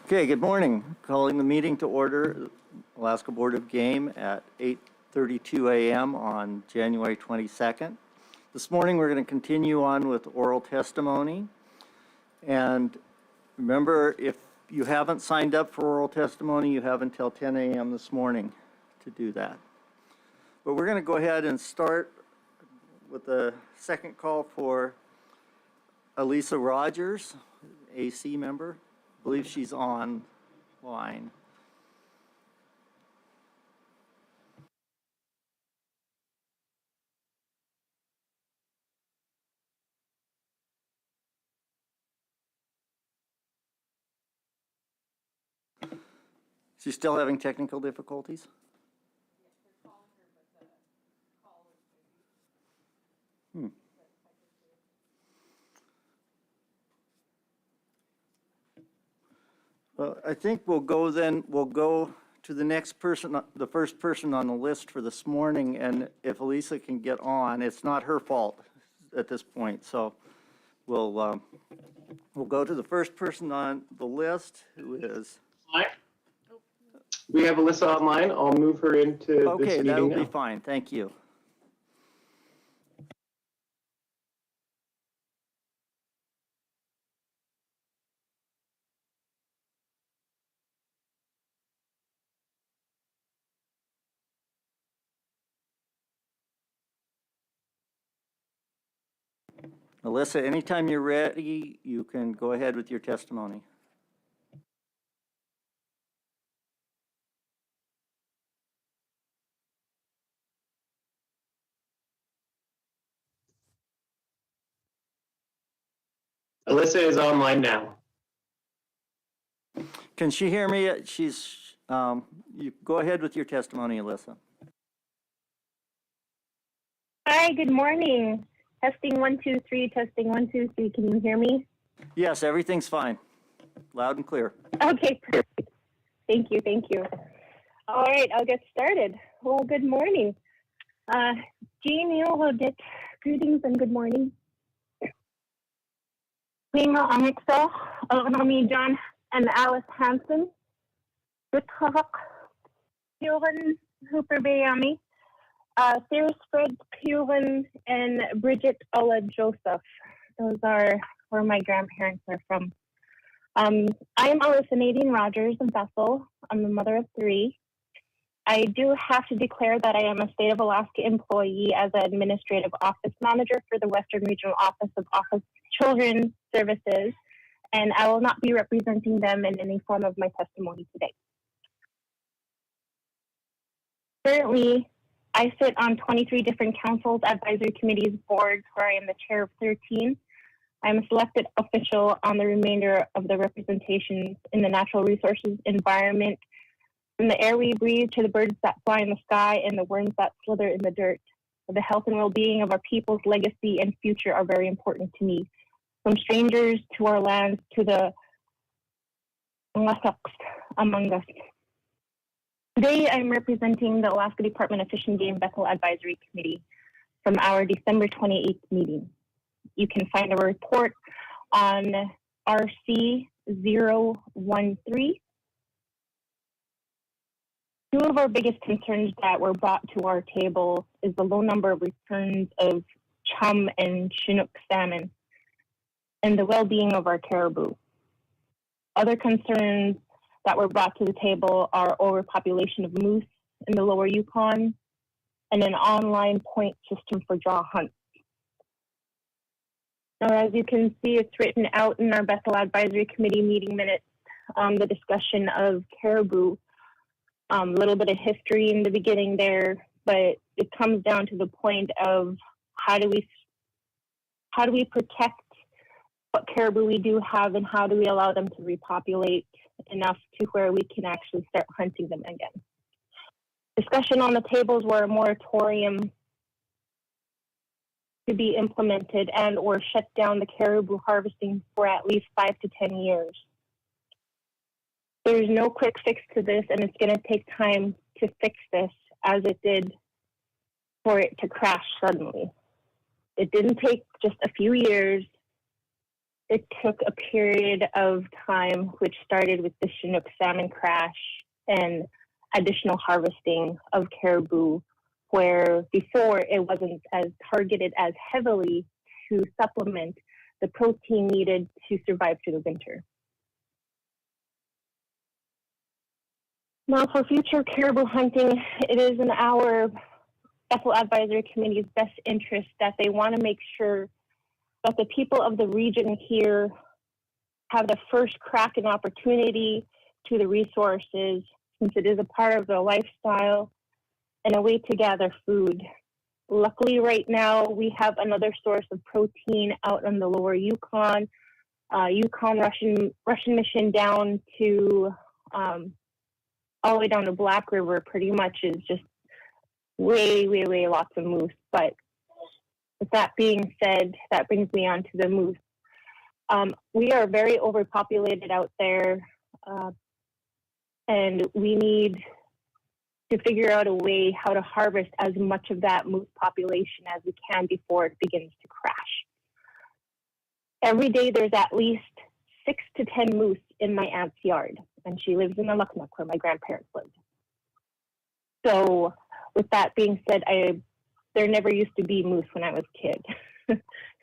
Okay, good morning. Calling the meeting to order, Alaska Board of Game at 8:32 a.m. on January 22nd. This morning, we're going to continue on with oral testimony. And remember, if you haven't signed up for oral testimony, you have until 10 a.m. this morning to do that. But we're going to go ahead and start with the second call for Elisa Rogers, AC member. I believe she's online. She's still having technical difficulties? Well, I think we'll go to the next person, the first person on the list for this morning, and if Elisa can get on, it's not her fault at this point, so we'll go to the first person on the list, who is... Hi. We have Alyssa online. I'll move her into this Okay, meeting that'll now. be fine, thank you. Alyssa, anytime you're ready, you can go ahead with your testimony. Alyssa is online now. Can she hear me? You go ahead with your testimony, Alyssa. Hi, good morning. Testing 1, 2, 3, testing 1, 2, 3. Can you hear me? Yes, everything's fine. Loud and clear. Okay, perfect. Thank you, thank you. All right, I'll get started. Well, good morning. Greetings and good morning. Prima Amixo, Alvanomi John and Alice Hansen, Ritkavak, Cuban Hooper Bayami, Sarah Fred Cuban, and Bridget Ola Joseph. Those are where my grandparents are from. I am Alyssa Nadine Rogers of Bethel. I'm the mother of 3. I do have to declare that I am a State of Alaska employee as an administrative office manager for the Western Regional Office of Children's Services, and I will not be representing them in any form of my testimony today. Currently, I sit on 23 different councils, advisory committees, boards, where I am the chair of 13. I'm a selected official on the remainder of the representations in the natural resources environment, from the air we breathe to the birds that fly in the sky and the worms that slither in the dirt. The health and well-being of our people's legacy and future are very important to me. From strangers to our lands to the among us. Today, I'm representing the Alaska Department of Fish and Game Bethel Advisory Committee from our December 28th meeting. You can find a report on RC 013. Two of our biggest concerns that were brought to our table is the low number of returns of chum and Chinook salmon and the well-being of our caribou. Other concerns that were brought to the table are overpopulation of moose in the lower Yukon and an online point system for draw hunts. Now, as you can see, it's written out in our Bethel Advisory Committee meeting minutes, the discussion of caribou. A little bit of history in the beginning there, but it comes down to the point of how do we protect what caribou we do have, and how do we allow them to repopulate enough to where we can actually start hunting them again. Discussion on the tables were a moratorium to be implemented and or shut down the caribou harvesting for at least 5 to 10 years. There's no quick fix to this, and it's going to take time to fix this, as it did for it to crash suddenly. It didn't take just a few years. It took a period of time, which started with the Chinook salmon crash and additional harvesting of caribou, where before it wasn't as targeted as heavily to supplement the protein needed to survive through the winter. Now, for future caribou hunting, it is in our Bethel Advisory Committee's best interest that they want to make sure that the people of the region here have the first crack and opportunity to the resources, since it is a part of their lifestyle and a way to gather food. Luckily, right now, we have another source of protein out in the lower Yukon, Russian Mission down to all the way down to Black River pretty much is just way, way, way lots of moose. But with that being said, that brings me on to the moose. We are very overpopulated out there, and we need to figure out a way how to harvest as much of that moose population as we can before it begins to crash. Every day there's at least 6 to 10 moose in my aunt's yard, and she lives in Aluknuk where my grandparents lived. So with that being said, there never used to be moose when I was a kid.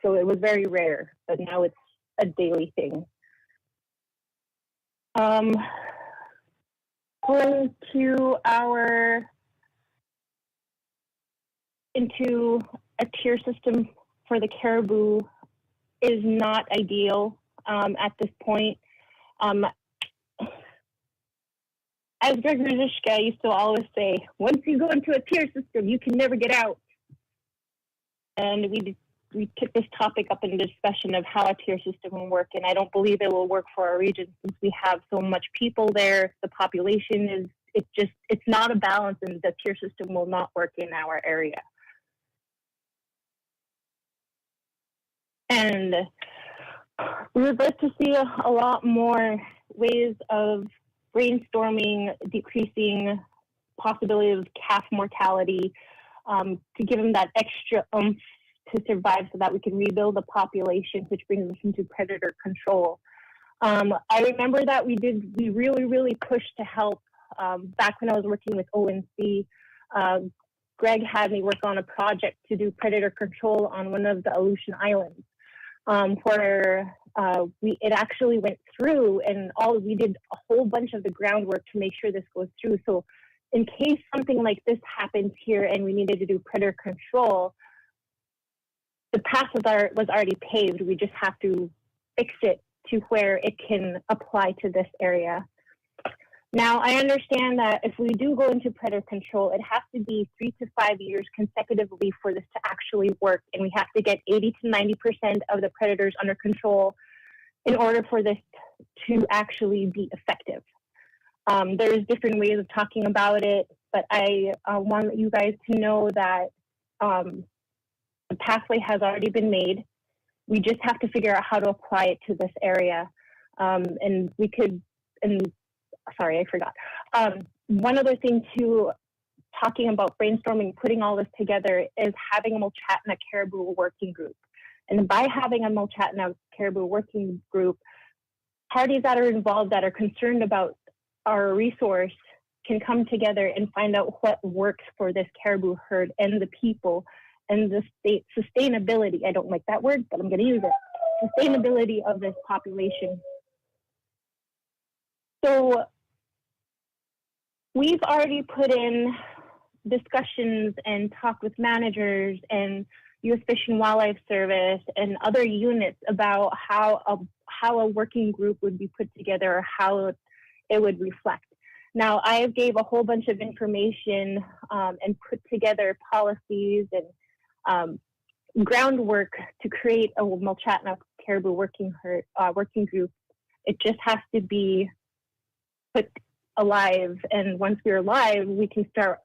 So it was very rare, but now it's a daily thing. Going into a tier system for the caribou is not ideal at this point. As Greg Rizishka used to always say, once you go into a tier system, you can never get out. And we took this topic up in discussion of how a tier system will work, and I don't believe it will work for our region since we have so much people there. The population it's not a balance, and the tier system will not work in our area. And we would like to see a lot more ways of brainstorming, decreasing possibility of calf mortality, to give them that extra oomph to survive so that we can rebuild the population, which brings us into predator control. I remember that we really, really pushed to help back when I was working with ONC. Greg had me work on a project to do predator control on one of the Aleutian Islands, where it actually went through, and we did a whole bunch of the groundwork to make sure this goes through. So in case something like this happens here and we needed to do predator control, the path was already paved. We just have to fix it to where it can apply to this area. Now, I understand that if we do go into predator control, it has to be 3 to 5 years consecutively for this to actually work, and we have to get 80 to 90% of the predators under control in order for this to actually be effective. There's different ways of talking about it, but I want you guys to know that the pathway has already been made. We just have to figure out how to apply it to this area. Sorry, I forgot. One other thing too, talking about brainstorming, putting all this together, is having a Mulchatna Caribou working group. And by having a Mulchatna Caribou working group, parties that are involved that are concerned about our resource can come together and find out what works for this caribou herd and the people and the sustainability. I don't like that word, but I'm going to use it. Sustainability of this population. So we've already put in discussions and talked with managers and U.S. Fish and Wildlife Service and other units about how a working group would be put together, or how it would reflect. Now, I gave a whole bunch of information and put together policies and groundwork to create a Mulchatna Caribou working group. It just has to be put alive, and once we're live, we can start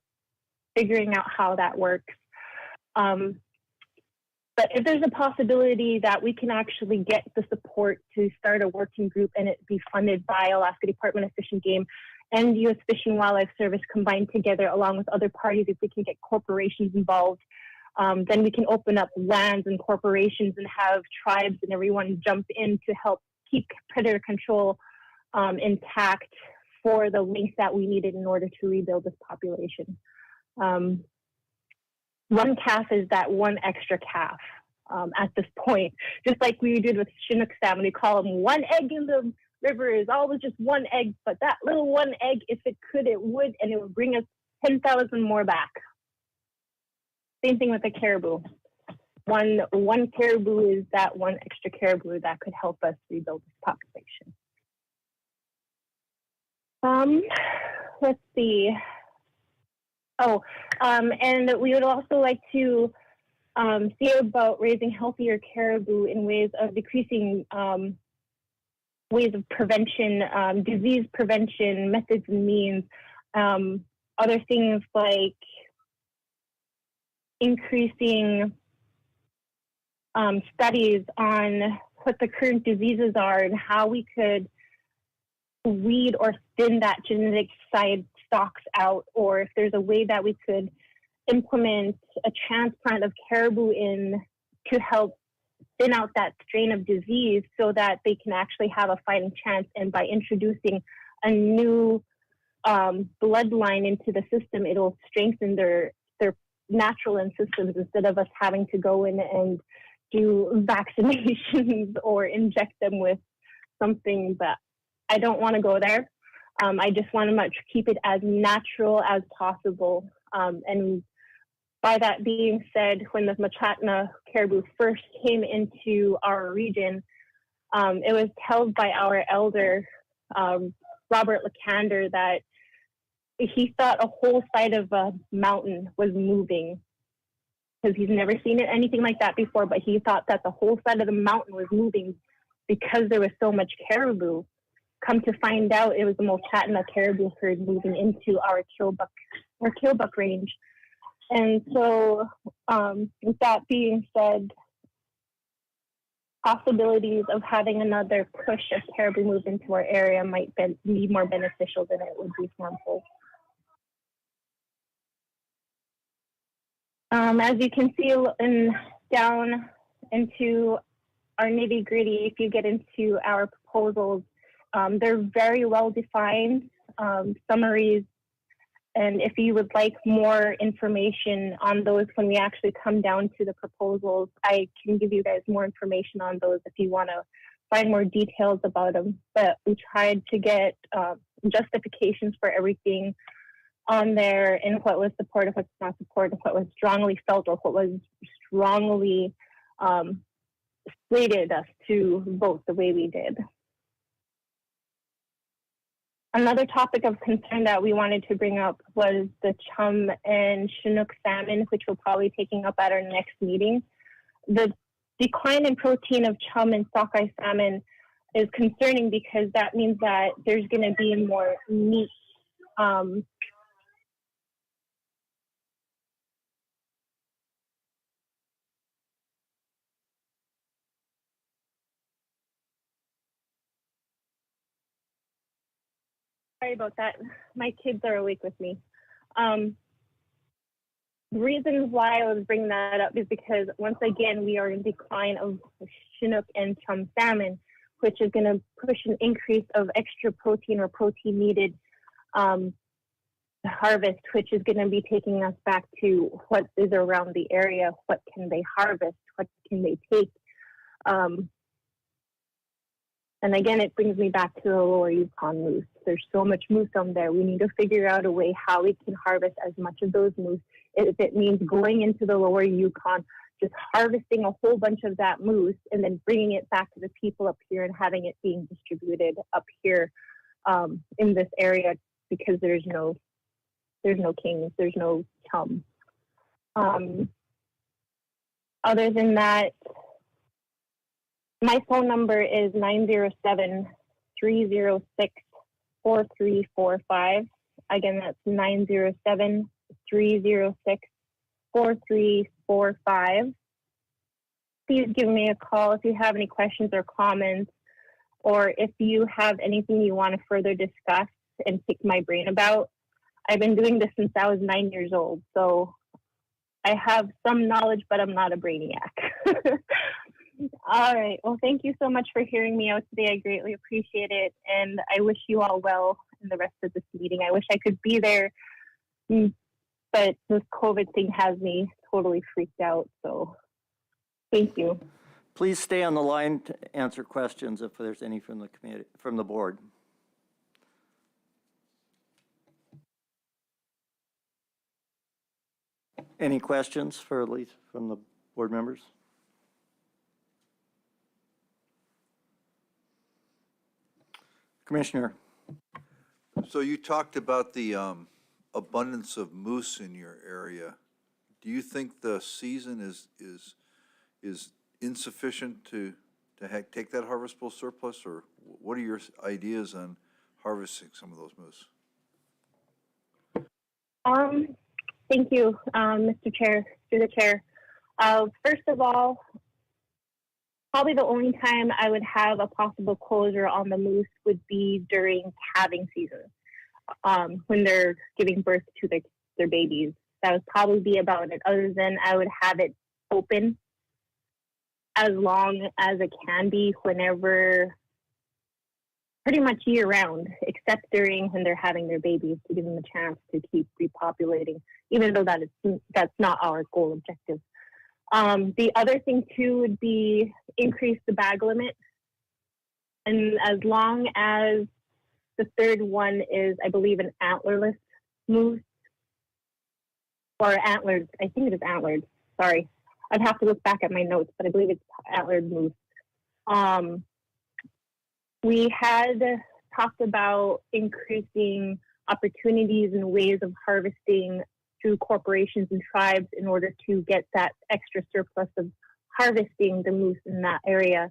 figuring out how that works. But if there's a possibility that we can actually get the support to start a working group and it be funded by Alaska Department of Fish and Game and U.S. Fish and Wildlife Service combined together along with other parties, if we can get corporations involved, then we can open up lands and corporations and have tribes and everyone jump in to help keep predator control intact for the length that we needed in order to rebuild this population. One calf is that one extra calf at this point. Just like we did with Chinook salmon, we call them one egg in the river is always just one egg, but that little one egg, if it could, it would, and it would bring us 10,000 more back. Same thing with the caribou. One caribou is that one extra caribou that could help us rebuild this population. Let's see. And we would also like to see about raising healthier caribou in ways of decreasing ways of prevention, disease prevention, methods and means. Other things like increasing studies on what the current diseases are and how we could weed or thin that genetic side stocks out, or if there's a way that we could implement a transplant of caribou in to help thin out that strain of disease so that they can actually have a fighting chance. And by introducing a new bloodline into the system, it'll strengthen their natural systems instead of us having to go in and do vaccinations or inject them with something that I don't want to go there. I just want to keep it as natural as possible. And by that being said, when the Machatna caribou first came into our region, it was told by our elder, Robert Lakander, that he thought a whole side of a mountain was moving because he's never seen anything like that before, but he thought that the whole side of the mountain was moving because there was so much caribou. Come to find out, it was the Machatna caribou herd moving into our Kilbuck range. And so, with that being said, possibilities of having another push of caribou move into our area might be more beneficial than it would be harmful. As you can see down into our nitty gritty, if you get into our proposals, they're very well defined summaries. And if you would like more information on those when we actually come down to the proposals, I can give you guys more information on those if you want to find more details about them. But we tried to get justifications for everything on there and what was supported, what's not supported, what was strongly felt, or what was strongly slated us to vote the way we did. Another topic of concern that we wanted to bring up was the chum and Chinook salmon, which we'll probably be taking up at our next meeting. The decline in protein of chum and sockeye salmon is concerning because that means that there's going to be more meat. Sorry about that. My kids are awake with me. The reason why I was bringing that up is because, once again, we are in decline of Chinook and chum salmon, which is going to push an increase of extra protein or protein needed harvest, which is going to be taking us back to what is around the area, what can they harvest, what can they take. And again, it brings me back to the lower Yukon moose. There's so much moose on there. We need to figure out a way how we can harvest as much of those moose. If it means going into the lower Yukon, just harvesting a whole bunch of that moose and then bringing it back to the people up here and having it being distributed up here in this area, because there's no kings, there's no chum. Other than that, my phone number is 907-306-4345. Again, that's 907-306-4345. Please give me a call if you have any questions or comments, or if you have anything you want to further discuss and pick my brain about. I've been doing this since I was 9 years old, so I have some knowledge, but I'm not a brainiac. All right. Well, thank you so much for hearing me out today. I greatly appreciate it. And I wish you all well in the rest of this meeting. I wish I could be there, but this COVID thing has me totally freaked out. So thank you. Please stay on the line to answer questions if there's any from the committee, from the board. Any questions for Elise from the board members? Commissioner. So you talked about the abundance of moose in your area. Do you think the season is insufficient to take that harvestable surplus, or what are your ideas on harvesting some of those moose? Thank you, Mr. Chair, through the chair. First of all, probably the only time I would have a possible closure on the moose would be during calving season, when they're giving birth to their babies. That would probably be about it. Other than I would have it open as long as it can be, whenever, pretty much year round, except during when they're having their babies, to give them a chance to keep repopulating, even though that's not our goal objective. The other thing too would be increase the bag limit. And as long as the third one is, I believe, an antlerless moose, or antlered, I think it is antlered, sorry. I'd have to look back at my notes, but I believe it's antlered moose. We had talked about increasing opportunities and ways of harvesting through corporations and tribes in order to get that extra surplus of harvesting the moose in that area.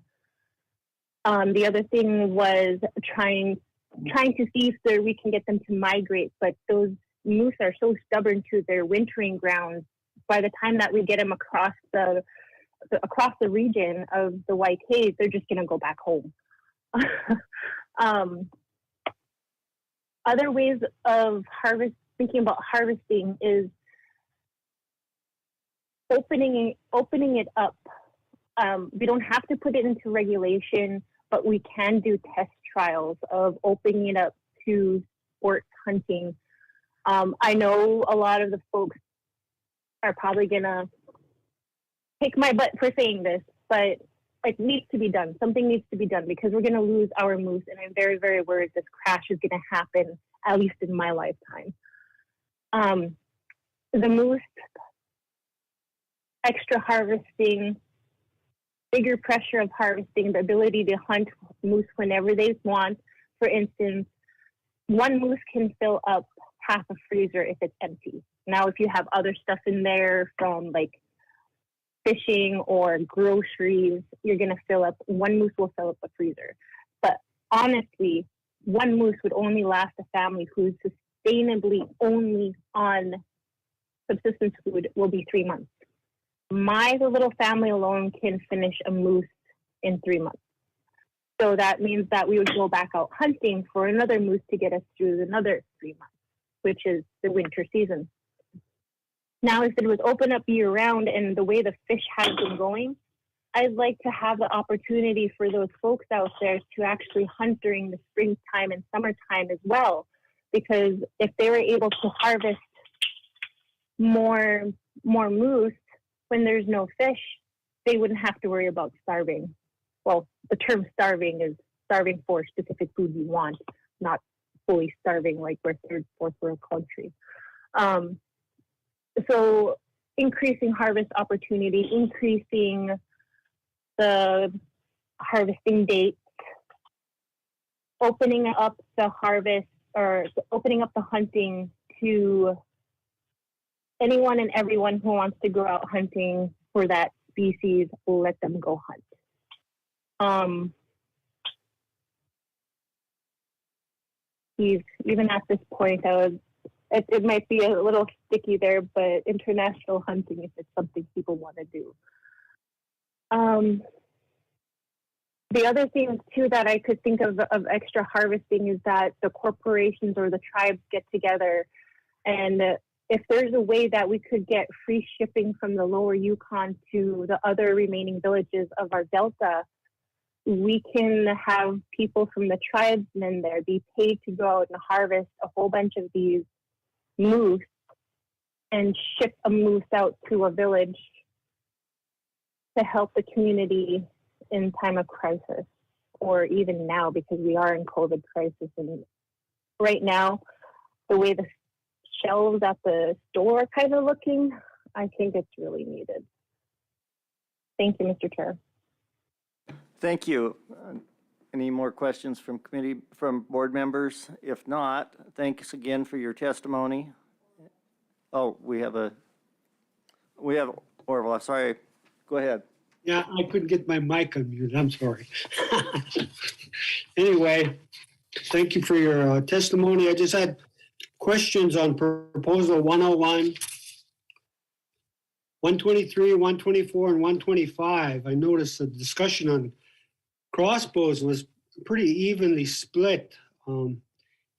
The other thing was trying to see if we can get them to migrate, but those moose are so stubborn to their wintering grounds. By the time that we get them across the region of the White Caves, they're just going to go back home. Other ways of thinking about harvesting is opening it up. We don't have to put it into regulation, but we can do test trials of opening it up to sport hunting. I know a lot of the folks are probably gonna kick my butt for saying this, but it needs to be done. Something needs to be done, because we're gonna lose our moose, and I'm very, very worried this crash is gonna happen, at least in my lifetime. The moose, extra harvesting, bigger pressure of harvesting, the ability to hunt moose whenever they want. For instance, one moose can fill up half a freezer if it's empty. Now, if you have other stuff in there from like fishing or groceries, you're going to one moose will fill up a freezer. But honestly, one moose would only last a family who's sustainably only on subsistence food will be 3 months. My little family alone can finish a moose in 3 months. So that means that we would go back out hunting for another moose to get us through another 3 months, which is the winter season. Now, if it was open up year round and the way the fish has been going, I'd like to have the opportunity for those folks out there to actually hunt during the springtime and summertime as well. Because if they were able to harvest more moose when there's no fish, they wouldn't have to worry about starving. Well, the term starving is starving for specific food you want, not fully starving like we're third, fourth world country. So increasing harvest opportunity, increasing the harvesting dates, opening up the harvest or opening up the hunting to anyone and everyone who wants to go out hunting for that species, we'll let them go hunt. Even at this point, it might be a little sticky there, but international hunting, if it's something people want to do. The other thing too that I could think of extra harvesting is that the corporations or the tribes get together, and if there's a way that we could get free shipping from the lower Yukon to the other remaining villages of our delta, we can have people from the tribesmen there be paid to go out and harvest a whole bunch of these moose and ship a moose out to a village to help the community in time of crisis, or even now, because we are in COVID crisis. And right now, the way the shelves at the store are kind of looking, I think it's really needed. Thank you, Mr. Chair. Thank you. Any more questions from board members? If not, thanks again for your testimony. Oh, we have Orville, sorry. Go ahead. Yeah, I couldn't get my mic unmuted. I'm sorry. Anyway, thank you for your testimony. I just had questions on proposal 101, 123, 124, and 125. I noticed the discussion on crossbows was pretty evenly split.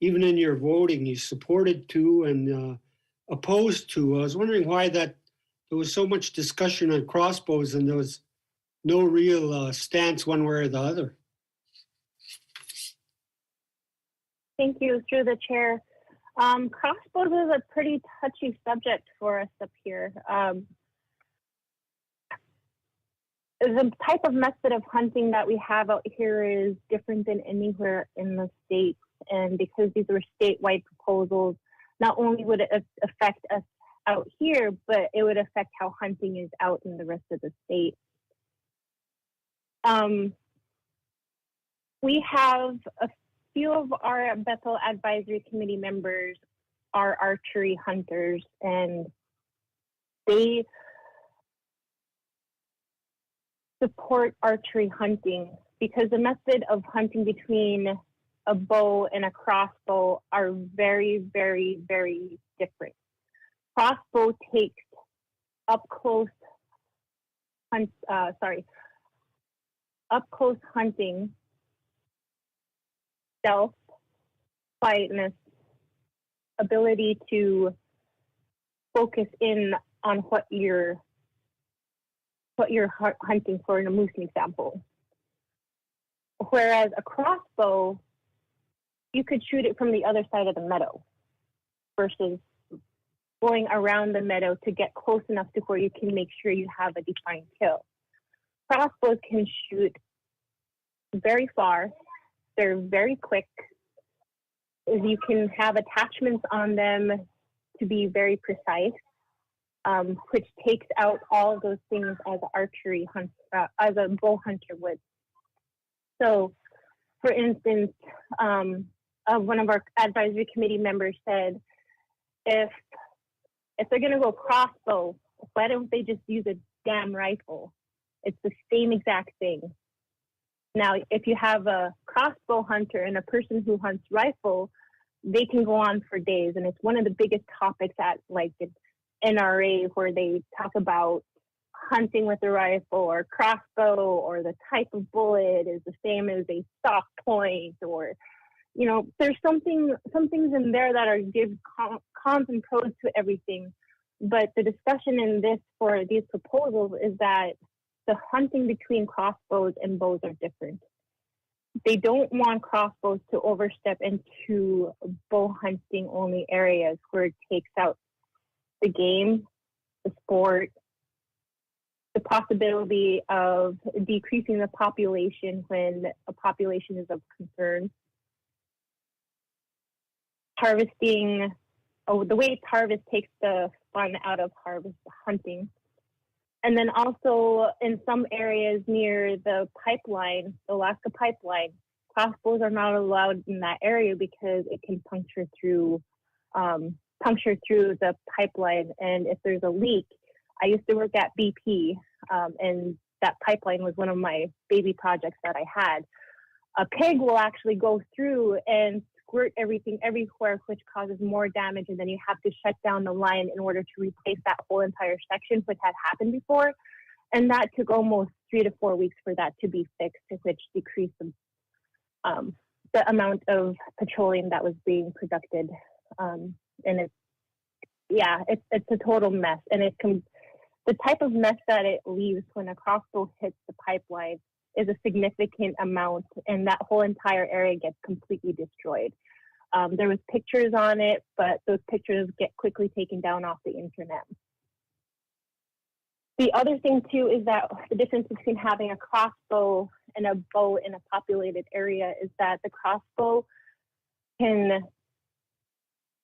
Even in your voting, you supported two and opposed two. I was wondering why that there was so much discussion on crossbows and there was no real stance one way or the other. Thank you, through the chair. Crossbows is a pretty touchy subject for us up here. The type of method of hunting that we have out here is different than anywhere in the state. And because these were statewide proposals, not only would it affect us out here, but it would affect how hunting is out in the rest of the state. We have a few of our Bethel Advisory Committee members are archery hunters, and they support archery hunting because the method of hunting between a bow and a crossbow are very, very, very different. Crossbow takes up close hunting, stealth, quietness, ability to focus in on what you're hunting for in a moose example. Whereas a crossbow, you could shoot it from the other side of the meadow versus going around the meadow to get close enough to where you can make sure you have a defined kill. Crossbows can shoot very far. They're very quick. You can have attachments on them to be very precise, which takes out all of those things as as a bow hunter would. So, for instance, one of our advisory committee members said, if they're going to go crossbow, why don't they just use a damn rifle? It's the same exact thing. Now, if you have a crossbow hunter and a person who hunts rifle, they can go on for days. And it's one of the biggest topics at like the NRA where they talk about hunting with a rifle or crossbow, or the type of bullet is the same as a stock point, or, you know, there's some things in there that are give cons and pros to everything. But the discussion in this for these proposals is that the hunting between crossbows and bows are different. They don't want crossbows to overstep into bow hunting only areas where it takes out the game, the sport, the possibility of decreasing the population when a population is of concern. Harvesting, the way it's harvest takes the fun out of hunting. And then also in some areas near the pipeline, the Alaska pipeline, crossbows are not allowed in that area because it can puncture through the pipeline. And if there's a leak, I used to work at BP, and that pipeline was one of my baby projects that I had. A pig will actually go through and squirt everything everywhere, which causes more damage, and then you have to shut down the line in order to replace that whole entire section, which had happened before. And that took almost 3 to 4 weeks for that to be fixed, which decreased the amount of petroleum that was being produced. And it's a total mess. And the type of mess that it leaves when a crossbow hits the pipeline is a significant amount, and that whole entire area gets completely destroyed. There was pictures on it, but those pictures get quickly taken down off the internet. The other thing too is that the difference between having a crossbow and a bow in a populated area is that the crossbow can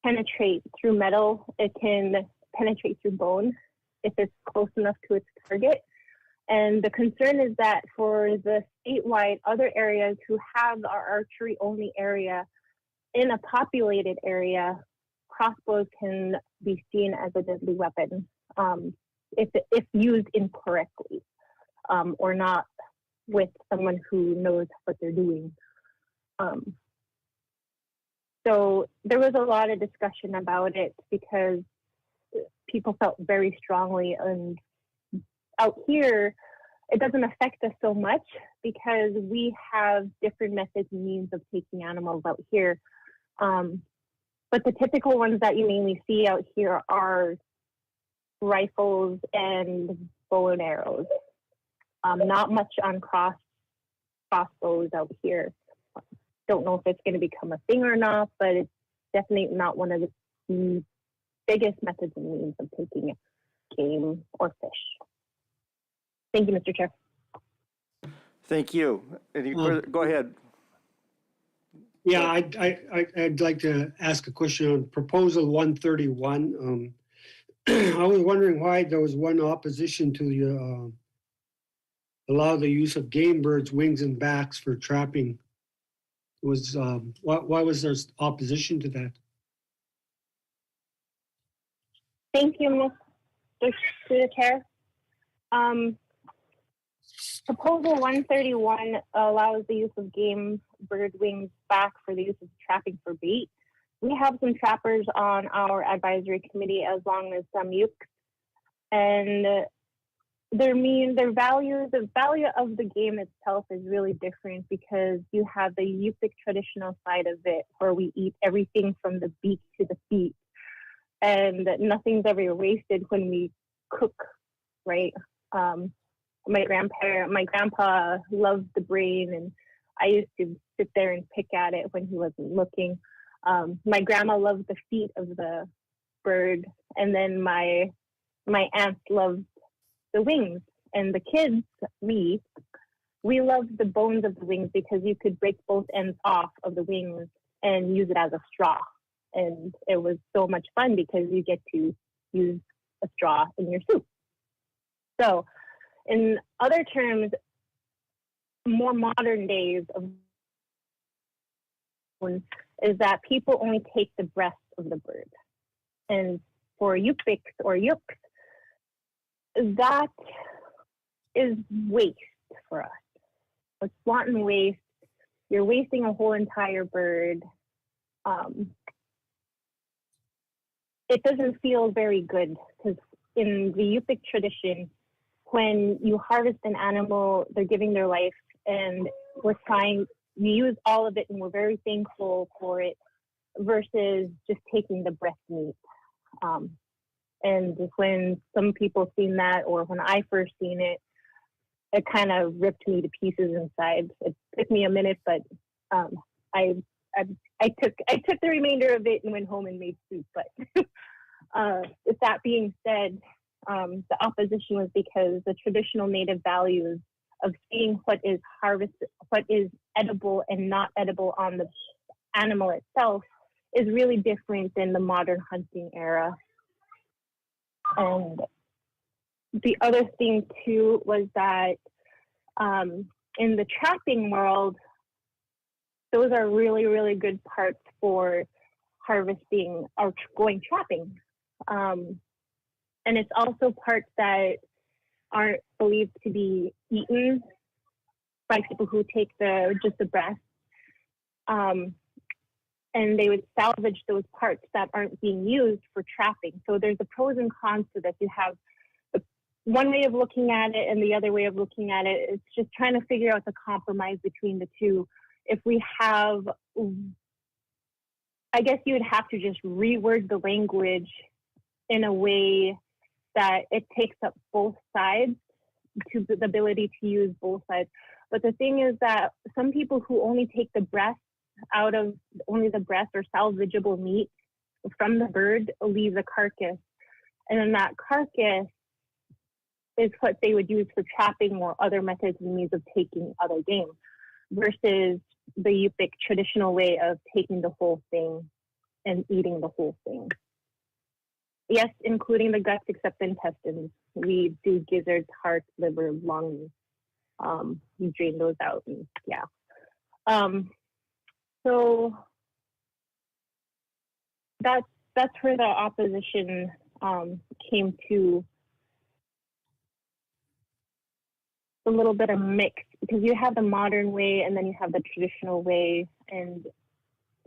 penetrate through metal. It can penetrate through bone if it's close enough to its target. And the concern is that for the statewide other areas who have our archery only area in a populated area, crossbows can be seen as a deadly weapon if used incorrectly or not with someone who knows what they're doing. So there was a lot of discussion about it because people felt very strongly. And out here, it doesn't affect us so much because we have different methods and means of taking animals out here. But the typical ones that you mainly see out here are rifles and bow and arrows. Not much on crossbows out here. Don't know if it's going to become a thing or not, but it's definitely not one of the biggest methods and means of taking game or fish. Thank you, Mr. Chair. Thank you. Go ahead. Yeah, I'd like to ask a question on proposal 131. I was wondering why there was one opposition to the allow the use of game birds' wings and backs for trapping. Was why was there opposition to that? Thank you, Mr. Chair. Proposal 131 allows the use of game bird wings back for the use of trapping for bait. We have some trappers on our advisory committee, as long as some Yuks, and the value of the game itself is really different because you have the Yupik traditional side of it, where we eat everything from the beak to the feet, and nothing's ever wasted when we cook, right? My grandpa loved the brain, and I used to sit there and pick at it when he wasn't looking. My grandma loved the feet of the bird, and then my aunts loved the wings. And the kids, we loved the bones of the wings because you could break both ends off of the wings and use it as a straw. And it was so much fun because you get to use a straw in your soup. So, in other terms, more modern days of is that people only take the breast of the bird. And for Yupiks or Yuks, that is waste for us. It's wanton waste. You're wasting a whole entire bird. It doesn't feel very good because in the Yupik tradition, when you harvest an animal, they're giving their life, and we use all of it, and we're very thankful for it, versus just taking the breast meat. And when some people seen that, or when I first seen it, it kind of ripped me to pieces inside. It took me a minute, but I took the remainder of it and went home and made soup. But with that being said, the opposition was because the traditional native values of seeing what is harvested, what is edible and not edible on the animal itself, is really different than the modern hunting era. And the other thing too was that in the trapping world, those are really, really good parts for harvesting or going trapping. And it's also parts that aren't believed to be eaten by people who take just the breast. And they would salvage those parts that aren't being used for trapping. So there's the pros and cons to this. You have one way of looking at it and the other way of looking at it. It's just trying to figure out the compromise between the two. If we have, I guess you would have to just reword the language in a way that it takes up both sides, to the ability to use both sides. But the thing is that some people who only take the breast out of only the breast or salvageable meat from the bird leave the carcass. And then that carcass is what they would use for trapping or other methods and means of taking other game, versus the Yupik traditional way of taking the whole thing and eating the whole thing. Yes, including the guts, except the intestines. We do gizzards, hearts, liver, lungs. We drain those out, and yeah. So that's where the opposition came to. A little bit of mix, because you have the modern way and then you have the traditional way, and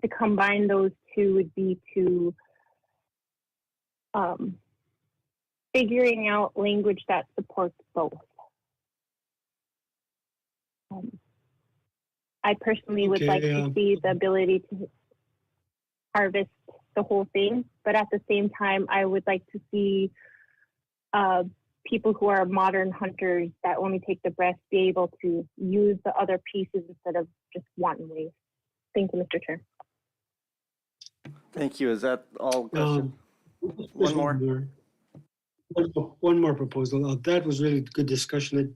to combine those two would be to figuring out language that supports both. I personally would like to see the ability to harvest the whole thing, but at the same time, I would like to see people who are modern hunters that only take the breast be able to use the other pieces instead of just one waste. Thank you, Mr. Chair. Thank you. Is that all question? There's One more. One more proposal. That was really good discussion.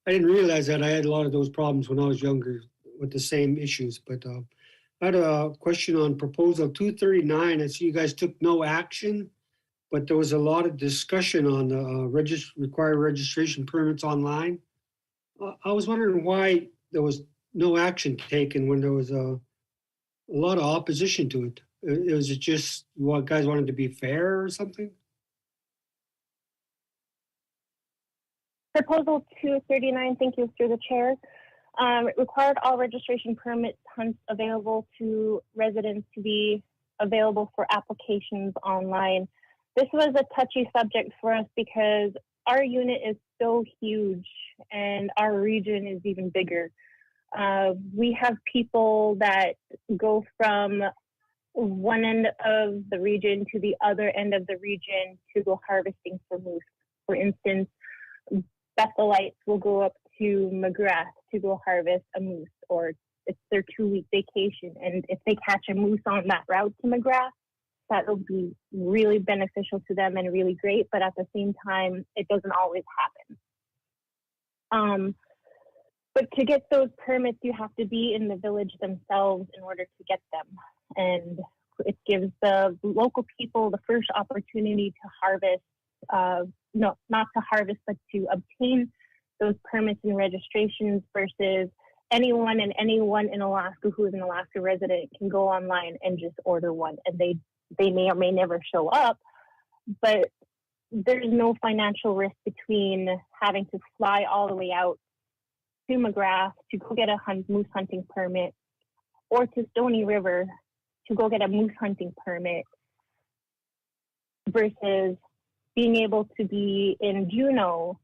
I didn't realize that I had a lot of those problems when I was younger with the same issues, but I had a question on proposal 239. I see you guys took no action, but there was a lot of discussion on required registration permits online. I was wondering why there was no action taken when there was a lot of opposition to it. Was it just what guys wanted to be fair or something? Proposal 239, thank you through the chair. It required all registration permit hunts available to residents to be available for applications online. This was a touchy subject for us because our unit is so huge and our region is even bigger. We have people that go from one end of the region to the other end of the region to go harvesting for moose. For instance, Bethelites will go up to McGrath to go harvest a moose, or it's their 2-week vacation. And if they catch a moose on that route to McGrath, that will be really beneficial to them and really great. But at the same time, it doesn't always happen. But to get those permits, you have to be in the village themselves in order to get them. And it gives the local people the first opportunity to harvest, no, not to harvest, but to obtain those permits and registrations versus anyone in Alaska who is an Alaska resident can go online and just order one. And they may or may never show up, but there's no financial risk between having to fly all the way out to McGrath to go get a moose hunting permit or to Stony River to go get a moose hunting permit versus being able to be in Juneau,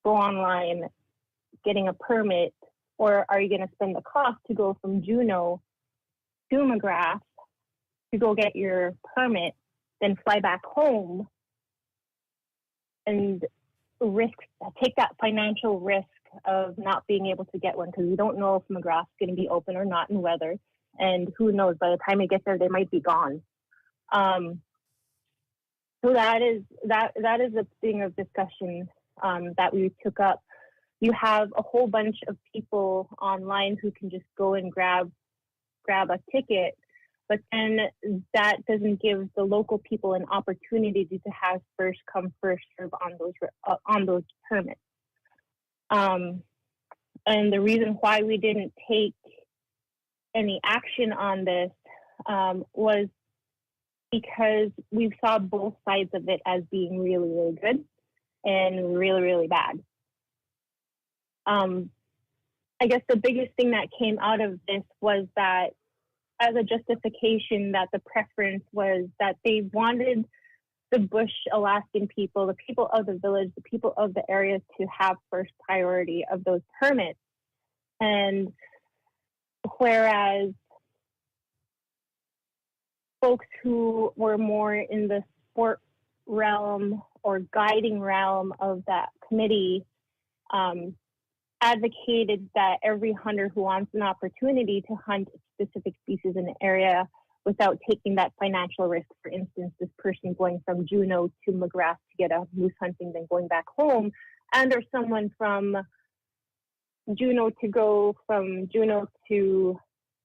go online, getting a permit, or are you going to spend the cost to go from Juneau to McGrath to go get your permit, then fly back home and take that financial risk of not being able to get one because we don't know if McGrath's going to be open or not in weather, and who knows, by the time it gets there, they might be gone. So that is a thing of discussion that we took up. You have a whole bunch of people online who can just go and grab a ticket, but then that doesn't give the local people an opportunity to have first come, first serve on those permits. And the reason why we didn't take any action on this was because we saw both sides of it as being really, really good and really, really bad. I guess the biggest thing that came out of this was that as a justification that the preference was that they wanted the Bush Alaskan people, the people of the village, the people of the area to have first priority of those permits. And whereas folks who were more in the sport realm or guiding realm of that committee advocated that every hunter who wants an opportunity to hunt a specific species in the area without taking that financial risk, for instance, this person going from Juneau to McGrath to get a moose hunting, then going back home, and there's someone from Juneau to go from Juneau to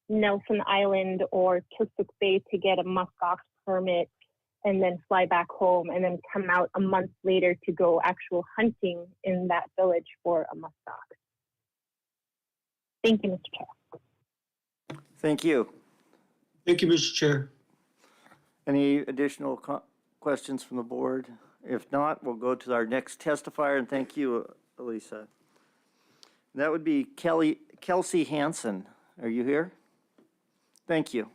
Nelson Island or Kilcook Bay to get a muskox permit and then fly back home and then come out a month later to go actual hunting in that village for a muskox. Thank you, Mr. Chair. Thank you. Thank you, Mr. Chair. Any additional questions from the board? If not, we'll go to our next testifier, and thank you, Elisa. That would be Kelsey Hansen. Are you here? Thank you.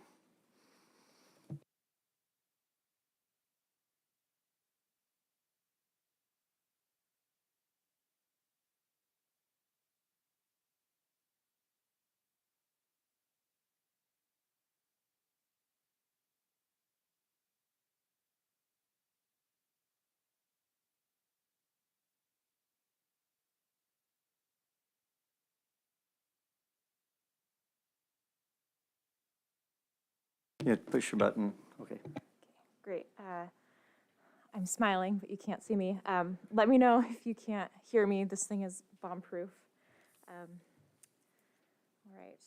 Yeah, push your button. Okay. Great. I'm smiling, but you can't see me. Let me know if you can't hear me. This thing is bomb-proof. All right.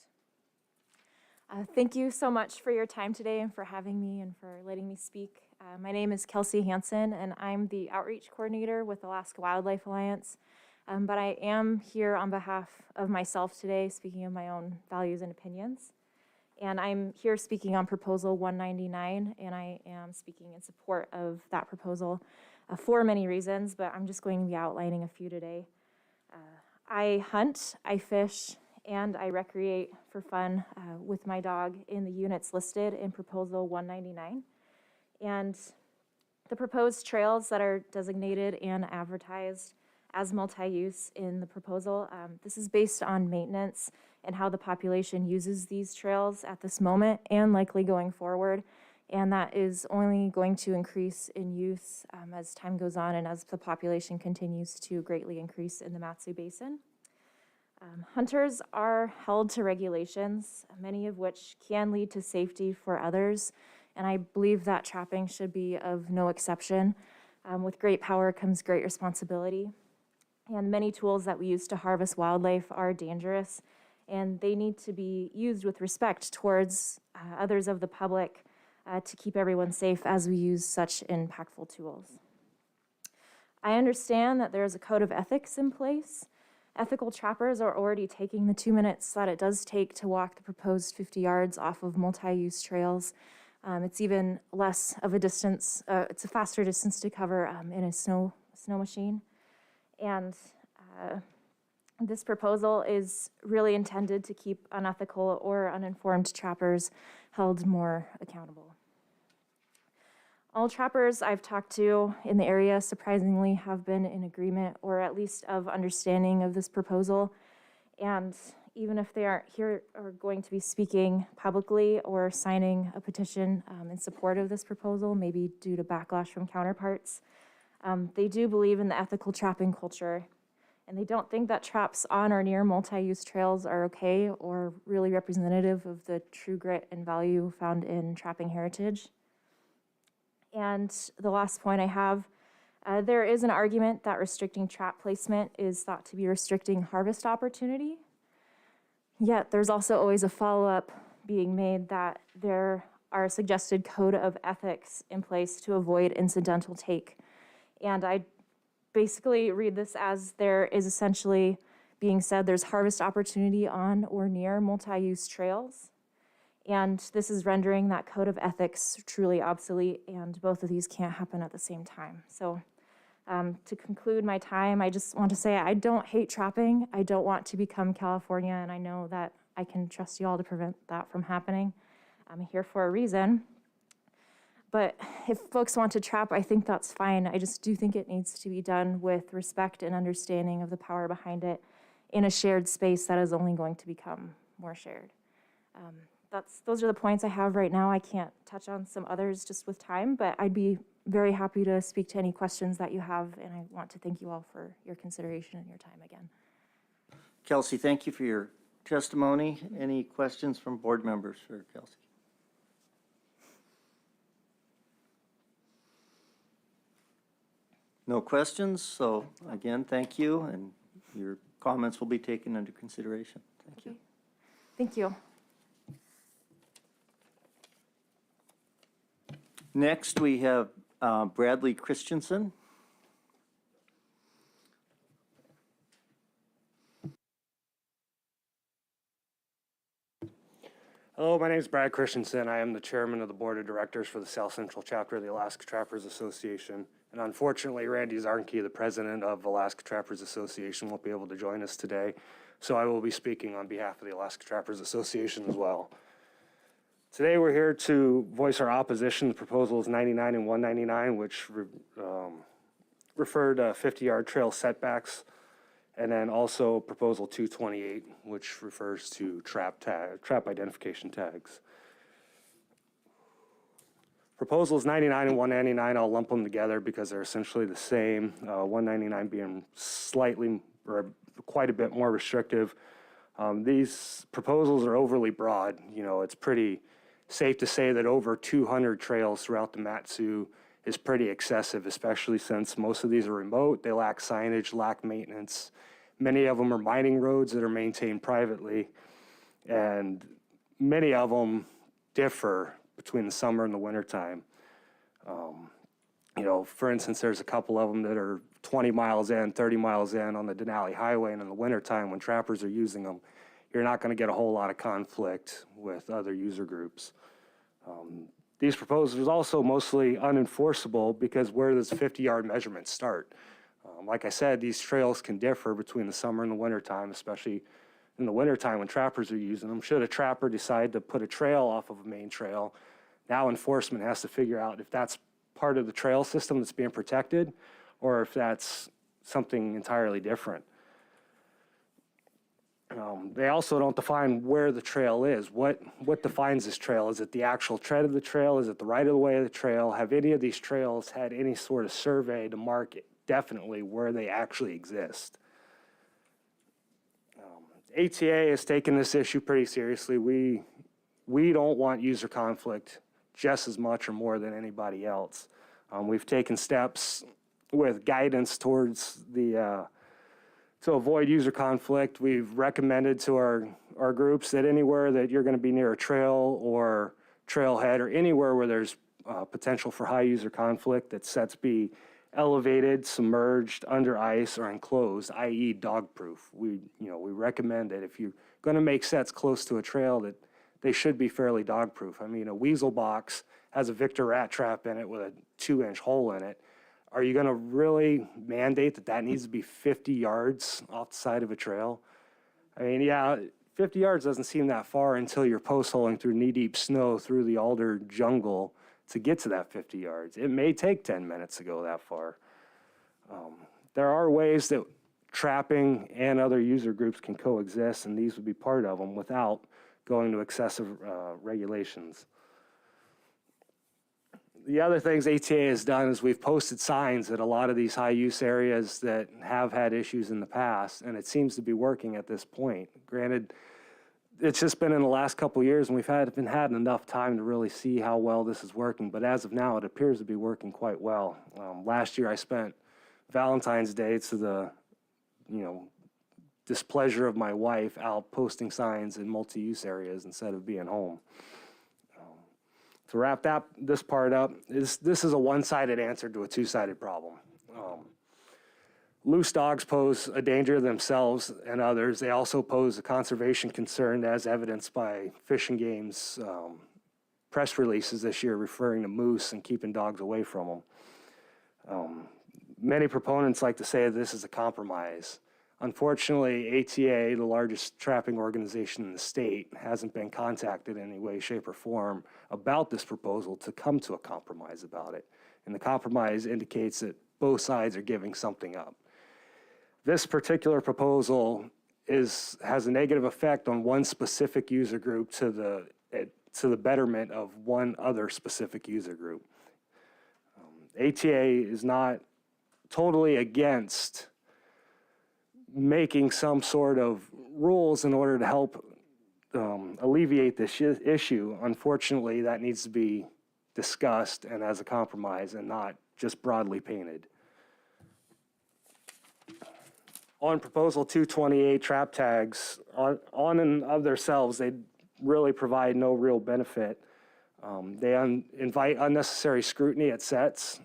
Thank you so much for your time today and for having me and for letting me speak. My name is Kelsey Hansen, and I'm the Outreach Coordinator with Alaska Wildlife Alliance. But I am here on behalf of myself today, speaking of my own values and opinions. And I'm here speaking on Proposal 199, and I am speaking in support of that proposal for many reasons, but I'm just going to be outlining a few today. I hunt, I fish, and I recreate for fun with my dog in the units listed in Proposal 199. And the proposed trails that are designated and advertised as multi-use in the proposal, this is based on maintenance and how the population uses these trails at this moment and likely going forward. And that is only going to increase in use as time goes on and as the population continues to greatly increase in the Matsu Basin. Hunters are held to regulations, many of which can lead to safety for others, and I believe that trapping should be of no exception. With great power comes great responsibility, and many tools that we use to harvest wildlife are dangerous, and they need to be used with respect towards others of the public to keep everyone safe as we use such impactful tools. I understand that there is a code of ethics in place. Ethical trappers are already taking the 2 minutes that it does take to walk the proposed 50 yards off of multi-use trails. It's even less of a distance, it's a faster distance to cover in a snow machine. And this proposal is really intended to keep unethical or uninformed trappers held more accountable. All trappers I've talked to in the area surprisingly have been in agreement or at least of understanding of this proposal. And even if they aren't here or going to be speaking publicly or signing a petition in support of this proposal, maybe due to backlash from counterparts, they do believe in the ethical trapping culture. And they don't think that traps on or near multi-use trails are okay or really representative of the true grit and value found in trapping heritage. And the last point I have, there is an argument that restricting trap placement is thought to be restricting harvest opportunity. Yet there's also always a follow-up being made that there are a suggested code of ethics in place to avoid incidental take. And I basically read this as there is essentially being said there's harvest opportunity on or near multi-use trails. And this is rendering that code of ethics truly obsolete, and both of these can't happen at the same time. So to conclude my time, I just want to say I don't hate trapping. I don't want to become California, and I know that I can trust you all to prevent that from happening. I'm here for a reason. But if folks want to trap, I think that's fine. I just do think it needs to be done with respect and understanding of the power behind it in a shared space that is only going to become more shared. Those are the points I have right now. I can't touch on some others just with time, but I'd be very happy to speak to any questions that you have, and I want to thank you all for your consideration and your time again. Kelsey, thank you for your testimony. Any questions from board members for Kelsey? No questions, so again, thank you, and your comments will be taken under consideration. Thank you. Thank you. Next, we have Bradley Christensen. Hello, my name is Brad Christensen. I am the chairman of the board of directors for the South Central chapter of the Alaska Trappers Association. And unfortunately, Randy Zarnke, the president of Alaska Trappers Association, won't be able to join us today. So I will be speaking on behalf of the Alaska Trappers Association as well. Today, we're here to voice our opposition to proposals 99 and 199, which refer to 50-yard trail setbacks, and then also proposal 228, which refers to trap identification tags. Proposals 99 and 199, I'll lump them together because they're essentially the same. 199 being slightly or quite a bit more restrictive. These proposals are overly broad. You know, it's pretty safe to say that over 200 trails throughout the Mat-Su is pretty excessive, especially since most of these are remote. They lack signage, lack maintenance. Many of them are mining roads that are maintained privately, and many of them differ between the summer and the wintertime. For instance, there's a couple of them that are 20 miles in, 30 miles in on the Denali Highway, and in the wintertime when trappers are using them, you're not going to get a whole lot of conflict with other user groups. These proposals are also mostly unenforceable because where does 50-yard measurements start? Like I said, these trails can differ between the summer and the wintertime, especially in the wintertime when trappers are using them. Should a trapper decide to put a trail off of a main trail, now enforcement has to figure out if that's part of the trail system that's being protected or if that's something entirely different. They also don't define where the trail is. What defines this trail? Is it the actual tread of the trail? Is it the right of the way of the trail? Have any of these trails had any sort of survey to mark it definitely where they actually exist? ATA has taken this issue pretty seriously. We don't want user conflict just as much or more than anybody else. We've taken steps with guidance towards the to avoid user conflict. We've recommended to our groups that anywhere that you're going to be near a trail or trailhead or anywhere where there's potential for high user conflict, that sets be elevated, submerged, under ice, or enclosed, i.e. dog-proof. We recommend that if you're going to make sets close to a trail, that they should be fairly dog-proof. I mean, a weasel box has a Victor rat trap in it with a 2-inch hole in it. Are you going to really mandate that needs to be 50 yards off the side of a trail? I mean, yeah, 50 yards doesn't seem that far until you're post-holing through knee-deep snow through the alder jungle to get to that 50 yards. It may take 10 minutes to go that far. There are ways that trapping and other user groups can coexist, and these would be part of them without going to excessive regulations. The other things ATA has done is we've posted signs at a lot of these high-use areas that have had issues in the past, and it seems to be working at this point. Granted, it's just been in the last couple of years, and we've had enough time to really see how well this is working, but as of now, it appears to be working quite well. Last year, I spent Valentine's Day to the, displeasure of my wife out posting signs in multi-use areas instead of being home. To wrap this part up, this is a one-sided answer to a two-sided problem. Loose dogs pose a danger to themselves and others. They also pose a conservation concern, as evidenced by Fish and Game's press releases this year referring to moose and keeping dogs away from them. Many proponents like to say this is a compromise. Unfortunately, ATA, the largest trapping organization in the state, hasn't been contacted in any way, shape, or form about this proposal to come to a compromise about it. And the compromise indicates that both sides are giving something up. This particular proposal has a negative effect on one specific user group to the betterment of one other specific user group. ATA is not totally against making some sort of rules in order to help alleviate this issue. Unfortunately, that needs to be discussed and as a compromise and not just broadly painted. On Proposal 228, trap tags, on and of themselves, they really provide no real benefit. They invite unnecessary scrutiny at sets.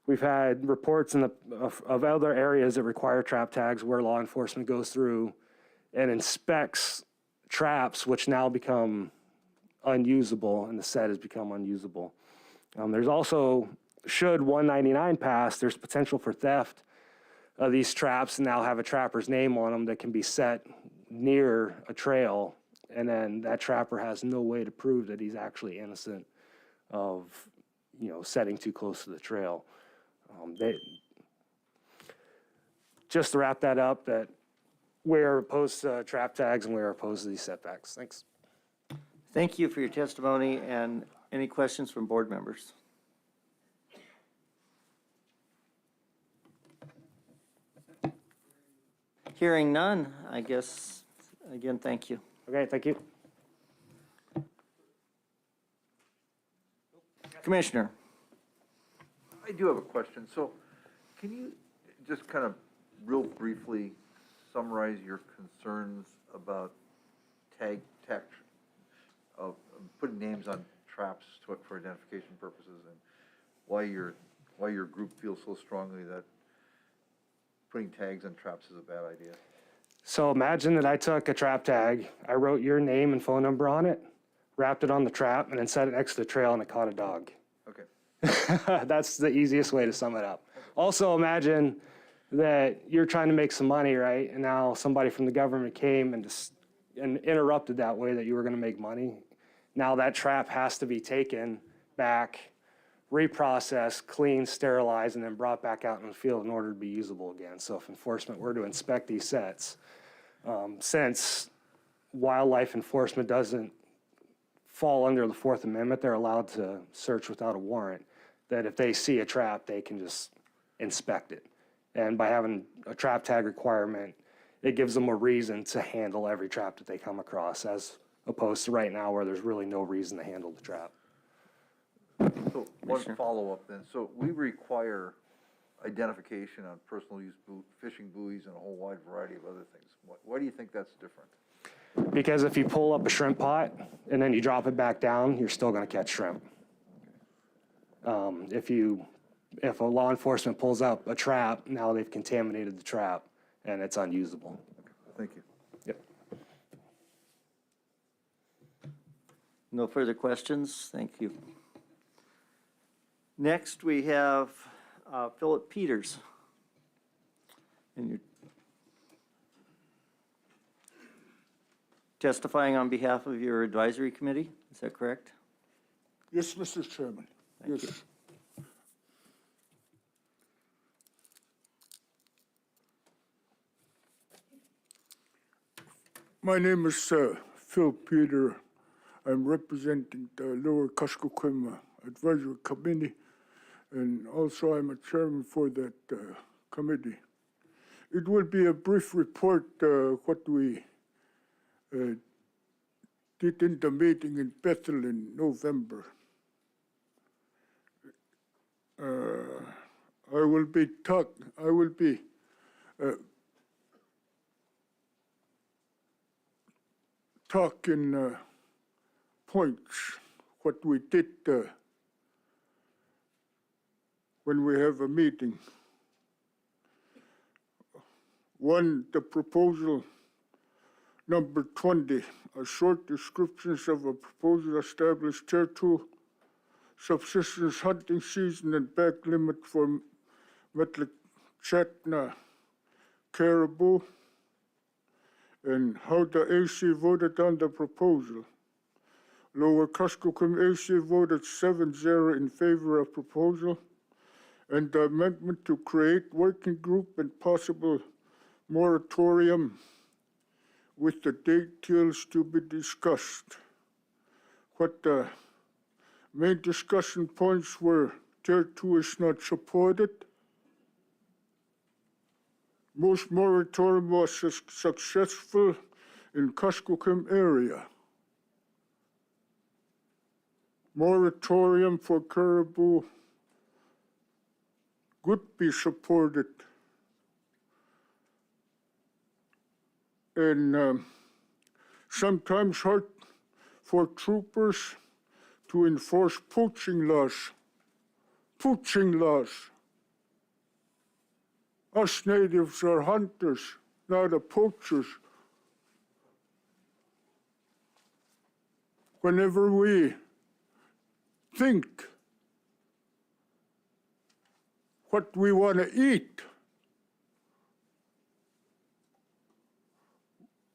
We've had reports of other areas that require trap tags where law enforcement goes through and inspects traps, which now become unusable, and the set has become unusable. There's also, should 199 pass, there's potential for theft of these traps and now have a trapper's name on them that can be set near a trail, and then that trapper has no way to prove that he's actually innocent of, setting too close to the trail. Just to wrap that up, that we're opposed to trap tags and we're opposed to these setbacks. Thanks. Thank you for your testimony, and any questions from board members? Hearing none, I guess, again, thank you. Okay, thank you. Commissioner? I do have a question. So can you just kind of real briefly summarize your concerns about tech of putting names on traps for identification purposes, and why your group feels so strongly that putting tags on traps is a bad idea? So imagine that I took a trap tag, I wrote your name and phone number on it, wrapped it on the trap, and then set it next to the trail and it caught a dog. Okay. That's the easiest way to sum it up. Also imagine that you're trying to make some money, right? And now somebody from the government came and interrupted that way that you were gonna make money. Now that trap has to be taken back, reprocessed, cleaned, sterilized, and then brought back out in the field in order to be usable again. So if enforcement were to inspect these sets, since wildlife enforcement doesn't fall under the Fourth Amendment, they're allowed to search without a warrant, that if they see a trap, they can just inspect it. And by having a trap tag requirement, it gives them a reason to handle every trap that they come across, as opposed to right now where there's really no reason to handle the trap. So one follow-up then. So we require identification on personal use fishing buoys and a whole wide variety of other things. Why do you think that's different? Because if you pull up a shrimp pot and then you drop it back down, you're still gonna catch shrimp. If a law enforcement pulls up a trap, now they've contaminated the trap and it's unusable. Thank you. Yep. No further questions? Thank you. Next, we have Philip Peters. And you're testifying on behalf of your advisory committee, is that correct? Yes, Mr. Chairman. Thank Yes. My name is Phil Peter. I'm representing the Lower Kuskokwim Advisory Committee, and also I'm a chairman for that committee. It will be a brief report what we did in the meeting in Bethel in November. I will be talking points what we did when we have a meeting. One, the proposal number 20, a short descriptions of a proposal established Tier 2 subsistence hunting season and back limit for Metlakatla caribou, and how the AC voted on the proposal. Lower Kuskokwim AC voted 7-0 in favor of proposal, and the amendment to create working group and possible moratorium with the details to be discussed. What the main discussion points were: Tier 2 is not supported. Most moratorium was successful in Kuskokwim area. Moratorium for caribou would be supported. And sometimes hard for troopers to enforce poaching laws. Poaching laws. Us natives are hunters, not the poachers. Whenever we think what we want to eat,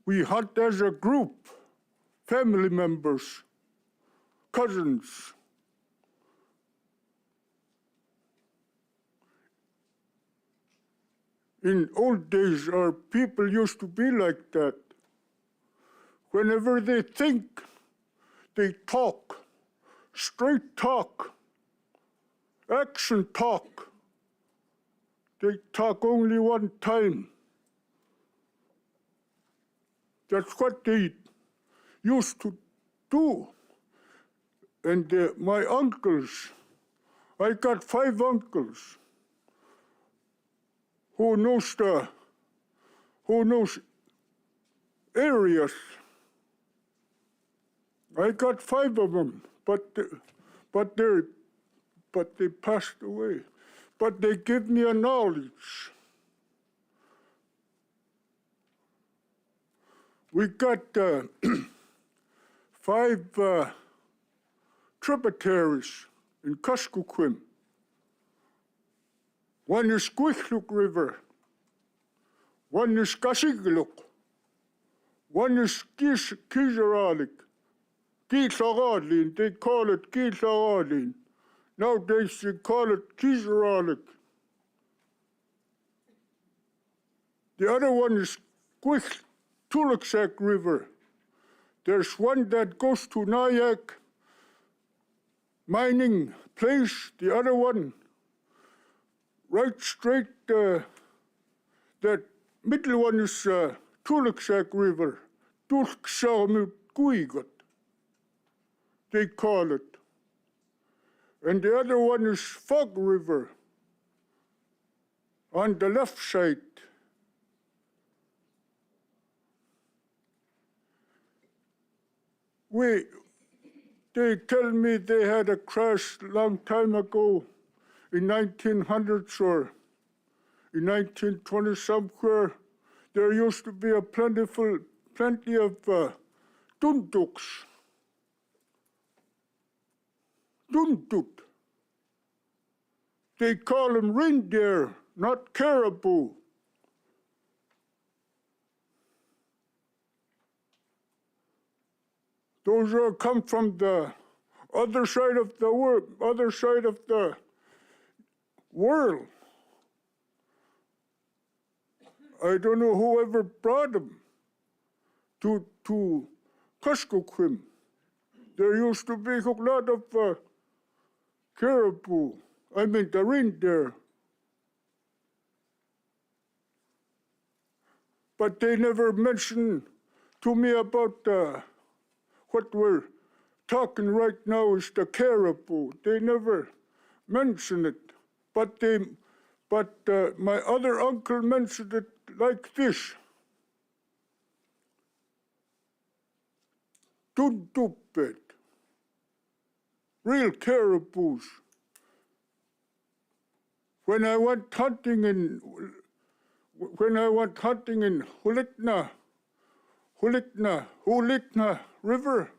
we hunt as a group, family members, cousins. In old days, our people used to be like that. Whenever they think, they talk, straight talk, action talk. They talk only one time. That's what they used to do. And my uncles I got 5 uncles who knows areas. I got 5 of them, but they passed away. But they give me a knowledge. We got 5 tributaries in Kuskokwim. One is Squichluk River. One is Kasigluk. One is Kisaralik. Kisaralin, they call it Kisaralin. Nowadays they call it Kisaralik. The other one is Tulaksak River. There's one that goes to Nayak mining place. The other one, right straight, that middle one is Tulaksak River. Tulksaamutkuigot, they call it. And the other one is Fog River on the left side. They tell me they had a crash long time ago in 1900s or in 1920 somewhere. There used to be a plenty of dunduks. Dunduk. They call them reindeer, not caribou. Those come from the other side of the world. I don't know whoever brought them to Kuskokwim. There used to be a lot of caribou, the reindeer. But they never mentioned to me about what we're talking right now is the caribou. They never mention it. But my other uncle mentioned it like this. Dundupet. Real caribous. When I went hunting in Hulitna River,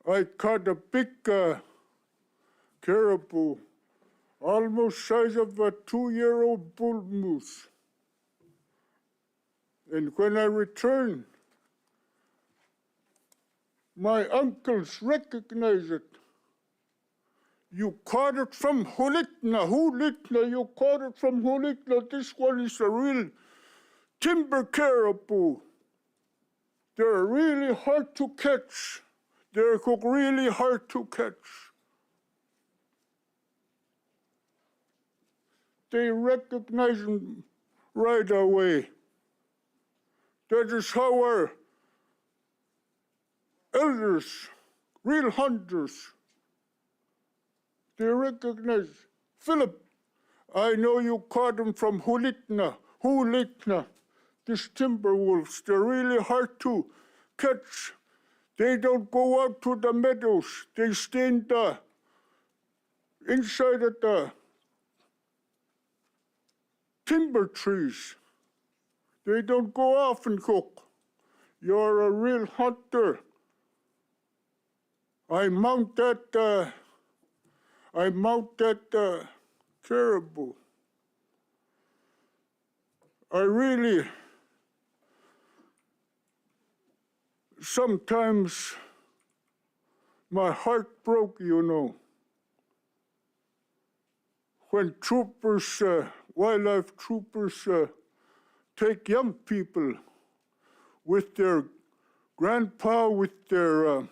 I caught a big caribou, almost size of a 2-year-old bull moose. And when I returned, my uncles recognized it. You caught it from Hulitna, you caught it from Hulitna. This one is a real timber caribou. They're really hard to catch. They're really hard to catch. They recognize them right away. That is how our elders, real hunters, they recognize. Philip, I know you caught them from Hulitna. These timber wolves, they're really hard to catch. They don't go out to the meadows. They stay inside of the timber trees. They don't go off and cook. You're a real hunter. I mount that caribou. I really, sometimes my heart broke, you know. When troopers, wildlife troopers, take young people with their grandpa, with their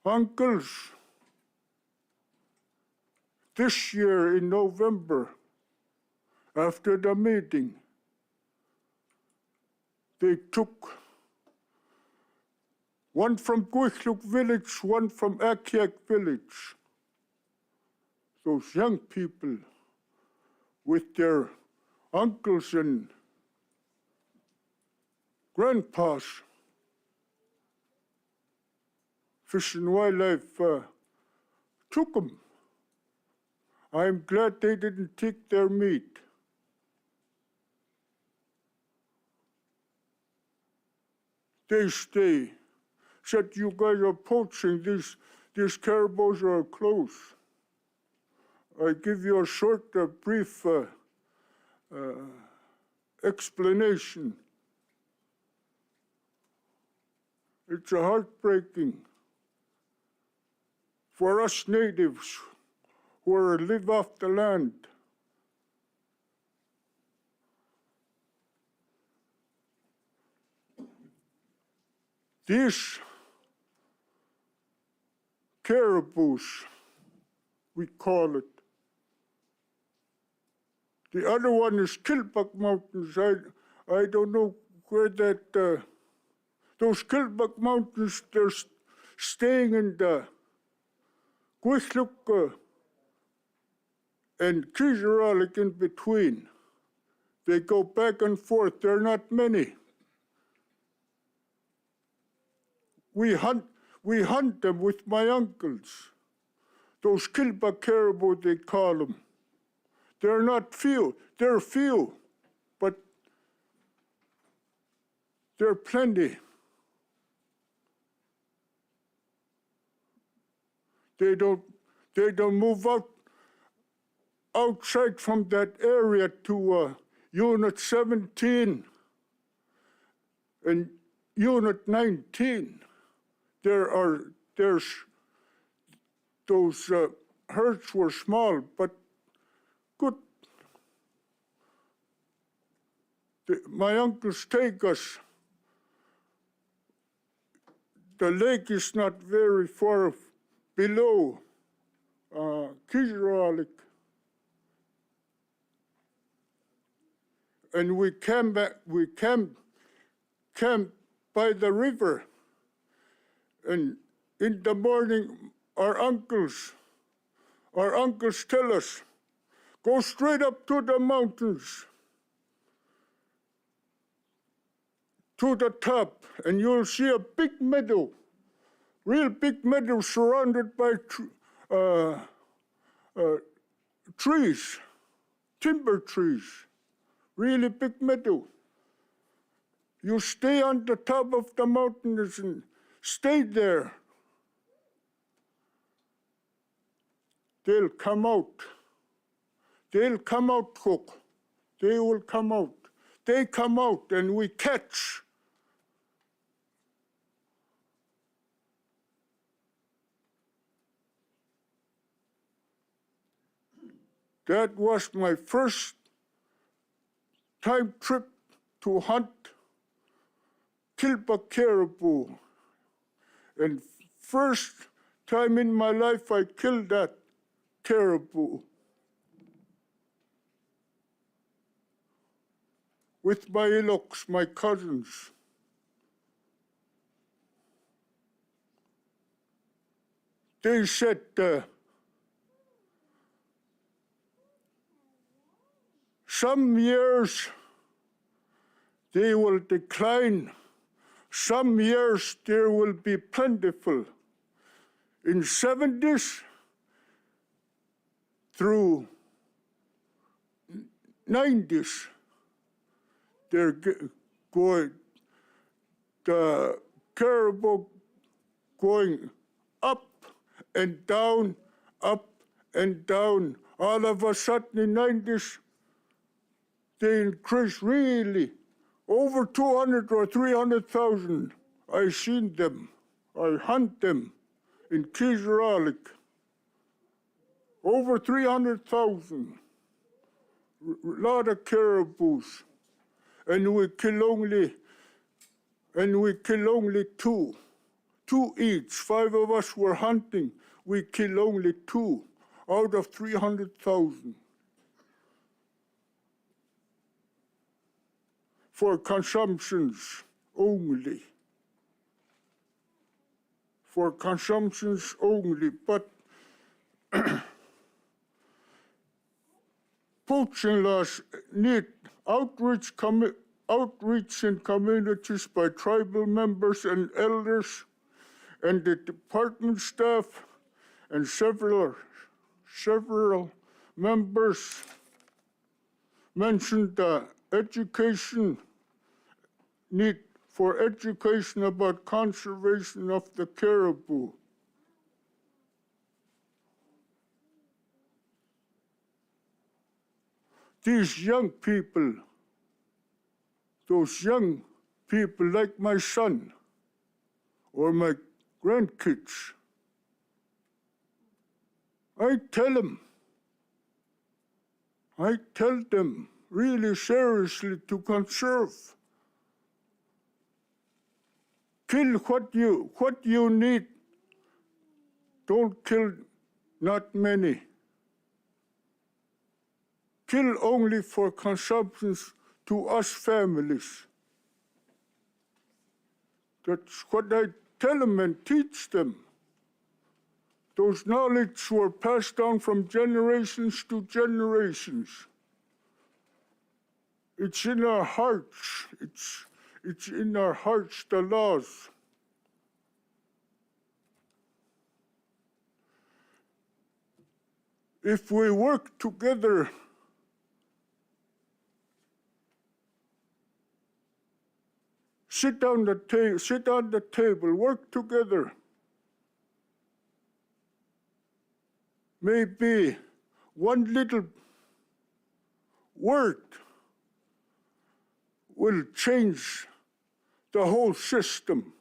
uncles. This year in November, after the meeting, they took one from Gwichlook Village, one from Akiak Village. Those young people with their uncles and grandpas. Fish and Wildlife took them. I'm glad they didn't take their meat. They stay. Said you guys are poaching, these caribous are close. I give you a short, brief explanation. It's a heartbreaking for us natives who live off the land. These caribous, we call it. The other one is Kilbuck Mountains. I don't know where that, those Kilbuck Mountains, they're staying in the Gwichlook and Kiseralik in between. They go back and forth. There are not many. We hunt them with my uncles. Those Kilbuck caribou, they call them. They're not few. They're few, but there are plenty. They don't move outside from that area to Unit 17 and Unit 19. There's those herds were small, but good. My uncles take us. The lake is not very far below Kiseralik. And we camp by the river. And in the morning, our uncles tell us, go straight up to the mountains, to the top, and you'll see a big meadow, real big meadow surrounded by trees, timber trees, really big meadow. You stay on the top of the mountains and stay there. They'll come out. They'll come out, Cook. They will come out. They come out and we catch. That was my first time trip to hunt Kilbuck caribou. And first time in my life I killed that caribou with my Iloks, my cousins. They said, some years they will decline. Some years there will be plentiful. In 70s through 90s, they're going, the caribou going up and down, up and down. All of a sudden in 90s, they increased really over 200 or 300,000. I seen them. I hunt them in Kiseralik. Over 300,000. Lot of caribous. And we kill only two. Two each. 5 of us were hunting. We kill only 2 out of 300,000. For consumptions only. for consumptions only, but poaching laws need outreach in communities by tribal members and elders, and the department staff and several members mentioned the education need for education about conservation of the caribou. These young people, those young people like my son or my grandkids, I tell them really seriously to conserve. Kill what you need. Don't kill not many. Kill only for consumptions to us families. That's what I tell them and teach them. Those knowledge were passed down from generations to generations. It's in our hearts. It's in our hearts, the laws. If we work together, sit on the table, work together. Maybe one little word will change the whole system.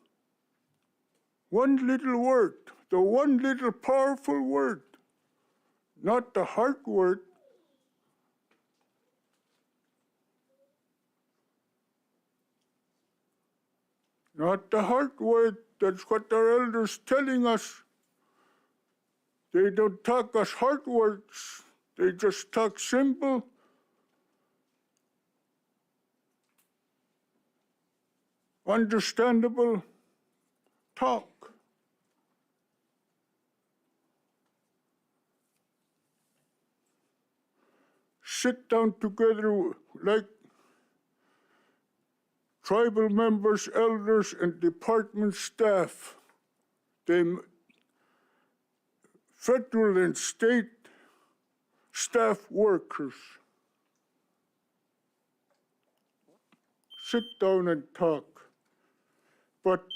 One little word, the one little powerful word, not the hard word. Not the hard word. That's what our elders telling us. They don't talk us hard words. They just talk simple. Understandable talk. Sit down together like tribal members, elders, and department staff. Federal and state staff workers. Sit down and talk. But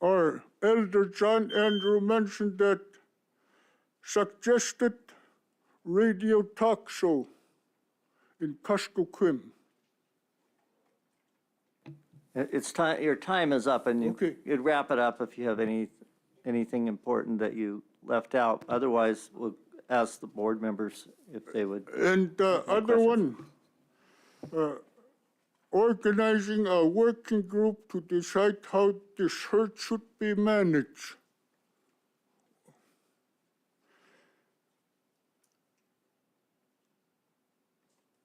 our elder John Andrew mentioned that suggested radio talk show in Kuskokwim. It's time, your time is up, and Okay. you'd wrap it up if you have anything important that you left out. Otherwise, we'll ask the board members if they would. And the other one, organizing a working group to decide how this herd should be managed.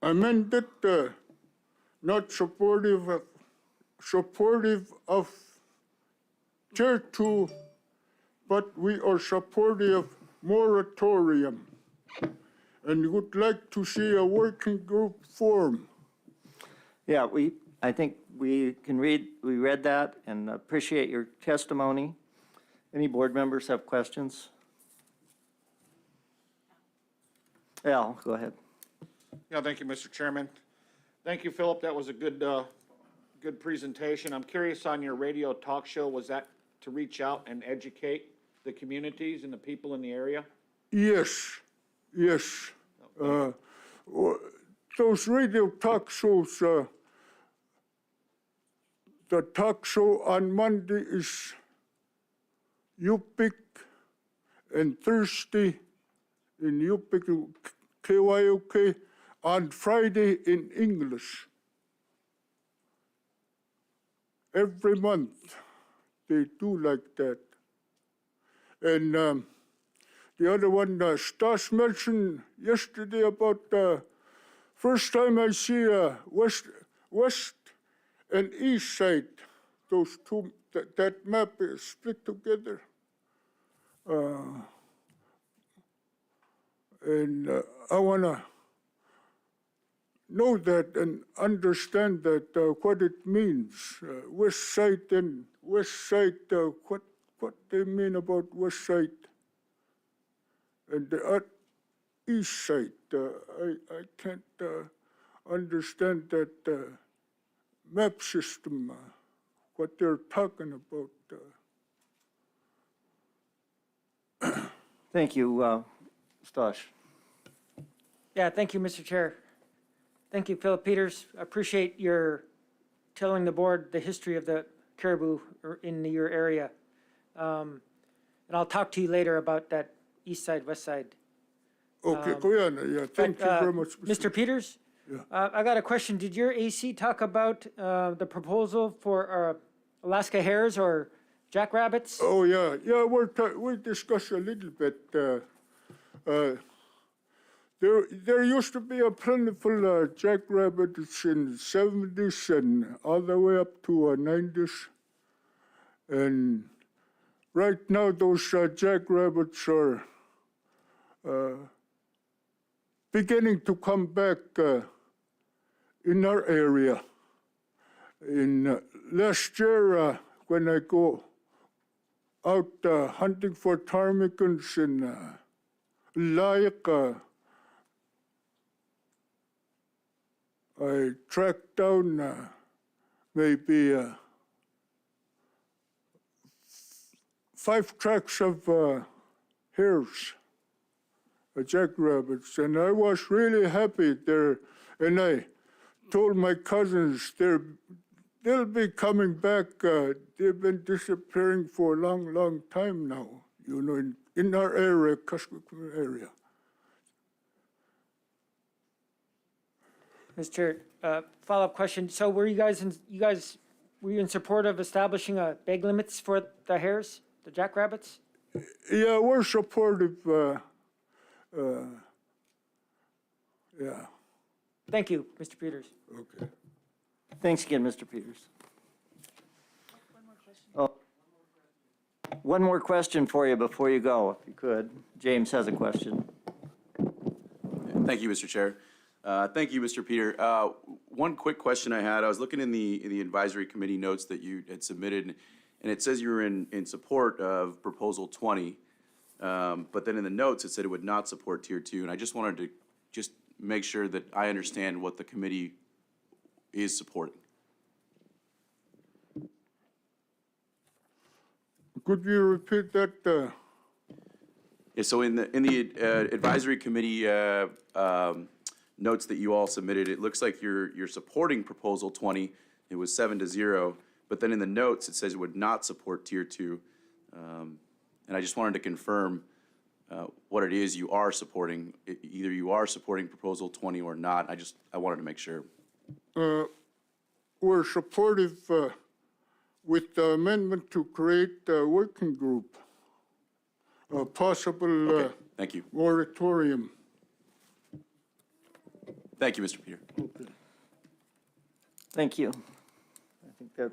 Amended, not supportive of Tier 2, but we are supportive of moratorium and would like to see a working group form. Yeah, I think we read that and appreciate your testimony. Any board members have questions? Al, go ahead. Yeah, thank you, Mr. Chairman. Thank you, Philip. That was a good presentation. I'm curious on your radio talk show, was that to reach out and educate the communities and the people in the area? Yes. Those radio talk shows, the talk show on Monday is Yupik, and Thursday in Yupik, KYOK, on Friday in English. Every month they do like that. And the other one, Stas mentioned yesterday about the first time I see West and East Side those two, that map is split together. And I want to know that and understand that what it means. West side and west side, what they mean about west side. And the east side, I can't understand that map system, what they're talking about. Thank you, Stosh. Yeah, thank you, Mr. Chair. Thank you, Philip Peters. I appreciate your telling the board the history of the caribou in your area. And I'll talk to you later about that east side, west side. Okay, Kuya na, yeah, thank you But, very much. Mr. Peters? Yeah. I got a question. Did your AC talk about the proposal for Alaska hares or jackrabbits? Oh, yeah, we discussed a little bit. There used to be a plentiful jackrabbits in 70s and all the way up to 90s. And right now, those jackrabbits are beginning to come back in our area. In last year, when I go out hunting for ptarmigans in Laik, I tracked down maybe 5 tracks of hares, jackrabbits, and I was really happy there. And I told my cousins they'll be coming back. They've been disappearing for a long, long time now, you know, in our area, Kuskokwim area. Mr. Chair, follow-up question. So were you guys in support of establishing bag limits for the hares, the jackrabbits? Yeah, we're supportive. Yeah. Thank you, Mr. Peters. Okay. Thanks again, Mr. Peters. Oh, one more question for you before you go, if you could. James has a question. Thank you, Mr. Chair. Thank you, Mr. Peter. One quick question I had, I was looking in the advisory committee notes that you had submitted, and it says you were in support of Proposal 20, but then in the notes it said it would not support Tier 2, and I just wanted to just make sure that I understand what the committee is supporting. Could you repeat that? Yeah, so in the advisory committee notes that you all submitted, it looks like you're supporting Proposal 20. It was 7-0, but then in the notes it says it would not support Tier 2, and I just wanted to confirm what it is you are supporting. Either you are supporting Proposal 20 or not. I wanted to make sure. We're supportive with the amendment to create a working group, a possible Okay, thank you. moratorium. Thank you, Mr. Peter. Thank you. I think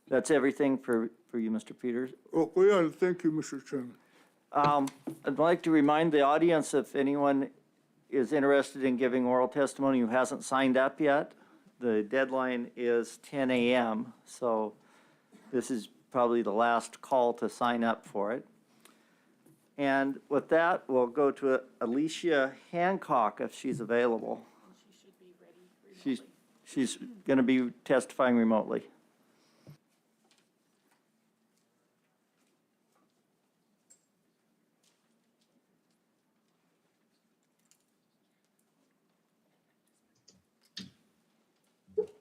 that's everything for you, Mr. Peters. Okay, yeah, thank you, Mr. Chairman. I'd like to remind the audience, if anyone is interested in giving oral testimony who hasn't signed up yet, the deadline is 10 a.m., so this is probably the last call to sign up for it. And with that, we'll go to Alicia Hancock if she's available. She should be ready remotely. She's going to be testifying remotely.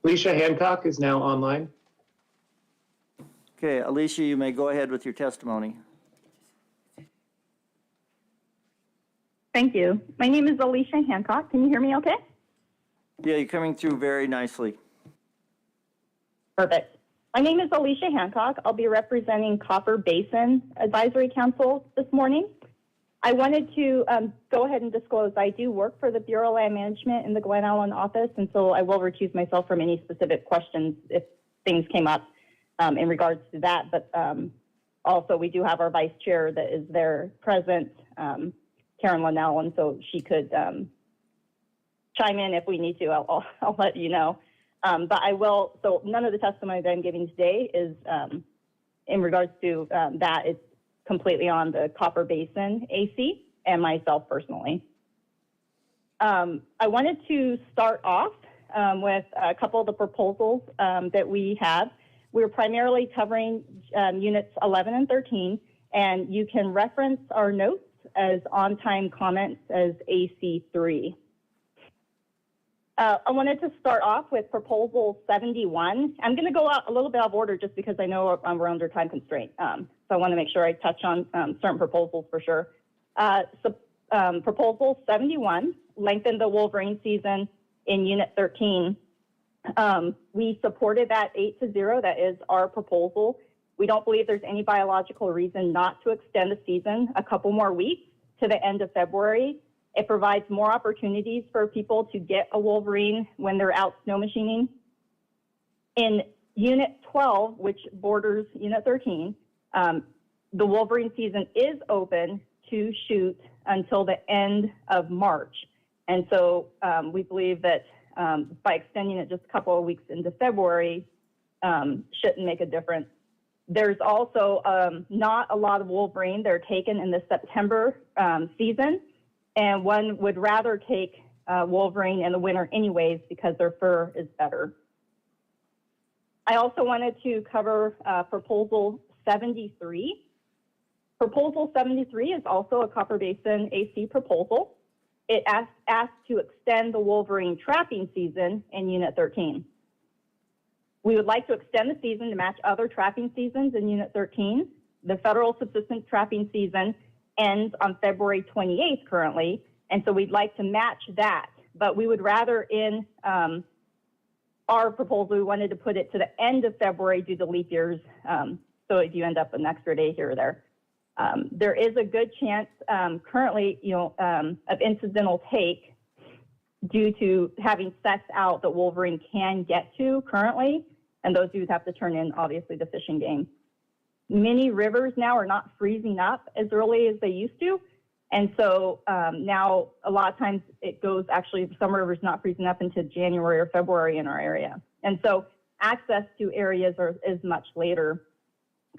Alicia Hancock is now online. Okay, Alicia, you may go ahead with your testimony. Thank you. My name is Alicia Hancock. Can you hear me okay? Yeah, you're coming through very nicely. Perfect. My name is Alicia Hancock. I'll be representing Copper Basin Advisory Council this morning. I wanted to go ahead and disclose I do work for the Bureau of Land Management in the Glen Ellyn office, and so I will recuse myself from any specific questions if things came up. in regards to that. But also, we do have our vice chair that is there present, Karen Linnell, and so she could chime in if we need to. I'll let you know. But I will, so none of the testimony that I'm giving today is in regards to that. It's completely on the Copper Basin AC and myself personally. I wanted to start off with a couple of the proposals that we have. We're primarily covering units 11 and 13, and you can reference our notes as on-time comments as AC3. I wanted to start off with proposal 71. I'm going to go out a little bit out of order just because I know we're under time constraint. So I want to make sure I touch on certain proposals for sure. Proposal 71, lengthen the wolverine season in unit 13. We supported that 8-0. That is our proposal. We don't believe there's any biological reason not to extend the season a couple more weeks to the end of February. It provides more opportunities for people to get a wolverine when they're out snow machining. In unit 12, which borders unit 13, the wolverine season is open to shoot until the end of March. And so we believe that by extending it just a couple of weeks into February shouldn't make a difference. There's also not a lot of wolverine that are taken in the September season, and one would rather take wolverine in the winter anyways because their fur is better. I also wanted to cover proposal 73. Proposal 73 is also a Copper Basin AC proposal. It asks to extend the wolverine trapping season in unit 13. We would like to extend the season to match other trapping seasons in unit 13. The federal subsistence trapping season ends on February 28th currently, and so we'd like to match that. But we would rather in our proposal, we wanted to put it to the end of February due to leap years, so if you end up an extra day here or there. There is a good chance currently, of incidental take due to having sets out that wolverine can get to currently, and those dudes have to turn in, obviously, the fishing game. Many rivers now are not freezing up as early as they used to, and so now a lot of times it goes, actually, some rivers not freezing up into January or February in our area. And so access to areas is much later.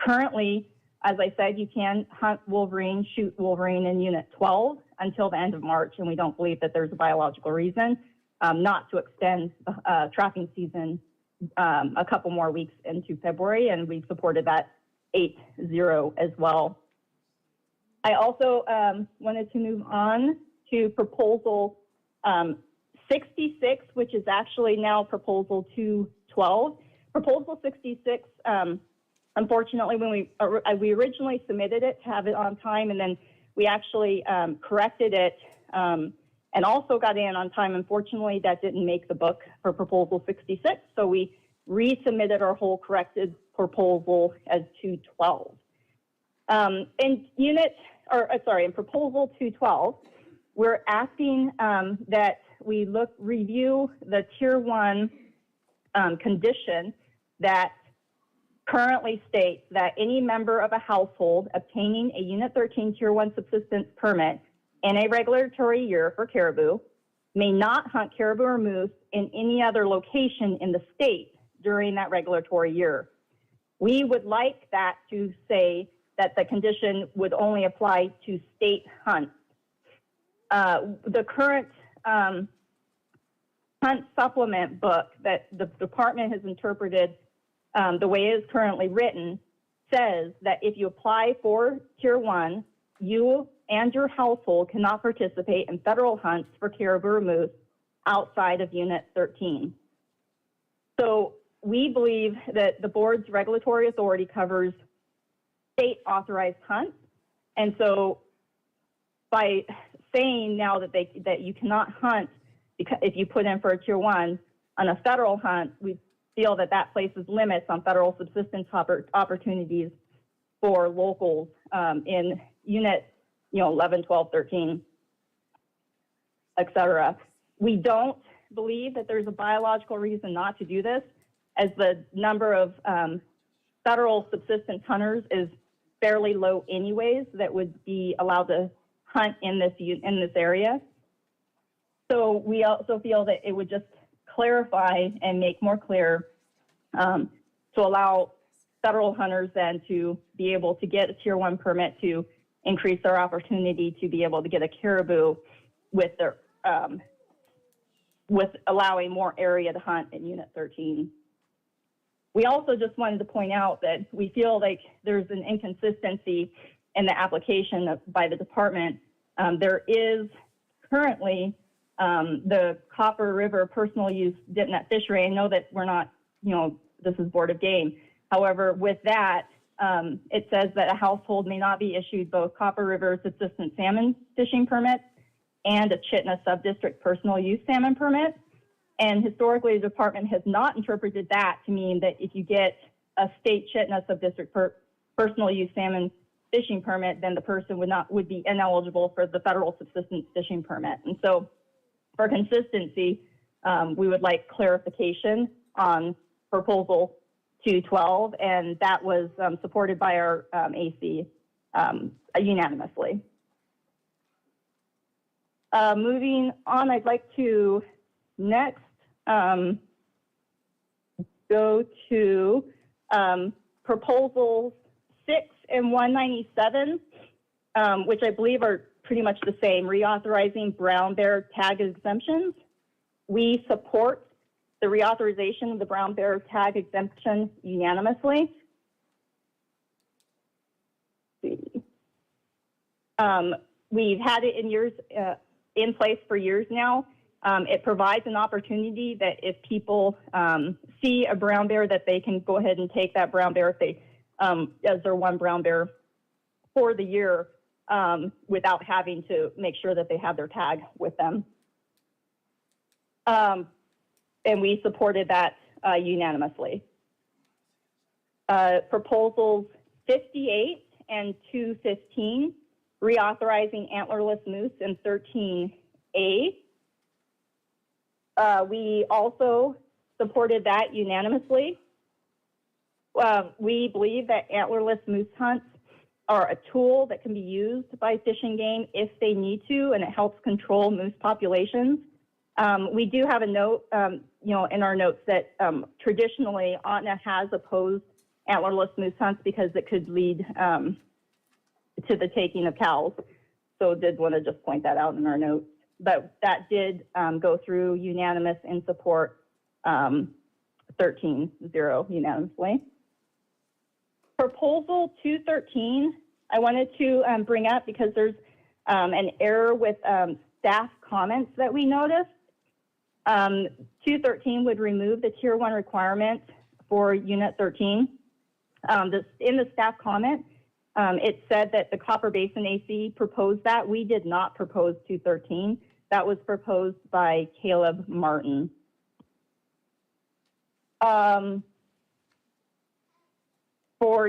Currently, as I said, you can hunt wolverine, shoot wolverine in unit 12 until the end of March, and we don't believe that there's a biological reason not to extend the trapping season a couple more weeks into February, and we supported that 8-0 as well. I also wanted to move on to proposal 66, which is actually now proposal 212. Proposal 66, unfortunately, when we originally submitted it to have it on time, and then we actually corrected it and also got in on time. Unfortunately, that didn't make the book for proposal 66, so we resubmitted our whole corrected proposal as 212. In proposal 212, we're asking that we review the tier 1 condition that currently states that any member of a household obtaining a Unit 13 Tier 1 subsistence permit in a regulatory year for caribou may not hunt caribou or moose in any other location in the state during that regulatory year. We would like that to say that the condition would only apply to state hunts. The current hunt supplement book that the department has interpreted the way it is currently written says that if you apply for Tier 1, you and your household cannot participate in federal hunts for caribou or moose outside of Unit 13. So we believe that the board's regulatory authority covers state authorized hunts. And so by saying now that you cannot hunt if you put in for a Tier 1 on a federal hunt, we feel that that places limits on federal subsistence opportunities for locals in Unit 11, 12, 13, et cetera. We don't believe that there's a biological reason not to do this, as the number of federal subsistence hunters is fairly low anyways that would be allowed to hunt in this area. So we also feel that it would just clarify and make more clear to allow federal hunters then to be able to get a Tier 1 permit to increase their opportunity to be able to get a caribou with their with allowing more area to hunt in Unit 13. We also just wanted to point out that we feel like there's an inconsistency in the application by the department. There is currently the Copper River personal use dip net fishery. I know that we're not, this is Board of Game. However, with that, it says that a household may not be issued both Copper River subsistence salmon fishing permits and a Chitina subdistrict personal use salmon permit. And historically, the department has not interpreted that to mean that if you get a state Chitina subdistrict personal use salmon fishing permit, then the person would be ineligible for the federal subsistence fishing permit. And so, for consistency, we would like clarification on proposal 212, and that was supported by our AC unanimously. Moving on, I'd like to next go to proposals 6 and 197, which I believe are pretty much the same, reauthorizing brown bear tag exemptions. We support the reauthorization of the brown bear tag exemption unanimously. We've had it in place for years now. It provides an opportunity that if people see a brown bear, that they can go ahead and take that brown bear if they, as their one brown bear for the year, without having to make sure that they have their tag with them. And we supported that unanimously. Proposals 58 and 215, reauthorizing antlerless moose in 13A. We also supported that unanimously. We believe that antlerless moose hunts are a tool that can be used by Fish and Game if they need to, and it helps control moose populations. We do have a note, in our notes that traditionally OTNA has opposed antlerless moose hunts because it could lead to the taking of cows. So did want to just point that out in our notes. But that did go through unanimous in support 13-0 unanimously. Proposal 213, I wanted to bring up because there's an error with staff comments that we noticed. 213 would remove the Tier 1 requirement for Unit 13. In the staff comment, it said that the Copper Basin AC proposed that. We did not propose 213. That was proposed by Caleb Martin. For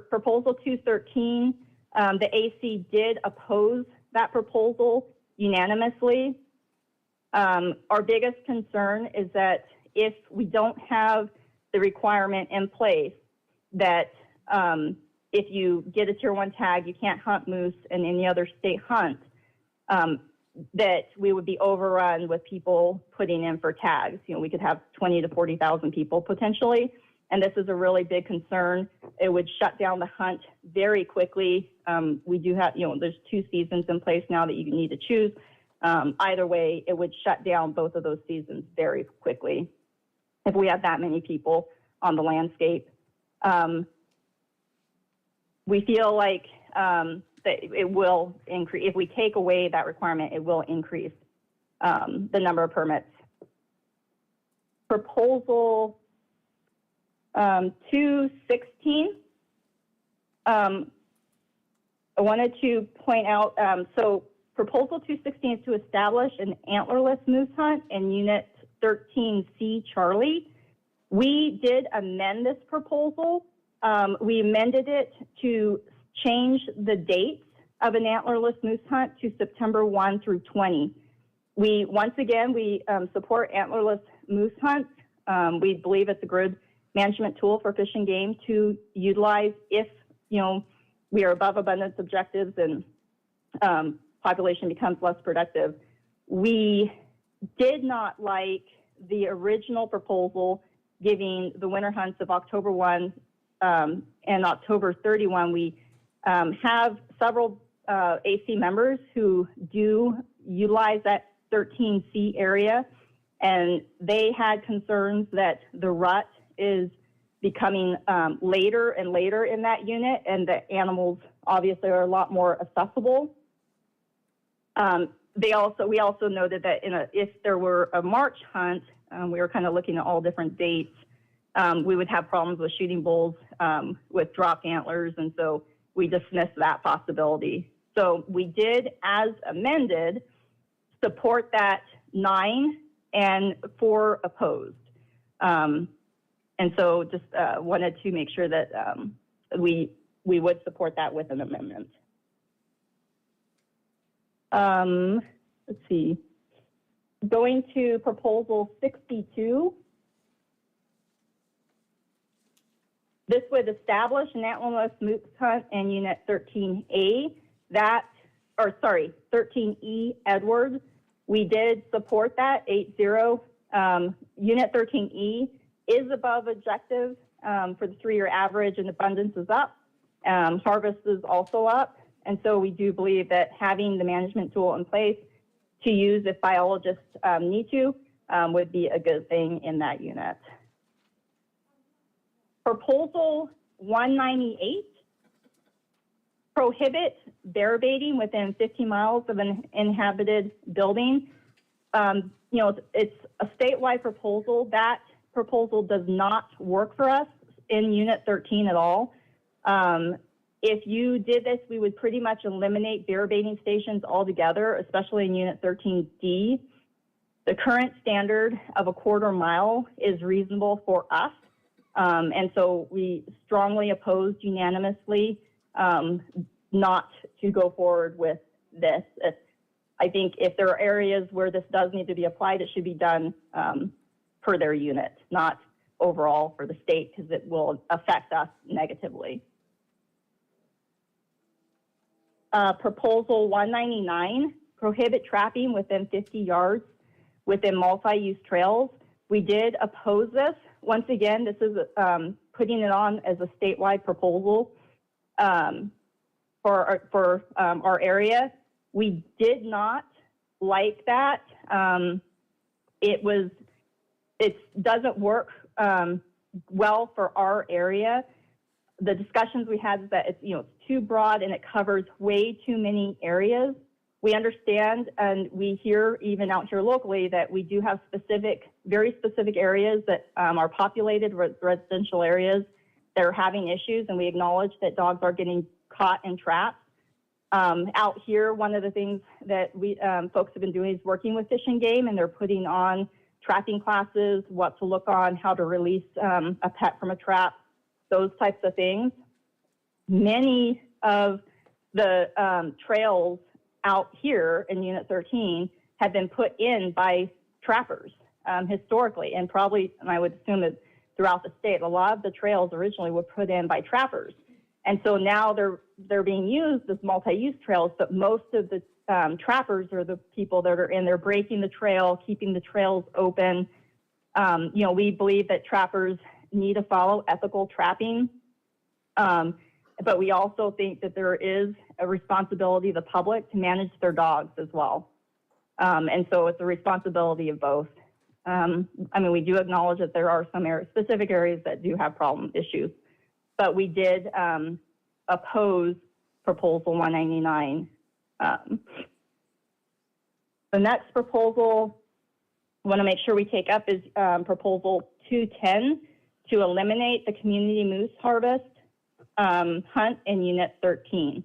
proposal 213, the AC did oppose that proposal unanimously. Our biggest concern is that if we don't have the requirement in place that if you get a Tier 1 tag, you can't hunt moose in any other state hunt, that we would be overrun with people putting in for tags. We could have 20 to 40,000 people potentially, and this is a really big concern. It would shut down the hunt very quickly. We do have, there's 2 seasons in place now that you need to choose. Either way, it would shut down both of those seasons very quickly if we have that many people on the landscape. We feel like that it will increase, if we take away that requirement, it will increase the number of permits. Proposal 216, I wanted to point out, so Proposal 216 is to establish an antlerless moose hunt in Unit 13C Charlie. We did amend this proposal. We amended it to change the dates of an antlerless moose hunt to September 1 through 20. Once again, we support antlerless moose hunts. We believe it's a good management tool for Fish and Game to utilize if, we are above abundance objectives and population becomes less productive. We did not like the original proposal giving the winter hunts of October 1 and October 31. We have several AC members who do utilize that 13C area, and they had concerns that the rut is becoming later and later in that unit, and the animals obviously are a lot more accessible. We also noted that if there were a March hunt, we were kind of looking at all different dates, we would have problems with shooting bulls with dropped antlers, and so we dismissed that possibility. So we did, as amended, support that 9 and 4 opposed. And so just wanted to make sure that we would support that with an amendment. Let's see. Going to proposal 62. This would establish an antlerless moose hunt in Unit 13A. 13E Edwards. We did support that 8-0. Unit 13E is above objective for the 3-year average, and abundance is up. Harvest is also up. And so we do believe that having the management tool in place to use if biologists need to would be a good thing in that unit. Proposal 198, prohibit bear baiting within 50 miles of an inhabited building. It's a statewide proposal. That proposal does not work for us in Unit 13 at all. If you did this, we would pretty much eliminate bear baiting stations altogether, especially in Unit 13D. The current standard of a 1/4 mile is reasonable for us. And so we strongly opposed unanimously not to go forward with this. I think if there are areas where this does need to be applied, it should be done per their unit, not overall for the state, because it will affect us negatively. Proposal 199, prohibit trapping within 50 yards within multi-use trails. We did oppose this. Once again, this is putting it on as a statewide proposal for our area. We did not like that. It doesn't work well for our area. The discussions we had is that it's too broad and it covers way too many areas. We understand, and we hear even out here locally, that we do have very specific areas that are populated residential areas that are having issues, and we acknowledge that dogs are getting caught in traps. Out here, one of the things that we folks have been doing is working with Fish and Game, and they're putting on trapping classes, what to look on, how to release a pet from a trap, those types of things. Many of the trails out here in Unit 13 have been put in by trappers historically, and probably, and I would assume that throughout the state, a lot of the trails originally were put in by trappers. And so now they're being used as multi-use trails, but most of the trappers are the people that are in there breaking the trail, keeping the trails open. We believe that trappers need to follow ethical trapping. But we also think that there is a responsibility of the public to manage their dogs as well. And so it's a responsibility of both. We do acknowledge that there are some specific areas that do have problem issues, but we did oppose proposal 199. The next proposal I want to make sure we take up is proposal 210 to eliminate the community moose harvest hunt in Unit 13.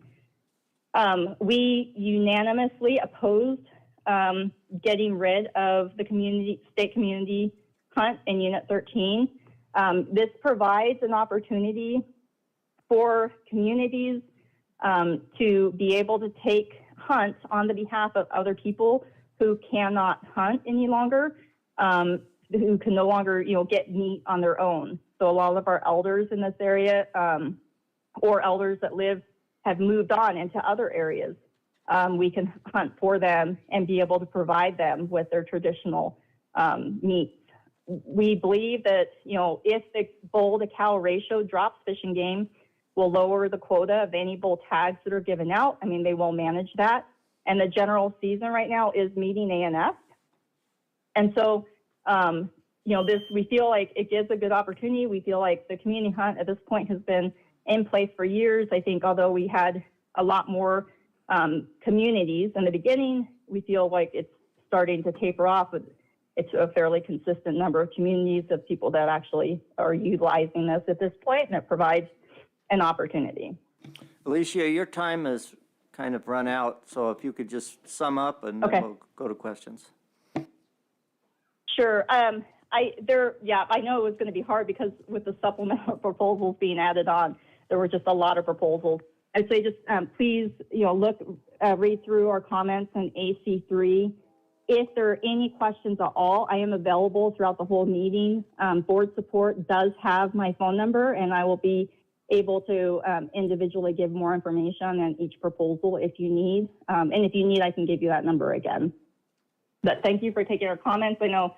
We unanimously opposed getting rid of the state community hunt in Unit 13. This provides an opportunity for communities to be able to take hunts on the behalf of other people who cannot hunt any longer, who can no longer, get meat on their own. So a lot of our elders in this area, or elders that have moved on into other areas. We can hunt for them and be able to provide them with their traditional meats. We believe that, if the bull to cow ratio drops, Fish and Game will lower the quota of any bull tags that are given out. I mean, they will manage that. And the general season right now is meeting ANF. And so, we feel like it gives a good opportunity. We feel like the community hunt at this point has been in place for years. I think although we had a lot more communities in the beginning, we feel like it's starting to taper off. But it's a fairly consistent number of communities of people that actually are utilizing this at this point, and it provides an opportunity. Alicia, your time has kind of run out, so if you could just sum up and then Okay. we'll go to questions. Sure. I know it was going to be hard because with the supplemental proposals being added on, there were just a lot of proposals. I'd say just please, read through our comments in AC3. If there are any questions at all, I am available throughout the whole meeting. Board support does have my phone number, and I will be able to individually give more information on each proposal if you need. And if you need, I can give you that number again. But thank you for taking our comments. I know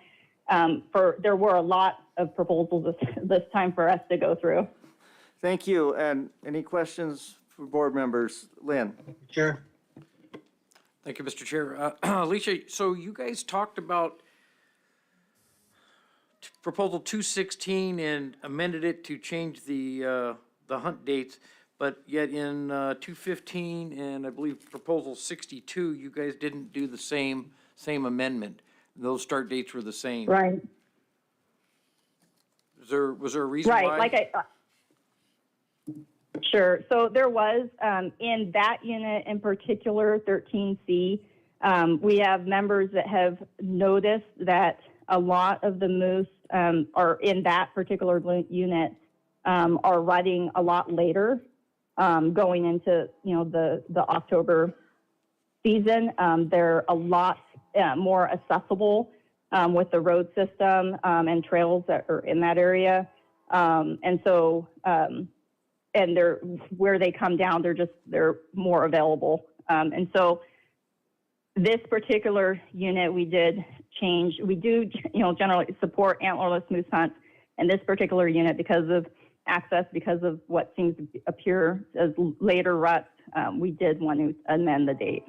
there were a lot of proposals this time for us to go through. Thank you. And any questions for board members? Lynn? Chair. Thank you, Mr. Chair. Alicia, so you guys talked about Proposal 216 and amended it to change the hunt dates, but yet in 215 and I believe Proposal 62, you guys didn't do the same amendment. Those start dates were the same. Right. Was there a reason why? Right. Sure. So there was, in that unit in particular, 13C, we have members that have noticed that a lot of the moose are in that particular unit are rutting a lot later, going into, the October season. They're a lot more accessible with the road system and trails that are in that area. And so, and where they come down, they're more available. And so this particular unit, we did change. We do, generally support antlerless moose hunts. And this particular unit, because of access, because of what seems to appear as later ruts, we did want to amend the date.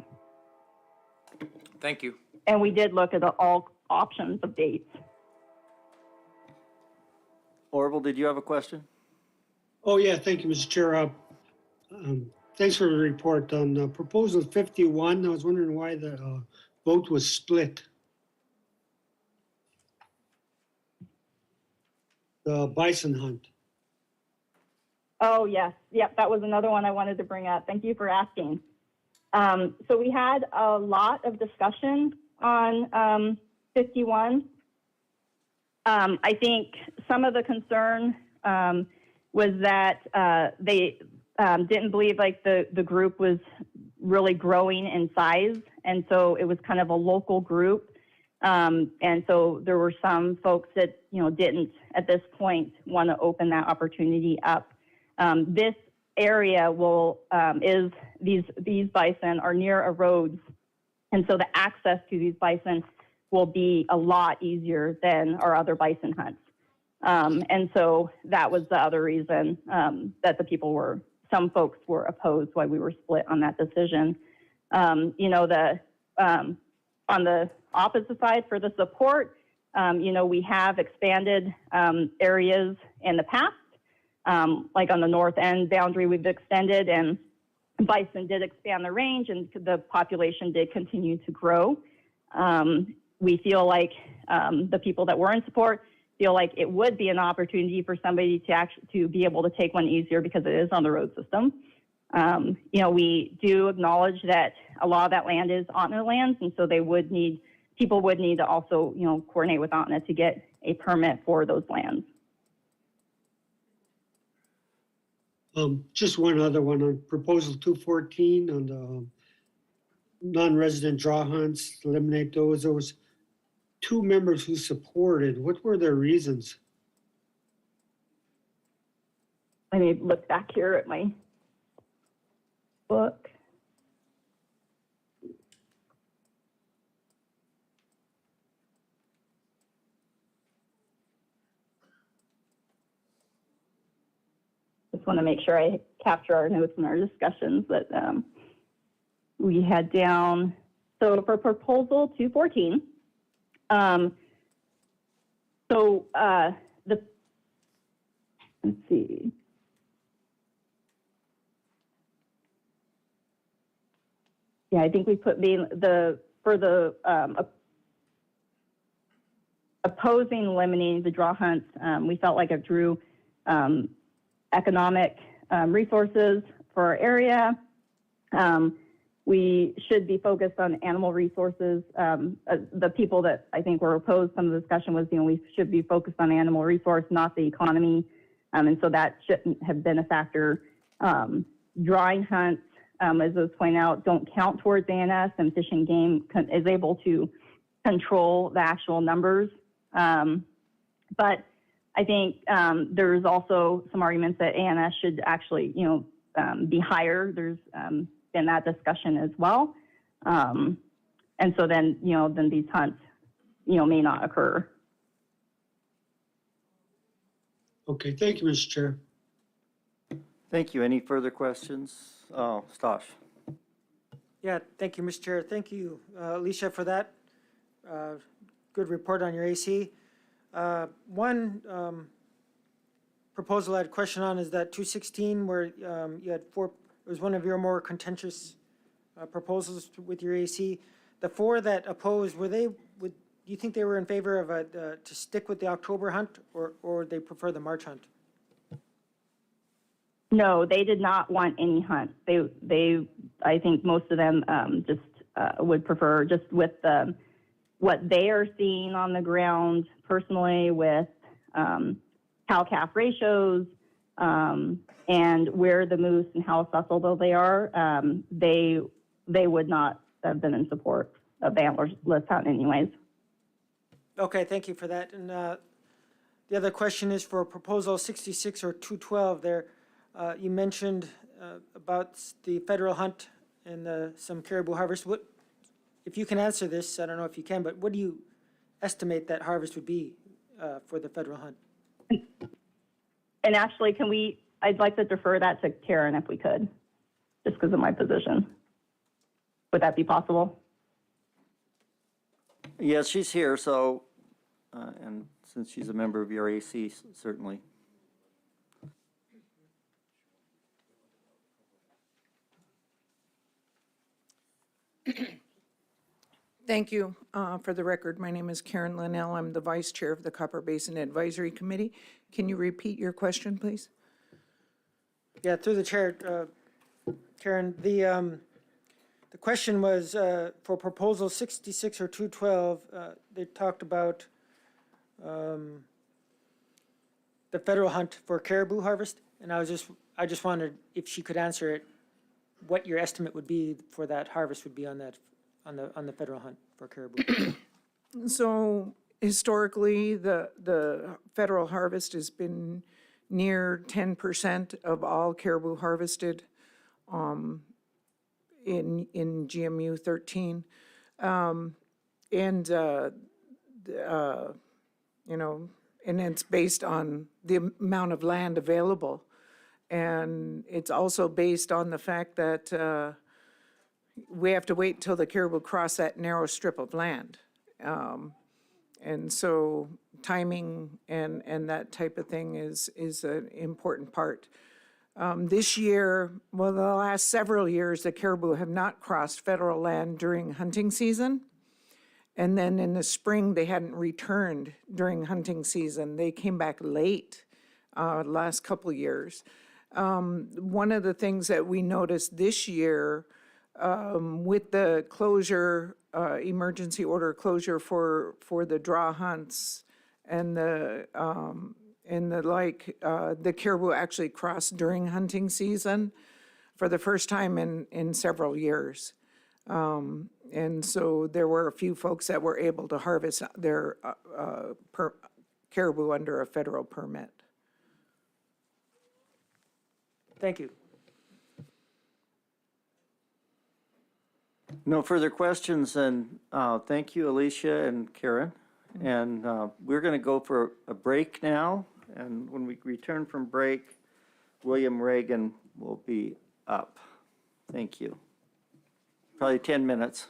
Thank you. And we did look at all options of dates. Orville, did you have a question? Oh, yeah, thank you, Mr. Chair. Thanks for the report. On Proposal 51, I was wondering why the vote was split. The bison hunt. Oh, yes. Yep, that was another one I wanted to bring up. Thank you for asking. So we had a lot of discussion on 51. I think some of the concern was that they didn't believe like the group was really growing in size. And so it was kind of a local group. And so there were some folks that, didn't at this point want to open that opportunity up. This area is these bison are near a road. And so the access to these bison will be a lot easier than our other bison hunts. And so that was the other reason that some folks were opposed why we were split on that decision. On the opposite side for the support, we have expanded areas in the past, like on the north end boundary we've extended, and bison did expand the range and the population did continue to grow. We feel like the people that were in support feel like it would be an opportunity for somebody to be able to take one easier because it is on the road system. We do acknowledge that a lot of that land is Otna lands, and so people would need to also, coordinate with Otna to get a permit for those lands. Just one other one on Proposal 214 on the non-resident draw hunts, eliminate those. There was 2 members who supported. What were their reasons? Let me look back here at my book. Just want to make sure I capture our notes and our discussions that we had down. So for proposal 214, let's see. Yeah, I think we put for the opposing eliminating the draw hunts, we felt like it drew economic resources for our area. We should be focused on animal resources. The people that I think were opposed, some of the discussion was, we should be focused on animal resource, not the economy. And so that shouldn't have been a factor. Drawing hunts, as was pointed out, don't count towards ANS, and Fish and Game is able to control the actual numbers. But I think there's also some arguments that ANS should actually, be higher. There's been that discussion as well. And so then, then these hunts, may not occur. Okay, thank you, Mr. Chair. Thank you. Any further questions? Oh, Stosh. Yeah, thank you, Mr. Chair. Thank you, Alicia, for that. Good report on your AC. One proposal I had a question on is that 216, where you had four, it was one of your more contentious proposals with your AC. The four that opposed, do you think they were in favor of to stick with the October hunt, or they prefer the March hunt? No, they did not want any hunt. I think most of them just would prefer, just with what they are seeing on the ground personally with cow-calf ratios and where the moose and how accessible they are, they would not have been in support of the antlerless hunt anyways. Okay, thank you for that. And the other question is for proposal 66 or 212 there. You mentioned about the federal hunt and some caribou harvest. If you can answer this, I don't know if you can, but what do you estimate that harvest would be for the federal hunt? And actually, I'd like to defer that to Karen if we could, just because of my position. Would that be possible? Yes, she's here, so, and since she's a member of your AC, certainly. Thank you. For the record, my name is Karen Linnell. I'm the Vice Chair of the Copper Basin Advisory Committee. Can you repeat your question, please? Yeah, through the chair, Karen, the question was for proposal 66 or 212, they talked about the federal hunt for caribou harvest, and I just wondered if she could answer it, what your estimate would be for that harvest would be on that on the federal hunt for caribou. So historically, the federal harvest has been near 10% of all caribou harvested in GMU 13. And it's based on the amount of land available. And it's also based on the fact that we have to wait until the caribou cross that narrow strip of land. And so timing and that type of thing is an important part. This year, well, the last several years, the caribou have not crossed federal land during hunting season. And then in the spring, they hadn't returned during hunting season. They came back late last couple of years. One of the things that we noticed this year with the closure, emergency order closure for the draw hunts and the caribou actually crossed during hunting season for the first time in several years. And so there were a few folks that were able to harvest their caribou under a federal permit. Thank you. No further questions, and thank you, Alicia and Karen. And we're going to go for a break now, and when we return from break, William Reagan will be up. Thank you. Probably 10 minutes.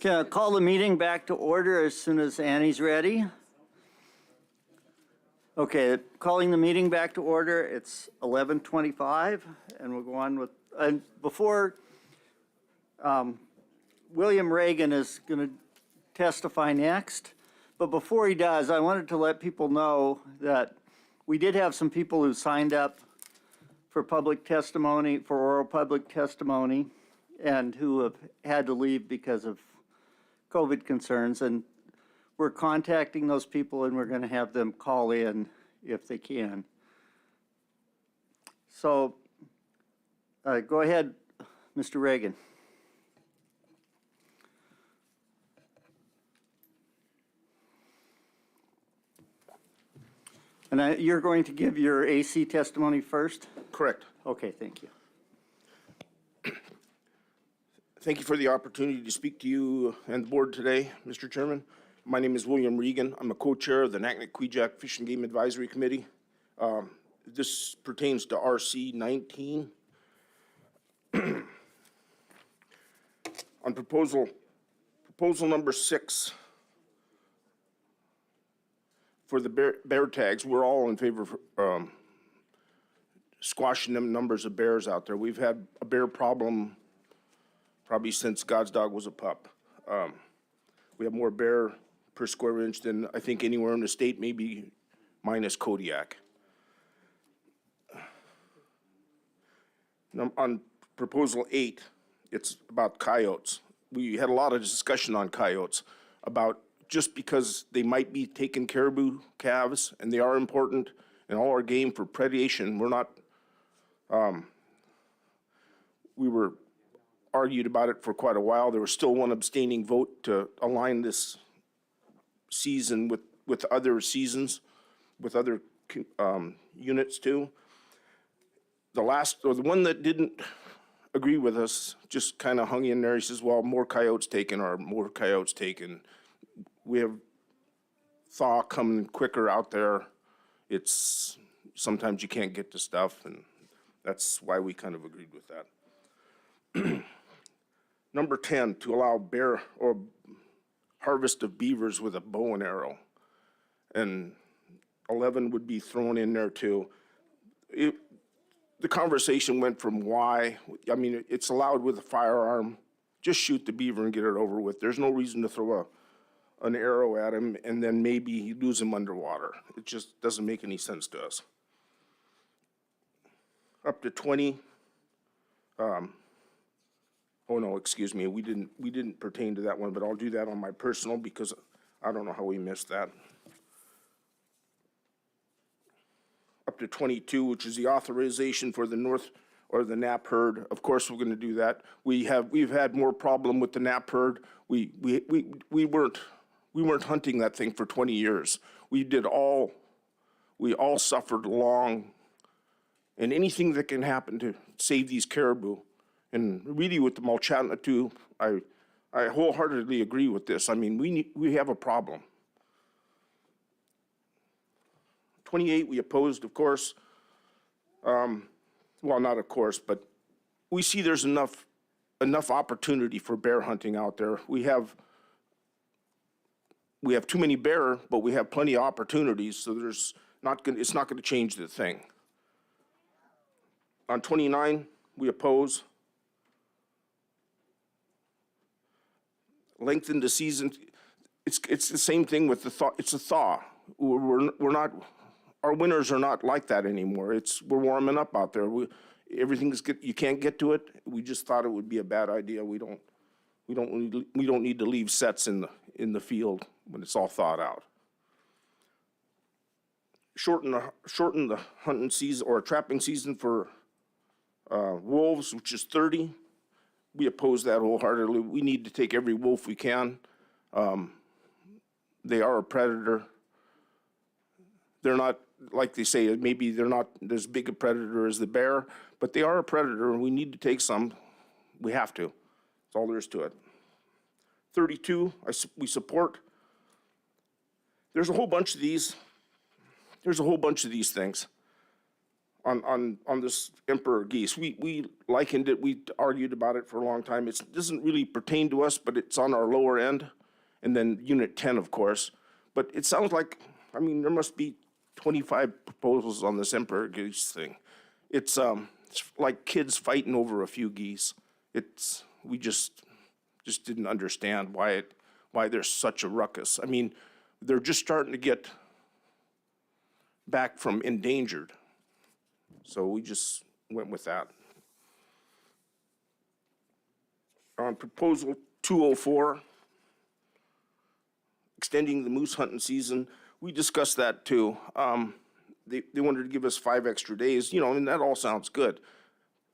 Can I call the meeting back to order as soon as Annie's ready? Okay, calling the meeting back to order. It's 11:25, and we'll go on with, and before, William Reagan is going to testify next, but before he does, I wanted to let people know that we did have some people who signed up for public testimony, for oral public testimony, and who have had to leave because of COVID concerns, and we're contacting those people and we're going to have them call in if they can. So go ahead, Mr. Reagan. And you're going to give your AC testimony first? Correct. Okay, thank you. Thank you for the opportunity to speak to you and the board today, Mr. Chairman. My name is William Regan. I'm a co-chair of the Naknek-Kvichak Fish and Game Advisory Committee. This pertains to RC 19. On proposal number 6 for the bear tags, we're all in favor of squashing them numbers of bears out there. We've had a bear problem probably since God's dog was a pup. We have more bear per square inch than I think anywhere in the state, maybe minus Kodiak. On proposal 8, it's about coyotes. We had a lot of discussion on coyotes about just because they might be taking caribou calves, and they are important in all our game for predation. We're not, we were argued about it for quite a while. There was still one abstaining vote to align this season with other seasons, with other units too. The one that didn't agree with us just kind of hung in there. He says, well, more coyotes taken or more coyotes taken. We have thaw coming quicker out there. It's sometimes you can't get to stuff, and that's why we kind of agreed with that. Number 10, to allow bear or harvest of beavers with a bow and arrow. And 11 would be thrown in there too. The conversation went from why, I mean, it's allowed with a firearm. Just shoot the beaver and get it over with. There's no reason to throw an arrow at him and then maybe you lose him underwater. It just doesn't make any sense to us. Up to 20. Oh no, excuse me, we didn't pertain to that one, but I'll do that on my personal because I don't know how we missed that. Up to 22, which is the authorization for the north or the Knapp herd. Of course, we're going to do that. We've had more problem with the Knapp herd. We weren't hunting that thing for 20 years. We all suffered long, and anything that can happen to save these caribou. And really with the Mulchatna too, I wholeheartedly agree with this. I mean, we have a problem. 28, we opposed, of course. Well, not of course, but we see there's enough opportunity for bear hunting out there. We have too many bear, but we have plenty of opportunities, so it's not going to change the thing. On 29, we oppose. Lengthen the season. It's the same thing with the thaw. It's a thaw. We're not. Our winters are not like that anymore. We're warming up out there. Everything's good. You can't get to it. We just thought it would be a bad idea. We don't need to leave sets in the field when it's all thawed out. Shorten the hunting season or trapping season for wolves, which is 30. We oppose that wholeheartedly. We need to take every wolf we can. They are a predator. They're not, like they say, maybe they're not as big a predator as the bear, but they are a predator, and we need to take some. We have to. That's all there is to it. 32, we support. There's a whole bunch of these. There's a whole bunch of these things. on this emperor geese. We likened it, we argued about it for a long time. It doesn't really pertain to us, but it's on our lower end. And then Unit 10, of course. But it sounds like, I mean, there must be 25 proposals on this emperor geese thing. It's like kids fighting over a few geese. We just didn't understand why there's such a ruckus. I mean, they're just starting to get back from endangered. So we just went with that. On proposal 204, extending the moose hunting season, we discussed that too. They wanted to give us 5 extra days, and that all sounds good.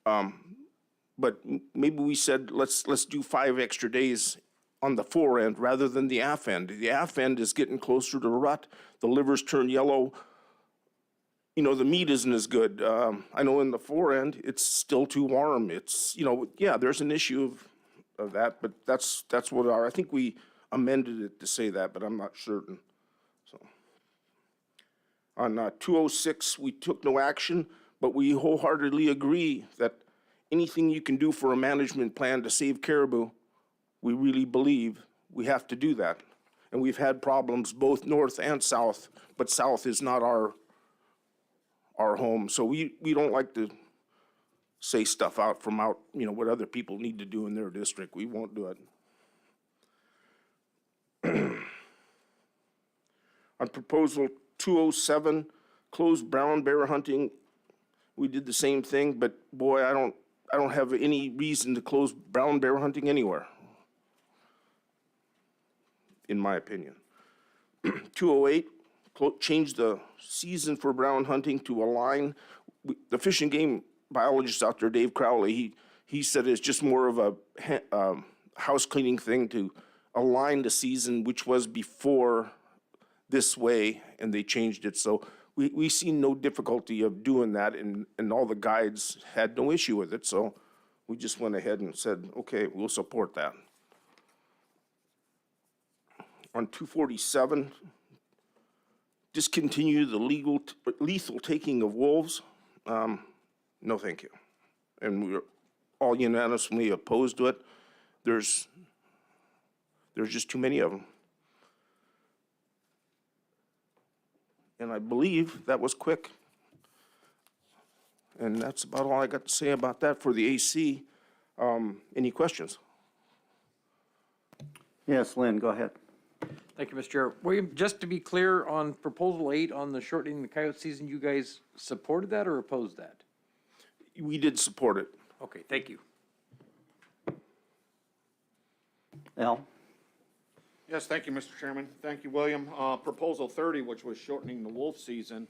But maybe we said, let's do 5 extra days on the fore end rather than the aft end. The aft end is getting closer to rut. The livers turn yellow. The meat isn't as good. I know in the fore end, it's still too warm. It's, yeah, there's an issue of that, but that's what I think we amended it to say that, but I'm not certain. So on 206, we took no action, but we wholeheartedly agree that anything you can do for a management plan to save caribou, we really believe we have to do that. And we've had problems both north and south, but south is not our home. So we don't like to say stuff out from what other people need to do in their district. We won't do it. On proposal 207, closed brown bear hunting, we did the same thing, but boy, I don't have any reason to close brown bear hunting anywhere, in my opinion. 208, change the season for brown hunting to align. The Fish and Game biologist out there, Dave Crowley, he said it's just more of a house cleaning thing to align the season, which was before this way, and they changed it. So we see no difficulty of doing that, and all the guides had no issue with it. So we just went ahead and said, okay, we'll support that. On 247, discontinue the lethal taking of wolves. No, thank you. And we're all unanimously opposed to it. There's just too many of them. And I believe that was quick. And that's about all I got to say about that for the AC. Any questions? Yes, Lynn, go ahead. Thank you, Mr. Chair. William, just to be clear, on proposal 8 on the shortening the coyote season, you guys supported that or opposed that? We did support it. Okay, thank you. Al? Yes, thank you, Mr. Chairman. Thank you, William. Proposal 30, which was shortening the wolf season,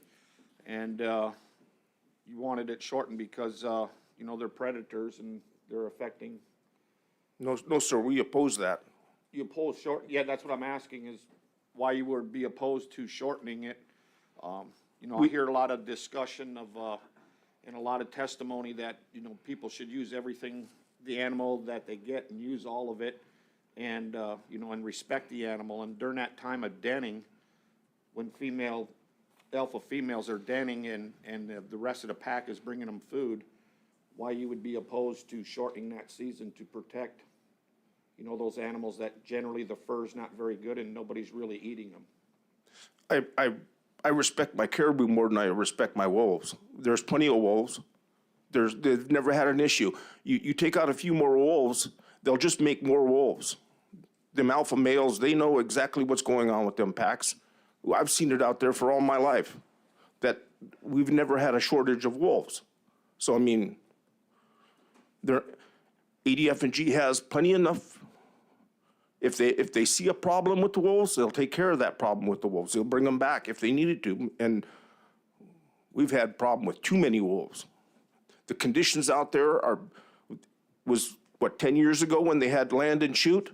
and you wanted it shortened because, they're predators and they're affecting. No, sir, we oppose that. You oppose yeah, that's what I'm asking is why you would be opposed to shortening it. I hear a lot of discussion of, and a lot of testimony that, people should use everything, the animal that they get and use all of it. And, and respect the animal. And during that time of denning, when alpha females are denning and the rest of the pack is bringing them food, why you would be opposed to shortening that season to protect, those animals that generally the fur's not very good and nobody's really eating them. I respect my caribou more than I respect my wolves. There's plenty of wolves. They've never had an issue. You take out a few more wolves, they'll just make more wolves. Them alpha males, they know exactly what's going on with them packs. I've seen it out there for all my life, that we've never had a shortage of wolves. So, I mean, ADF&G has plenty enough. If they see a problem with the wolves, they'll take care of that problem with the wolves. They'll bring them back if they needed to. And we've had problem with too many wolves. The conditions out there was 10 years ago when they had land and shoot?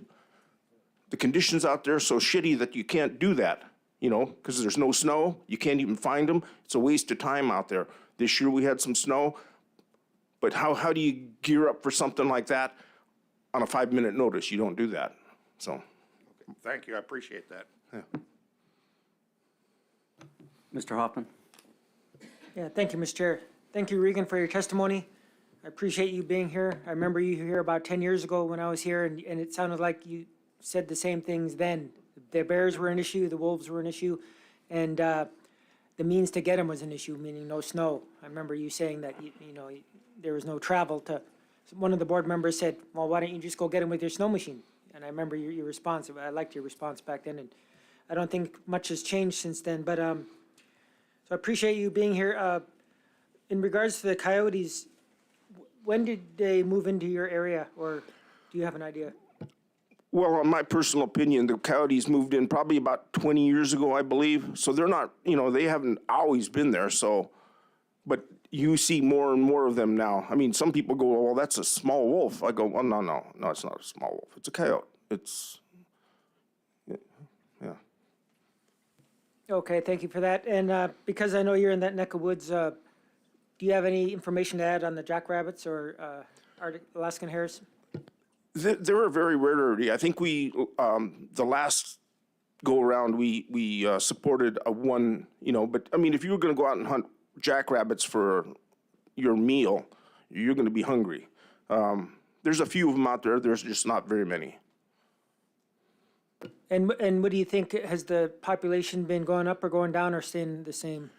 The conditions out there are so shitty that you can't do that, because there's no snow. You can't even find them. It's a waste of time out there. This year we had some snow, but how do you gear up for something like that on a 5-minute notice? You don't do that, so. Okay, thank you, I appreciate that. Yeah. Mr. Hoffman? Yeah, thank you, Mr. Chair. Thank you, Regan, for your testimony. I appreciate you being here. I remember you here about 10 years ago when I was here, and it sounded like you said the same things then. The bears were an issue, the wolves were an issue, and the means to get them was an issue, meaning no snow. I remember you saying that, there was no travel to, one of the board members said, well, why don't you just go get them with your snow machine? And I remember your response. I liked your response back then, and I don't think much has changed since then, but so I appreciate you being here. In regards to the coyotes, when did they move into your area, or do you have an idea? Well, in my personal opinion, the coyotes moved in probably about 20 years ago, I believe. So they're not, they haven't always been there. So, but you see more and more of them now. I mean, some people go, well, that's a small wolf. I go, well, no, it's not a small wolf. It's a coyote. It's, yeah. Okay, thank you for that. And because I know you're in that neck of woods, do you have any information to add on the jackrabbits or Alaskan hares? They're a very rarity. I think we, the last go around, we supported a one, but I mean, if you were going to go out and hunt jackrabbits for your meal, you're going to be hungry. There's a few of them out there. There's just not very many. And what do you think? Has the population been going up or going down or staying the same?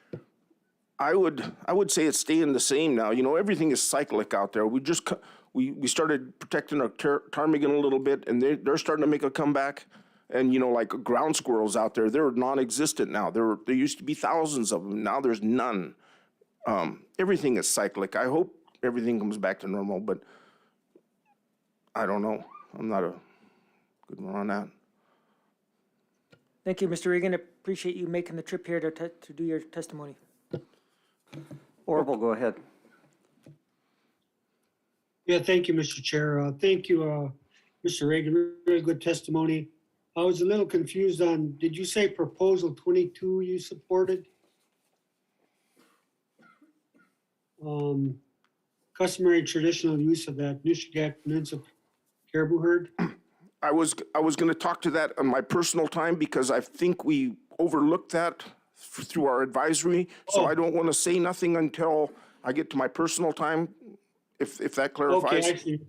I would say it's staying the same now. Everything is cyclic out there. We started protecting our ptarmigan a little bit, and they're starting to make a comeback. And like ground squirrels out there, they're non-existent now. There used to be thousands of them. Now there's none. Everything is cyclic. I hope everything comes back to normal, but I don't know. I'm not a good one on that. Thank you, Mr. Regan. I appreciate you making the trip here to do your testimony. Orville, go ahead. Yeah, thank you, Mr. Chair. Thank you, Mr. Reagan. Really good testimony. I was a little confused on, did you say proposal 22 you supported? Customary traditional use of that Nishnawbe Peninsula caribou herd? I was going to talk to that on my personal time because I think we overlooked that through our advisory. So I don't want to say nothing until I get to my personal time, if that clarifies. Okay, I see.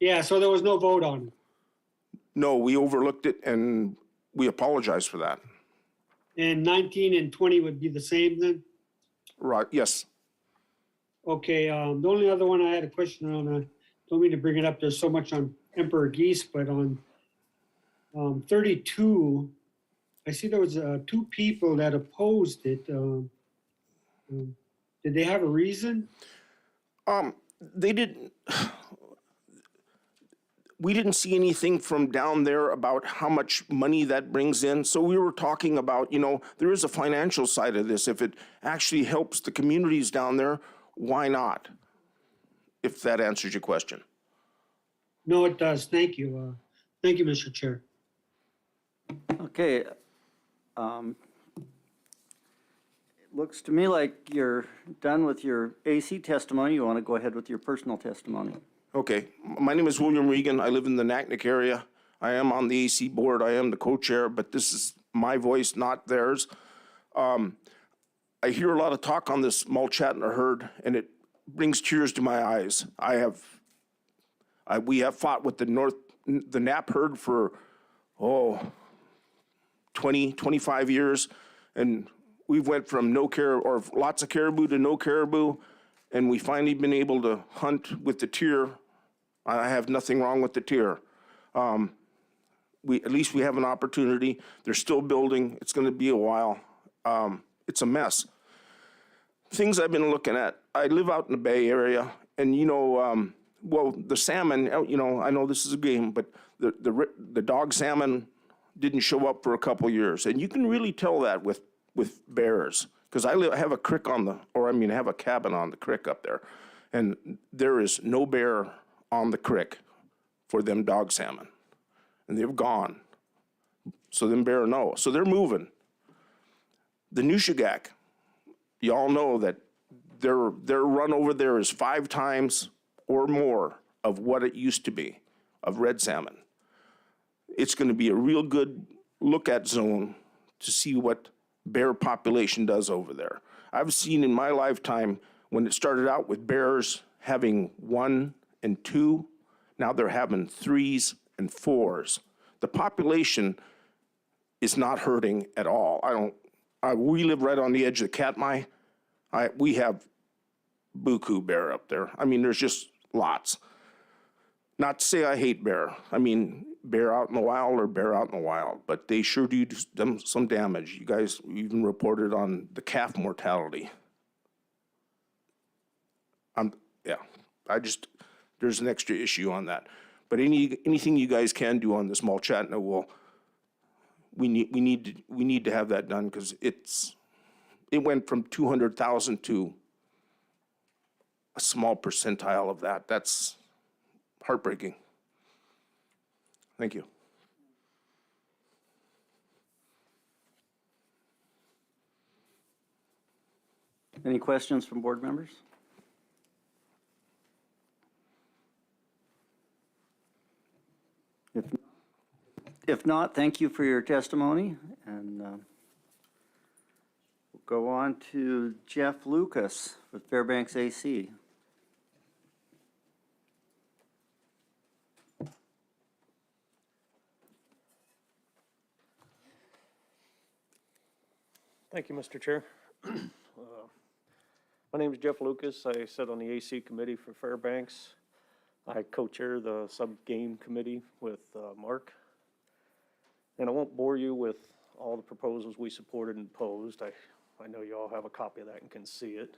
Yeah, so there was no vote on it. No, we overlooked it and we apologize for that. And 19 and 20 would be the same then? Right, yes. Okay, the only other one I had a question on, don't mean to bring it up, there's so much on emperor geese, but on 32, I see there was 2 people that opposed it. Did they have a reason? They didn't. We didn't see anything from down there about how much money that brings in. So we were talking about, there is a financial side of this. If it actually helps the communities down there, why not? If that answers your question. No, it does. Thank you. Thank you, Mr. Chair. Okay. It looks to me like you're done with your AC testimony. You want to go ahead with your personal testimony. Okay. My name is William Regan. I live in the Naknek area. I am on the AC board. I am the co-chair, but this is my voice, not theirs. I hear a lot of talk on this Mulchatna herd, and it brings tears to my eyes. We have fought with the Knapp herd for, 20, 25 years, and we've went from lots of caribou to no caribou, and we finally been able to hunt with the tear. I have nothing wrong with the tear. At least we have an opportunity. They're still building. It's going to be a while. It's a mess. Things I've been looking at. I live out in the Bay Area, and the salmon. I know this is a game, but the dog salmon didn't show up for a couple years, and you can really tell that with bears. Because I have a creek I have a cabin on the creek up there, and there is no bear on the creek for them dog salmon, and they've gone. So them bear no. So they're moving. The Nishnawbe, y'all know that their run over there is 5 times or more of what it used to be of red salmon. It's going to be a real good look-at zone to see what bear population does over there. I've seen in my lifetime When it started out with bears having 1 and 2, now they're having 3s and 4s. The population is not hurting at all. We live right on the edge of Katmai. We have buku bear up there. I mean, there's just lots. Not to say I hate bear. I mean, bear out in the wild or bear out in the wild, but they sure do some damage. You guys even reported on the calf mortality. There's an extra issue on that. But anything you guys can do on the small Chattanooga, we need to have that done, because it went from 200,000 to a small percentile of that. That's heartbreaking. Thank you. Any questions from board members? If not, thank you for your testimony, and we'll go on to Jeff Lucas with Fairbanks AC. Thank you, Mr. Chair. My name is Jeff Lucas. I sit on the AC committee for Fairbanks. I co-chair the sub-game committee with Mark. And I won't bore you with all the proposals we supported and opposed. I know you all have a copy of that and can see it.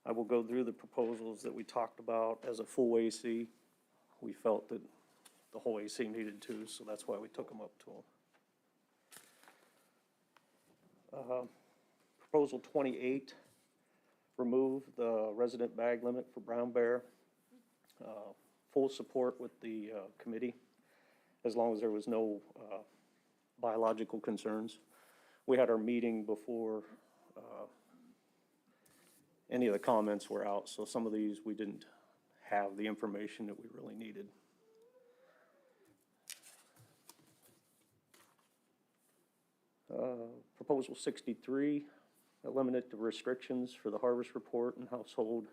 I will go through the proposals that we talked about as a full AC. We felt that the whole AC needed to, so that's why we took them up to them. Proposal 28, remove the resident bag limit for brown bear. Full support with the committee, as long as there was no biological concerns. We had our meeting before any of the comments were out, so some of these we didn't have the information that we really needed. Proposal 63, eliminate the restrictions for the harvest report and household.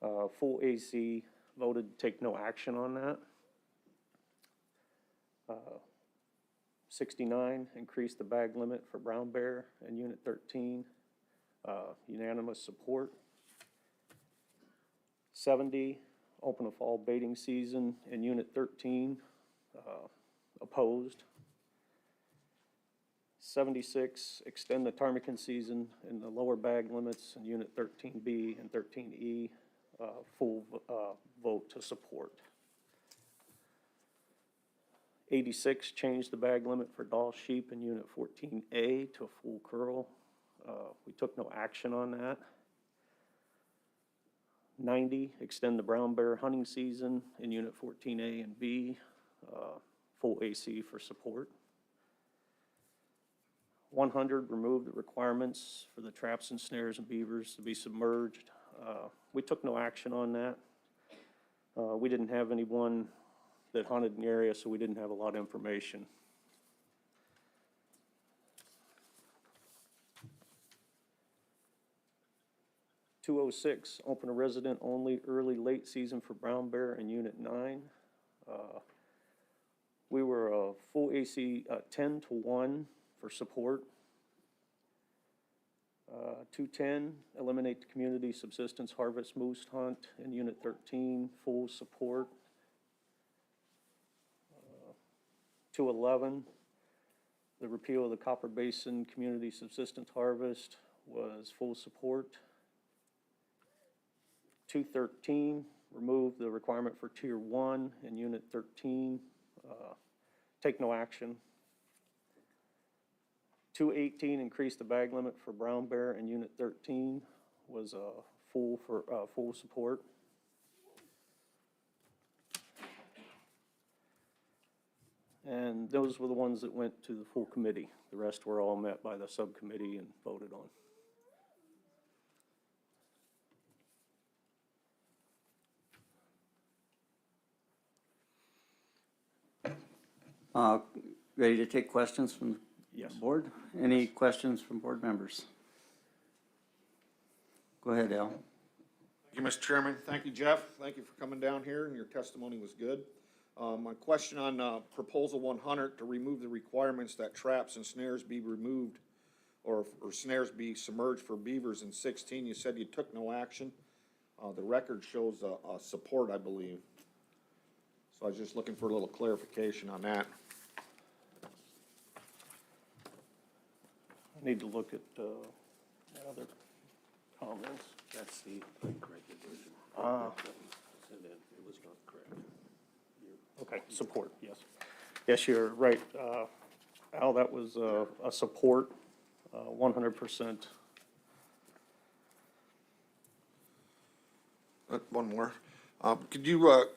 Full AC voted to take no action on that. 69, increase the bag limit for brown bear and unit 13. Unanimous support. 70, open a fall baiting season in unit 13. Opposed. 76, extend the ptarmigan season in the lower bag limits in unit 13B and 13E. Full vote to support. 86, change the bag limit for Dall sheep in unit 14A to a full curl. We took no action on that. 90, extend the brown bear hunting season in unit 14A and B. Full AC for support. 100, remove the requirements for the traps and snares and beavers to be submerged. We took no action on that. We didn't have anyone that hunted in the area, so we didn't have a lot of information. .206, open a resident-only early late season for brown bear in unit 9. We were a full AC 10-1 for support. 210, eliminate the community subsistence harvest moose hunt in unit 13, full support. 211, the repeal of the Copper Basin community subsistence harvest was full support. 213, remove the requirement for tier 1 in unit 13, take no action. 218, increase the bag limit for brown bear in unit 13 was full support. And those were the ones that went to the full committee. The rest were all met by the subcommittee and voted on. Ready to take questions from Yes. the board? Any questions from board members? Go ahead, Al. Thank you, Mr. Chairman. Thank you, Jeff. Thank you for coming down here, and your testimony was good. My question on Proposal 100, to remove the requirements that traps and snares be removed or snares be submerged for beavers in 16, you said you took no action. The record shows support, I believe. So I was just looking for a little clarification on that. I need to look at other comments. That's the incorrect version. It was not correct. Okay, support, yes. Yes, you're right. Al, that was a support, 100%. One more. Could you,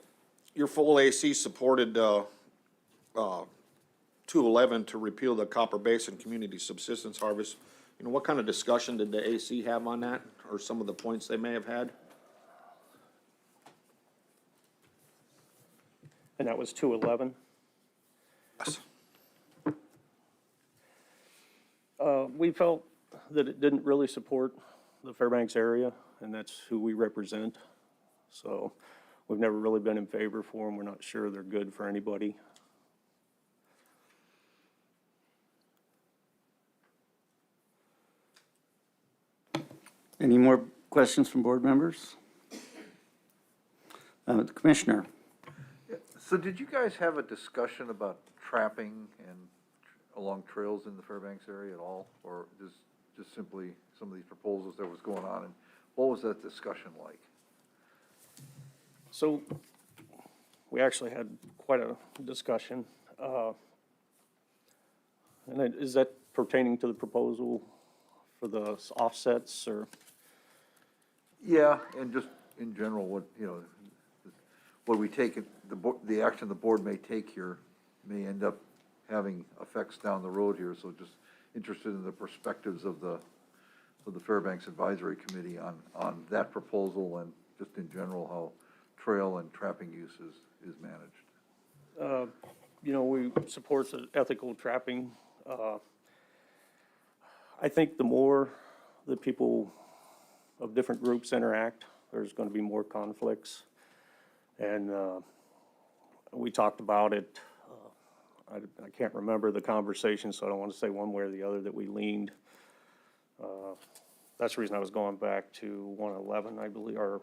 your full AC supported 211 to repeal the Copper Basin Community Subsistence Harvest. You know, what kind of discussion did the AC have on that, or some of the points they may have had? And that was 211? Yes. We felt that it didn't really support the Fairbanks area, and that's who we represent. So we've never really been in favor for them. We're not sure they're good for anybody. Any more questions from board members? The Commissioner. So did you guys have a discussion about trapping and along trails in the Fairbanks area at all? Or just simply some of these proposals that was going on? And what was that discussion like? So we actually had quite a discussion. And is that pertaining to the proposal for the offsets, or? Yeah, and just in general, what, what we take, the action the board may take here may end up having effects down the road here, so just interested in the perspectives of the Fairbanks Advisory Committee on that proposal and just in general how trail and trapping use is managed. We support the ethical trapping. I think the more the people of different groups interact, there's going to be more conflicts. And we talked about it. I can't remember the conversation, so I don't want to say one way or the other that we leaned. That's the reason I was going back to 111, I believe, or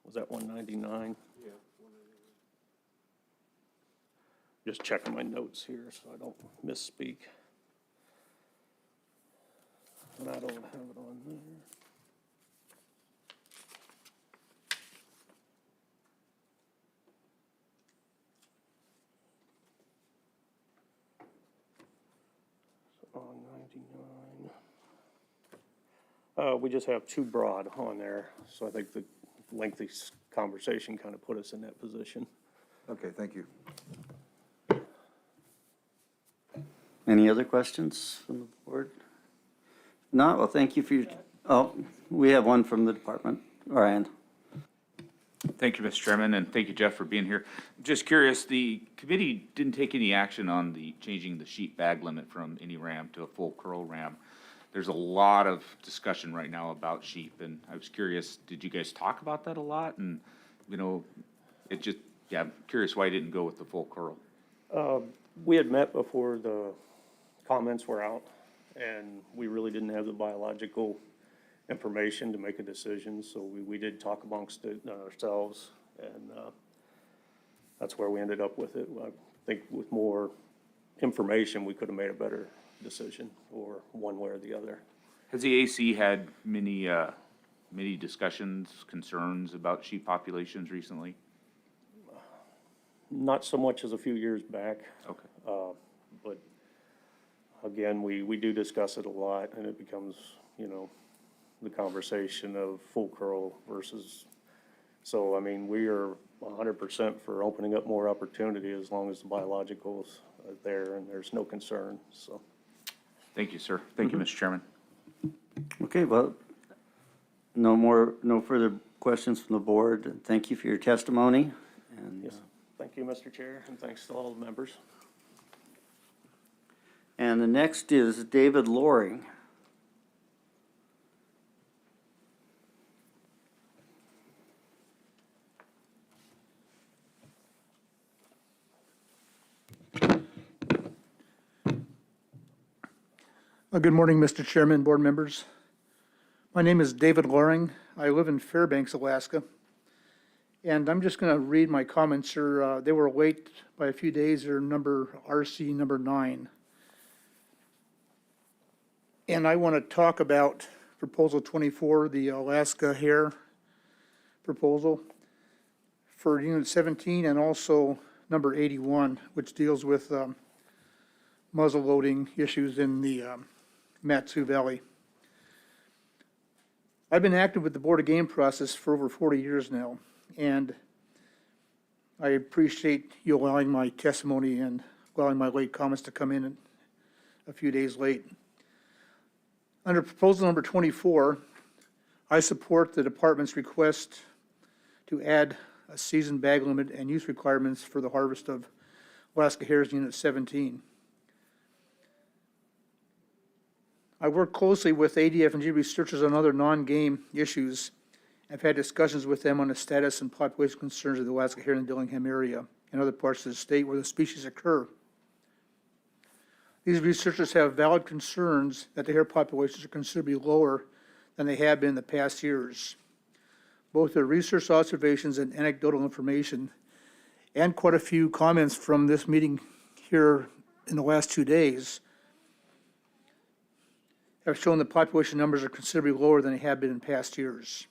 was that 199? Yeah. Just checking my notes here so I don't misspeak. And I don't have it on there. On 99. We just have too broad on there, so I think the lengthy conversation kind of put us in that position. Okay, thank you. Any other questions from the board? Not, well, thank you for your, we have one from the department. Ryan. Thank you, Mr. Chairman, and thank you, Jeff, for being here. Just curious, the committee didn't take any action on changing the sheep bag limit from any ram to a full curl ram. There's a lot of discussion right now about sheep, and I was curious, did you guys talk about that a lot? And, I'm curious why you didn't go with the full curl. We had met before the comments were out, and we really didn't have the biological information to make a decision, so we did talk amongst ourselves, and that's where we ended up with it. I think with more information, we could have made a better decision, or one way or the other. Has the AC had many discussions, concerns about sheep populations recently? Not so much as a few years back. Okay. But again, we do discuss it a lot, and it becomes, the conversation of full curl versus, so, we are 100% for opening up more opportunity as long as the biologicals are there and there's no concern, so. Thank you, sir. Thank you, Mr. Chairman. Okay, well, no further questions from the board. Thank you for your testimony. And, Yes. Thank you, Mr. Chair, and thanks to all the members. and the next is David Loring. Good morning, Mr. Chairman, board members. My name is David Loring. I live in Fairbanks, Alaska. And I'm just going to read my comments here. They were late by a few days. They're RC number 9. And I want to talk about Proposal 24, the Alaska Hare proposal for Unit 17, and also number 81, which deals with muzzle loading issues in the Mat-Su Valley. I've been active with the Board of Game process for over 40 years now, and I appreciate you allowing my testimony and allowing my late comments to come in a few days late. Under proposal number 24, I support the department's request to add a season bag limit and use requirements for the harvest of Alaska hares Unit 17. I work closely with ADF&G researchers on other non-game issues. I've had discussions with them on the status and population concerns of the Alaska hare in the Dillingham area and other parts of the state where the species occur. These researchers have valid concerns that the hare populations are considerably lower than they have been in the past years. Both their research observations and anecdotal information, and quite a few comments from this meeting here in the last 2 days, have shown the population numbers are considerably lower than they have been in past years.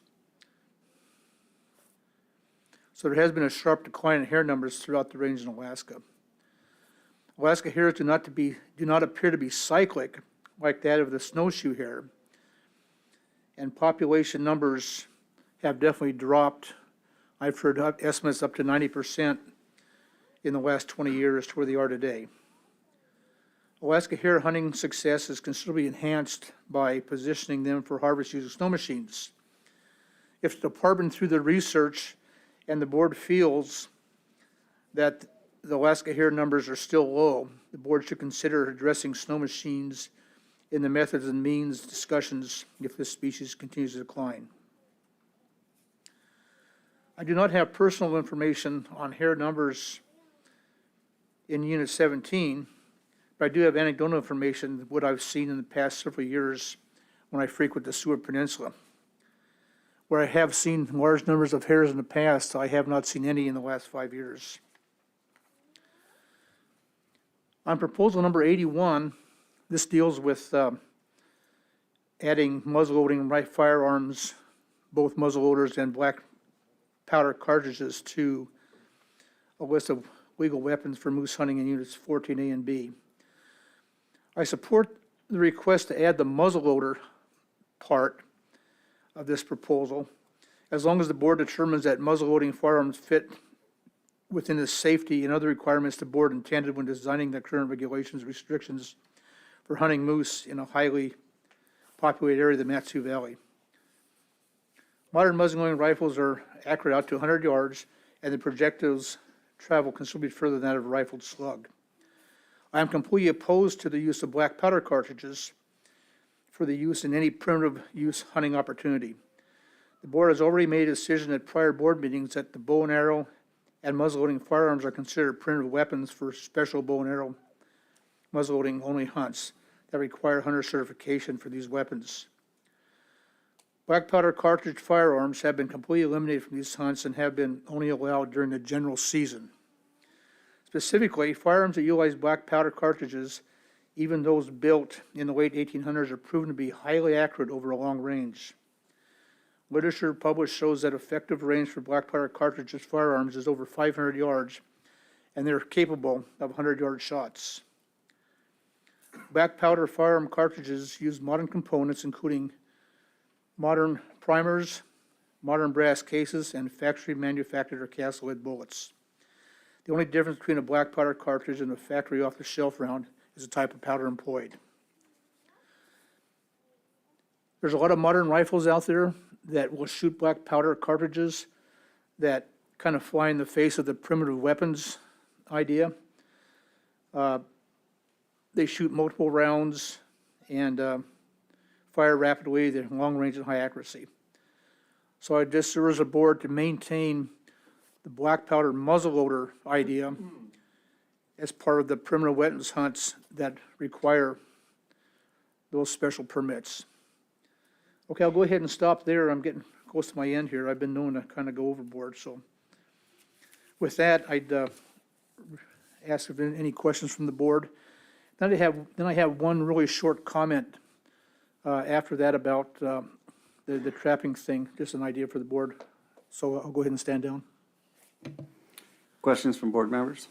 So there has been a sharp decline in hare numbers throughout the range in Alaska. Alaska hares do not appear to be cyclic like that of the snowshoe hare, and population numbers have definitely dropped. I've heard estimates up to 90% in the last 20 years to where they are today. Alaska hare hunting success is considerably enhanced by positioning them for harvest using snow machines. If the department, through the research and the board, feels that the Alaska hare numbers are still low, the board should consider addressing snow machines in the methods and means discussions if this species continues to decline. I do not have personal information on hare numbers in Unit 17, but I do have anecdotal information, what I've seen in the past several years when I frequent the Seward Peninsula. Where I have seen large numbers of hares in the past, I have not seen any in the last 5 years. On proposal number 81, this deals with adding muzzleloading firearms, both muzzleloaders and black powder cartridges, to a list of legal weapons for moose hunting in Units 14A and B. I support the request to add the muzzleloader part of this proposal, as long as the board determines that muzzleloading firearms fit within the safety and other requirements the board intended when designing the current regulations restrictions for hunting moose in a highly populated area of the Mat-Su Valley. Modern muzzleloading rifles are accurate out to 100 yards, and the projectiles travel considerably further than that of a rifled slug. I am completely opposed to the use of black powder cartridges for the use in any primitive use hunting opportunity. The board has already made a decision at prior board meetings that the bow and arrow and muzzleloading firearms are considered primitive weapons for special bow and arrow muzzleloading only hunts that require hunter certification for these weapons. Black powder cartridge firearms have been completely eliminated from these hunts and have been only allowed during the general season. Specifically, firearms that utilize black powder cartridges, even those built in the late 1800s, are proven to be highly accurate over a long range. Literature published shows that effective range for black powder cartridges firearms is over 500 yards, and they're capable of 100-yard shots. Black powder firearm cartridges use modern components, including modern primers, modern brass cases, and factory-manufactured or cast-lead bullets. The only difference between a black powder cartridge and a factory off-the-shelf round is the type of powder employed. There's a lot of modern rifles out there that will shoot black powder cartridges that kind of fly in the face of the primitive weapons idea. They shoot multiple rounds and fire rapidly, they're long range and high accuracy. So I just urge the board to maintain the black powder muzzleloader idea as part of the primitive weapons hunts that require those special permits. Okay, I'll go ahead and stop there. I'm getting close to my end here. I've been known to kind of go overboard, so. With that, I'd ask if there are any questions from the board. Then I have one really short comment after that about the trapping thing, just an idea for the board. So I'll go ahead and stand down. Questions from board members?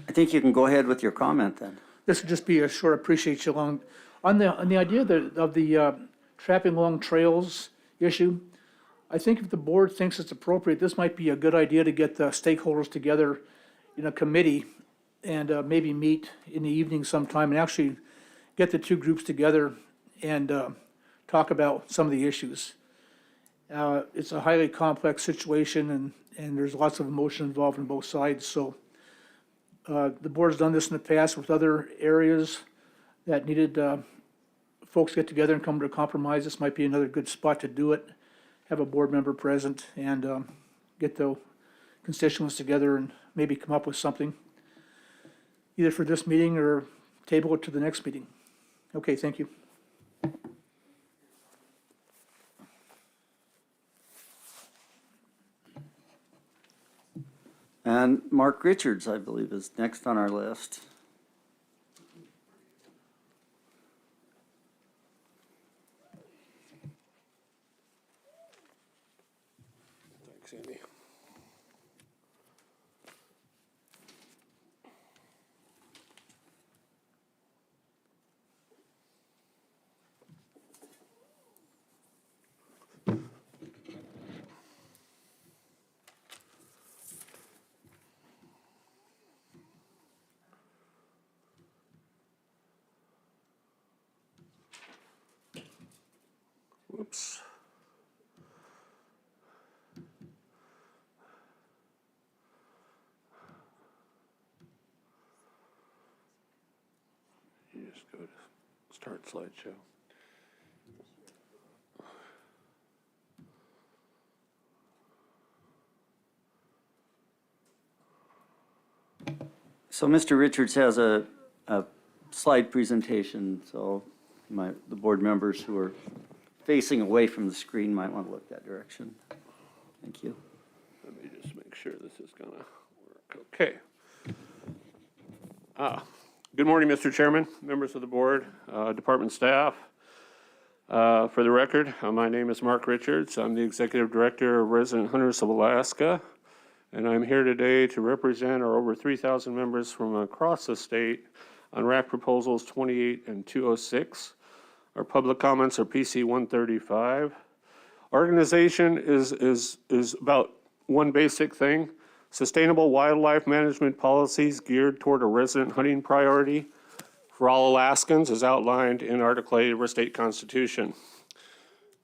I think you can go ahead with your comment then. This would just be a short appreciate you along, on the idea of the trapping along trails issue. I think if the board thinks it's appropriate, this might be a good idea to get the stakeholders together in a committee and maybe meet in the evening sometime and actually get the two groups together and talk about some of the issues. It's a highly complex situation and there's lots of emotion involved on both sides. So the board's done this in the past with other areas that needed folks get together and come to a compromise. This might be another good spot to do it. Have a board member present and get the constituents together and maybe come up with something, either for this meeting or table it to the next meeting. Okay, thank you. And Mark Richards, I believe, is next on our list. Thanks, Andy. Whoops. You just go to start slideshow. So Mr. Richards has a slide presentation, so the board members who are facing away from the screen might want to look that direction. Thank you. Let me just make sure this is gonna work. Okay. Good morning, Mr. Chairman, members of the board, department staff. For the record, my name is Mark Richards. I'm the Executive Director of Resident Hunters of Alaska, and I'm here today to represent our over 3,000 members from across the state on RAC proposals 28 and 206. Our public comments are PC 135. Organization is about one basic thing: sustainable wildlife management policies geared toward a resident hunting priority for all Alaskans as outlined in Article 8 of our state constitution.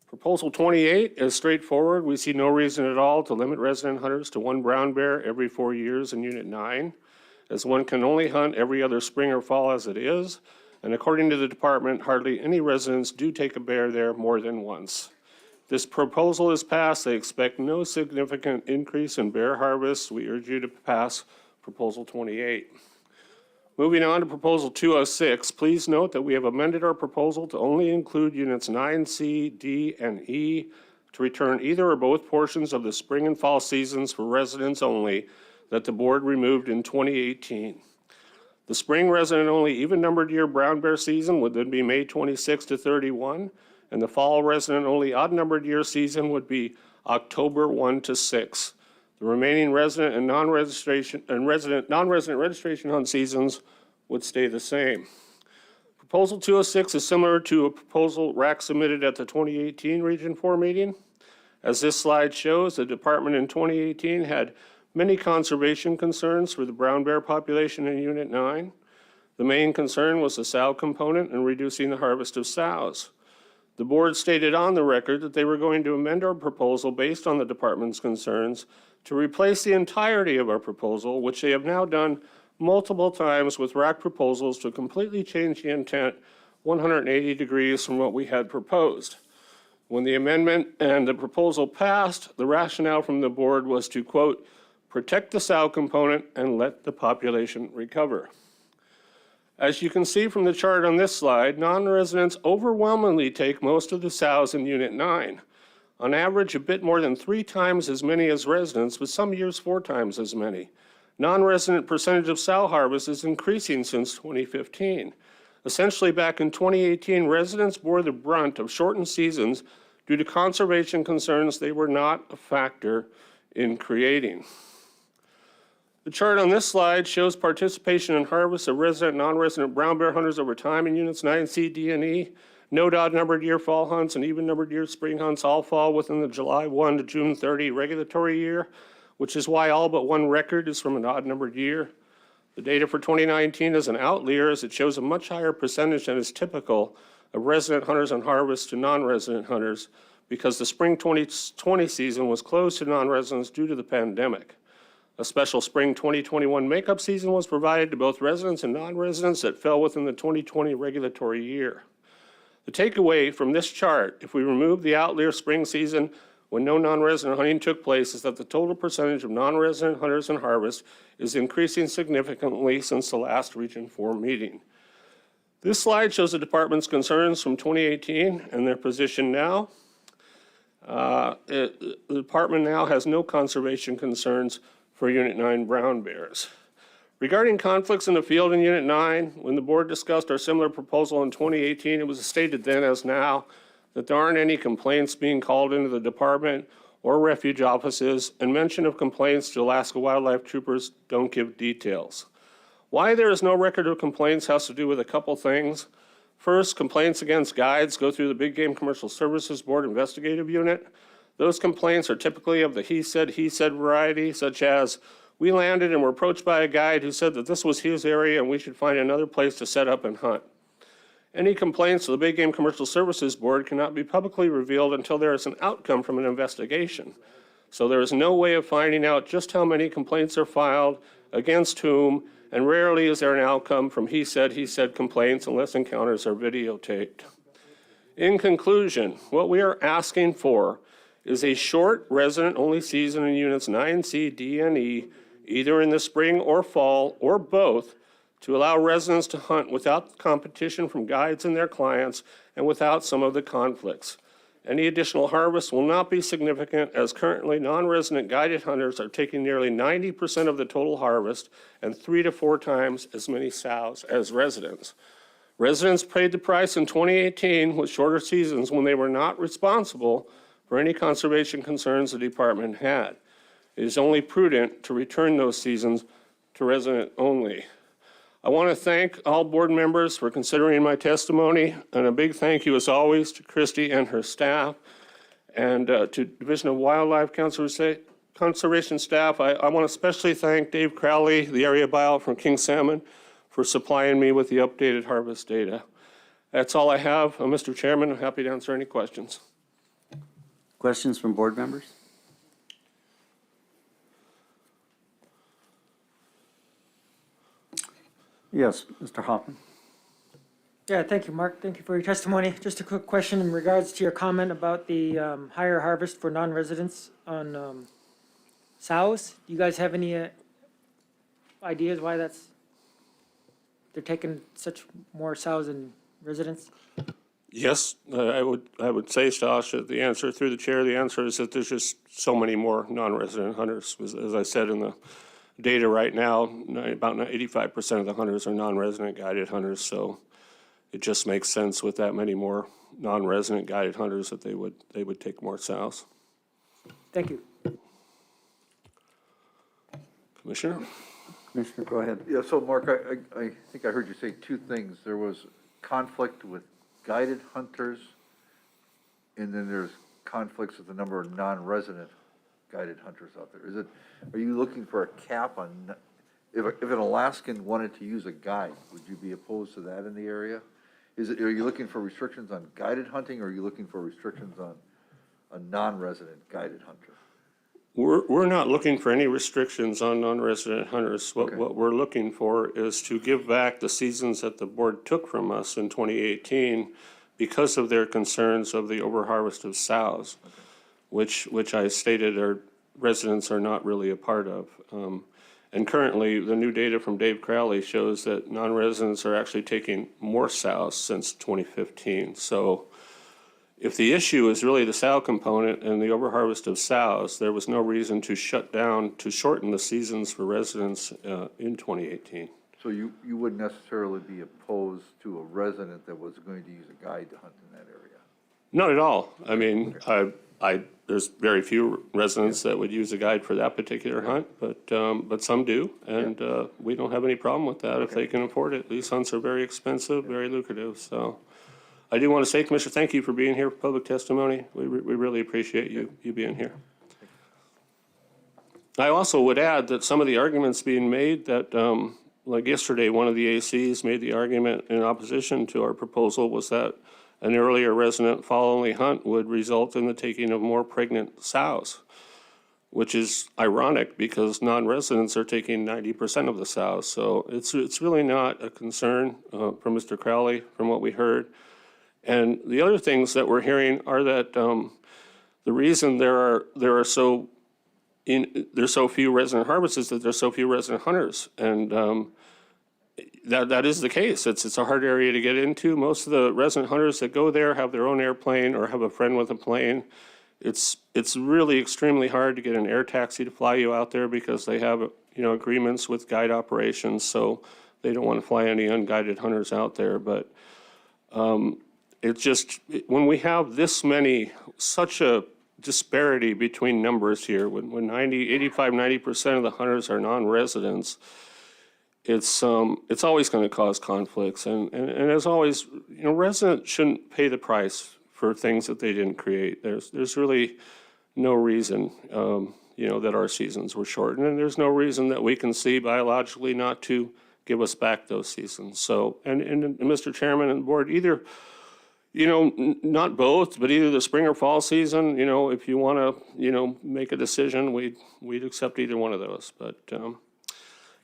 Proposal 28 is straightforward. We see no reason at all to limit resident hunters to one brown bear every 4 years in Unit 9, as one can only hunt every other spring or fall as it is. And according to the department, hardly any residents do take a bear there more than once. If this proposal is passed, they expect no significant increase in bear harvests. We urge you to pass Proposal 28. Moving on to Proposal 206, please note that we have amended our proposal to only include Units 9C, D, and E to return either or both portions of the spring and fall seasons for residents only that the board removed in 2018. The spring resident-only even-numbered year brown bear season would then be May 26 to 31, and the fall resident-only odd-numbered year season would be October 1 to 6. The remaining resident and non-resident registration hunt seasons would stay the same. Proposal 206 is similar to a proposal RAC submitted at the 2018 Region 4 meeting. As this slide shows, the department in 2018 had many conservation concerns for the brown bear population in Unit 9. The main concern was the sow component and reducing the harvest of sows. The board stated on the record that they were going to amend our proposal based on the department's concerns to replace the entirety of our proposal, which they have now done multiple times with RAC proposals to completely change the intent 180 degrees from what we had proposed. When the amendment and the proposal passed, the rationale from the board was to, quote, protect the sow component, and let the population recover. As you can see from the chart on this slide, non-residents overwhelmingly take most of the sows in Unit 9. On average, a bit more than 3 times as many as residents, but some years 4 times as many. Non-resident percentage of sow harvest is increasing since 2015. Essentially, back in 2018, residents bore the brunt of shortened seasons due to conservation concerns they were not a factor in creating. The chart on this slide shows participation in harvest of resident and non-resident brown bear hunters over time in Units 9C, D, and E. No odd-numbered year fall hunts and even-numbered year spring hunts all fall within the July 1 to June 30 regulatory year, which is why all but one record is from an odd-numbered year. The data for 2019 is an outlier as it shows a much higher percentage than is typical of resident hunters on harvest to non-resident hunters because the spring 2020 season was closed to non-residents due to the pandemic. A special spring 2021 makeup season was provided to both residents and non-residents that fell within the 2020 regulatory year. The takeaway from this chart, if we remove the outlier spring season when no non-resident hunting took place, is that the total percentage of non-resident hunters in harvest is increasing significantly since the last Region 4 meeting. This slide shows the department's concerns from 2018 and their position now. The department now has no conservation concerns for Unit 9 brown bears. Regarding conflicts in the field in Unit 9, when the board discussed our similar proposal in 2018, it was stated then as now that there aren't any complaints being called into the department or refuge offices, and mention of complaints to Alaska Wildlife Troopers don't give details. Why there is no record of complaints has to do with a couple things. First, complaints against guides go through the Big Game Commercial Services Board Investigative Unit. Those complaints are typically of the he said variety, such as, we landed and were approached by a guide who said that this was his area and we should find another place to set up and hunt. Any complaints to the Big Game Commercial Services Board cannot be publicly revealed until there is an outcome from an investigation. So there is no way of finding out just how many complaints are filed, against whom, and rarely is there an outcome from he said complaints unless encounters are videotaped. In conclusion, what we are asking for is a short resident-only season in Units 9C, D, and E, either in the spring or fall, or both, to allow residents to hunt without competition from guides and their clients and without some of the conflicts. Any additional harvest will not be significant as currently non-resident guided hunters are taking nearly 90% of the total harvest and 3 to 4 times as many sows as residents. Residents paid the price in 2018 with shorter seasons when they were not responsible for any conservation concerns the department had. It is only prudent to return those seasons to resident only. I want to thank all board members for considering my testimony, and a big thank you as always to Christy and her staff, and to Division of Wildlife Conservation staff. I want to especially thank Dave Crowley, the area buyout from King Salmon, for supplying me with the updated harvest data. That's all I have. Mr. Chairman, I'm happy to answer any questions. Questions from board members? Yes, Mr. Hoffman. Yeah, thank you, Mark. Thank you for your testimony. Just a quick question in regards to your comment about the higher harvest for non-residents on sows. Do you guys have any ideas why they're taking such more sows than residents? Yes, I would say, Josh, that the answer through the chair, the answer is that there's just so many more non-resident hunters. As I said in the data right now, about 85% of the hunters are non-resident guided hunters, so it just makes sense with that many more non-resident guided hunters that they would take more sows. Thank you. Commissioner? Commissioner, go ahead. Yeah, so Mark, I think I heard you say 2 things. There was conflict with guided hunters, and then there's conflicts with the number of non-resident guided hunters out there. Are you looking for a cap on, if an Alaskan wanted to use a guide, would you be opposed to that in the area? Are you looking for restrictions on guided hunting, or are you looking for restrictions on a non-resident guided hunter? We're not looking for any restrictions on non-resident hunters. What we're looking for is to give back the seasons that the board took from us in 2018 because of their concerns of the overharvest of sows, which I stated residents are not really a part of. And currently, the new data from Dave Crowley shows that non-residents are actually taking more sows since 2015. So if the issue is really the sow component and the overharvest of sows, there was no reason to shut down, to shorten the seasons for residents in 2018. So you wouldn't necessarily be opposed to a resident that was going to use a guide to hunt in that area? Not at all. I mean, there's very few residents that would use a guide for that particular hunt, but some do, and we don't have any problem with that if they can afford it. These hunts are very expensive, very lucrative, so. I do want to say, Commissioner, thank you for being here for public testimony. We really appreciate you being here. I also would add that some of the arguments being made that, like yesterday, one of the ACs made the argument in opposition to our proposal was that an earlier resident fall-only hunt would result in the taking of more pregnant sows, which is ironic because non-residents are taking 90% of the sows. So it's really not a concern from Mr. Crowley, from what we heard. And the other things that we're hearing are that the reason there's so few resident harvests is that there's so few resident hunters, and that is the case. It's a hard area to get into. Most of the resident hunters that go there have their own airplane or have a friend with a plane. It's really extremely hard to get an air taxi to fly you out there because they have agreements with guide operations, so they don't want to fly any unguided hunters out there. But it's just, when we have this many, such a disparity between numbers here, when 85-90% of the hunters are non-residents, it's always going to cause conflicts. And as always, residents shouldn't pay the price for things that they didn't create. There's really no reason, that our seasons were shortened, and there's no reason that we can see biologically not to give us back those seasons. So, and Mr. Chairman and the board, either, not both, but either the spring or fall season, if you want to, make a decision, we'd accept either one of those. But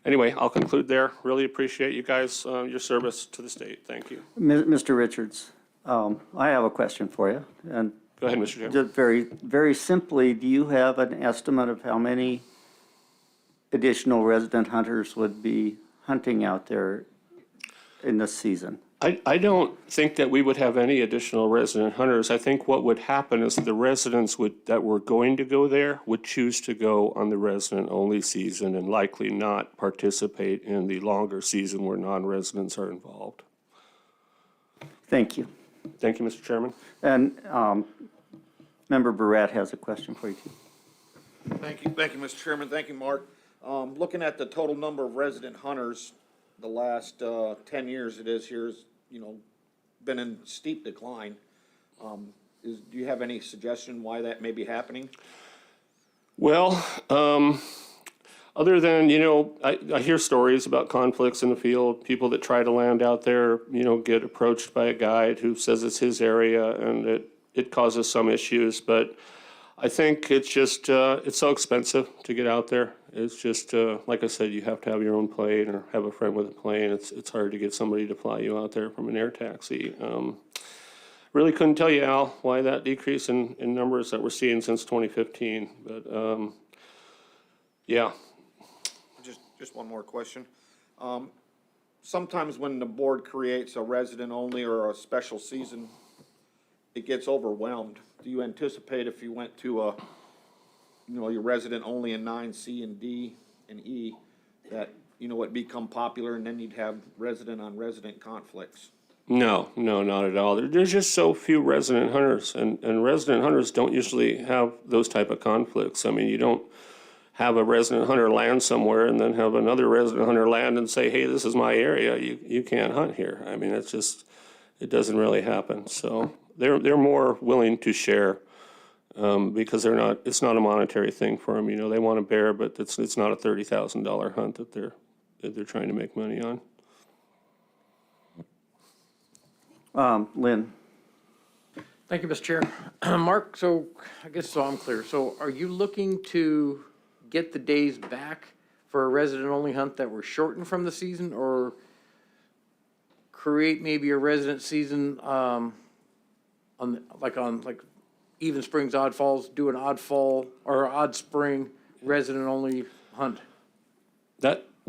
anyway, I'll conclude there. Really appreciate you guys, your service to the state. Thank you. Mr. Richards, I have a question for you. And go ahead, Mr. Chairman. Just very, very simply, do you have an estimate of how many additional resident hunters would be hunting out there in this season? I don't think that we would have any additional resident hunters. I think what would happen is the residents that were going to go there would choose to go on the resident-only season and likely not participate in the longer season where non-residents are involved. Thank you. Thank you, Mr. Chairman. And Member Barrett has a question for you, too. Thank you, Mr. Chairman. Thank you, Mark. Looking at the total number of resident hunters, the last 10 years it is here is, been in steep decline. Do you have any suggestion why that may be happening? Well, other than, I hear stories about conflicts in the field, people that try to land out there, get approached by a guide who says it's his area, and it causes some issues. But I think it's just, it's so expensive to get out there. It's just, like I said, you have to have your own plane or have a friend with a plane. It's hard to get somebody to fly you out there from an air taxi. Really couldn't tell you, Al, why that decrease in numbers that we're seeing since 2015. But, yeah. Just one more question. Sometimes when the board creates a resident only or a special season, it gets overwhelmed. Do you anticipate if you went to your resident only in 9C and D and E, that, it'd become popular and then you'd have resident on resident conflicts? No, not at all. There's just so few resident hunters, and resident hunters don't usually have those type of conflicts. I mean, you don't have a resident hunter land somewhere and then have another resident hunter land and say, hey, this is my area, you can't hunt here. I mean, it doesn't really happen. So they're more willing to share because it's not a monetary thing for them. They want a bear, but it's not a $30,000 hunt that they're trying to make money on. Lynn. Thank you, Mr. Chair. Mark, so I guess so I'm clear. So are you looking to get the days back for a resident-only hunt that were shortened from the season, or create maybe a resident season Even Springs, Odd Falls, do an odd fall or odd spring resident-only hunt?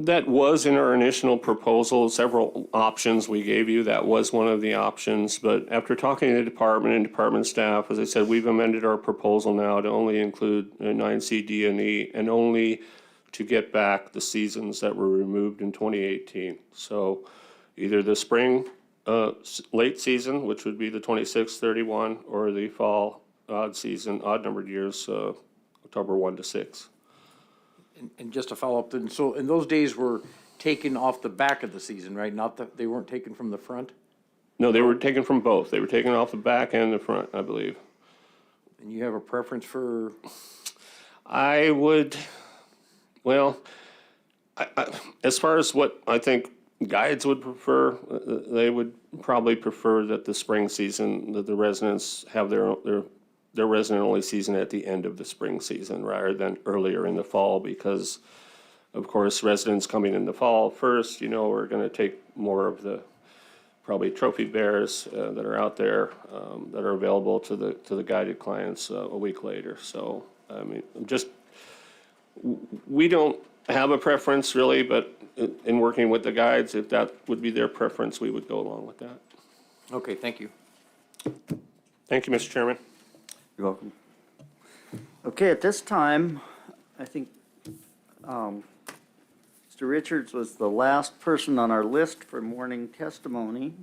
That was in our initial proposal, several options we gave you. That was one of the options. But after talking to the department and department staff, as I said, we've amended our proposal now to only include 9C, D, and E, and only to get back the seasons that were removed in 2018. So either the spring, late season, which would be the 26, 31, or the fall odd season, odd numbered years, October 1 to 6. And just to follow up, then, so, and those days were taken off the back of the season, right? Not that, they weren't taken from the front? No, they were taken from both. They were taken off the back and the front, I believe. And you have a preference for? I would, well, as far as what I think guides would prefer, they would probably prefer that the spring season, that the residents have their resident-only season at the end of the spring season rather than earlier in the fall, because, of course, residents coming in the fall first, are going to take more of the probably trophy bears that are out there that are available to the guided clients a week later. So, I mean, we don't have a preference really, but in working with the guides, if that would be their preference, we would go along with that. Okay, thank you. Thank you, Mr. Chairman. You're welcome. Okay, at this time, I think Mr. Richards was the last person on our list for morning testimony.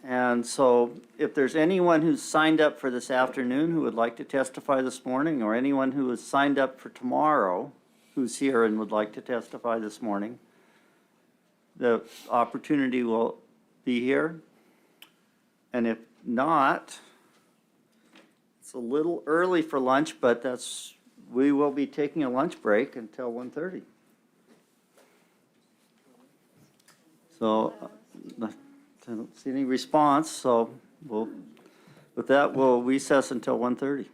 And so if there's anyone who's signed up for this afternoon who would like to testify this morning, or anyone who is signed up for tomorrow who's here and would like to testify this morning, the opportunity will be here. And if not, it's a little early for lunch, but we will be taking a lunch break until 1:30. So I don't see any response, so with that, we'll recess until 1:30.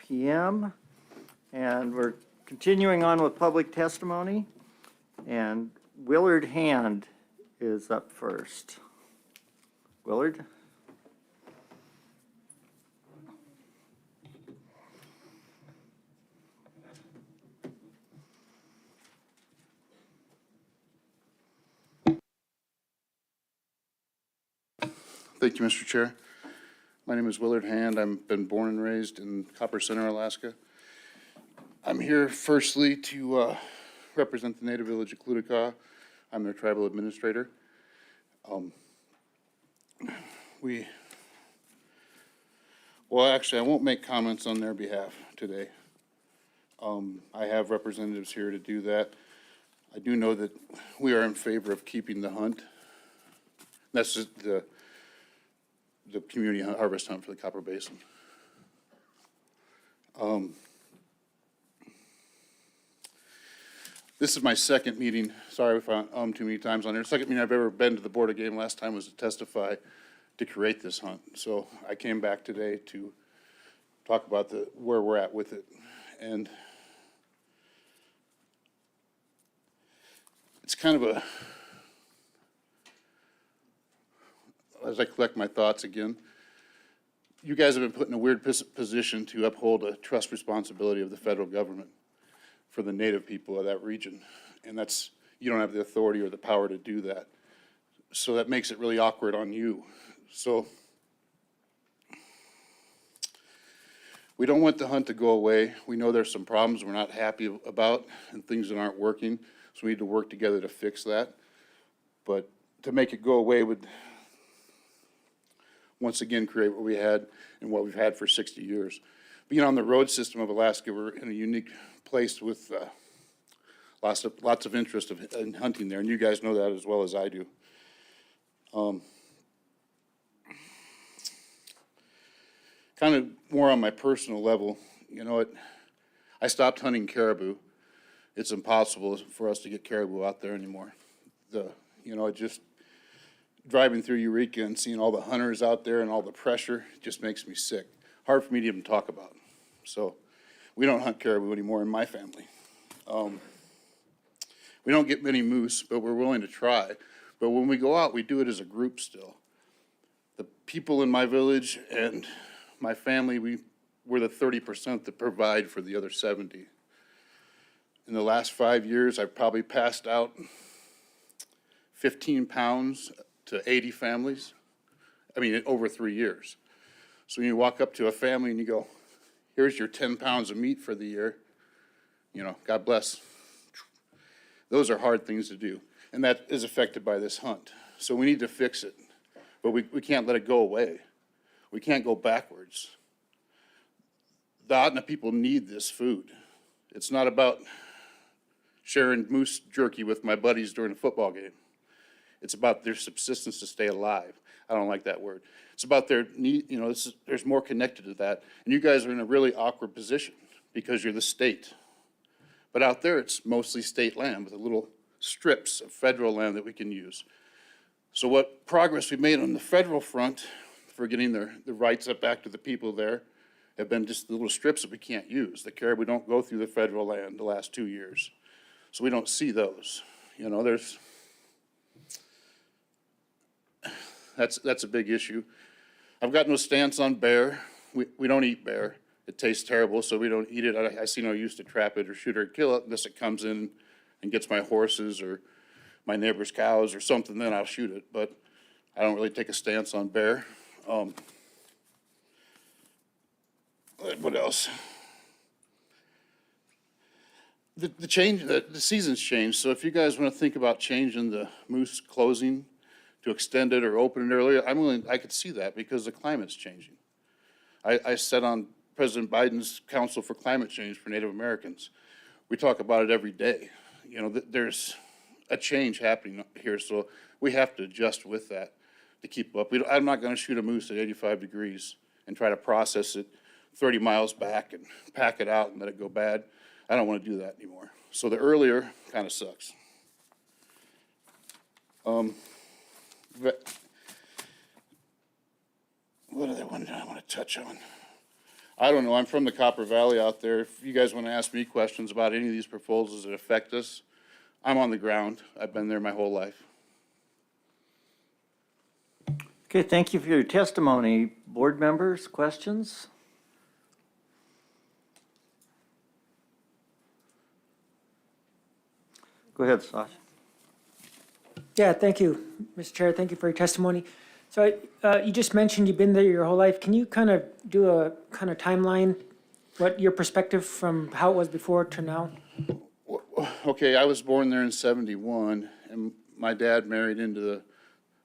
PM. And we're continuing on with public testimony. And Willard Hand is up first. Willard? Thank you, Mr. Chair. My name is Willard Hand. I've been born and raised in Copper Center, Alaska. I'm here firstly to represent the Native Village of Clutacah. I'm their tribal administrator. Well, actually, I won't make comments on their behalf today. I have representatives here to do that. I do know that we are in favor of keeping the hunt. That's just the community harvest hunt for the Copper Basin. This is my second meeting. Sorry if I too many times on there. Second meeting I've ever been to the Board of Game. Last time was to testify to create this hunt. So I came back today to talk about where we're at with it. And it's kind of as I collect my thoughts again, you guys have been put in a weird position to uphold a trust responsibility of the federal government for the Native people of that region. And you don't have the authority or the power to do that. So that makes it really awkward on you. So we don't want the hunt to go away. We know there's some problems we're not happy about and things that aren't working. So we need to work together to fix that. But to make it go away would once again create what we had and what we've had for 60 years. Being on the road system of Alaska, we're in a unique place with lots of interest in hunting there, and you guys know that as well as I do. Kind of more on my personal level, you know, I stopped hunting caribou. It's impossible for us to get caribou out there anymore. Just driving through Eureka and seeing all the hunters out there and all the pressure just makes me sick. Hard for me to even talk about. So we don't hunt caribou anymore in my family. We don't get many moose, but we're willing to try. But when we go out, we do it as a group still. The people in my village and my family, we're the 30% that provide for the other 70. In the last 5 years, I've probably passed out 15 pounds to 80 families. I mean, over 3 years. So when you walk up to a family and you go, here's your 10 pounds of meat for the year, God bless. Those are hard things to do. And that is affected by this hunt. So we need to fix it. But we can't let it go away. We can't go backwards. The Ahtna people need this food. It's not about sharing moose jerky with my buddies during a football game. It's about their subsistence to stay alive. I don't like that word. It's about their need, there's more connected to that. And you guys are in a really awkward position because you're the state. But out there, it's mostly state land with little strips of federal land that we can use. So what progress we've made on the federal front for getting the rights up back to the people there have been just the little strips that we can't use. The caribou don't go through the federal land the last 2 years. So we don't see those. That's a big issue. I've got no stance on bear. We don't eat bear. It tastes terrible, so we don't eat it. I see no use to trap it or shoot it or kill it unless it comes in and gets my horses or my neighbor's cows or something, then I'll shoot it. But I don't really take a stance on bear. What else? The season's changed, so if you guys want to think about changing the moose closing to extend it or open it earlier, I could see that because the climate's changing. I sat on President Biden's Council for Climate Change for Native Americans. We talk about it every day. There's a change happening here, so we have to adjust with that to keep up. I'm not going to shoot a moose at 85 degrees and try to process it 30 miles back and pack it out and let it go bad. I don't want to do that anymore. So the earlier kind of sucks. What other one did I want to touch on? I don't know, I'm from the Copper Valley out there. If you guys want to ask me questions about any of these proposals that affect us, I'm on the ground. I've been there my whole life. Okay, thank you for your testimony. Board members, questions? Go ahead, Sasha. Yeah, thank you, Mr. Chair. Thank you for your testimony. So you just mentioned you've been there your whole life. Can you kind of do a kind of timeline, what your perspective from how it was before to now? Okay, I was born there in 71, and my dad married into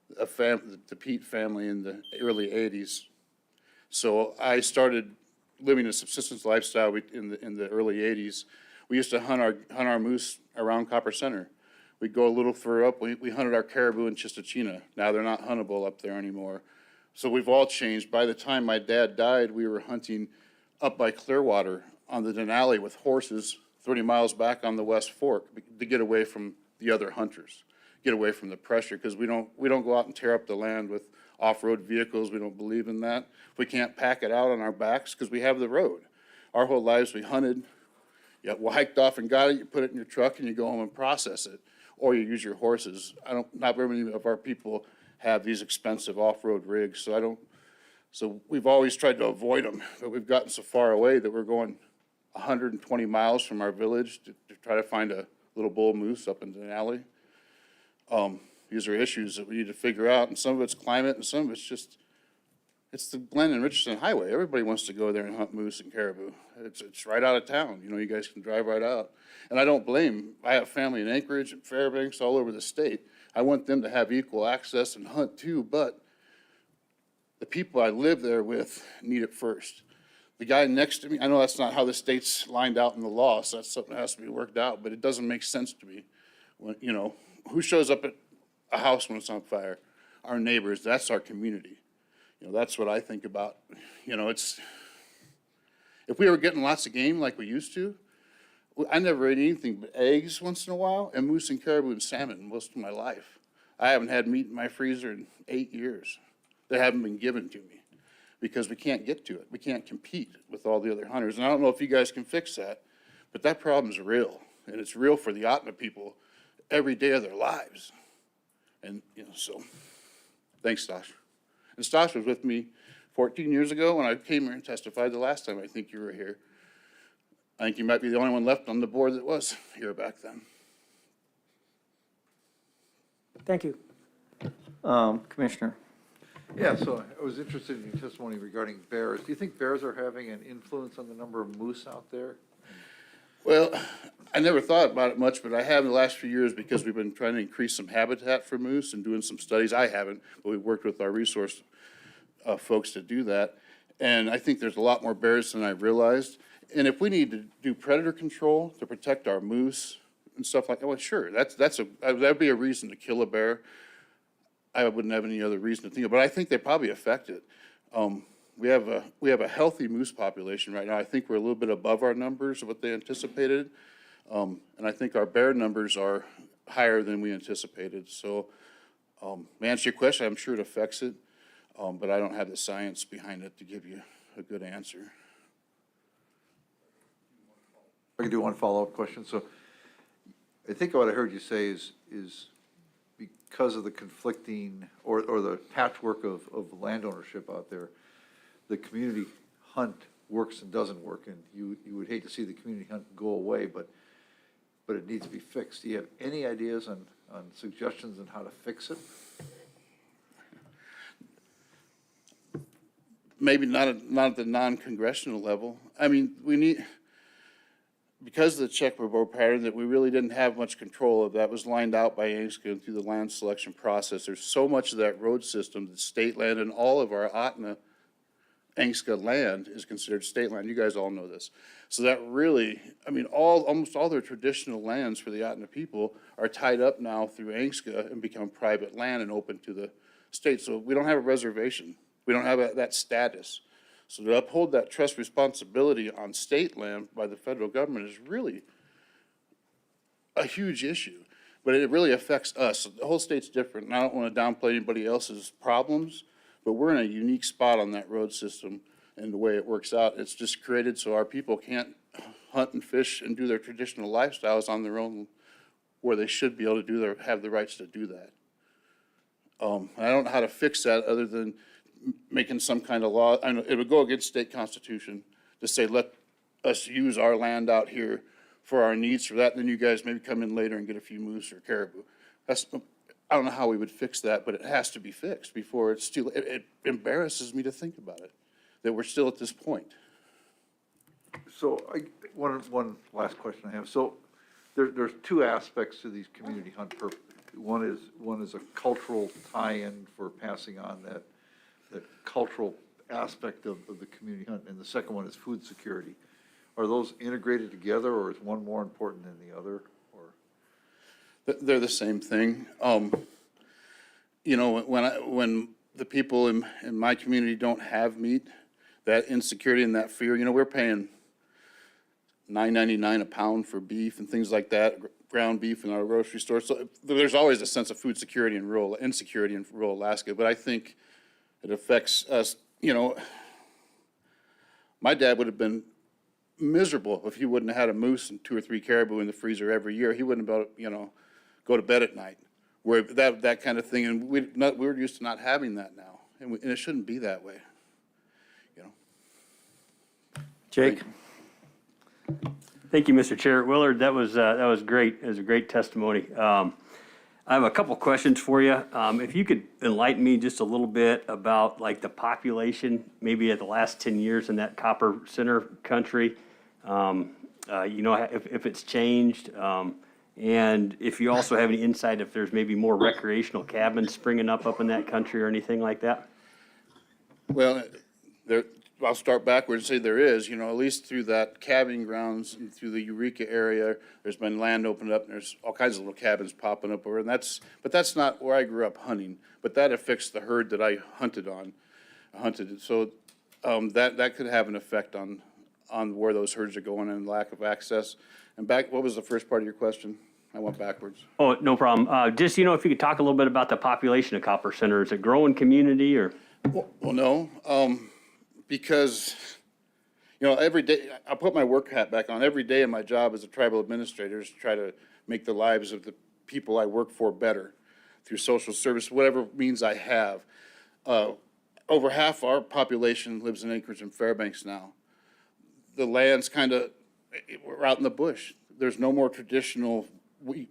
the Pete family in the early 80s. So I started living a subsistence lifestyle in the early 80s. We used to hunt our moose around Copper Center. We'd go a little further up. We hunted our caribou in Chistochina. Now they're not huntable up there anymore. So we've all changed. By the time my dad died, we were hunting up by Clearwater on the Denali with horses 30 miles back on the West Fork to get away from the other hunters, get away from the pressure, because we don't go out and tear up the land with off-road vehicles. We don't believe in that. We can't pack it out on our backs because we have the road. Our whole lives we hunted. You hiked off and got it, you put it in your truck and you go home and process it. Or you use your horses. Not very many of our people have these expensive off-road rigs, so we've always tried to avoid them, but we've gotten so far away that we're going 120 miles from our village to try to find a little bull moose up in Denali. These are issues that we need to figure out, and some of it's climate and some of it's the Glenn and Richardson Highway. Everybody wants to go there and hunt moose and caribou. It's right out of town. You guys can drive right out. And I don't blame. I have family in Anchorage and Fairbanks, all over the state. I want them to have equal access and hunt too, but the people I live there with need it first. The guy next to me, I know that's not how the state's lined out in the law, so that's something that has to be worked out, but it doesn't make sense to me. When, who shows up at a house when it's on fire? Our neighbors. That's our community. That's what I think about. If we were getting lots of game like we used to, I never ate anything but eggs once in a while and moose and caribou and salmon most of my life. I haven't had meat in my freezer in 8 years that haven't been given to me because we can't get to it. We can't compete with all the other hunters. And I don't know if you guys can fix that, but that problem's real. And it's real for the Otna people every day of their lives. And, so thanks, Stosh. And Stosh was with me 14 years ago when I came here and testified the last time I think you were here. I think you might be the only one left on the board that was here back then. Thank you. Commissioner. Yeah, so I was interested in your testimony regarding bears. Do you think bears are having an influence on the number of moose out there? Well, I never thought about it much, but I have in the last few years because we've been trying to increase some habitat for moose and doing some studies. I haven't, but we've worked with our resource folks to do that. And I think there's a lot more bears than I realized. And if we need to do predator control to protect our moose and stuff like that, well, sure, that'd be a reason to kill a bear. I wouldn't have any other reason to think of it, but I think they probably affect it. We have a healthy moose population right now. I think we're a little bit above our numbers of what they anticipated. And I think our bear numbers are higher than we anticipated. So to answer your question, I'm sure it affects it, but I don't have the science behind it to give you a good answer. I can do one follow-up question. So I think what I heard you say is because of the conflicting or the patchwork of land ownership out there, the community hunt works and doesn't work, and you would hate to see the community hunt go away, but it needs to be fixed. Do you have any ideas on suggestions on how to fix it? Maybe not at the non-congressional level. I mean, we need, because of the checkerboard pattern that we really didn't have much control of, that was lined out by ANCSA through the land selection process. There's so much of that road system, the state land, and all of our Otna ANCSA land is considered state land. You guys all know this. So that really, I mean, almost all their traditional lands for the Otna people are tied up now through ANCSA and become private land and open to the state. So we don't have a reservation. We don't have that status. So to uphold that trust responsibility on state land by the federal government is really a huge issue, but it really affects us. The whole state's different, and I don't want to downplay anybody else's problems, but we're in a unique spot on that road system and the way it works out. It's just created so our people can't hunt and fish and do their traditional lifestyles on their own, where they should be able to have the rights to do that. I don't know how to fix that other than making some kind of law. I know it would go against state constitution to say, let us use our land out here for our needs for that, and then you guys maybe come in later and get a few moose or caribou. I don't know how we would fix that, but it has to be fixed before it's too, it embarrasses me to think about it, that we're still at this point. So one last question I have. So there's two aspects to these community hunt purposes. One is a cultural tie-in for passing on that cultural aspect of the community hunt, and the second one is food security. Are those integrated together, or is one more important than the other? Or They're the same thing. You know, when the people in my community don't have meat, that insecurity and that fear, you know, we're paying $9.99 a pound for beef and things like that, ground beef in our grocery store. So there's always a sense of food security and insecurity in rural Alaska, but I think it affects us. You know, my dad would have been miserable if he wouldn't have had a moose and 2 or 3 caribou in the freezer every year. He wouldn't have, you know, go to bed at night, where that kind of thing. And we're used to not having that now, and it shouldn't be that way. You know. Jake? Thank you, Mr. Chair. Willard, that was great. It was a great testimony. I have a couple questions for you. If you could enlighten me just a little bit about like the population, maybe at the last 10 years in that Copper Center country, you know, if it's changed, and if you also have any insight if there's maybe more recreational cabins springing up in that country or anything like that. Well, I'll start backwards and say there is, you know, at least through that cabbing grounds and through the Eureka area, there's been land opened up, and there's all kinds of little cabins popping up over, and but that's not where I grew up hunting, but that affects the herd that I hunted. So that could have an effect on where those herds are going and lack of access. And what was the first part of your question? I went backwards. Oh, no problem. Just, you know, if you could talk a little bit about the population of Copper Center. Is it growing community or? Well, no. Because, you know, every day, I put my work hat back on. Every day in my job as a tribal administrator is to try to make the lives of the people I work for better through social service, whatever means I have. Over half our population lives in Anchorage and Fairbanks now. The land's we're out in the bush. There's no more traditional, we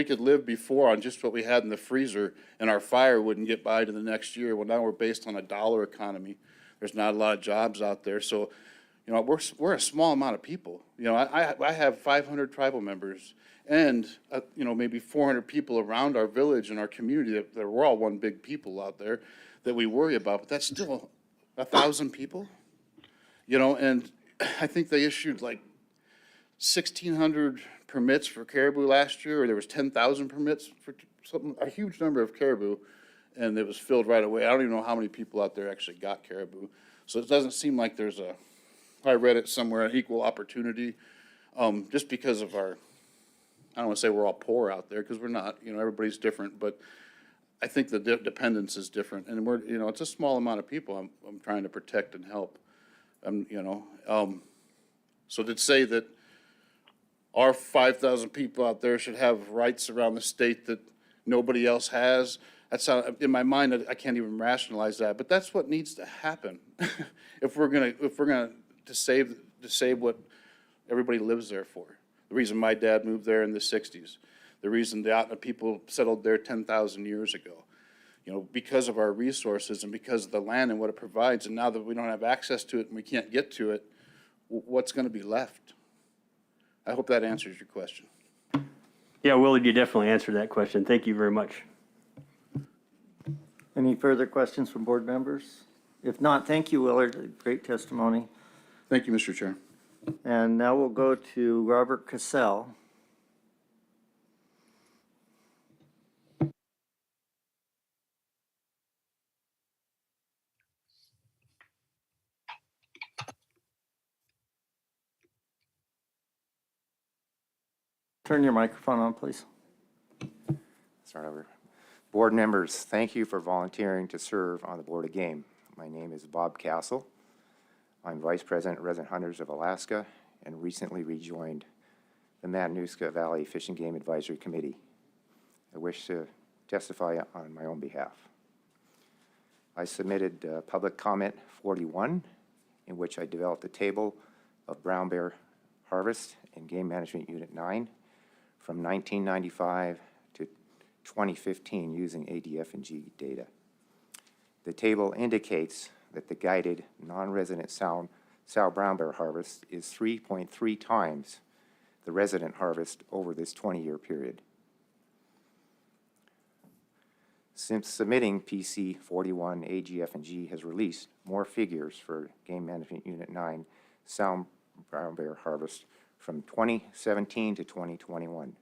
could live before on just what we had in the freezer, and our fire wouldn't get by to the next year. Well, now we're based on a dollar economy. There's not a lot of jobs out there. So, you know, we're a small amount of people. You know, I have 500 tribal members and, you know, maybe 400 people around our village and our community that we're all one big people out there that we worry about, but that's still 1,000 people, you know, and I think they issued like 1,600 permits for caribou last year, or there was 10,000 permits for a huge number of caribou. And it was filled right away. I don't even know how many people out there actually got caribou. So it doesn't seem like there's I read it somewhere, an equal opportunity, just because of I don't want to say we're all poor out there, because we're not, you know, everybody's different, but I think the dependence is different. And you know, it's a small amount of people I'm trying to protect and help. You know, so to say that our 5,000 people out there should have rights around the state that nobody else has, that's how, in my mind, I can't even rationalize that, but that's what needs to happen if we're gonna to save what everybody lives there for. The reason my dad moved there in the 60s, the reason the Atna people settled there 10,000 years ago, you know, because of our resources and because of the land and what it provides. And now that we don't have access to it and we can't get to it, what's going to be left? I hope that answers your question. Yeah, Willard, you definitely answered that question. Thank you very much. Any further questions from board members? If not, thank you, Willard. Great testimony. Thank you, Mr. Chair. And now we'll go to Robert Cassell. Turn your microphone on, please. Start over. Board members, thank you for volunteering to serve on the Board of Game. My name is Bob Castle. I'm Vice President of Resident Hunters of Alaska and recently rejoined the Matanuska Valley Fish and Game Advisory Committee. I wish to testify on my own behalf. I submitted public comment 41, in which I developed a table of brown bear harvest in Game Management Unit 9 from 1995 to 2015 using ADF&G data. The table indicates that the guided non-resident sow brown bear harvest is 3.3 times the resident harvest over this 20-year period. Since submitting PC 41, AGF&G has released more figures for Game Management Unit 9 sow brown bear harvest from 2017 to 2021.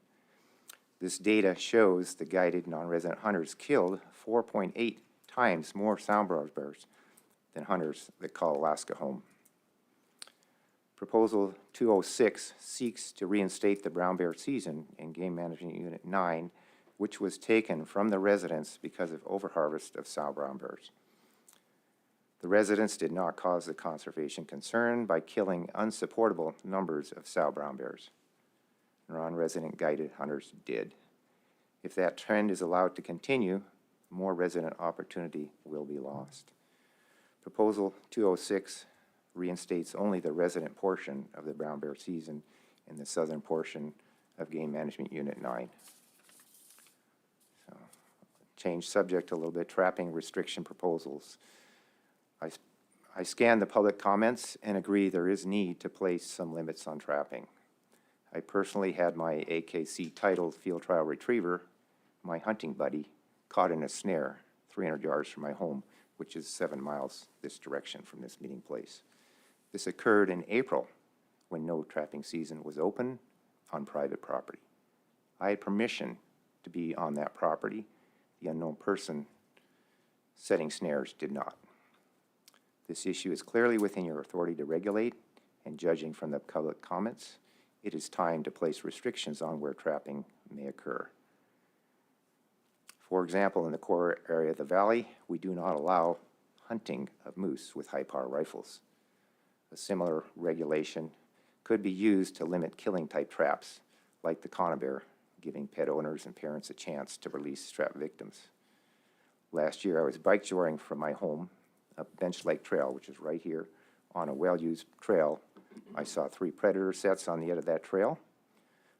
This data shows the guided non-resident hunters killed 4.8 times more sow brown bears than hunters that call Alaska home. Proposal 206 seeks to reinstate the brown bear season in Game Management Unit 9, which was taken from the residents because of overharvest of sow brown bears. The residents did not cause the conservation concern by killing unsupportable numbers of sow brown bears. Non-resident guided hunters did. If that trend is allowed to continue, more resident opportunity will be lost. Proposal 206 reinstates only the resident portion of the brown bear season in the southern portion of Game Management Unit 9. So, change subject a little bit, trapping restriction proposals. I scanned the public comments and agree there is need to place some limits on trapping. I personally had my AKC titled field trial retriever, my hunting buddy, caught in a snare 300 yards from my home, which is 7 miles this direction from this meeting place. This occurred in April when no trapping season was open on private property. I had permission to be on that property. The unknown person setting snares did not. This issue is clearly within your authority to regulate, and judging from the public comments, it is time to place restrictions on where trapping may occur. For example, in the core area of the valley, we do not allow hunting of moose with high-power rifles. A similar regulation could be used to limit killing-type traps, like the conibear, giving pet owners and parents a chance to release trap victims. Last year, I was bike joying from my home up Bench Lake Trail, which is right here, on a well-used trail. I saw 3 predator sets on the end of that trail,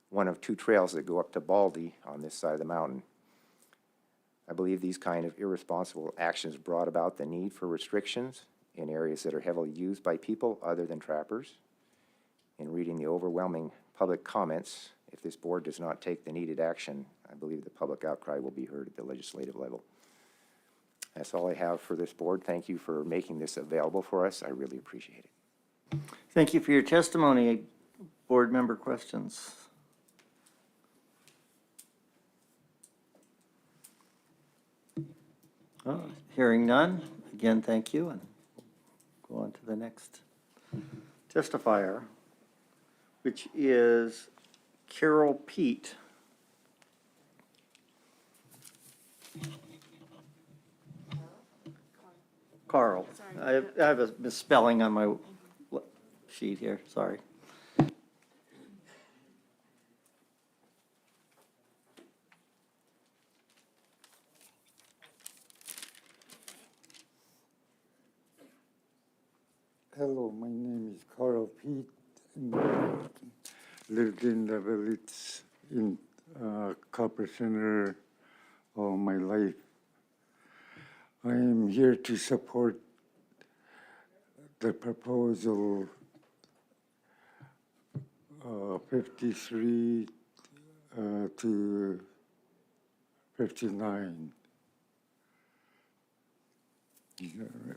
one of 2 trails that go up to Baldy on this side of the mountain. I believe these kind of irresponsible actions brought about the need for restrictions in areas that are heavily used by people other than trappers. In reading the overwhelming public comments, if this board does not take the needed action, I believe the public outcry will be heard at the legislative level. That's all I have for this board. Thank you for making this available for us. I really appreciate it. Thank you for your testimony. Board member questions? Hearing none, again, thank you, and go on to the next testifier, which is Carol Pete. Carl. I have a misspelling on my sheet here, sorry. Hello, my name is Carl Pete, and I lived in the village in Copper Center all my life. I am here to support the proposal 53 to 59. Is that right?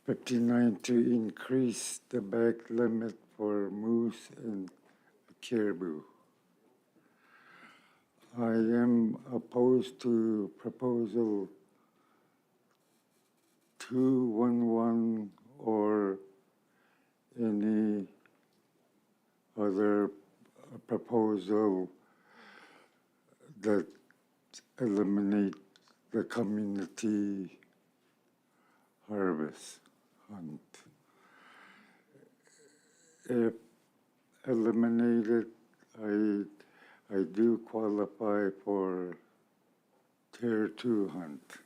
59 to increase the bag limit for moose and caribou. I am opposed to proposal 211 or any other proposal that eliminate the community harvest hunt. If eliminated, I do qualify for Tier 2 hunt,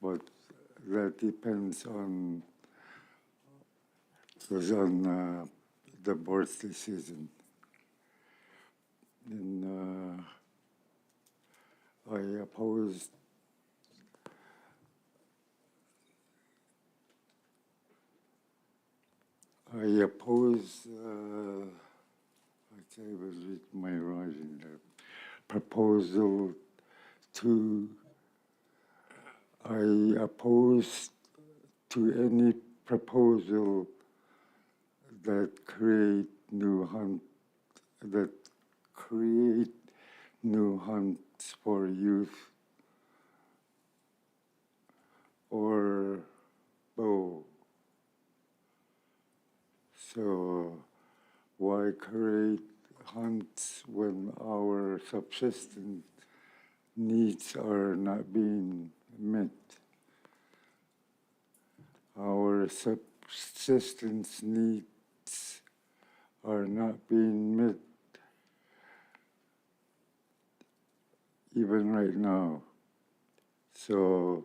but that depends on the board's decision. And I oppose I was with my writing there. Proposal 2. I oppose to any proposal that create new hunts for youth or bow. So why create hunts when our subsistence needs are not being met? Our subsistence needs are not being met even right now. So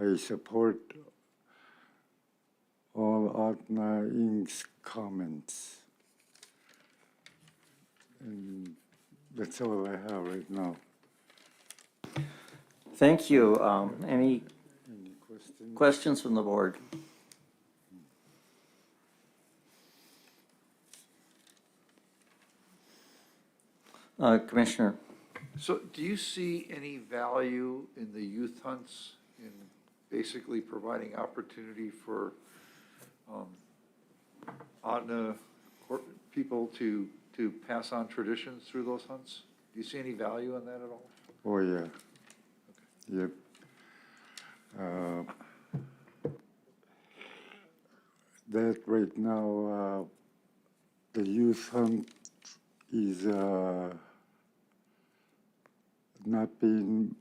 I support all Atna Inc.'s comments. And that's all I have right now. Thank you. Any questions from the board? Commissioner. So do you see any value in the youth hunts in basically providing opportunity for Ahtna people to pass on traditions through those hunts? Do you see any value in that at all? Oh, yeah. Yep. That right now, the youth hunt is not being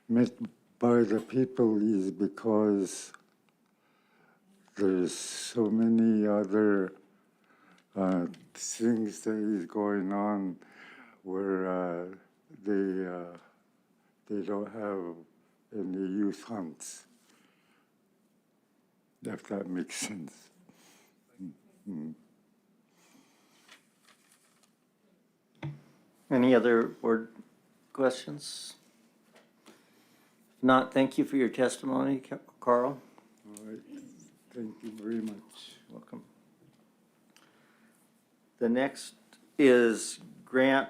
met by the people is because there's so many other things that is going on where they don't have any youth hunts, if that makes sense. Mm-hmm. Any other board questions? If not, thank you for your testimony, Carl. All right. Thank you very much. Welcome. The next is Grant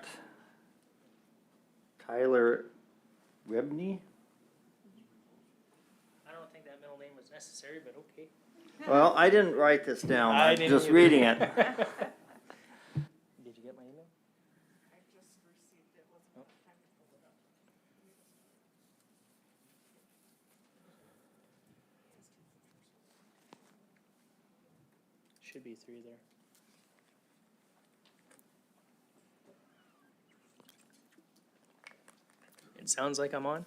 Tyler Rebney. I don't think that middle name was necessary, but okay. Well, I didn't write this down. I I'm didn't just either. reading it. Did you get my email? Should be 3 there. It sounds like I'm on.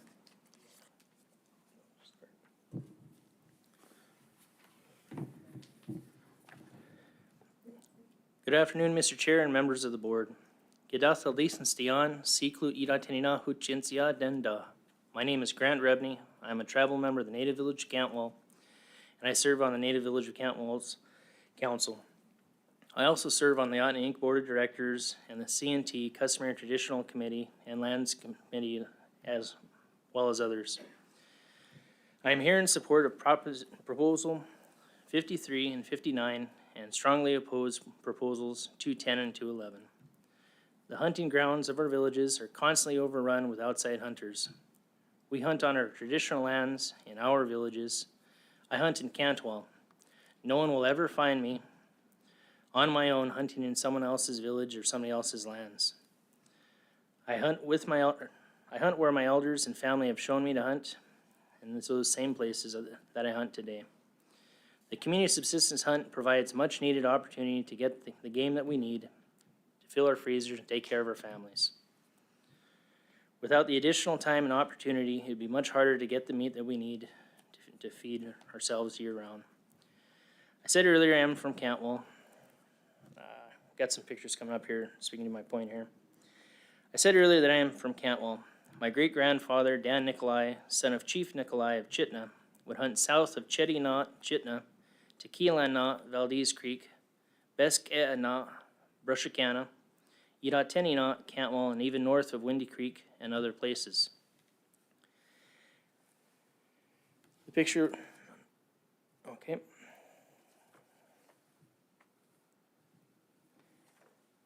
Good afternoon, Mr. Chair and members of the board. Gedatha Lisenstian, Siklu Idatinina Huchinsia Denda. My name is Grant Rebney. I'm a tribal member of the Native Village of Cantwell, and I serve on the Native Village of Cantwell's Council. I also serve on the Ahtna Inc. Board of Directors and the C&T Customary and Traditional Committee and Lands Committee, as well as others. I am here in support of Proposal 53 and 59 and strongly oppose Proposals 210 and 211. The hunting grounds of our villages are constantly overrun with outside hunters. We hunt on our traditional lands in our villages. I hunt in Cantwell. No one will ever find me on my own hunting in someone else's village or somebody else's lands. I hunt where my elders and family have shown me to hunt, and it's those same places that I hunt today. The community subsistence hunt provides much needed opportunity to get the game that we need to fill our freezers and take care of our families. Without the additional time and opportunity, it'd be much harder to get the meat that we need to feed ourselves year-round. I said earlier I am from Cantwell. Got some pictures coming up here, speaking to my point here. I said earlier that I am from Cantwell. My great-grandfather, Dan Nicolai, son of Chief Nicolai of Chitna, would hunt south of Chetty-Knot, Chitna, to Keelan-Knot, Valdez Creek, Besk-E-Knot, Brushicana, Yidoteni-Knot, Cantwell, and even north of Windy Creek and other places. The picture, okay.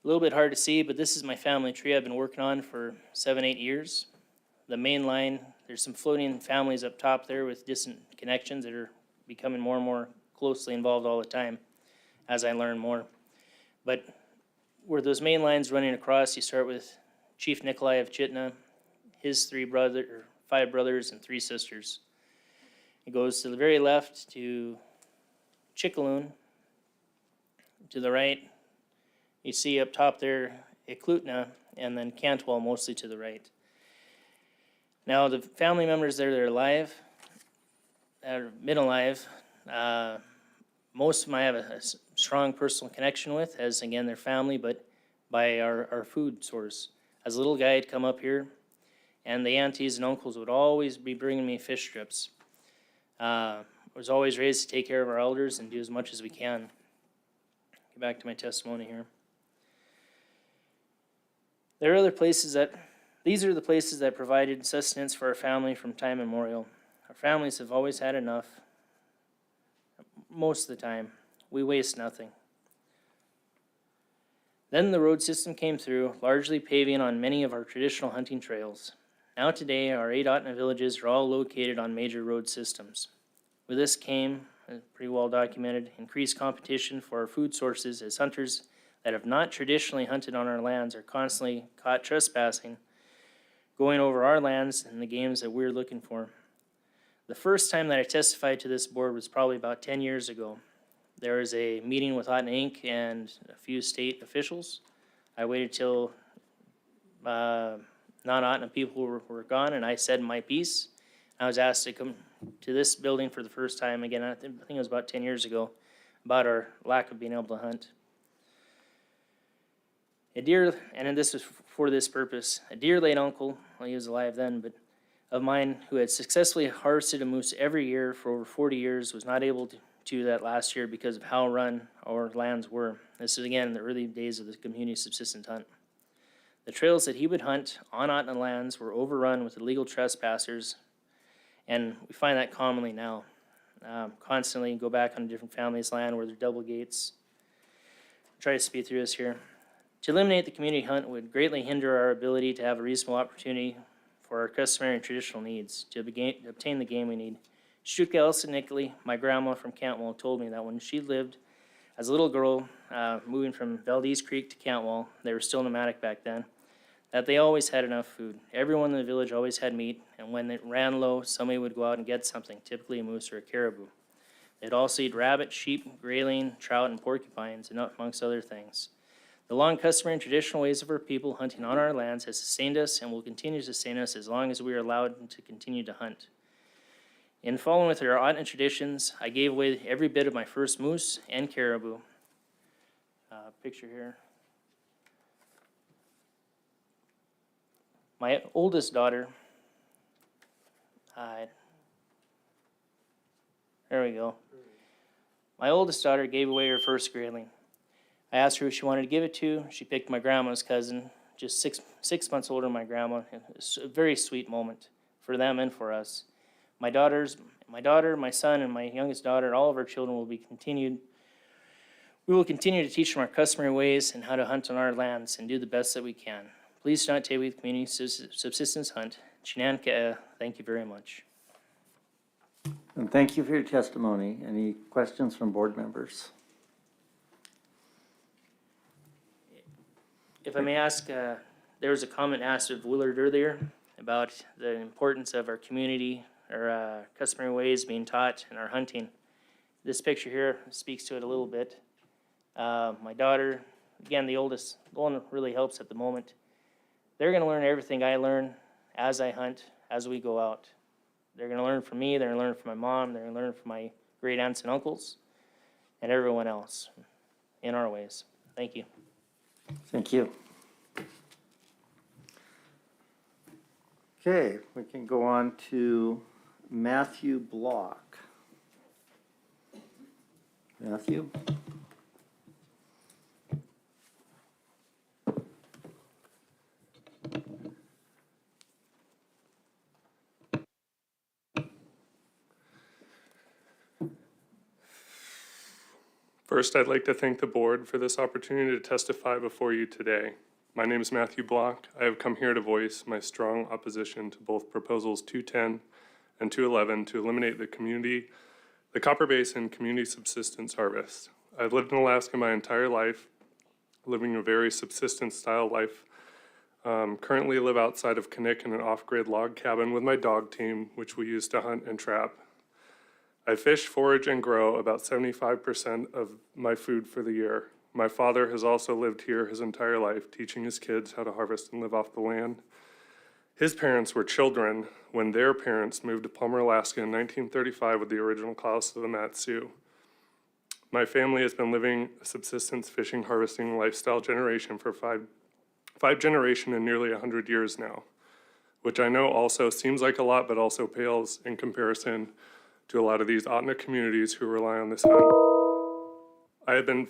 A little bit hard to see, but this is my family tree I've been working on for 7-8 years. The main line, there's some floating families up top there with distant connections that are becoming more and more closely involved all the time as I learn more. But where those main lines running across, you start with Chief Nicolai of Chitna, his 5 brothers and 3 sisters. It goes to the very left to Chickaloon. To the right, you see up top there, Eklutna, and then Cantwell mostly to the right. Now, the family members that are alive, that are been alive, most of them I have a strong personal connection with, as again, their family, but by our food source. As a little guy, I'd come up here, and the aunties and uncles would always be bringing me fish strips. I was always raised to take care of our elders and do as much as we can. Get back to my testimony here. There are other places that, these are the places that provided sustenance for our family from time immemorial. Our families have always had enough. Most of the time, we waste nothing. Then the road system came through, largely paving on many of our traditional hunting trails. Now today, our 8 Otna villages are all located on major road systems. With this came, pretty well documented, increased competition for our food sources as hunters that have not traditionally hunted on our lands are constantly caught trespassing, going over our lands and the games that we're looking for. The first time that I testified to this board was probably about 10 years ago. There was a meeting with Otna Inc. and a few state officials. I waited till non-Otna people were gone, and I said my piece. I was asked to come to this building for the first time again, I think it was about 10 years ago, about our lack of being able to hunt. A dear, and this was for this purpose, a dear late uncle, well, he was alive then, but of mine who had successfully harvested a moose every year for over 40 years was not able to do that last year because of how run our lands were. This is again in the early days of the community subsistence hunt. The trails that he would hunt on Otna lands were overrun with illegal trespassers, and we find that commonly now. Constantly go back on different families' land where there are double gates. I'll try to speed through this here. To eliminate the community hunt would greatly hinder our ability to have a reasonable opportunity for our customary and traditional needs to obtain the game we need. Shuka Elsa Nickley, my grandma from Cantwell, told me that when she lived as a little girl, moving from Valdez Creek to Cantwell, they were still nomadic back then, that they always had enough food. Everyone in the village always had meat, and when it ran low, somebody would go out and get something, typically a moose or a caribou. They'd also eat rabbit, sheep, grayling, trout, and porcupines, and amongst other things. The long customary and traditional ways of our people hunting on our lands has sustained us and will continue to sustain us as long as we are allowed to continue to hunt. In following with our Otna traditions, I gave away every bit of my first moose and caribou. Picture here. My oldest daughter, there we go. My oldest daughter gave away her first grayling. I asked her who she wanted to give it to. She picked my grandma's cousin, just six months older than my grandma. It's a very sweet moment for them and for us. My daughter, my son, and my youngest daughter, all of our children will be continued. We will continue to teach them our customary ways and how to hunt on our lands and do the best that we can. Please do not take away the community subsistence hunt. Chinanka, thank you very much. And thank you for your testimony. Any questions from board members? If I may ask, there was a comment asked of Willard earlier about the importance of our community or customary ways being taught in our hunting. This picture here speaks to it a little bit. My daughter, again, the oldest, the one that really helps at the moment, they're going to learn everything I learn as I hunt, as we go out. They're gonna learn from me, they're gonna learn from my mom, they're gonna learn from my great aunts and uncles, and everyone else in our ways. Thank you. Thank you. Okay, we can go on to Matthew Block. Matthew? First, I'd like to thank the board for this opportunity to testify before you today. My name is Matthew Block. I have come here to voice my strong opposition to both proposals 210 and 211 to eliminate the Copper Basin community subsistence harvest. I've lived in Alaska my entire life, living a very subsistence style life. Currently live outside of Knik in an off-grid log cabin with my dog team, which we use to hunt and trap. I fish, forage, and grow about 75% of my food for the year. My father has also lived here his entire life, teaching his kids how to harvest and live off the land. His parents were children when their parents moved to Plummer, Alaska in 1935 with the original class of the Mat-Su. My family has been living a subsistence fishing, harvesting lifestyle generation for five generations in nearly 100 years now, which I know also seems like a lot, but also pales in comparison to a lot of these Otna communities who rely on this hunt. I have been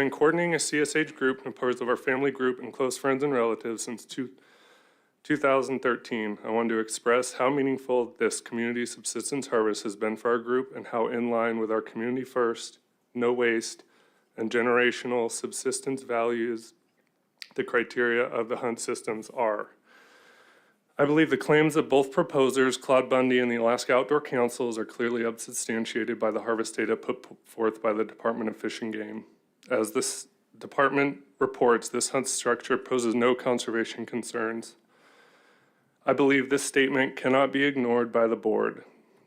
coordinating a CSH group composed of our family group and close friends and relatives since 2013. I wanted to express how meaningful this community subsistence harvest has been for our group and how in line with our community first, no waste, and generational subsistence values the criteria of the hunt systems are. I believe the claims of both proposers, Claude Bundy and the Alaska Outdoor Councils, are clearly unsubstantiated by the harvest data put forth by the Department of Fish and Game. As this department reports, this hunt structure poses no conservation concerns. I believe this statement cannot be ignored by the board.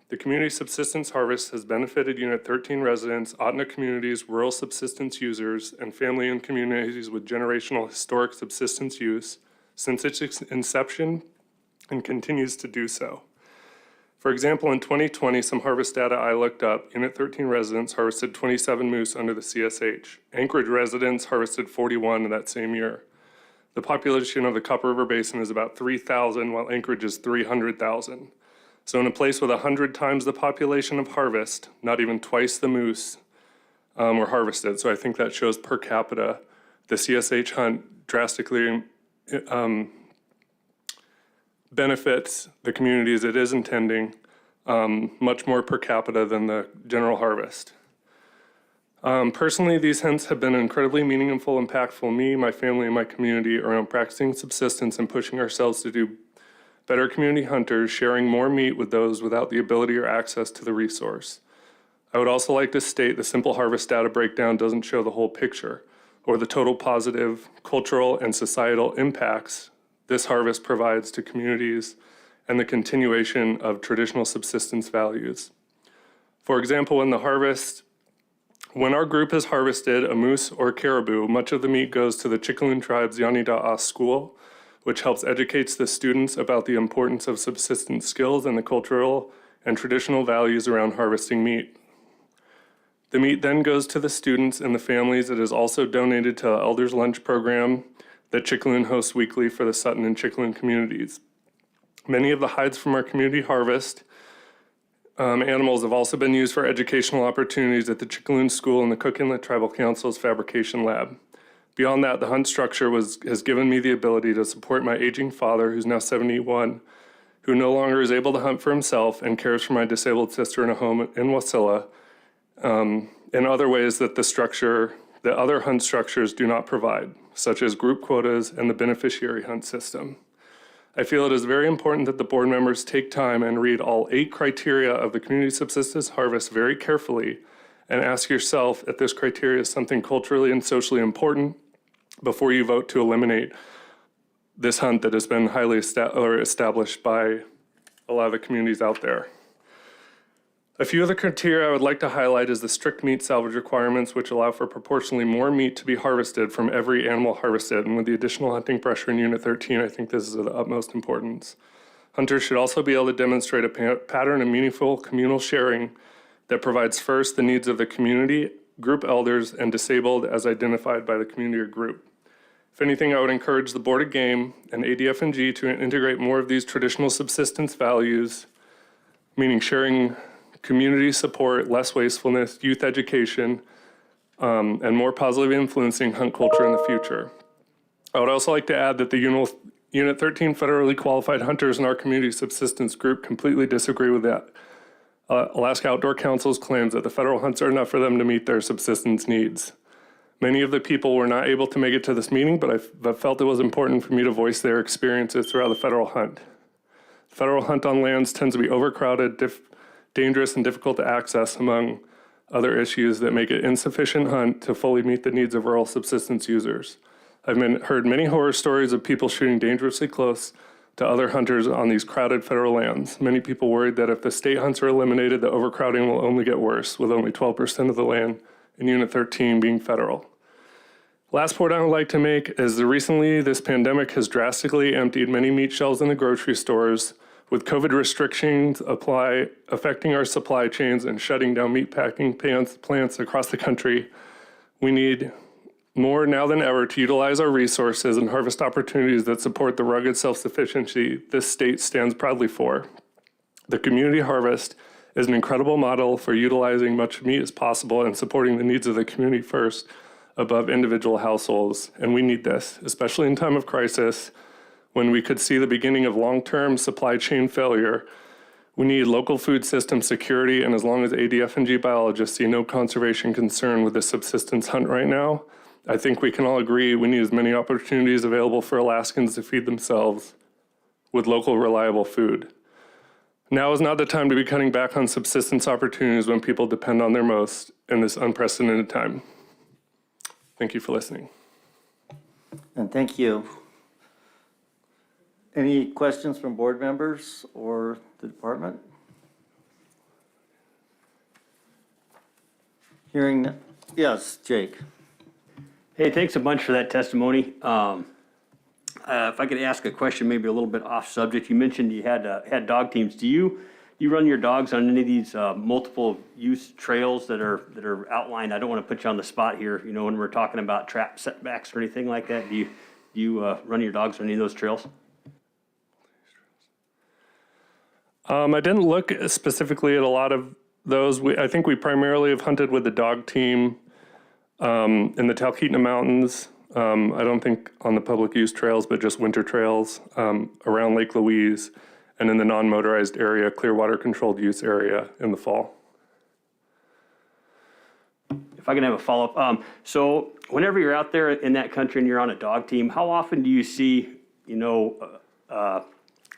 The community subsistence harvest has benefited Unit 13 residents, Otna communities, rural subsistence users, and family and communities with generational historic subsistence use since its inception and continues to do so. For example, in 2020, some harvest data I looked up, Unit 13 residents harvested 27 moose under the CSH. Anchorage residents harvested 41 in that same year. The population of the Copper River Basin is about 3,000, while Anchorage is 300,000. So in a place with 100 times the population of harvest, not even twice the moose were harvested. So I think that shows per capita, the CSH hunt drastically benefits the communities it is intending much more per capita than the general harvest. Personally, these hunts have been incredibly meaningful, impactful me, my family, and my community around practicing subsistence and pushing ourselves to do better community hunters, sharing more meat with those without the ability or access to the resource. I would also like to state the simple harvest data breakdown doesn't show the whole picture or the total positive cultural and societal impacts this harvest provides to communities and the continuation of traditional subsistence values. For example, when our group has harvested a moose or caribou, much of the meat goes to the Chickaloon tribe's Yanida'as school, which helps educate the students about the importance of subsistence skills and the cultural and traditional values around harvesting meat. The meat then goes to the students and the families. It is also donated to the Elders Lunch program that Chickaloon hosts weekly for the Sutton and Chickaloon communities. Many of the hides from our community harvest animals have also been used for educational opportunities at the Chickaloon School and the Cook Inlet Tribal Council's fabrication lab. Beyond that, the hunt structure has given me the ability to support my aging father, who's now 71, who no longer is able to hunt for himself and cares for my disabled sister in a home in Wasilla, in other ways that the other hunt structures do not provide, such as group quotas and the beneficiary hunt system. I feel it is very important that the board members take time and read all 8 criteria of the community subsistence harvest very carefully and ask yourself if this criteria is something culturally and socially important before you vote to eliminate this hunt that has been highly established by a lot of the communities out there. A few of the criteria I would like to highlight is the strict meat salvage requirements, which allow for proportionally more meat to be harvested from every animal harvested. And with the additional hunting pressure in Unit 13, I think this is of the utmost importance. Hunters should also be able to demonstrate a pattern of meaningful communal sharing that provides first the needs of the community, group elders, and disabled as identified by the community or group. If anything, I would encourage the Board of Game and ADF&G to integrate more of these traditional subsistence values, meaning sharing community support, less wastefulness, youth education, and more positively influencing hunt culture in the future. I would also like to add that the Unit 13 federally qualified hunters in our community subsistence group completely disagree with that. Alaska Outdoor Council's claims that the federal hunts are enough for them to meet their subsistence needs. Many of the people were not able to make it to this meeting, but I felt it was important for me to voice their experiences throughout the federal hunt. The federal hunt on lands tends to be overcrowded, dangerous, and difficult to access, among other issues that make it insufficient hunt to fully meet the needs of rural subsistence users. I've heard many horror stories of people shooting dangerously close to other hunters on these crowded federal lands. Many people worried that if the state hunts are eliminated, the overcrowding will only get worse, with only 12% of the land in Unit 13 being federal. Last point I would like to make is that recently this pandemic has drastically emptied many meat shelves in the grocery stores, with COVID restrictions affecting our supply chains and shutting down meat packing plants across the country. We need more now than ever to utilize our resources and harvest opportunities that support the rugged self-sufficiency this state stands proudly for. The community harvest is an incredible model for utilizing much meat as possible and supporting the needs of the community first above individual households. And we need this, especially in time of crisis, when we could see the beginning of long-term supply chain failure. We need local food system security, and as long as ADF&G biologists see no conservation concern with the subsistence hunt right now, I think we can all agree we need as many opportunities available for Alaskans to feed themselves with local, reliable food. Now is not the time to be cutting back on subsistence opportunities when people depend on their most in this unprecedented time. Thank you for listening. And thank you. Any questions from board members or the department? Hearing, yes, Jake. Hey, thanks a bunch for that testimony. If I could ask a question, maybe a little bit off subject. You mentioned you had dog teams. Do you run your dogs on any of these multiple use trails that are outlined? I don't want to put you on the spot here. You know, when we're talking about trap setbacks or anything like that, do you run your dogs on any of those trails? I didn't look specifically at a lot of those. I think we primarily have hunted with the dog team in the Talkeetna Mountains. I don't think on the public use trails, but just winter trails around Lake Louise and in the non-motorized area, Clearwater controlled use area in the fall. If I can have a follow-up. So whenever you're out there in that country and you're on a dog team, how often do you see, I know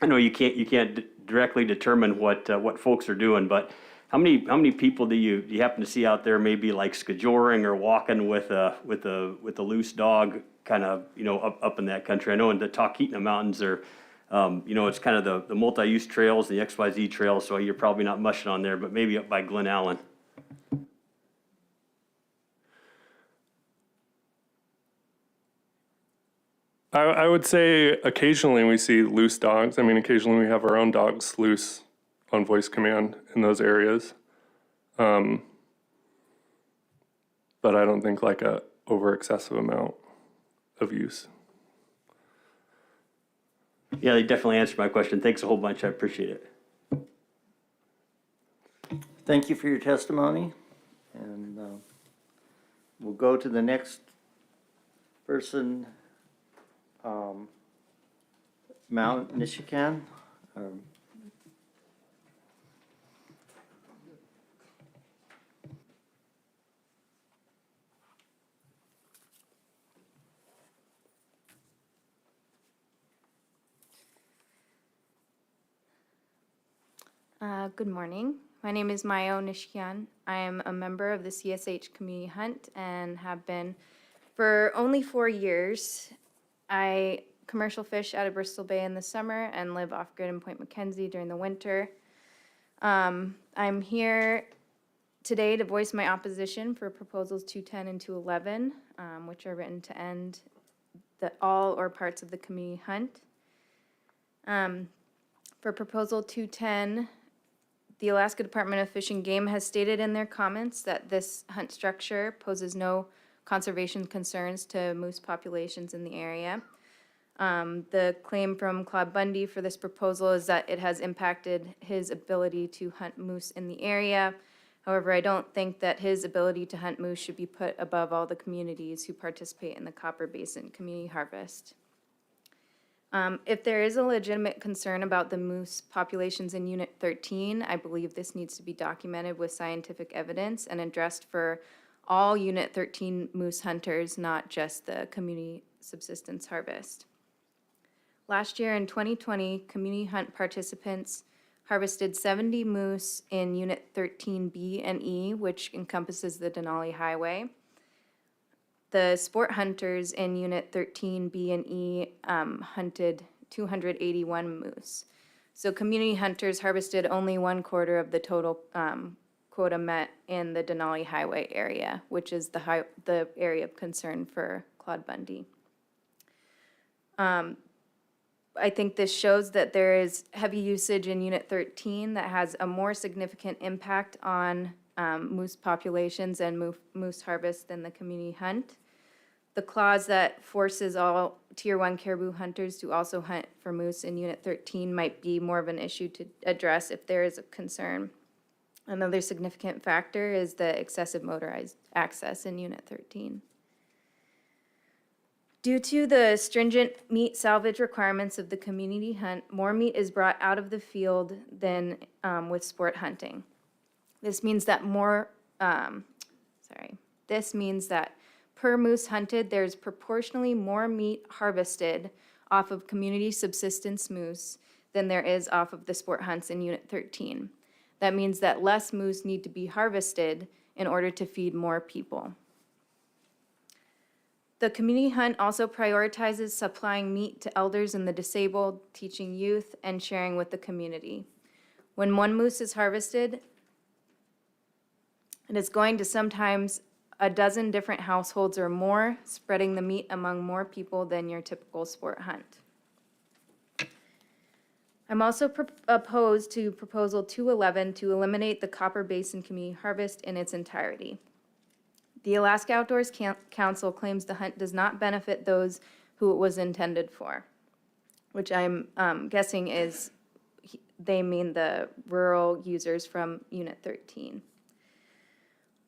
you can't directly determine what folks are doing, but how many people do you happen to see out there, maybe like scajoring or walking with a loose dog, kind of up in that country? I know in the Talkeetna Mountains are, it's kind of the multi-use trails, the XYZ trails, so you're probably not mushing on there, but maybe up by Glen Allen. I would say occasionally we see loose dogs. I mean, occasionally we have our own dogs loose on voice command in those areas. But I don't think like a over excessive amount of use. Yeah, they definitely answered my question. Thanks a whole bunch. I appreciate it. Thank you for your testimony. And we'll go to the next person, Mount Nishikan. Good morning. My name is Mayo Nishikian. I am a member of the CSH Community Hunt and have been for only 4 years. I commercial fish out of Bristol Bay in the summer and live off-grid in Point McKenzie during the winter. I'm here today to voice my opposition for proposals 210 and 211, which are written to end all or parts of the community hunt. For proposal 210, the Alaska Department of Fish and Game has stated in their comments that this hunt structure poses no conservation concerns to moose populations in the area. The claim from Claude Bundy for this proposal is that it has impacted his ability to hunt moose in the area. However, I don't think that his ability to hunt moose should be put above all the communities who participate in the Copper Basin Community Harvest. If there is a legitimate concern about the moose populations in Unit 13, I believe this needs to be documented with scientific evidence and addressed for all Unit 13 moose hunters, not just the community subsistence harvest. Last year in 2020, community hunt participants harvested 70 moose in Unit 13B and E, which encompasses the Denali Highway. The sport hunters in Unit 13B and E hunted 281 moose. So community hunters harvested only 1/4 of the total quota met in the Denali Highway area, which is the area of concern for Claude Bundy. I think this shows that there is heavy usage in Unit 13 that has a more significant impact on moose populations and moose harvest than the community hunt. The clause that forces all Tier 1 caribou hunters to also hunt for moose in Unit 13 might be more of an issue to address if there is a concern. Another significant factor is the excessive motorized access in Unit 13. Due to the stringent meat salvage requirements of the community hunt, more meat is brought out of the field than with sport hunting. This means that per moose hunted, there's proportionally more meat harvested off of community subsistence moose than there is off of the sport hunts in Unit 13. That means that less moose need to be harvested in order to feed more people. The community hunt also prioritizes supplying meat to elders and the disabled, teaching youth, and sharing with the community. When one moose is harvested, it is going to sometimes a dozen different households or more, spreading the meat among more people than your typical sport hunt. I'm also opposed to Proposal 211 to eliminate the Copper Basin Community Harvest in its entirety. The Alaska Outdoors Council claims the hunt does not benefit those who it was intended for, which I'm guessing is they mean the rural users from Unit 13.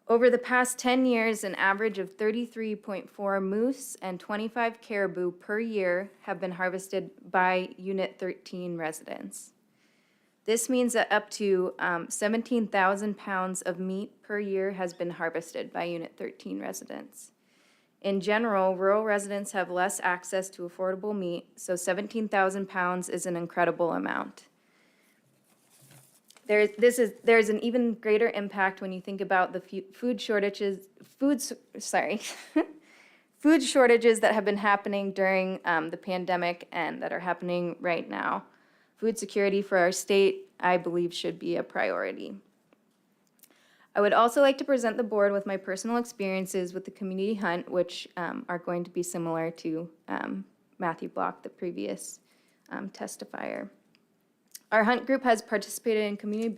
Over the past 10 years, an average of 33.4 moose and 25 caribou per year have been harvested by Unit 13 residents. This means that up to 17,000 pounds of meat per year has been harvested by Unit 13 residents. In general, rural residents have less access to affordable meat, so 17,000 pounds is an incredible amount. There's an even greater impact when you think about the food shortages that have been happening during the pandemic and that are happening right now. Food security for our state, I believe, should be a priority. I would also like to present the board with my personal experiences with the community hunt, which are going to be similar to Matthew Block, the previous testifier. Our hunt group has participated in Copper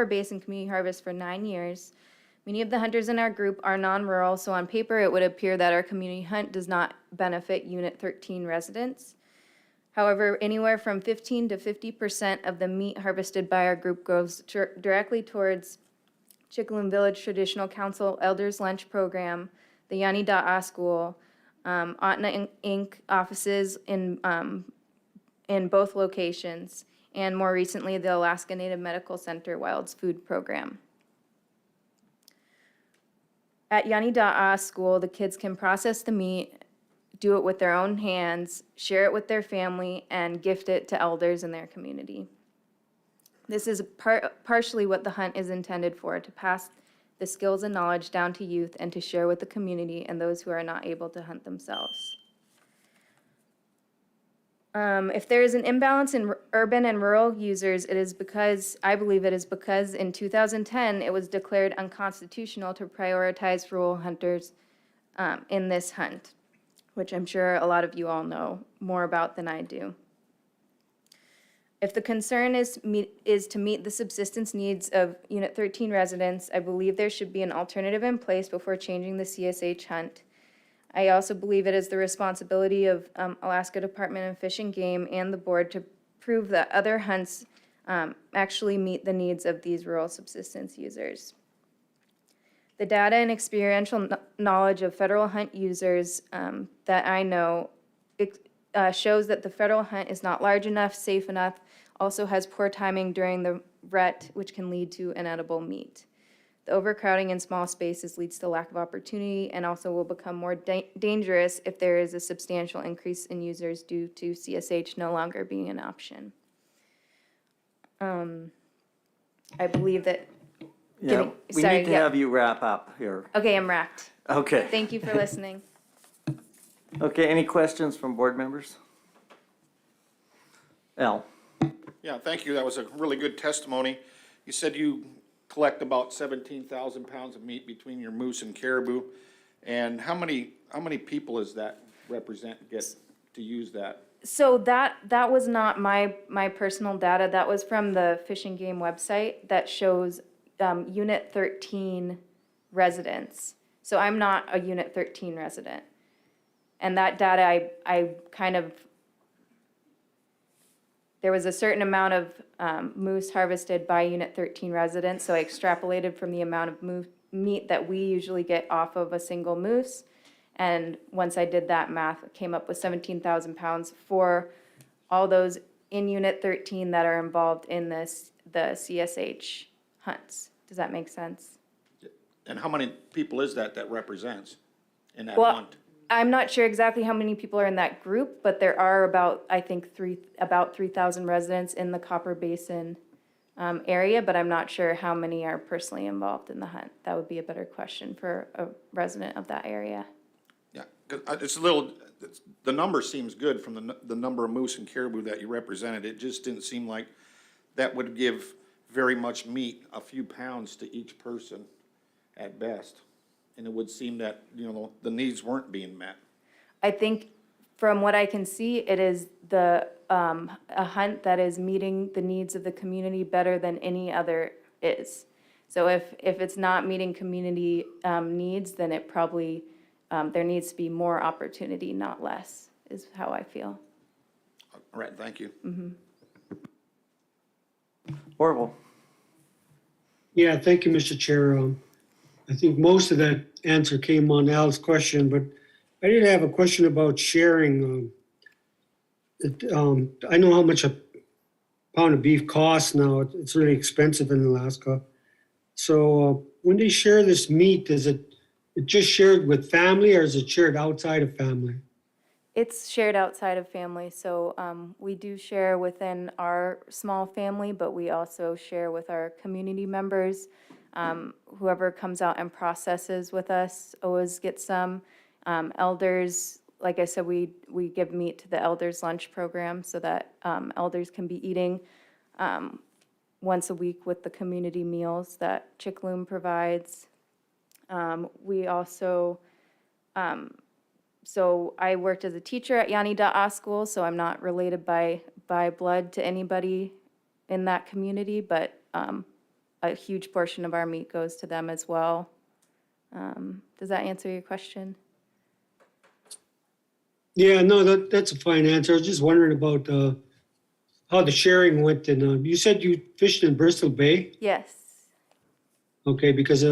Basin Community Harvest for 9 years. Many of the hunters in our group are non-rural, so on paper it would appear that our community hunt does not benefit Unit 13 residents. However, anywhere from 15 to 50% of the meat harvested by our group goes directly towards Chickaloon Village Traditional Council Elders Lunch Program, the Yani Da'a School, Otna Inc. offices in both locations, and more recently, the Alaska Native Medical Center Wilds Food Program. At Yani Da'a School, the kids can process the meat, do it with their own hands, share it with their family, and gift it to elders in their community. This is partially what the hunt is intended for, to pass the skills and knowledge down to youth and to share with the community and those who are not able to hunt themselves. If there is an imbalance in urban and rural users, I believe it is because in 2010, it was declared unconstitutional to prioritize rural hunters in this hunt, which I'm sure a lot of you all know more about than I do. If the concern is to meet the subsistence needs of Unit 13 residents, I believe there should be an alternative in place before changing the CSH hunt. I also believe it is the responsibility of Alaska Department of Fish and Game and the board to prove that other hunts actually meet the needs of these rural subsistence users. The data and experiential knowledge of federal hunt users that I know shows that the federal hunt is not large enough, safe enough, also has poor timing during the rut, which can lead to inedible meat. The overcrowding in small spaces leads to lack of opportunity and also will become more dangerous if there is a substantial increase in users due to CSH no longer being an option. I believe that. Yeah, we need to have you wrap up here. Okay, I'm wrapped. Okay. Thank you for listening. Okay, any questions from board members? Al? Yeah, thank you. That was a really good testimony. You said you collect about 17,000 pounds of meat between your moose and caribou. And how many people does that get to use that? So that was not my personal data. That was from the Fish and Game website that shows Unit 13 residents. So I'm not a Unit 13 resident. And that data, I kind of, there was a certain amount of moose harvested by Unit 13 residents, so I extrapolated from the amount of meat that we usually get off of a single moose. And once I did that math, it came up with 17,000 pounds for all those in Unit 13 that are involved in the CSH hunts. Does that make sense? And how many people is that represents in that Well, hunt? I'm not sure exactly how many people are in that group, but there are about 3,000 residents in the Copper Basin area, but I'm not sure how many are personally involved in the hunt. That would be a better question for a resident of that area. Yeah, 'cause the number seems good from the number of moose and caribou that you represented. It just didn't seem like that would give very much meat, a few pounds to each person at best. And it would seem that, the needs weren't being met. I think from what I can see, it is a hunt that is meeting the needs of the community better than any other is. So if it's not meeting community needs, then it probably, there needs to be more opportunity, not less, is how I feel. All right, thank you. Orville? Yeah, thank you, Mr. Chair. I think most of that answer came on Al's question, but I did have a question about sharing. I know how much a pound of beef costs now. It's really expensive in Alaska. So when they share this meat, is it just shared with family or is it shared outside of family? It's shared outside of family, so we do share within our small family, but we also share with our community members. Whoever comes out and processes with us always gets some. Elders, like I said, we give meat to the elders lunch program so that elders can be eating once a week with the community meals that Chickaloom provides. We also, so I worked as a teacher at Yanni Da'a School, so I'm not related by blood to anybody in that community, but a huge portion of our meat goes to them as well. Does that answer your question? Yeah, no, that's a fine answer. I was just wondering about how the sharing went. And you said you fished in Bristol Bay? Yes. Okay, because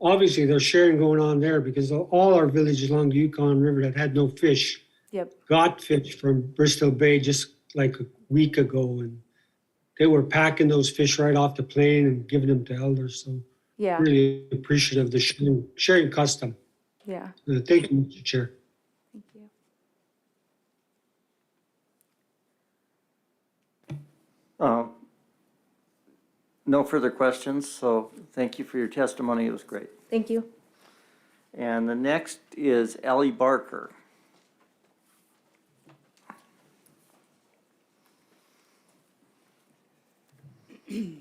obviously there's sharing going on there because all our villages along the Yukon River that had no fish got fish from Bristol Bay just like a week ago. And they were packing those fish right off the plane and giving them to elders. So Yeah. really appreciative of the sharing custom. Yeah. Thank you, Mr. Chair. Thank you. No further questions, so thank you for your testimony. It was great. Thank you. And the next is Ellie Barker. Can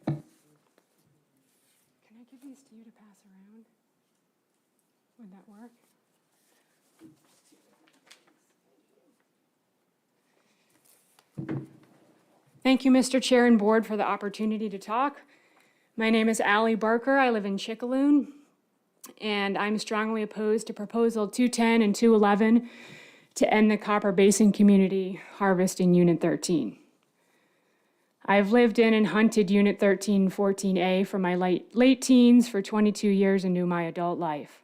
I give these to you to pass around? Would that work? Thank you, Mr. Chair and Board, for the opportunity to talk. My name is Allie Barker. I live in Chickaloon, and I'm strongly opposed to Proposal 210 and 211 to end the Copper Basin Community Harvest in Unit 13. I've lived in and hunted Unit 1314A from my late teens for 22 years into my adult life.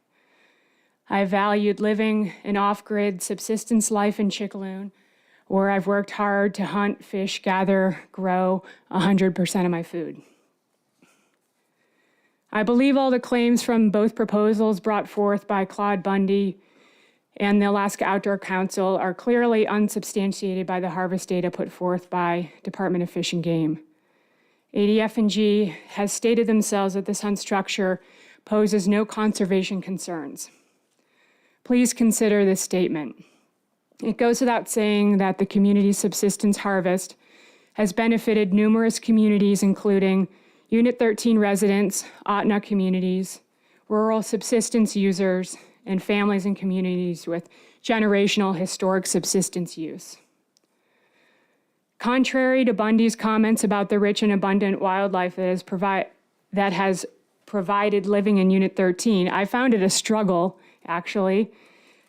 I valued living an off-grid subsistence life in Chickaloon, where I've worked hard to hunt, fish, gather, grow 100% of my food. I believe all the claims from both proposals brought forth by Claude Bundy and the Alaska Outdoor Council are clearly unsubstantiated by the harvest data put forth by Department of Fish and Game. ADF&G has stated themselves that this hunt structure poses no conservation concerns. Please consider this statement. It goes without saying that the community subsistence harvest has benefited numerous communities, including Unit 13 residents, Otna communities, rural subsistence users, and families and communities with generational historic subsistence use. Contrary to Bundy's comments about the rich and abundant wildlife that has provided living in Unit 13, I found it a struggle, actually,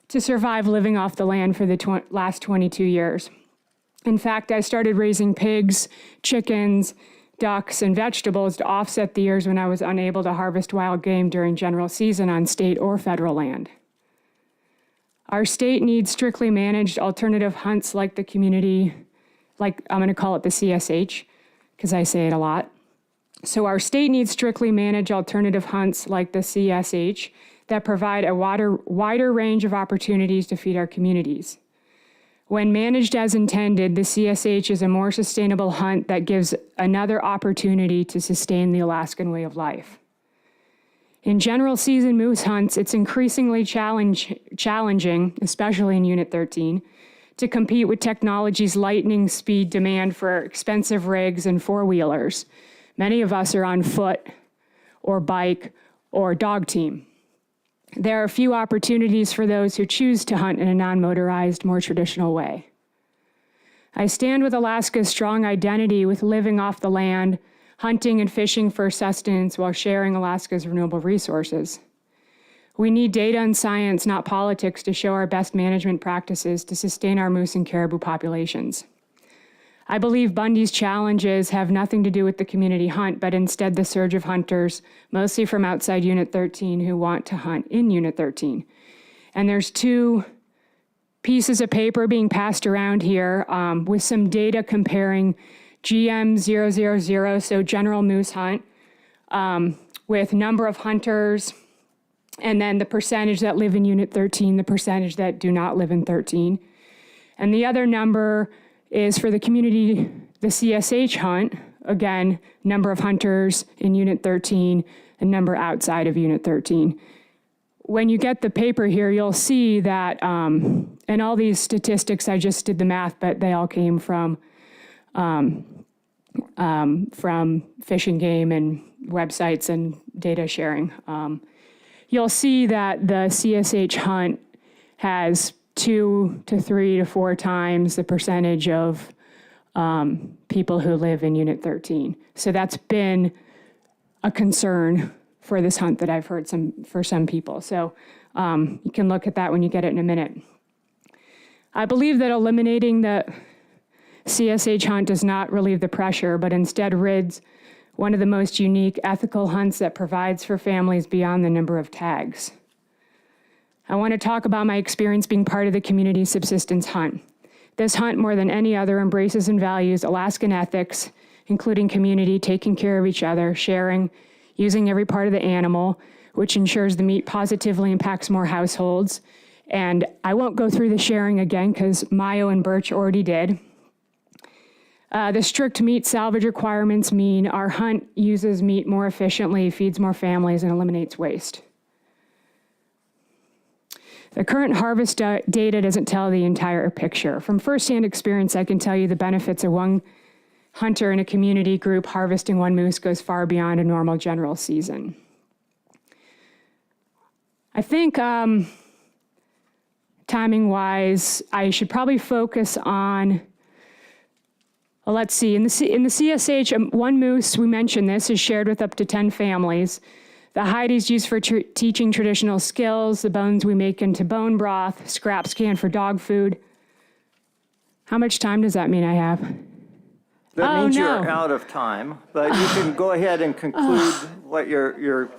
to survive living off the land for the last 22 years. In fact, I started raising pigs, chickens, ducks, and vegetables to offset the years when I was unable to harvest wild game during general season on state or federal land. Our state needs strictly managed alternative hunts like the community, like I'm going to call it the CSH, because I say it a lot. So our state needs strictly managed alternative hunts like the CSH that provide a wider range of opportunities to feed our communities. When managed as intended, the CSH is a more sustainable hunt that gives another opportunity to sustain the Alaskan way of life. In general season moose hunts, it's increasingly challenging, especially in Unit 13, to compete with technology's lightning speed demand for expensive rigs and four-wheelers. Many of us are on foot or bike or dog team. There are few opportunities for those who choose to hunt in a non-motorized, more traditional way. I stand with Alaska's strong identity with living off the land, hunting and fishing for sustenance while sharing Alaska's renewable resources. We need data and science, not politics, to show our best management practices to sustain our moose and caribou populations. I believe Bundy's challenges have nothing to do with the community hunt, but instead the surge of hunters, mostly from outside Unit 13, who want to hunt in Unit 13. And there's two pieces of paper being passed around here with some data comparing GM000, so general moose hunt, with number of hunters, and then the percentage that live in Unit 13, the percentage that do not live in 13. And the other number is for the community, the CSH hunt, again, number of hunters in Unit 13 and number outside of Unit 13. When you get the paper here, you'll see that, and all these statistics, I just did the math, but they all came from Fish and Game and websites and data sharing. You'll see that the CSH hunt has 2 to 3 to 4 times the percentage of people who live in Unit 13. So that's been a concern for this hunt that I've heard for some people. So you can look at that when you get it in a minute. I believe that eliminating the CSH hunt does not relieve the pressure, but instead rids one of the most unique ethical hunts that provides for families beyond the number of tags. I want to talk about my experience being part of the community subsistence hunt. This hunt, more than any other, embraces and values Alaskan ethics, including community, taking care of each other, sharing, using every part of the animal, which ensures the meat positively impacts more households. And I won't go through the sharing again because Mayo and Birch already did. The strict meat salvage requirements mean our hunt uses meat more efficiently, feeds more families, and eliminates waste. The current harvest data doesn't tell the entire picture. From firsthand experience, I can tell you the benefits of one hunter in a community group harvesting one moose goes far beyond a normal general season. I think timing-wise, I should probably focus on, well, let's see, in the CSH, one moose, we mentioned this, is shared with up to 10 families. The hide is used for teaching traditional skills. The bones we make into bone broth, scraps canned for dog food. How much time does that mean I have? That means no. you're out of time, but you can go ahead and conclude what your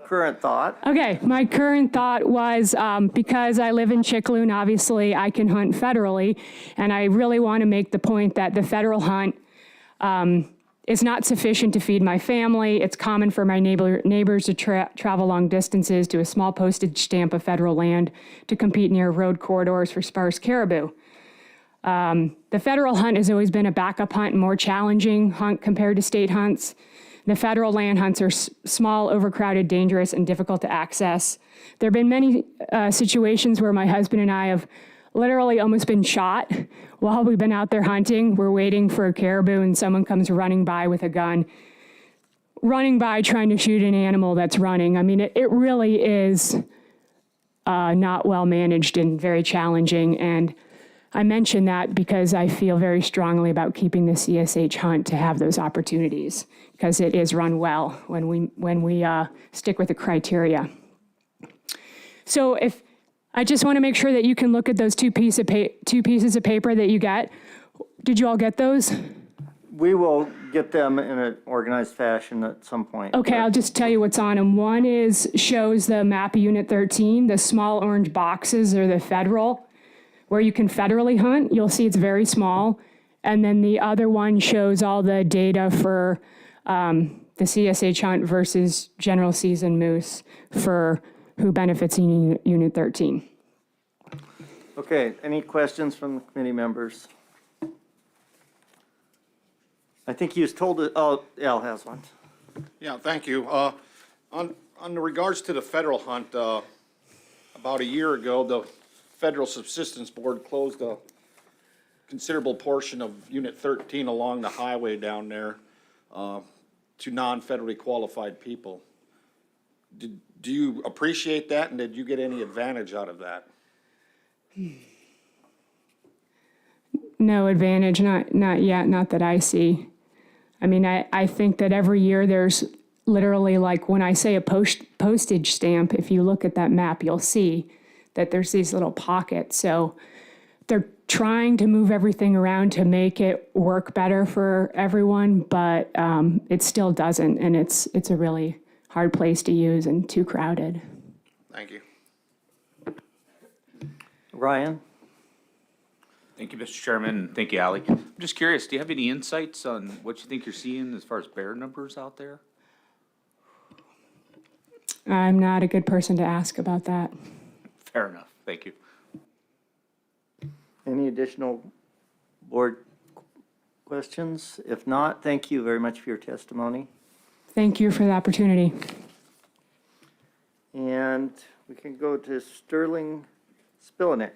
current thought. Okay, my current thought was because I live in Chickaloon, obviously I can hunt federally, and I really want to make the point that the federal hunt is not sufficient to feed my family. It's common for my neighbors to travel long distances to a small postage stamp of federal land to compete near road corridors for sparse caribou. The federal hunt has always been a backup hunt and more challenging hunt compared to state hunts. The federal land hunts are small, overcrowded, dangerous, and difficult to access. There have been many situations where my husband and I have literally almost been shot while we've been out there hunting. We're waiting for a caribou and someone comes running by with a gun, running by trying to shoot an animal that's running. I mean, it really is not well managed and very challenging. And I mention that because I feel very strongly about keeping the CSH hunt to have those opportunities, because it is run well when we stick with the criteria. So if I just want to make sure that you can look at those two pieces of paper that you get. Did you all get those? We will get them in an organized fashion at some point. Okay, I'll just tell you what's on them. One shows the map of Unit 13. The small orange boxes are the federal, where you can federally hunt. You'll see it's very small. And then the other one shows all the data for the CSH hunt versus general season moose for who benefits in Unit 13. Okay, any questions from the committee members? I think he was told to, oh, Al has one. Yeah, thank you. On the regards to the federal hunt, about a year ago, the Federal Subsistence Board closed a considerable portion of Unit 13 along the highway down there to non-federally qualified people. Do you appreciate that, and did you get any advantage out of that? No advantage, not yet, not that I see. I mean, I think that every year there's literally, like when I say a postage stamp, if you look at that map, you'll see that there's these little pockets. So they're trying to move everything around to make it work better for everyone, but it still doesn't, and it's a really hard place to use and too crowded. Thank you. Ryan? Thank you, Mr. Chairman, and thank you, Ally. I'm just curious, do you have any insights on what you think you're seeing as far as bear numbers out there? I'm not a good person to ask about that. Fair enough, thank you. Any additional board questions? If not, thank you very much for your testimony. Thank you for the opportunity. And we can go to Sterling Spilinek.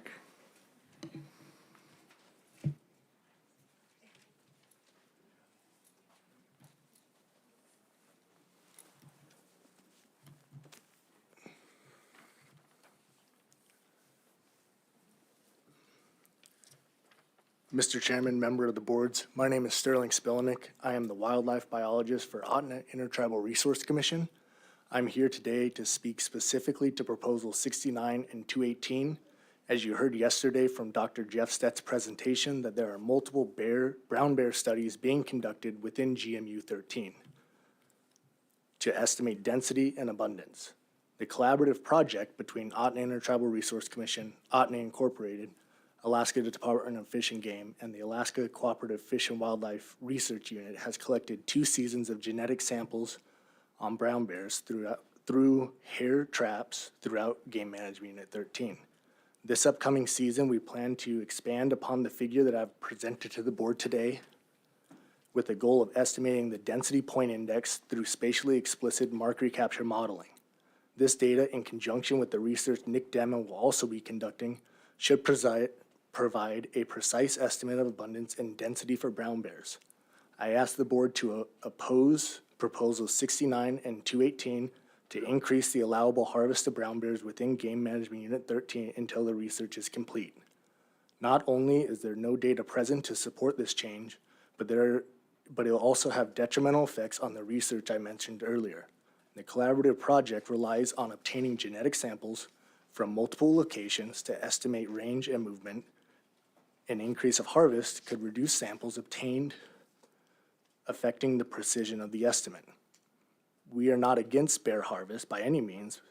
Mr. Chairman, member of the boards, my name is Sterling Spilinek. I am the wildlife biologist for Otna Intertribal Resource Commission. I'm here today to speak specifically to Proposal 69 and 218. As you heard yesterday from Dr. Jeff Stett's presentation, that there are multiple brown bear studies being conducted within GMU 13 to estimate density and abundance. The collaborative project between Otna Intertribal Resource Commission, Otna Incorporated, Alaska Department of Fish and Game, and the Alaska Cooperative Fish and Wildlife Research Unit has collected 2 seasons of genetic samples on brown bears through hair traps throughout Game Management Unit 13. This upcoming season, we plan to expand upon the figure that I've presented to the board today with the goal of estimating the density point index through spatially explicit mark recapture modeling. This data, in conjunction with the research Nick Demmin will also be conducting, should provide a precise estimate of abundance and density for brown bears. I ask the board to oppose Proposals 69 and 218 to increase the allowable harvest of brown bears within Game Management Unit 13 until the research is complete. Not only is there no data present to support this change, but it will also have detrimental effects on the research I mentioned earlier. The collaborative project relies on obtaining genetic samples from multiple locations to estimate range and movement. An increase of harvest could reduce samples obtained, affecting the precision of the estimate. We are not against bear harvest by any means,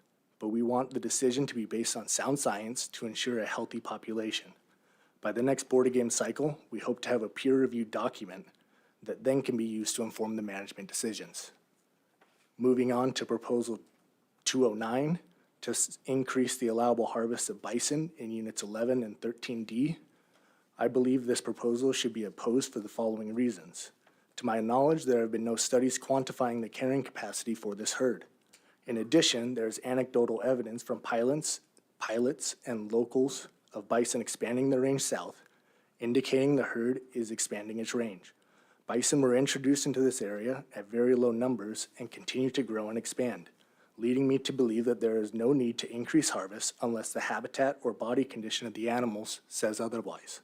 but we want the decision to be based on sound science to ensure a healthy population. By the next Board of Game cycle, we hope to have a peer-reviewed document that then can be used to inform the management decisions. Moving on to Proposal 209, to increase the allowable harvest of bison in Units 11 and 13D. I believe this proposal should be opposed for the following reasons. To my knowledge, there have been no studies quantifying the carrying capacity for this herd. In addition, there is anecdotal evidence from pilots and locals of bison expanding their range south, indicating the herd is expanding its range. Bison were introduced into this area at very low numbers and continue to grow and expand, leading me to believe that there is no need to increase harvest unless the habitat or body condition of the animals says otherwise.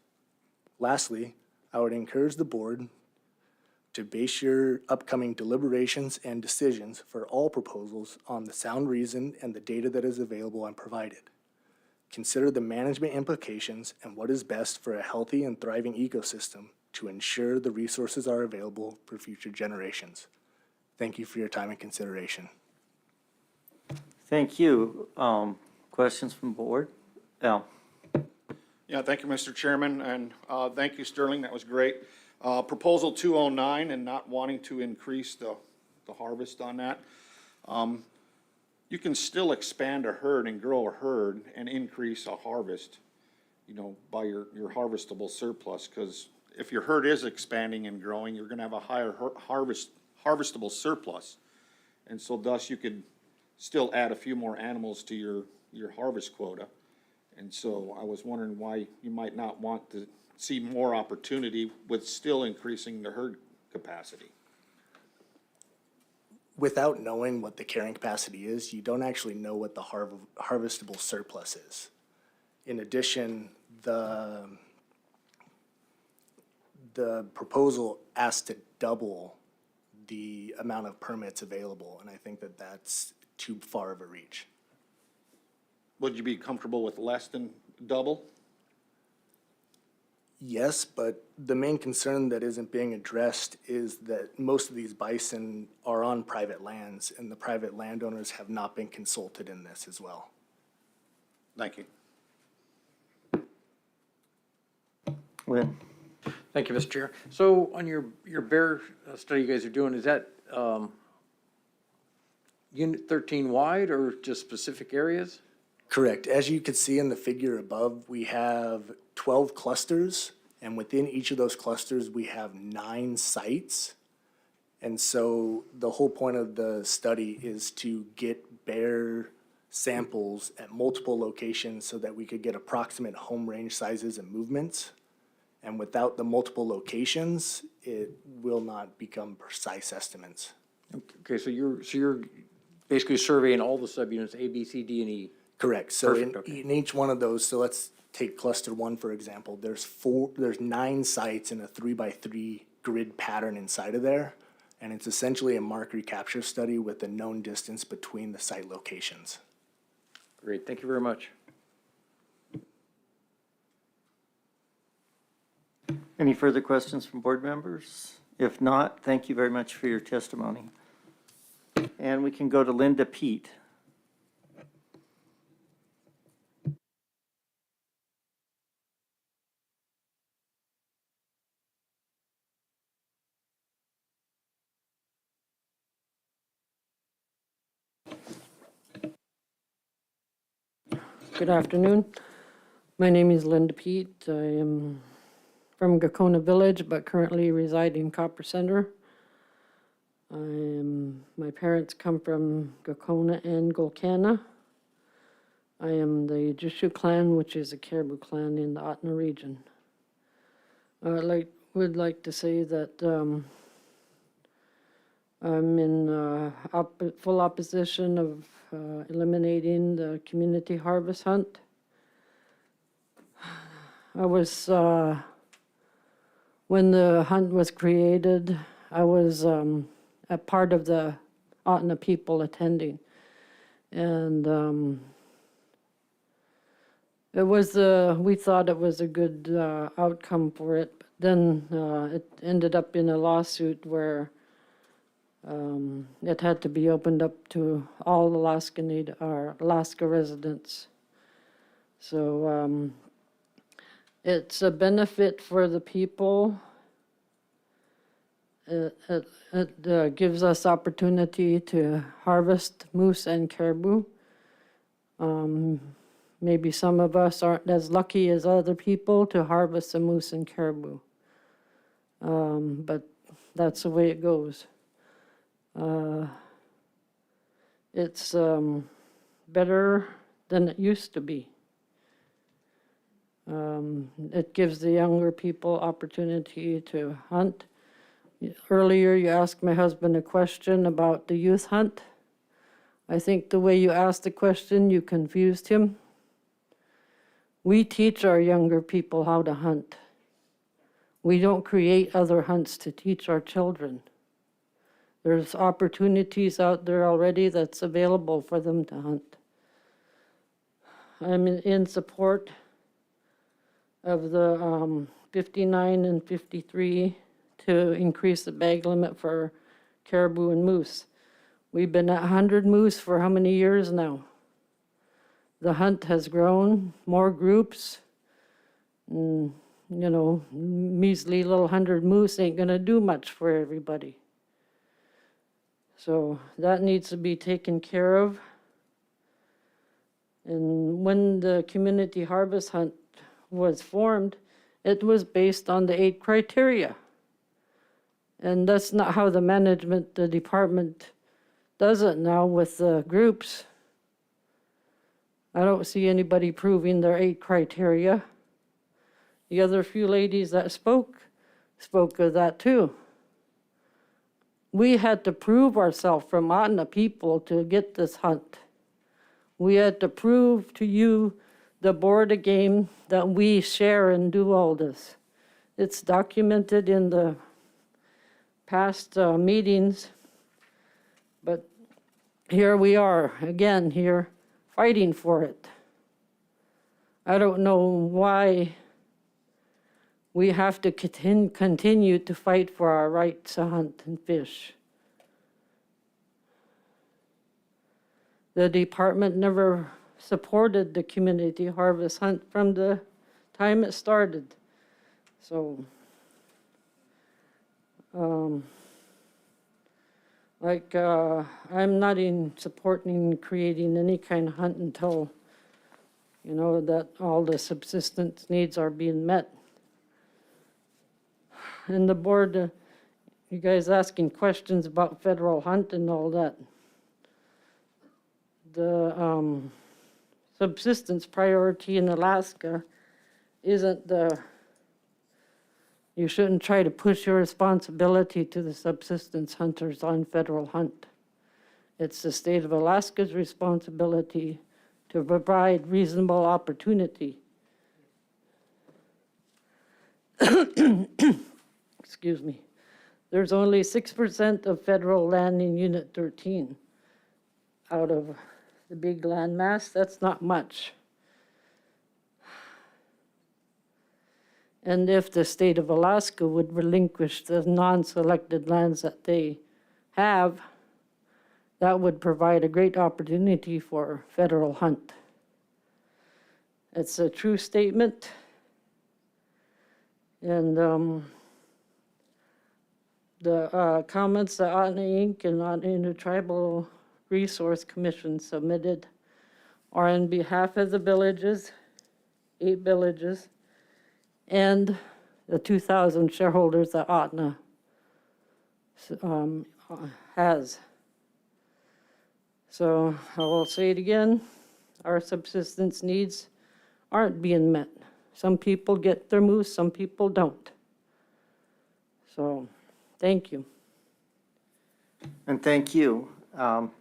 Lastly, I would encourage the board to base your upcoming deliberations and decisions for all proposals on the sound reason and the data that is available and provided. Consider the management implications and what is best for a healthy and thriving ecosystem to ensure the resources are available for future generations. Thank you for your time and consideration. Thank you. Questions from board? Al? Yeah, thank you, Mr. Chairman, and thank you, Sterling, that was great. Proposal 209 and not wanting to increase the harvest on that. You can still expand a herd and grow a herd and increase a harvest, by your harvestable surplus, because if your herd is expanding and growing, you're gonna have a higher harvestable surplus. And so thus you could still add a few more animals to your harvest quota. And so I was wondering why you might not want to see more opportunity with still increasing the herd capacity. Without knowing what the carrying capacity is, you don't actually know what the harvestable surplus is. In addition, the proposal asks to double the amount of permits available, and I think that that's too far of a reach. Would you be comfortable with less than double? Yes, but the main concern that isn't being addressed is that most of these bison are on private lands, and the private landowners have not been consulted in this as well. Thank you. Lynn? Thank you, Mr. Chair. So on your bear study you guys are doing, is that Unit 13 wide or just specific areas? Correct. As you can see in the figure above, we have 12 clusters, and within each of those clusters, we have 9 sites. And so the whole point of the study is to get bear samples at multiple locations so that we could get approximate home range sizes and movements. And without the multiple locations, it will not become precise estimates. Okay, so you're basically surveying all the subunits, A, B, C, D, and E. Correct. So Perfect, okay. in each one of those, so let's take cluster 1, for example, there's 9 sites in a 3x3 grid pattern inside of there. And it's essentially a mark recapture study with a known distance between the site locations. Great, thank you very much. Any further questions from board members? If not, thank you very much for your testimony. And we can go to Linda Pete. Good afternoon. My name is Linda Pete. I am from Gakona Village, but currently reside in Copper Center. My parents come from Gakona and Golkana. I am the Jushu clan, which is a Caribou clan in the Atna region. I would like to say that I'm in full opposition of eliminating the community harvest hunt. I was, when the hunt was created, I was a part of the Otna people attending. And it was, we thought it was a good outcome for it. But then it ended up in a lawsuit where it had to be opened up to all Alaska residents. So it's a benefit for the people. It gives us opportunity to harvest moose and caribou. Maybe some of us aren't as lucky as other people to harvest a moose and caribou. But that's the way it goes. It's better than it used to be. It gives the younger people opportunity to hunt. Earlier, you asked my husband a question about the youth hunt. I think the way you asked the question, you confused him. We teach our younger people how to hunt. We don't create other hunts to teach our children. There's opportunities out there already that's available for them to hunt. I'm in support of the 59 and 53 to increase the bag limit for caribou and moose. We've been at 100 moose for how many years now? The hunt has grown, more groups. You know, measly little 100 moose ain't gonna do much for everybody. So that needs to be taken care of. And when the community harvest hunt was formed, it was based on the 8 criteria. And that's not how the department does it now with the groups. I don't see anybody proving their 8 criteria. The other few ladies that spoke of that too. We had to prove ourselves from Otna people to get this hunt. We had to prove to you, the Board of Game, that we share and do all this. It's documented in the past meetings, but here we are, again, here, fighting for it. I don't know why we have to continue to fight for our right to hunt and fish. The department never supported the community harvest hunt from the time it started. So, I'm not in supporting creating any kind of hunt until, you know, that all the subsistence needs are being met. And the board, you guys asking questions about federal hunt and all that. The subsistence priority in Alaska isn't you shouldn't try to push your responsibility to the subsistence hunters on federal hunt. It's the state of Alaska's responsibility to provide reasonable opportunity. Excuse me. There's only 6% of federal land in Unit 13 out of the big land mass. That's not much. And if the state of Alaska would relinquish the non-selected lands that they have, that would provide a great opportunity for federal hunt. It's a true statement. And the comments that Otna Inc. and Otna Intertribal Resource Commission submitted are on behalf of the villages, 8 villages, and the 2,000 shareholders that Otna has. So I will say it again, our subsistence needs aren't being met. Some people get their moose, some people don't. So, thank you. And thank you.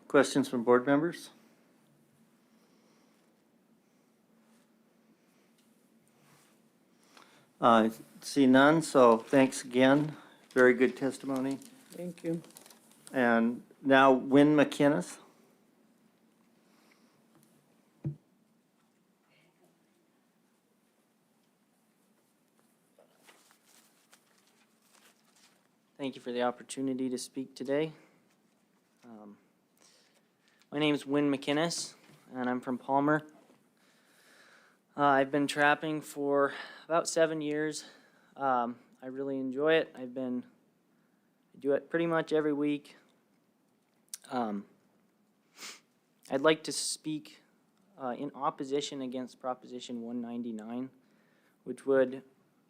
Questions from board members? See none, so thanks again. Very good testimony. Thank you. And now Wynn McInnes. Thank you for the opportunity to speak today. My name is Wynn McInnes, and I'm from Palmer. I've been trapping for about 7 years. I really enjoy it. I do it pretty much every week. I'd like to speak in opposition against Proposition 199, which would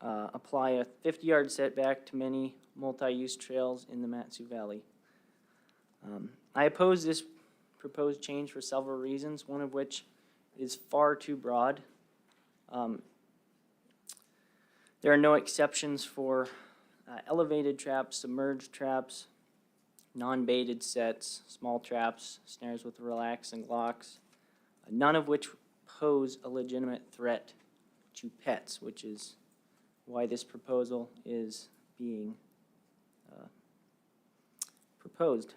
apply a 50-yard setback to many multi-use trails in the Mat-Su Valley. I oppose this proposed change for several reasons, one of which is far too broad. There are no exceptions for elevated traps, submerged traps, non-baited sets, small traps, snares with relaxing locks, none of which pose a legitimate threat to pets, which is why this proposal is being proposed.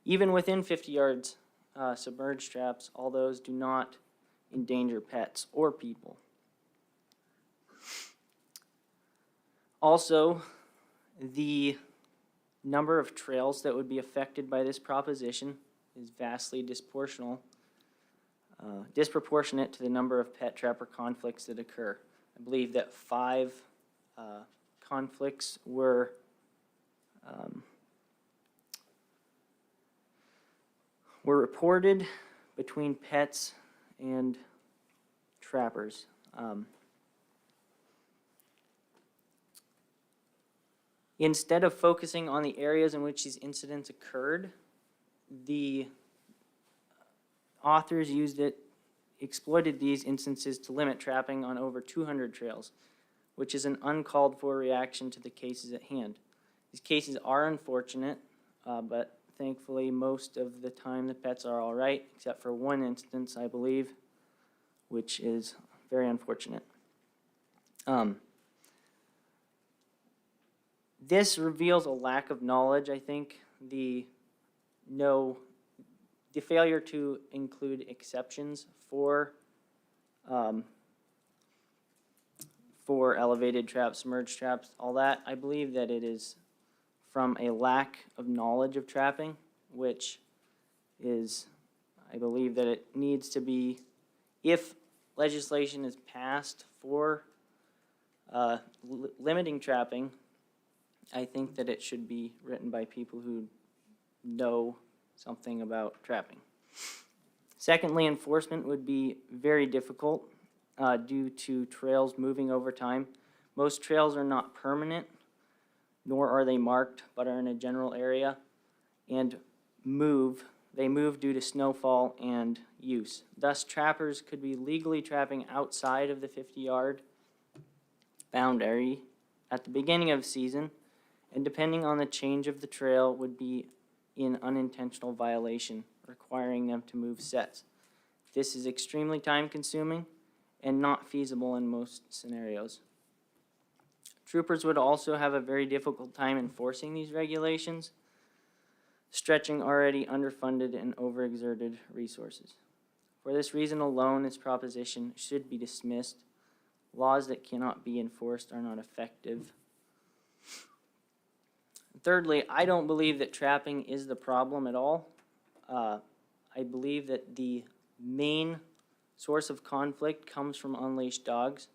Even within 50 yards, submerged traps, all those do not endanger pets or people. Also, the number of trails that would be affected by this proposition is vastly disproportionate to the number of pet trapper conflicts that occur. I believe that 5 conflicts were reported between pets and trappers. Instead of focusing on the areas in which these incidents occurred, the authors exploited these instances to limit trapping on over 200 trails, which is an uncalled for reaction to the cases at hand. These cases are unfortunate, but thankfully most of the time the pets are all right, except for one instance, I believe, which is very unfortunate. This reveals a lack of knowledge, I think. The failure to include exceptions for elevated traps, submerged traps, all that, I believe that it is from a lack of knowledge of trapping, which is, I believe that it needs to be, if legislation is passed for limiting trapping, I think that it should be written by people who know something about trapping. Secondly, enforcement would be very difficult due to trails moving over time. Most trails are not permanent, nor are they marked, but are in a general area and move. They move due to snowfall and use. Thus, trappers could be legally trapping outside of the 50-yard boundary at the beginning of season, and depending on the change of the trail, would be in unintentional violation, requiring them to move sets. This is extremely time-consuming and not feasible in most scenarios. Troopers would also have a very difficult time enforcing these regulations, stretching already underfunded and overexerted resources. For this reason alone, this proposition should be dismissed. Laws that cannot be enforced are not effective. Thirdly, I don't believe that trapping is the problem at all. I believe that the main source of conflict comes from unleashed dogs.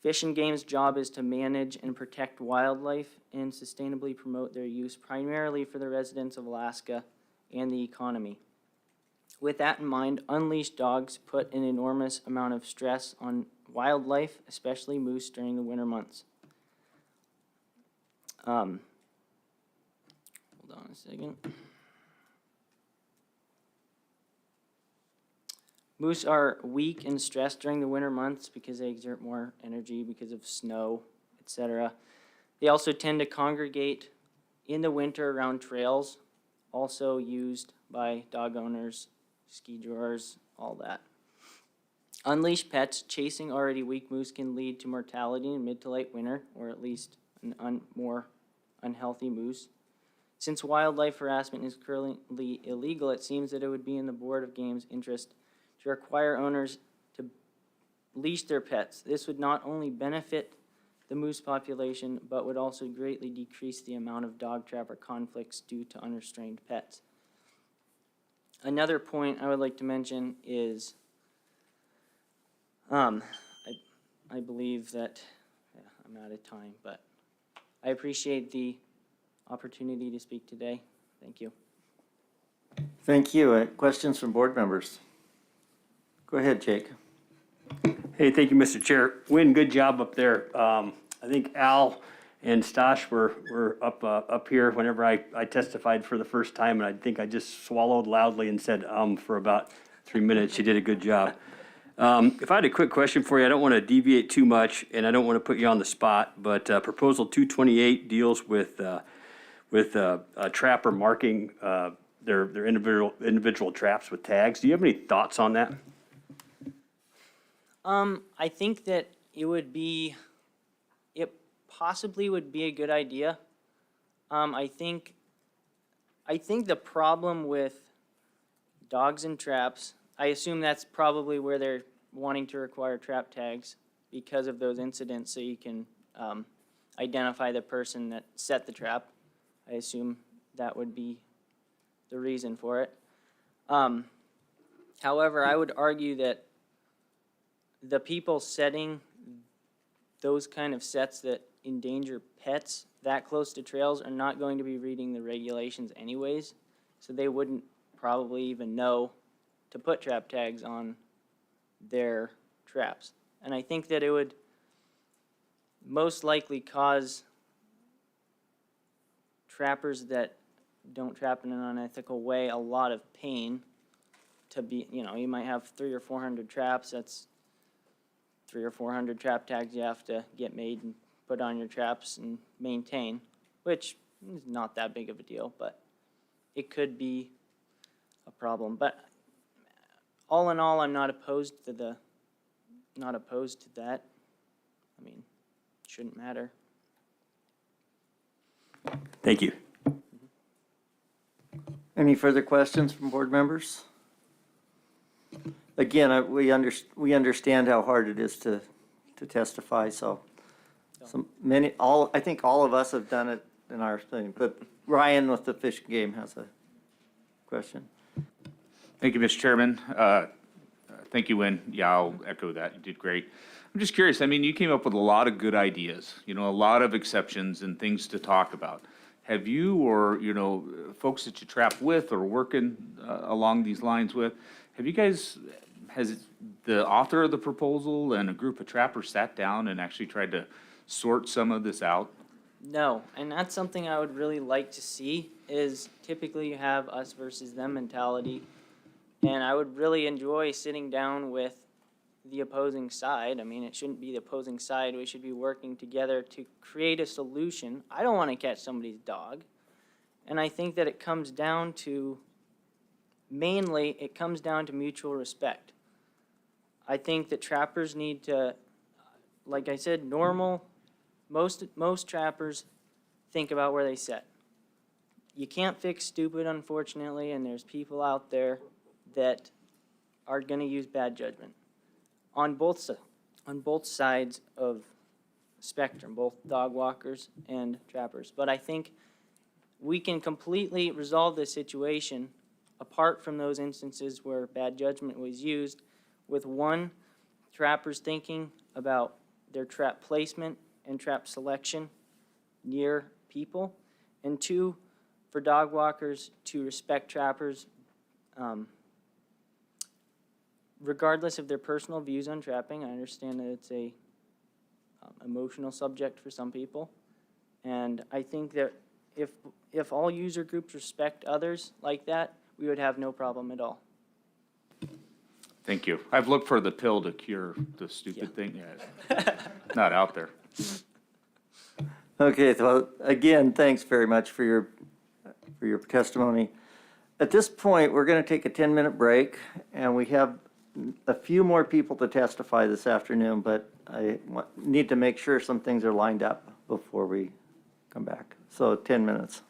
Fish and Game's job is to manage and protect wildlife and sustainably promote their use primarily for the residents of Alaska and the economy. With that in mind, unleashed dogs put an enormous amount of stress on wildlife, especially moose during the winter months. Hold on a second. Moose are weak and stressed during the winter months because they exert more energy because of snow, etc. They also tend to congregate in the winter around trails, also used by dog owners, ski drawers, all that. Unleashed pets chasing already weak moose can lead to mortality in mid to late winter, or at least an more unhealthy moose. Since wildlife harassment is currently illegal, it seems that it would be in the Board of Game's interest to require owners to leash their pets. This would not only benefit the moose population, but would also greatly decrease the amount of dog trapper conflicts due to unrestrained pets. Another point I would like to mention is, I believe that, I'm out of time, but I appreciate the opportunity to speak today. Thank you. Thank you. Questions from board members? Go ahead, Jake. Hey, thank you, Mr. Chair. Win, good job up there. I think Al and Stosh were up here whenever I testified for the first time, and I think I just swallowed loudly and said for about 3 minutes. You did a good job. If I had a quick question for you, I don't want to deviate too much, and I don't want to put you on the spot, but Proposal 228 deals with a trapper marking their individual traps with tags. Do you have any thoughts on that? I think that it possibly would be a good idea. I think the problem with dogs and traps, I assume that's probably where they're wanting to require trap tags because of those incidents, so you can identify the person that set the trap. I assume that would be the reason for it. However, I would argue that the people setting those kind of sets that endanger pets that close to trails are not going to be reading the regulations anyways, so they wouldn't probably even know to put trap tags on their traps. And I think that it would most likely cause trappers that don't trap in an unethical way a lot of pain to be, you might have 300 or 400 traps. That's 300 or 400 trap tags you have to get made and put on your traps and maintain, which is not that big of a deal, but it could be a problem. But all in all, I'm not opposed to that. I mean, it shouldn't matter. Thank you. Any further questions from board members? Again, we understand how hard it is to testify, so I think all of us have done it in our thing. But Ryan with the Fish and Game has a question. Thank you, Mr. Chairman. Thank you, Win. Yeah, I'll echo that. You did great. I'm just curious, I mean, you came up with a lot of good ideas, a lot of exceptions and things to talk about. Have you or, folks that you trap with or working along these lines with, has the author of the proposal and a group of trappers sat down and actually tried to sort some of this out? No, and that's something I would really like to see, is typically you have us versus them mentality. And I would really enjoy sitting down with the opposing side. I mean, it shouldn't be the opposing side. We should be working together to create a solution. I don't want to catch somebody's dog. And I think that it comes down to, mainly, it comes down to mutual respect. I think that trappers need to, like I said, most trappers think about where they set. You can't fix stupid, unfortunately, and there's people out there that are going to use bad judgment on both sides of the spectrum, both dog walkers and trappers. But I think we can completely resolve this situation apart from those instances where bad judgment was used, with one, trappers thinking about their trap placement and trap selection near people, and two, for dog walkers to respect trappers regardless of their personal views on trapping. I understand that it's a emotional subject for some people, and I think that if all user groups respect others like that, we would have no problem at all. Thank you. I've looked for the pill to cure the stupid thing. Yeah, not out there. Okay, well, again, thanks very much for your testimony. At this point, we're going to take a 10-minute break, and we have a few more people to testify this afternoon, but I need to make sure some things are lined up before we come back. So 10 minutes.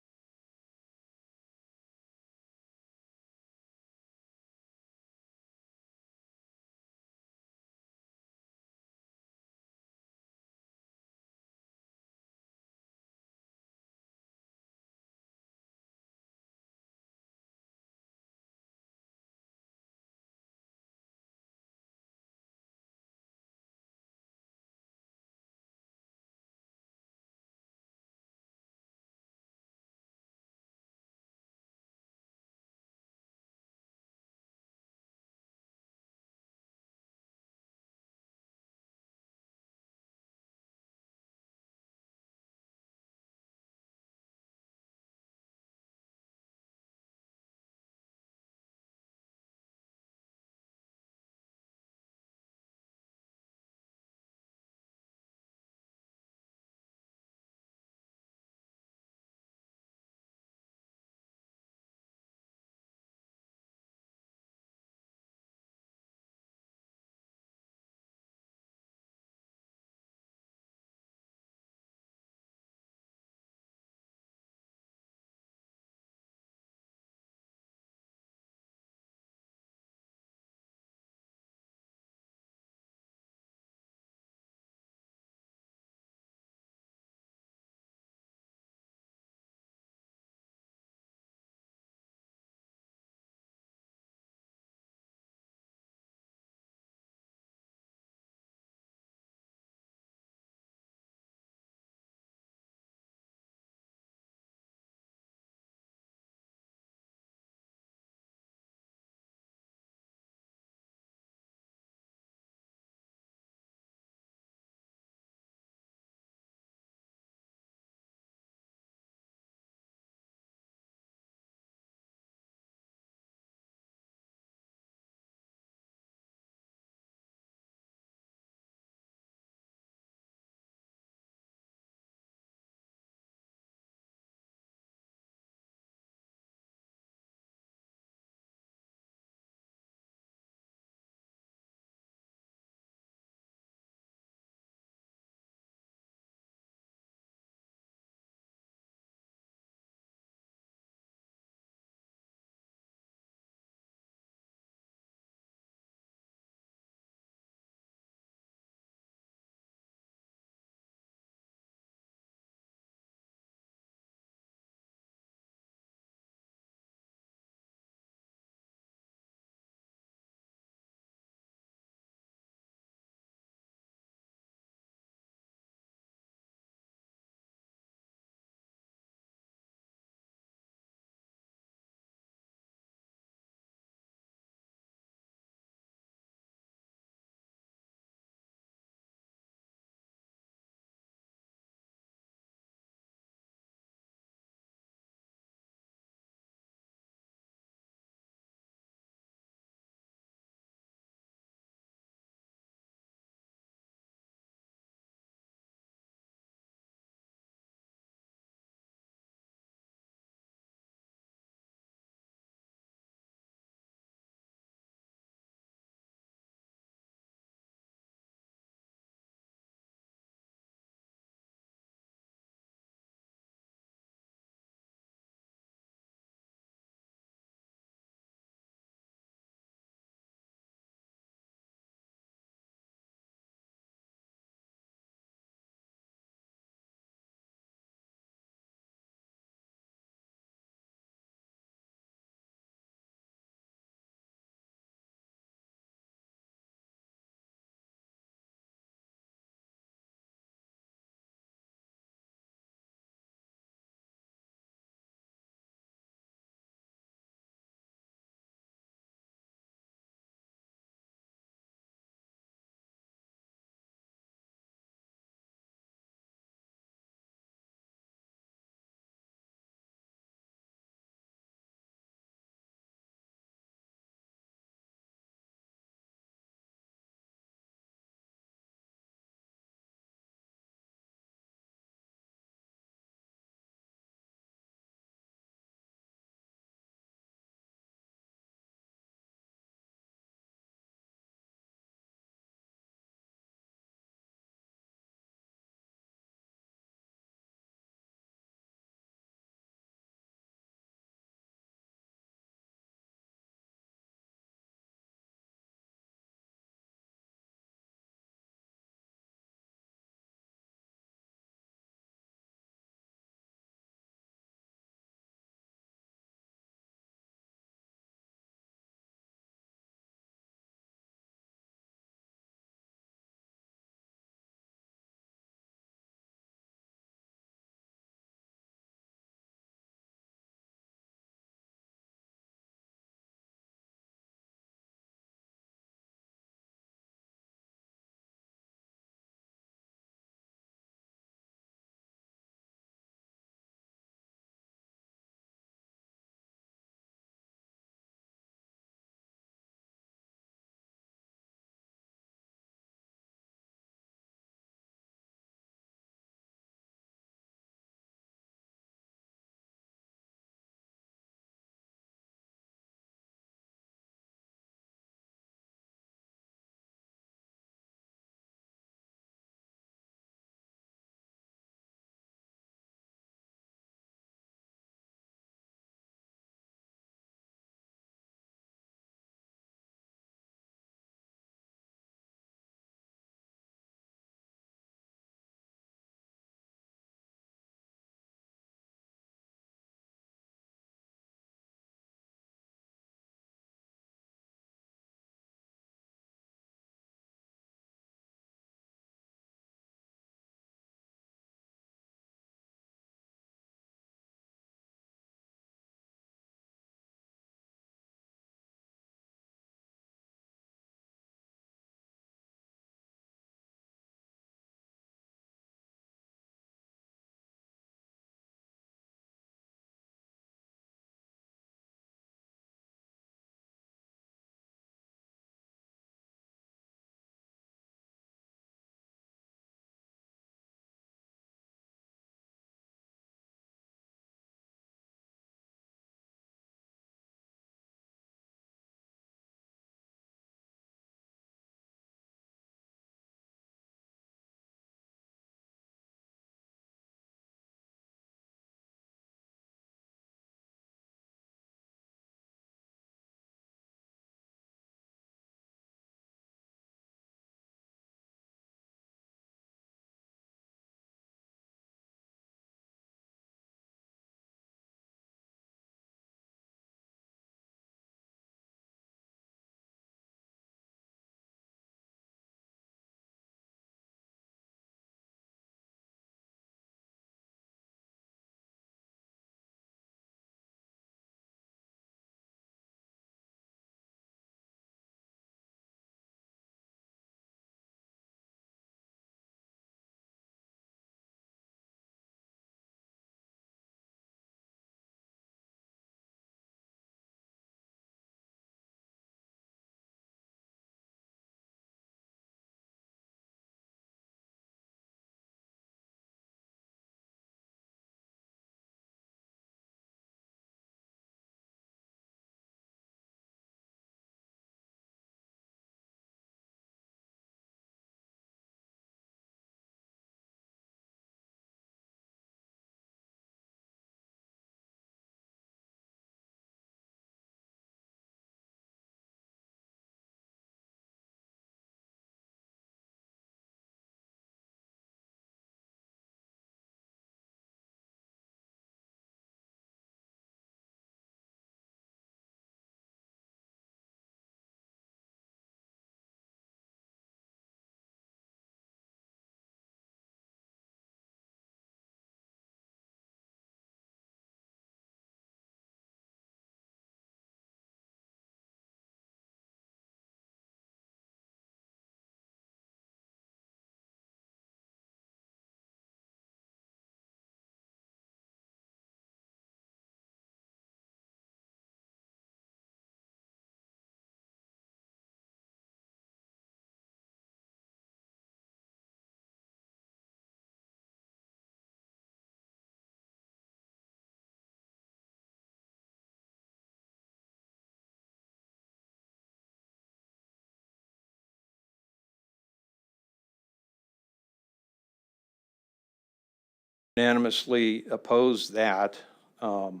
unanimously opposed that. The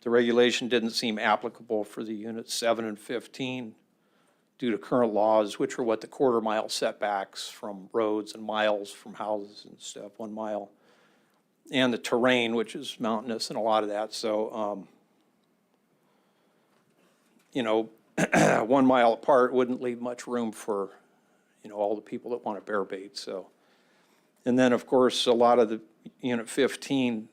regulation didn't seem applicable for the units 7 and 15 due to current laws, which are what the quarter-mile setbacks from roads and miles from houses and stuff, 1 mile, and the terrain, which is mountainous and a lot of that. So, 1 mile apart wouldn't leave much room for, all the people that want to bear bait. So, and then, of course, a lot of the unit 15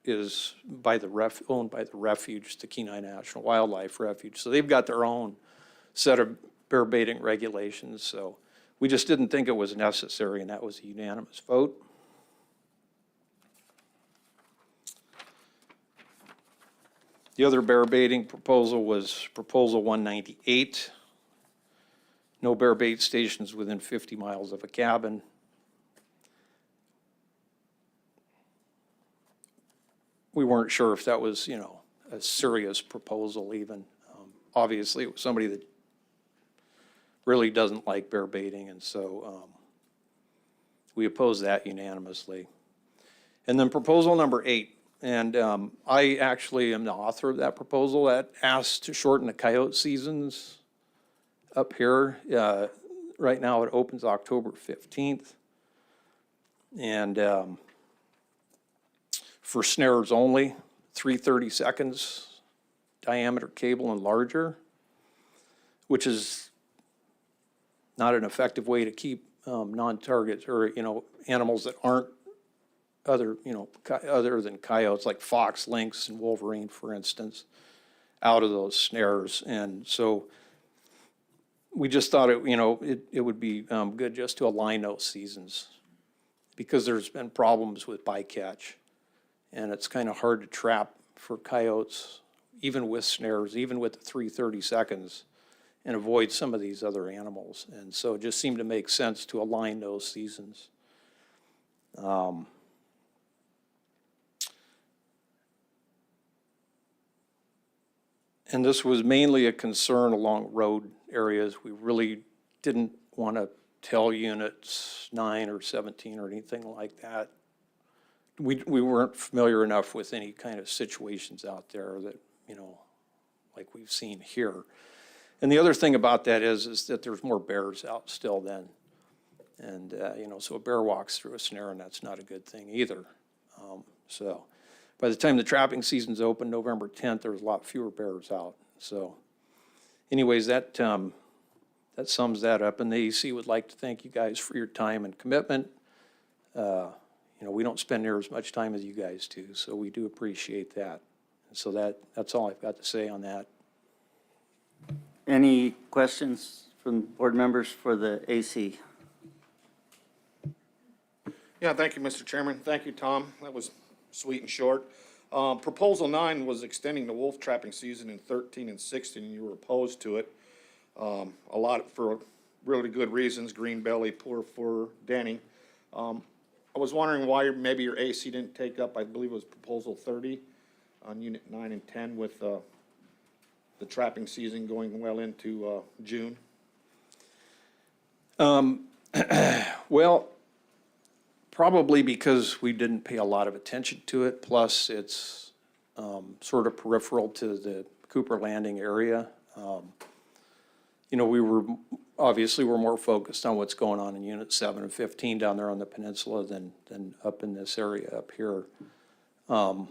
is owned by the refuge, the Kenai National Wildlife Refuge. So they've got their own set of bear baiting regulations. So we just didn't think it was necessary, and that was a unanimous vote. The other bear baiting proposal was Proposal 198. No bear bait stations within 50 miles of a cabin. We weren't sure if that was, a serious proposal even. Obviously, it was somebody that really doesn't like bear baiting, and so we opposed that unanimously. And then proposal number 8, and I actually am the author of that proposal that asks to shorten the coyote seasons up here. Right now, it opens October 15th. And for snares only, 330 seconds diameter cable and larger, which is not an effective way to keep non-targets or, animals that aren't other than coyotes, like fox, lynx, and wolverine, for instance, out of those snares. And so we just thought it would be good just to align those seasons, because there's been problems with bycatch. And it's kind of hard to trap for coyotes, even with snares, even with the 330 seconds, and avoid some of these other animals. And so it just seemed to make sense to align those seasons. And this was mainly a concern along road areas. We really didn't want to tell units 9 or 17 or anything like that. We weren't familiar enough with any kind of situations out there that, like we've seen here. And the other thing about that is that there's more bears out still then. And, so a bear walks through a snare, and that's not a good thing either. So by the time the trapping season's open, November 10th, there's a lot fewer bears out. So anyways, that sums that up. And the AC would like to thank you guys for your time and commitment. We don't spend near as much time as you guys do, so we do appreciate that. And so that's all I've got to say on that. Any questions from board members for the AC? Yeah, thank you, Mr. Chairman. Thank you, Tom. That was sweet and short. Proposal 9 was extending the wolf trapping season in 13 and 16, and you were opposed to it. A lot for really good reasons: green belly, poor fur, denning. I was wondering why maybe your AC didn't take up, I believe it was proposal 30 on unit 9 and 10 with the trapping season going well into June. Well, probably because we didn't pay a lot of attention to it, plus it's sort of peripheral to the Cooper Landing area. We're more focused on what's going on in Unit 7 and 15 down there on the peninsula than up in this area up here. And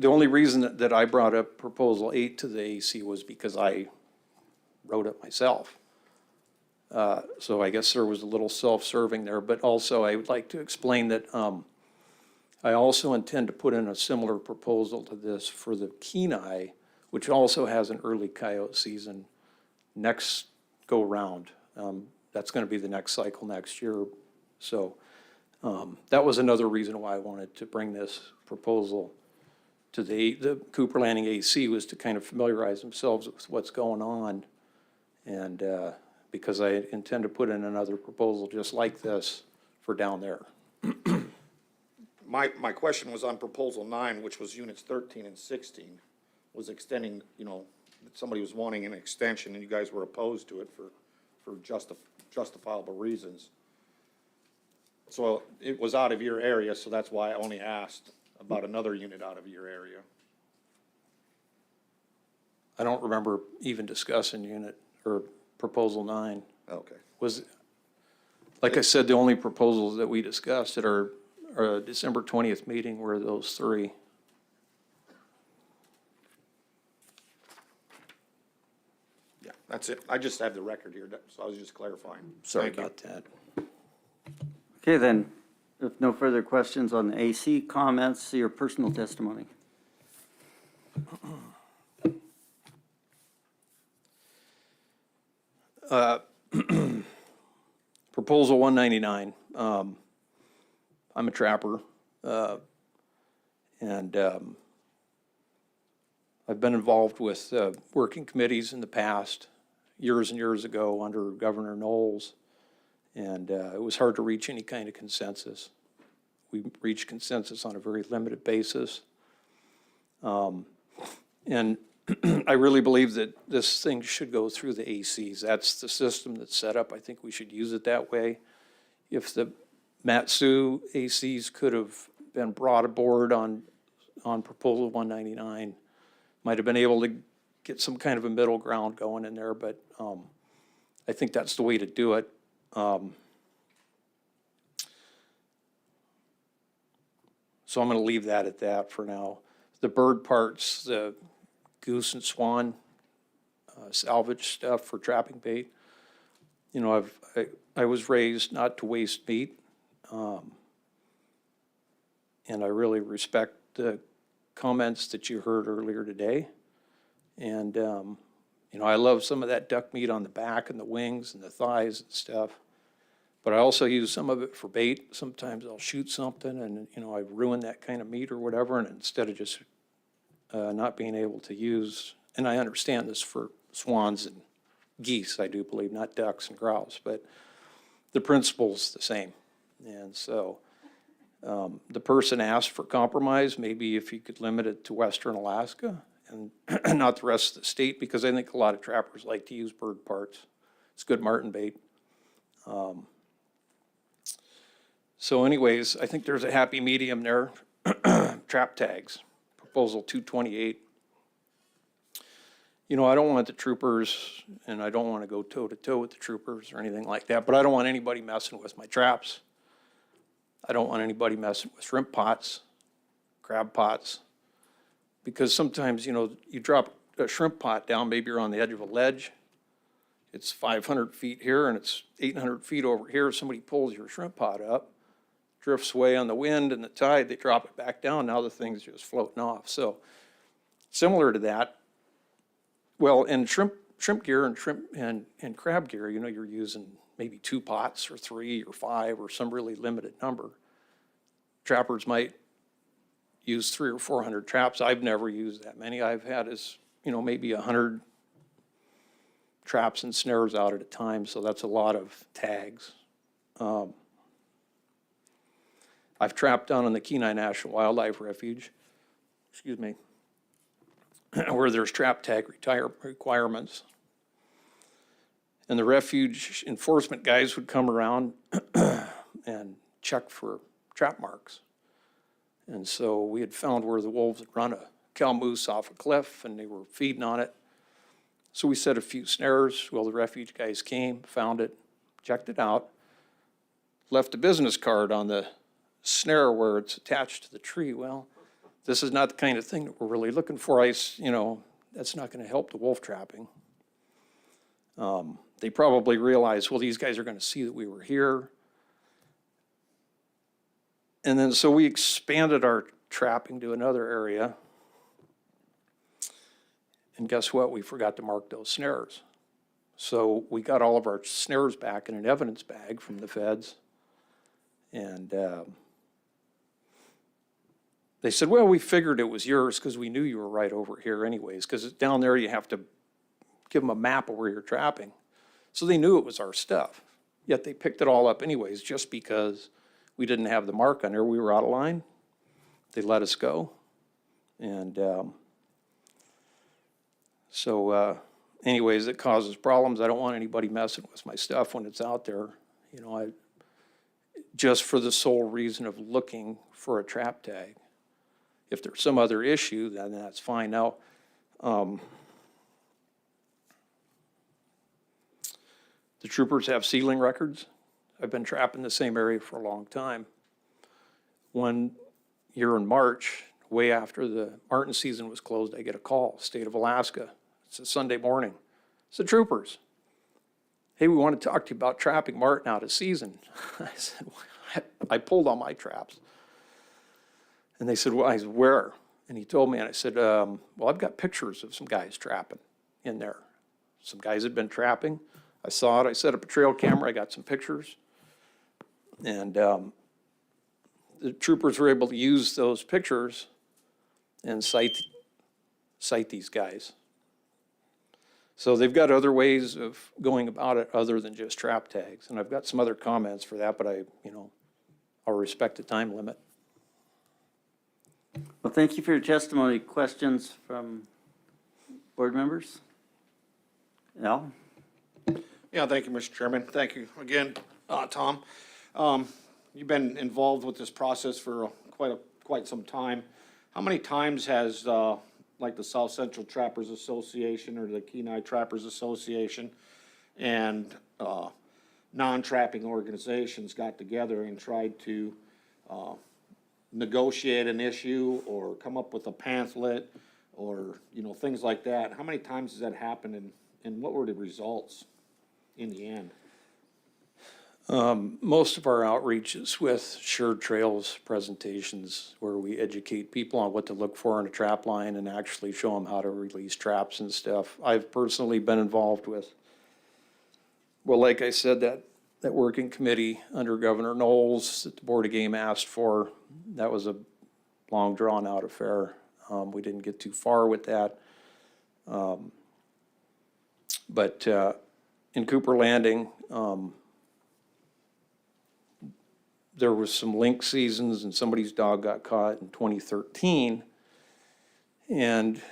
the only reason that I brought up Proposal 8 to the AC was because I wrote it myself. So I guess there was a little self-serving there, but also I would like to explain that I also intend to put in a similar proposal to this for the Kenai, which also has an early coyote season next go round. That's going to be the next cycle next year. So that was another reason why I wanted to bring this proposal to the Cooper Landing AC, was to kind of familiarize themselves with what's going on. And because I intend to put in another proposal just like this for down there. My question was on proposal 9, which was units 13 and 16, was extending, somebody was wanting an extension and you guys were opposed to it for justifiable reasons. So it was out of your area, so that's why I only asked about another unit out of your area. I don't remember even discussing unit or proposal 9. Okay. Was, like I said, the only proposals that we discussed at our December 20th meeting were those 3. Yeah, that's it. I just have the record here, so I was just clarifying. Sorry Thank you. about that. Okay, then, if no further questions on the AC, comments, your personal testimony. Proposal 199. I'm a trapper, and I've been involved with working committees in the past, years and years ago under Governor Knowles, and it was hard to reach any kind of consensus. We reached consensus on a very limited basis. And I really believe that this thing should go through the ACs. That's the system that's set up. I think we should use it that way. If the Matsu ACs could have been brought aboard on Proposal 199, might have been able to get some kind of a middle ground going in there, but I think that's the way to do it. So I'm going to leave that at that for now. The bird parts, the goose and swan salvage stuff for trapping bait. You know, I was raised not to waste meat, and I really respect the comments that you heard earlier today. And you know, I love some of that duck meat on the back and the wings and the thighs and stuff. But I also use some of it for bait. Sometimes I'll shoot something and, you know, I ruin that kind of meat or whatever, and instead of just not being able to use, and I understand this for swans and geese, I do believe, not ducks and grouse, but the principle's the same. And so the person asked for compromise, maybe if you could limit it to Western Alaska and not the rest of the state, because I think a lot of trappers like to use bird parts. It's good martin bait. So anyways, I think there's a happy medium there. Trap tags, Proposal 228. You know, I don't want the troopers, and I don't want to go toe-to-toe with the troopers or anything like that, but I don't want anybody messing with my traps. I don't want anybody messing with shrimp pots, crab pots, because sometimes, you know, you drop a shrimp pot down, maybe you're on the edge of a ledge. It's 500 feet here and it's 800 feet over here. Somebody pulls your shrimp pot up, drifts away on the wind and the tide, they drop it back down. Now the thing's just floating off. So similar to that, well, in shrimp gear and shrimp and crab gear, you know, you're using maybe 2 pots or 3 or 5 or some really limited number. Trappers might use 300 or 400 traps. I've never used that many. I've had as, you know, maybe 100 traps and snares out at a time, so that's a lot of tags. I've trapped down in the Kenai National Wildlife Refuge, excuse me, where there's trap tag requirements. And the refuge enforcement guys would come around and check for trap marks. And so we had found where the wolves had run a cow moose off a cliff and they were feeding on it. So we set a few snares. Well, the refuge guys came, found it, checked it out, left a business card on the snare where it's attached to the tree. Well, this is not the kind of thing that we're really looking for. You know, that's not going to help the wolf trapping. They probably realized, well, these guys are going to see that we were here. And then so we expanded our trapping to another area. And guess what? We forgot to mark those snares. So we got all of our snares back in an evidence bag from the feds. And they said, well, we figured it was yours because we knew you were right over here anyways, because down there you have to give them a map of where you're trapping. So they knew it was our stuff. Yet they picked it all up anyways just because we didn't have the mark on there. We were out of line. They let us go. And so anyways, it causes problems. I don't want anybody messing with my stuff when it's out there. You know, just for the sole reason of looking for a trap tag. If there's some other issue, then that's fine. Now, the troopers have sealing records. I've been trapping the same area for a long time. One year in March, way after the marten season was closed, I get a call, state of Alaska. It's a Sunday morning. It's the troopers. Hey, we want to talk to you about trapping marten out of season. I said, I pulled all my traps. And they said, well, I said, where? And he told me, and I said, well, I've got pictures of some guys trapping in there. Some guys had been trapping. I saw it. I set up a trail camera. I got some pictures. And the troopers were able to use those pictures and cite these guys. So they've got other ways of going about it other than just trap tags. And I've got some other comments for that, but I'll respect the time limit. Well, thank you for your testimony. Questions from board members? Al? Yeah, thank you, Mr. Chairman. Thank you again, Tom. You've been involved with this process for quite some time. How many times has, like the South Central Trappers Association or the Kenai Trappers Association and non-trapping organizations got together and tried to negotiate an issue or come up with a pamphlet or, things like that? How many times has that happened and what were the results in the end? Most of our outreach is with Shared Trails presentations where we educate people on what to look for in a trap line and actually show them how to release traps and stuff. I've personally been involved with, well, like I said, that working committee under Governor Knowles that the Board of Game asked for. That was a long drawn out affair. We didn't get too far with that. But in Cooper Landing, there was some lynx seasons and somebody's dog got caught in 2013. And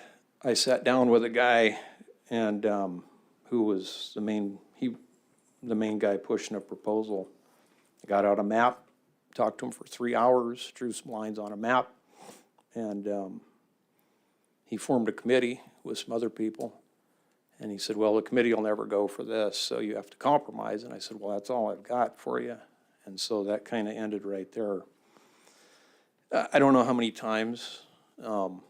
I sat down with a guy and who was the main guy pushing a proposal. I got out a map, talked to him for 3 hours, drew some lines on a map, and he formed a committee with some other people. And he said, well, the committee will never go for this, so you have to compromise. And I said, well, that's all I've got for you. And so that kind of ended right there. I don't know how many times, and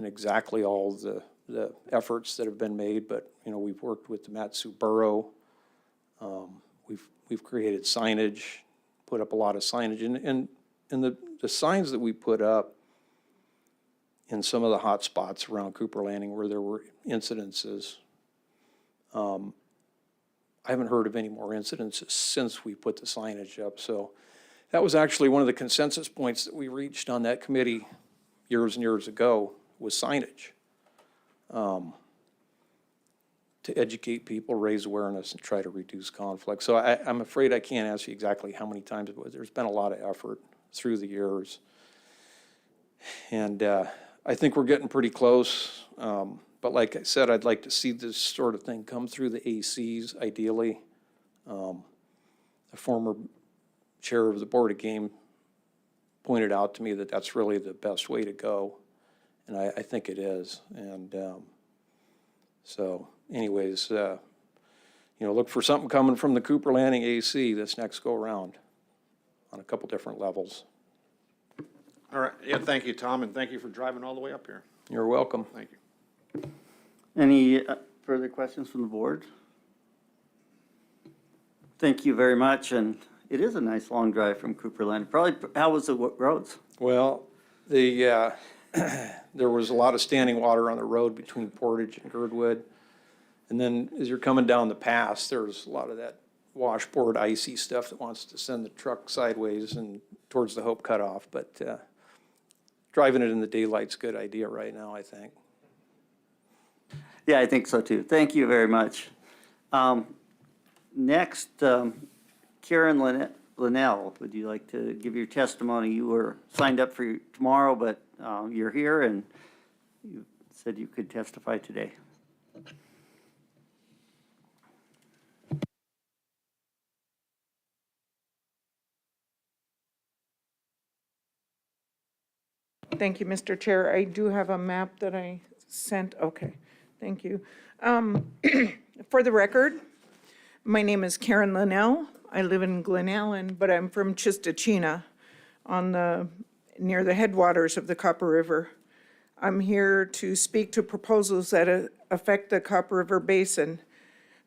exactly all the efforts that have been made, but, we've worked with the Matsu Borough. We've created signage, put up a lot of signage. And the signs that we put up in some of the hot spots around Cooper Landing where there were incidences, I haven't heard of any more incidences since we put the signage up. So that was actually one of the consensus points that we reached on that committee years and years ago was signage. To educate people, raise awareness, and try to reduce conflict. So I'm afraid I can't answer you exactly how many times, but there's been a lot of effort through the years. And I think we're getting pretty close. But like I said, I'd like to see this sort of thing come through the ACs, ideally. The former chair of the Board of Game pointed out to me that that's really the best way to go. And I think it is. And so anyways, look for something coming from the Cooper Landing AC this next go round on a couple different levels. All right, yeah, thank you, Tom, and thank you for driving all the way up here. You're welcome. Thank you. Any further questions from the board? Thank you very much, and it is a nice long drive from Cooper Landing. Probably, how was the roads? Well, there was a lot of standing water on the road between Portage and Girdwood. And then as you're coming down the pass, there's a lot of that washboard icy stuff that wants to send the truck sideways and towards the Hope Cutoff. But driving it in the daylight's a good idea right now, I think. Yeah, I think so too. Thank you very much. Next, Karen Linnell, would you like to give your testimony? You were signed up for tomorrow, but you're here and you said you could testify today. Thank you, Mr. Chair. I do have a map that I sent. Okay, thank you. For the record, my name is Karen Linnell. I live in Glen Ellen, but I'm from Chistachina near the headwaters of the Copper River. I'm here to speak to proposals that affect the Copper River Basin.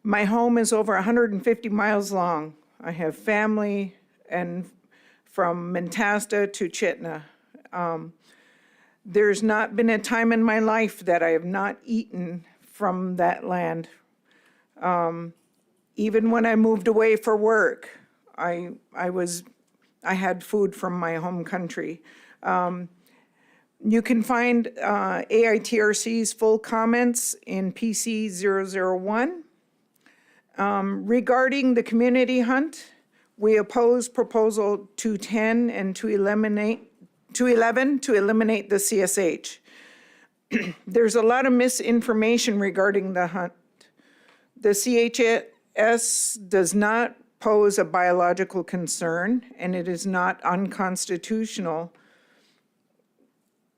My home is over 150 miles long. I have family and from Mentasta to Chitna. There's not been a time in my life that I have not eaten from that land. Even when I moved away for work, I had food from my home country. You can find AITRC's full comments in PC 001. Regarding the community hunt, we oppose proposal 210 and 211 to eliminate the CSH. There's a lot of misinformation regarding the hunt. The CHS does not pose a biological concern, and it is not unconstitutional.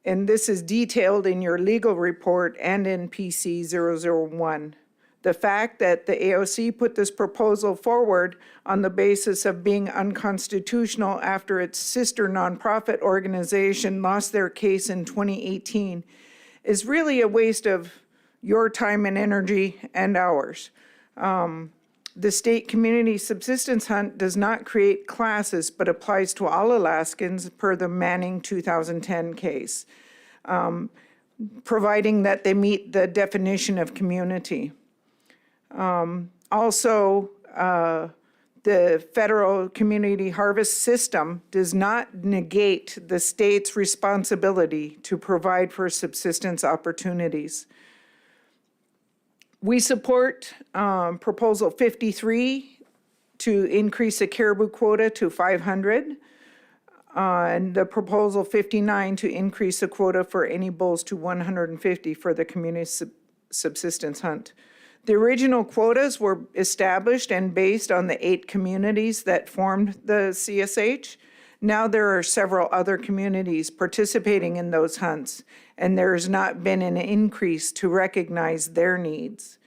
And this is detailed in your legal report and in PC 001. The fact that the AOC put this proposal forward on the basis of being unconstitutional after its sister nonprofit organization lost their case in 2018 is really a waste of your time and energy and ours. The state community subsistence hunt does not create classes, but applies to all Alaskans per the Manning 2010 case, providing that they meet the definition of community. Also, the federal community harvest system does not negate the state's responsibility to provide for subsistence opportunities. We support Proposal 53 to increase the caribou quota to 500, and the Proposal 59 to increase the quota for any bulls to 150 for the community subsistence hunt. The original quotas were established and based on the 8 communities that formed the CSH. Now there are several other communities participating in those hunts, and there has not been an increase to recognize their needs.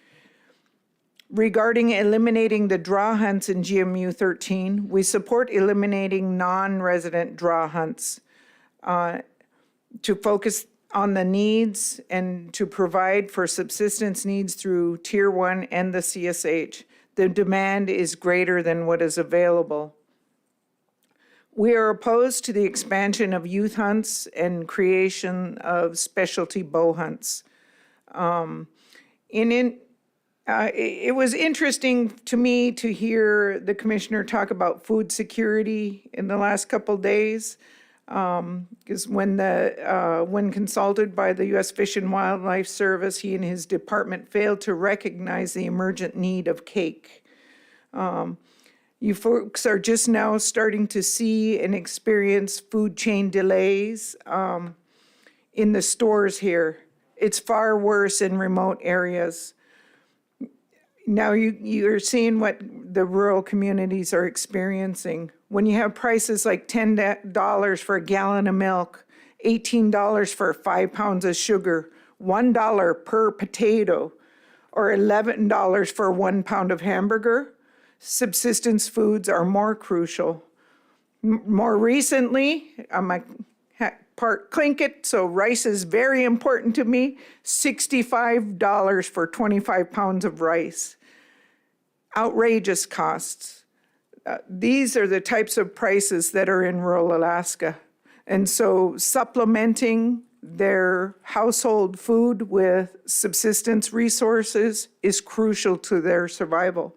Regarding eliminating the draw hunts in GMU 13, we support eliminating non-resident draw hunts to focus on the needs and to provide for subsistence needs through Tier 1 and the CSH. The demand is greater than what is available. We are opposed to the expansion of youth hunts and creation of specialty bow hunts. It was interesting to me to hear the commissioner talk about food security in the last couple days, because when consulted by the U.S. Fish and Wildlife Service, he and his department failed to recognize the emergent need of cake. You folks are just now starting to see and experience food chain delays in the stores here. It's far worse in remote areas. Now you're seeing what the rural communities are experiencing. When you have prices like $10 for a gallon of milk, $18 for 5 pounds of sugar, $1 per potato, or $11 for 1 pound of hamburger, subsistence foods are more crucial. More recently, I'm a part Tlingit, so rice is very important to me, $65 for 25 pounds of rice. Outrageous costs. These are the types of prices that are in rural Alaska. And so supplementing their household food with subsistence resources is crucial to their survival.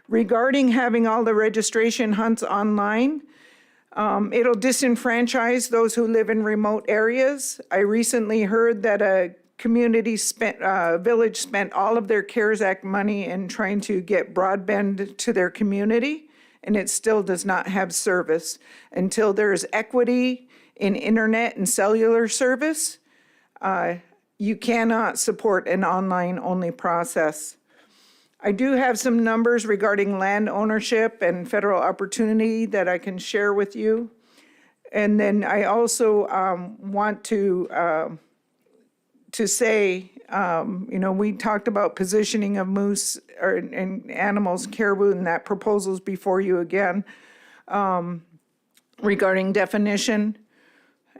Regarding having all the registration hunts online, it'll disenfranchise those who live in remote areas. I recently heard that a village spent all of their CARES Act money in trying to get broadband to their community, and it still does not have service. Until there is equity in internet and cellular service, you cannot support an online-only process. I do have some numbers regarding land ownership and federal opportunity that I can share with you. And then I also want to say, you know, we talked about positioning of moose and animals, caribou, and that proposal's before you again. Regarding definition,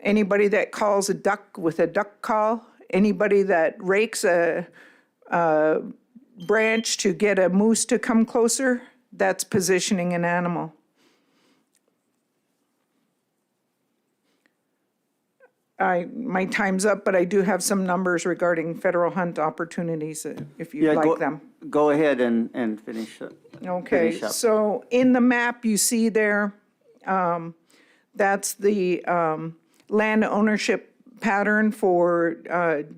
anybody that calls a duck with a duck call, anybody that rakes a branch to get a moose to come closer, that's positioning an animal. My time's up, but I do have some numbers regarding federal hunt opportunities, if you'd like them. Go ahead and finish it. Okay, Finish up. so in the map you see there, that's the land ownership pattern for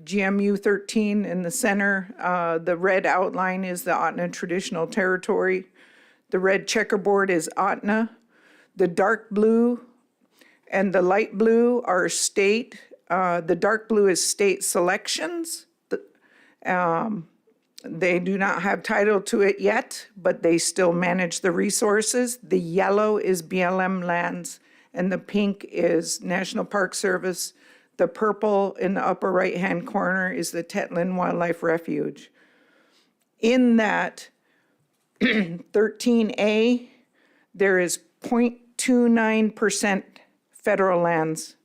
GMU 13 in the center. The red outline is the Otna Traditional Territory. The red checkerboard is Otna. The dark blue and the light blue are state. The dark blue is state selections. They do not have title to it yet, but they still manage the resources. The yellow is BLM lands, and the pink is National Park Service. The purple in the upper right-hand corner is the Tetlin Wildlife Refuge. In that 13A, there is 0.29% federal lands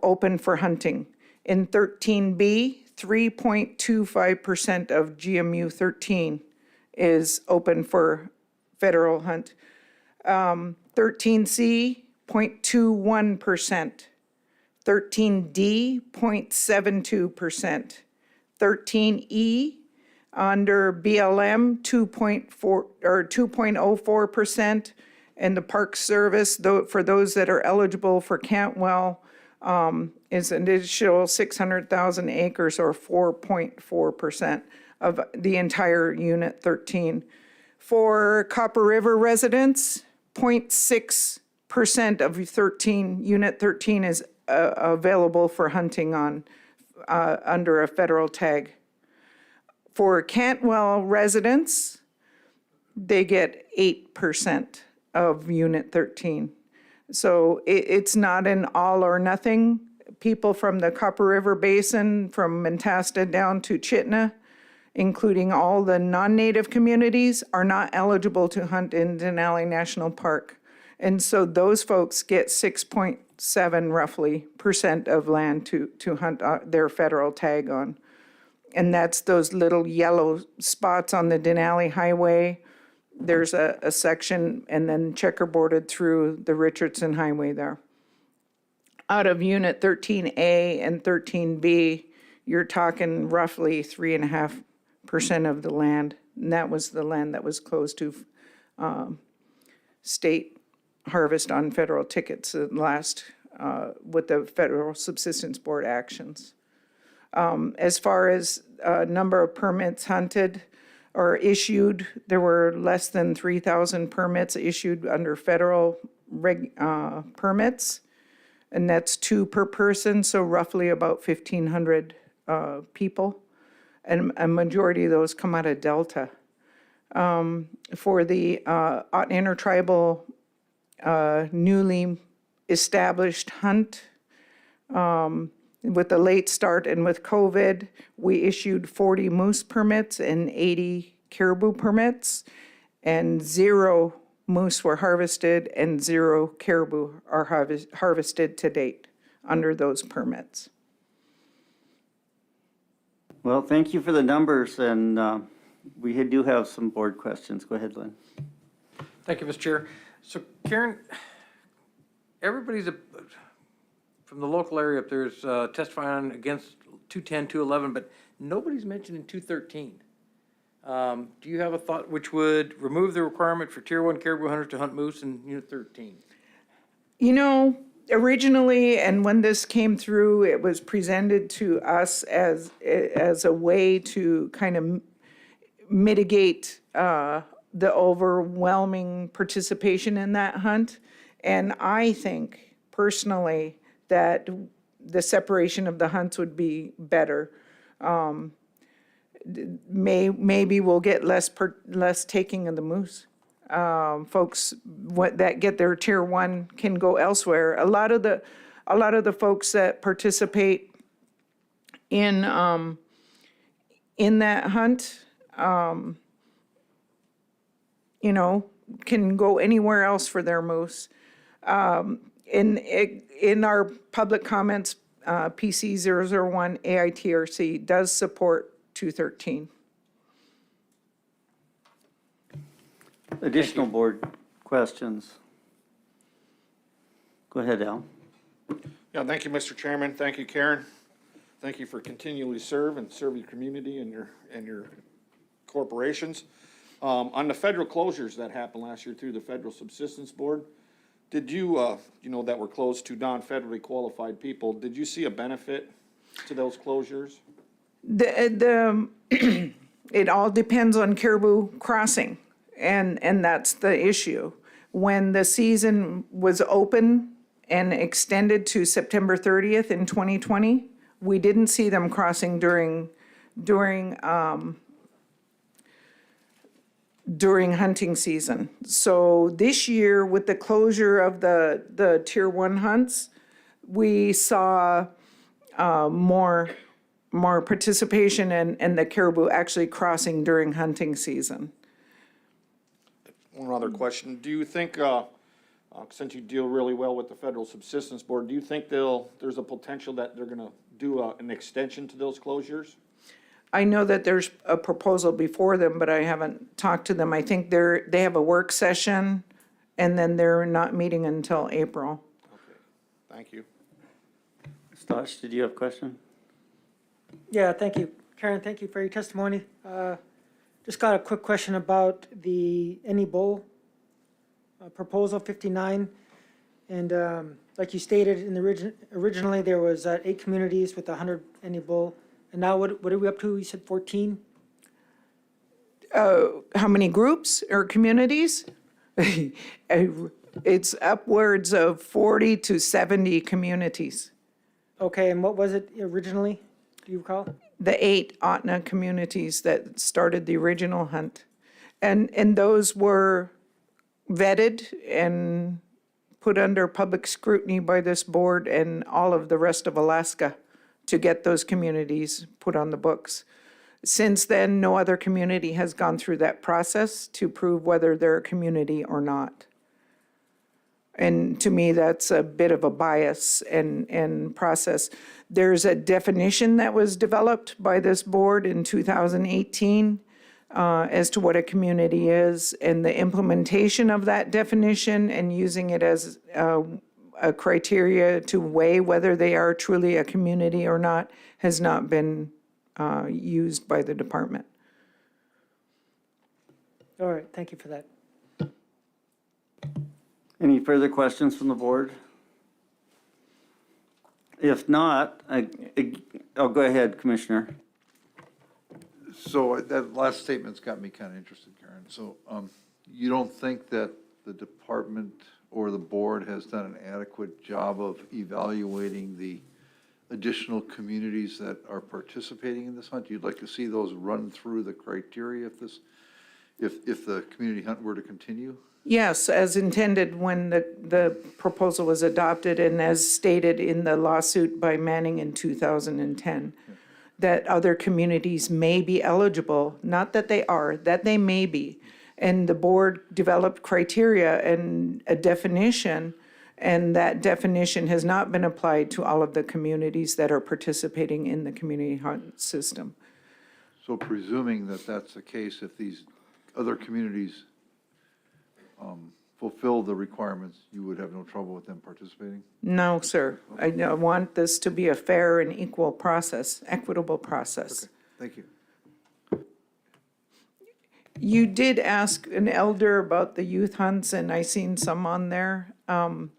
open for hunting. In 13B, 3.25% of GMU 13 is open for federal hunt. 13C, 0.21%. 13D, 0.72%. 13E, under BLM, 2.04%. And the Park Service, though, for those that are eligible for Cantwell, is an additional 600,000 acres or 4.4% of the entire Unit 13. For Copper River residents, 0.6% of Unit 13 is available for hunting on under a federal tag. For Cantwell residents, they get 8% of Unit 13. So it's not an all or nothing. People from the Copper River Basin, from Mentasta down to Chitna, including all the non-native communities, are not eligible to hunt in Denali National Park. And so those folks get 6.7 roughly % of land to hunt their federal tag on. And that's those little yellow spots on the Denali Highway. There's a section and then checkerboarded through the Richardson Highway there. Out of Unit 13A and 13B, you're talking roughly 3.5% of the land. And that was the land that was closed to state harvest on federal tickets last with the Federal Subsistence Board actions. As far as number of permits hunted or issued, there were less than 3,000 permits issued under federal permits, and that's 2 per person, so roughly about 1,500 people, and a majority of those come out of Delta. For the Otna Intertribal newly established hunt, with the late start and with COVID, we issued 40 moose permits and 80 caribou permits, and 0 moose were harvested and 0 caribou are harvested to date under those permits. Well, thank you for the numbers, and we do have some board questions. Go ahead, Lynn. Thank you, Mr. Chair. So Karen, everybody's from the local area up there is testifying against 210, 211, but nobody's mentioning 213. Do you have a thought which would remove the requirement for Tier 1 caribou hunters to hunt moose in Unit 13? You know, originally, and when this came through, it was presented to us as a way to kind of mitigate the overwhelming participation in that hunt. And I think, personally, that the separation of the hunts would be better. Maybe we'll get less taking of the moose. folks that get their tier 1 can go elsewhere. A lot of the folks that participate in that hunt, can go anywhere else for their moose. In our public comments, PC 001 AITRC does support 213. Additional board questions? Go ahead, Al. Yeah, thank you, Mr. Chairman. Thank you, Karen. Thank you for continually serve your community and your corporations. On the federal closures that happened last year through the Federal Subsistence Board, did you, that were closed to non-federally qualified people, did you see a benefit to those closures? It all depends on Caribou Crossing, and that's the issue. When the season was open and extended to September 30th in 2020, we didn't see them crossing during hunting season. So this year, with the closure of the tier 1 hunts, we saw more participation and the caribou actually crossing during hunting season. One other question. Do you think, since you deal really well with the Federal Subsistence Board, do you think there's a potential that they're gonna do an extension to those closures? I know that there's a proposal before them, but I haven't talked to them. I think they have a work session, and then they're not meeting until April. Okay, thank you. Stosh, did you have a question? Yeah, thank you. Karen, thank you for your testimony. Just got a quick question about the Any Bull proposal 59. And like you stated, in the originally there was 8 communities with 100 Any Bull. And now what are we up to? You said 14? How many groups or communities? It's upwards of 40 to 70 communities. Okay, and what was it originally? Do you recall? The 8 Otna communities that started the original hunt. And those were vetted and put under public scrutiny by this board and all of the rest of Alaska to get those communities put on the books. Since then, no other community has gone through that process to prove whether they're a community or not. And to me, that's a bit of a bias and process. There's a definition that was developed by this board in 2018 as to what a community is, and the implementation of that definition and using it as a criteria to weigh whether they are truly a community or not has not been used by the department. All right, thank you for that. Any further questions from the board? If not, I'll go ahead, Commissioner. So that last statement's got me kind of interested, Karen. So you don't think that the department or the board has done an adequate job of evaluating the additional communities that are participating in this hunt? You'd like to see those run through the criteria if the community hunt were to continue? Yes, as intended when the proposal was adopted and as stated in the lawsuit by Manning in 2010, that other communities may be eligible, not that they are, that they may be. And the board developed criteria and a definition, and that definition has not been applied to all of the communities that are participating in the community hunt system. So presuming that that's the case, if these other communities fulfill the requirements, you would have no trouble with them participating? No, sir. I want this to be a fair and equal process, equitable process. Okay, thank you. You did ask an elder about the youth hunts, and I seen some on there. The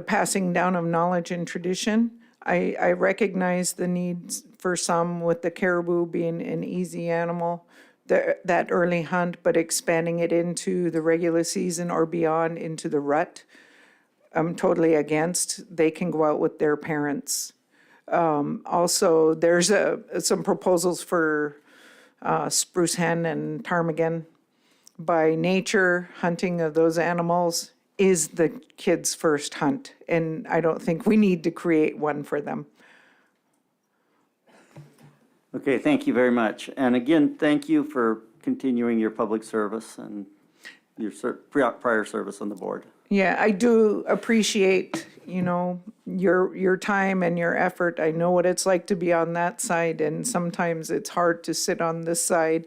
passing down of knowledge and tradition. I recognize the needs for some with the caribou being an easy animal, that early hunt, but expanding it into the regular season or beyond into the rut, I'm totally against. They can go out with their parents. Also, there's some proposals for spruce hen and ptarmigan. By nature, hunting of those animals is the kids' first hunt, and I don't think we need to create one for them. Okay, thank you very much. And again, thank you for continuing your public service and your prior service on the board. Yeah, I do appreciate, you know, your time and your effort. I know what it's like to be on that side, and sometimes it's hard to sit on this side.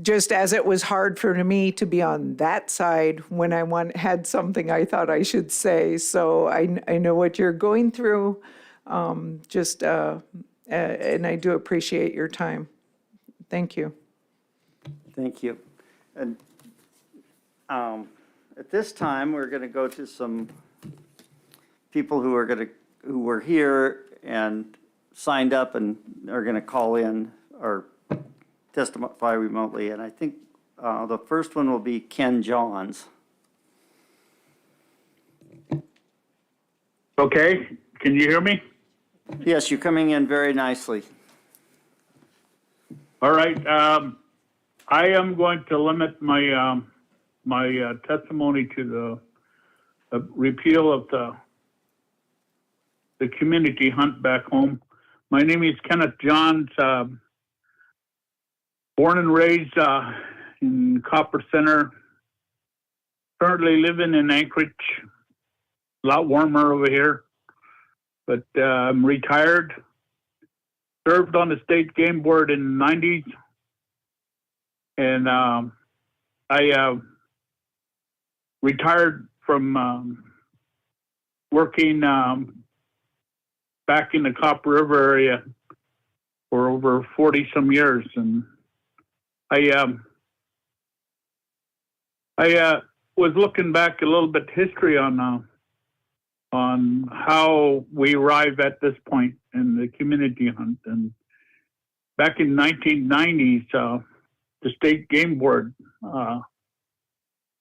Just as it was hard for me to be on that side when I had something I thought I should say. So I know what you're going through, and I do appreciate your time. Thank you. Thank you. And at this time, we're going to go to some people who were here and signed up and are going to call in or testify remotely. And I think the first one will be Ken Johns. Okay, can you hear me? Yes, you're coming in very nicely. All right, I am going to limit my my testimony to the repeal of the community hunt back home. My name is Kenneth Johns, born and raised in Copper Center. Currently living in Anchorage. A lot warmer over here, but I'm retired. Served on the state game board in the 90s, and I retired from working back in the Copper River area for over 40 some years, and I was looking back a little bit history on how we arrive at this point in the community hunt. And back in 1990s, the state game board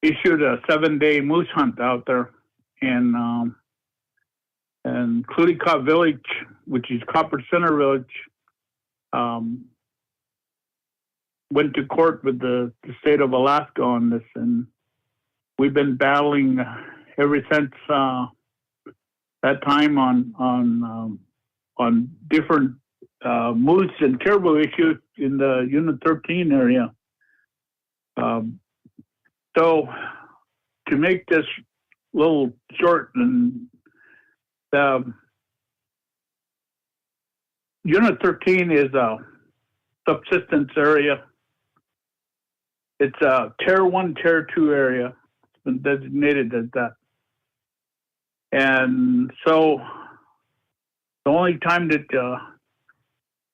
issued a 7-day moose hunt out there, and Cluticott Village, which is Copper Center Village, went to court with the state of Alaska on this, and we've been battling ever since that time on different moose and caribou issues in the Unit 13 area. So to make this little short, and Unit 13 is a subsistence area. It's a Tier 1, Tier 2 area. It's been designated as that. And so the only time that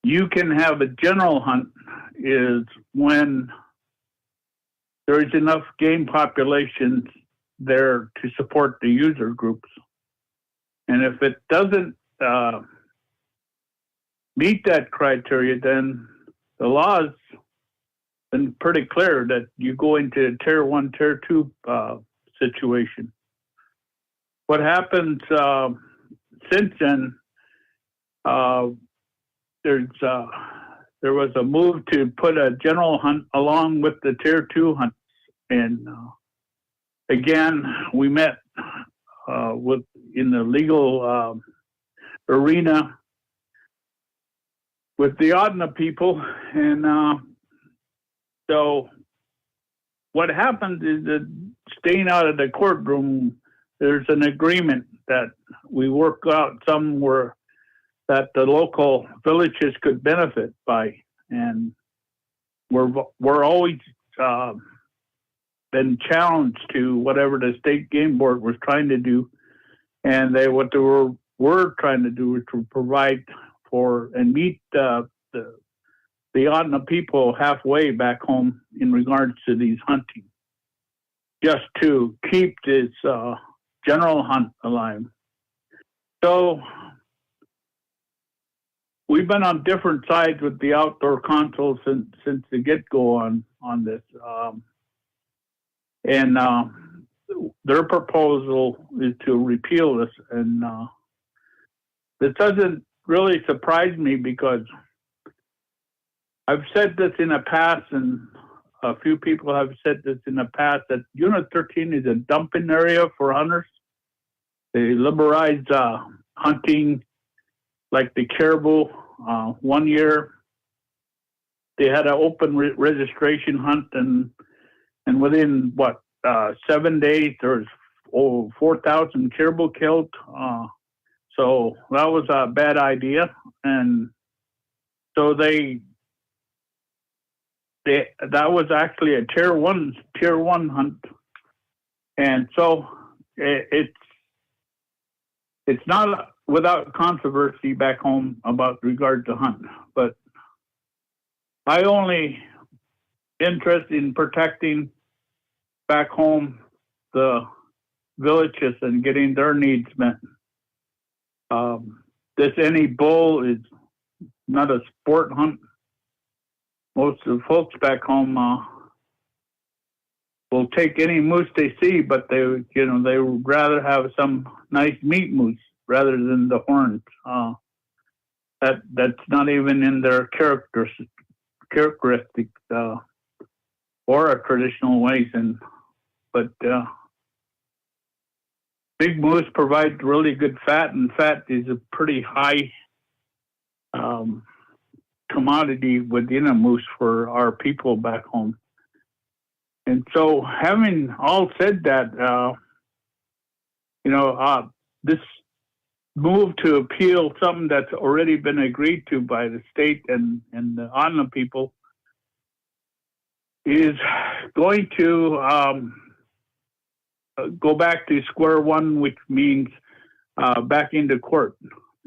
you can have a general hunt is when there is enough game populations there to support the user groups. And if it doesn't meet that criteria, then the law's been pretty clear that you go into a Tier 1, Tier 2 situation. What happens since then, there was a move to put a general hunt along with the Tier 2 hunts. And again, we met in the legal arena with the Audna people. And so what happens is that staying out of the courtroom, there's an agreement that we work out somewhere that the local villages could benefit by. And we're always been challenged to whatever the state game board was trying to do. And what they were trying to do is to provide for and meet the Audna people halfway back home in regards to these hunting, just to keep this general hunt alive. So we've been on different sides with the Outdoor Council since the get-go on this. And their proposal is to repeal this. And this doesn't really surprise me because I've said this in the past, and a few people have said this in the past, that Unit 13 is a dumping area for hunters. They liberalize hunting like the caribou. 1 year, they had an open registration hunt, and within 7 days, there was over 4,000 caribou killed. So that was a bad idea, and so that was actually a tier one hunt, and so it's not without controversy back home about regard to hunt, but I only interested in protecting back home the villages and getting their needs met. Any bull is not a sport hunt. Most of the folks back home will take any moose they see, but they would rather have some nice meat moose rather than the horns. That's not even in their characteristics or our traditional ways. But big moose provide really good fat, and fat is a pretty high commodity within a moose for our people back home. And so, having all said that, this move to appeal something that's already been agreed to by the state and the Otna people is going to go back to square one, which means back into court.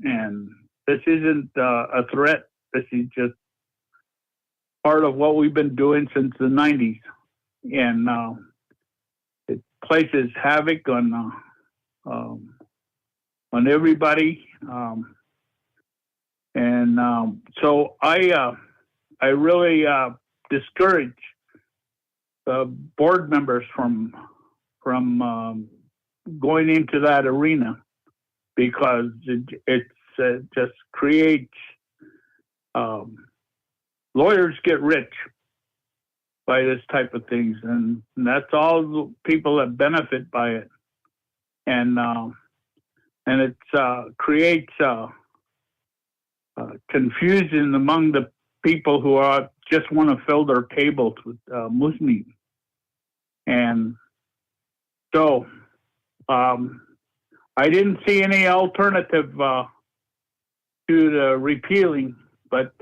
And this isn't a threat. This is just part of what we've been doing since the 90s. And it places havoc on everybody. So I really discourage board members from going into that arena, because it just creates lawyers get rich by this type of things, and that's all the people that benefit by it, and it creates confusion among the people who just want to fill their tables with moose meat. And so I didn't see any alternative to the repealing, but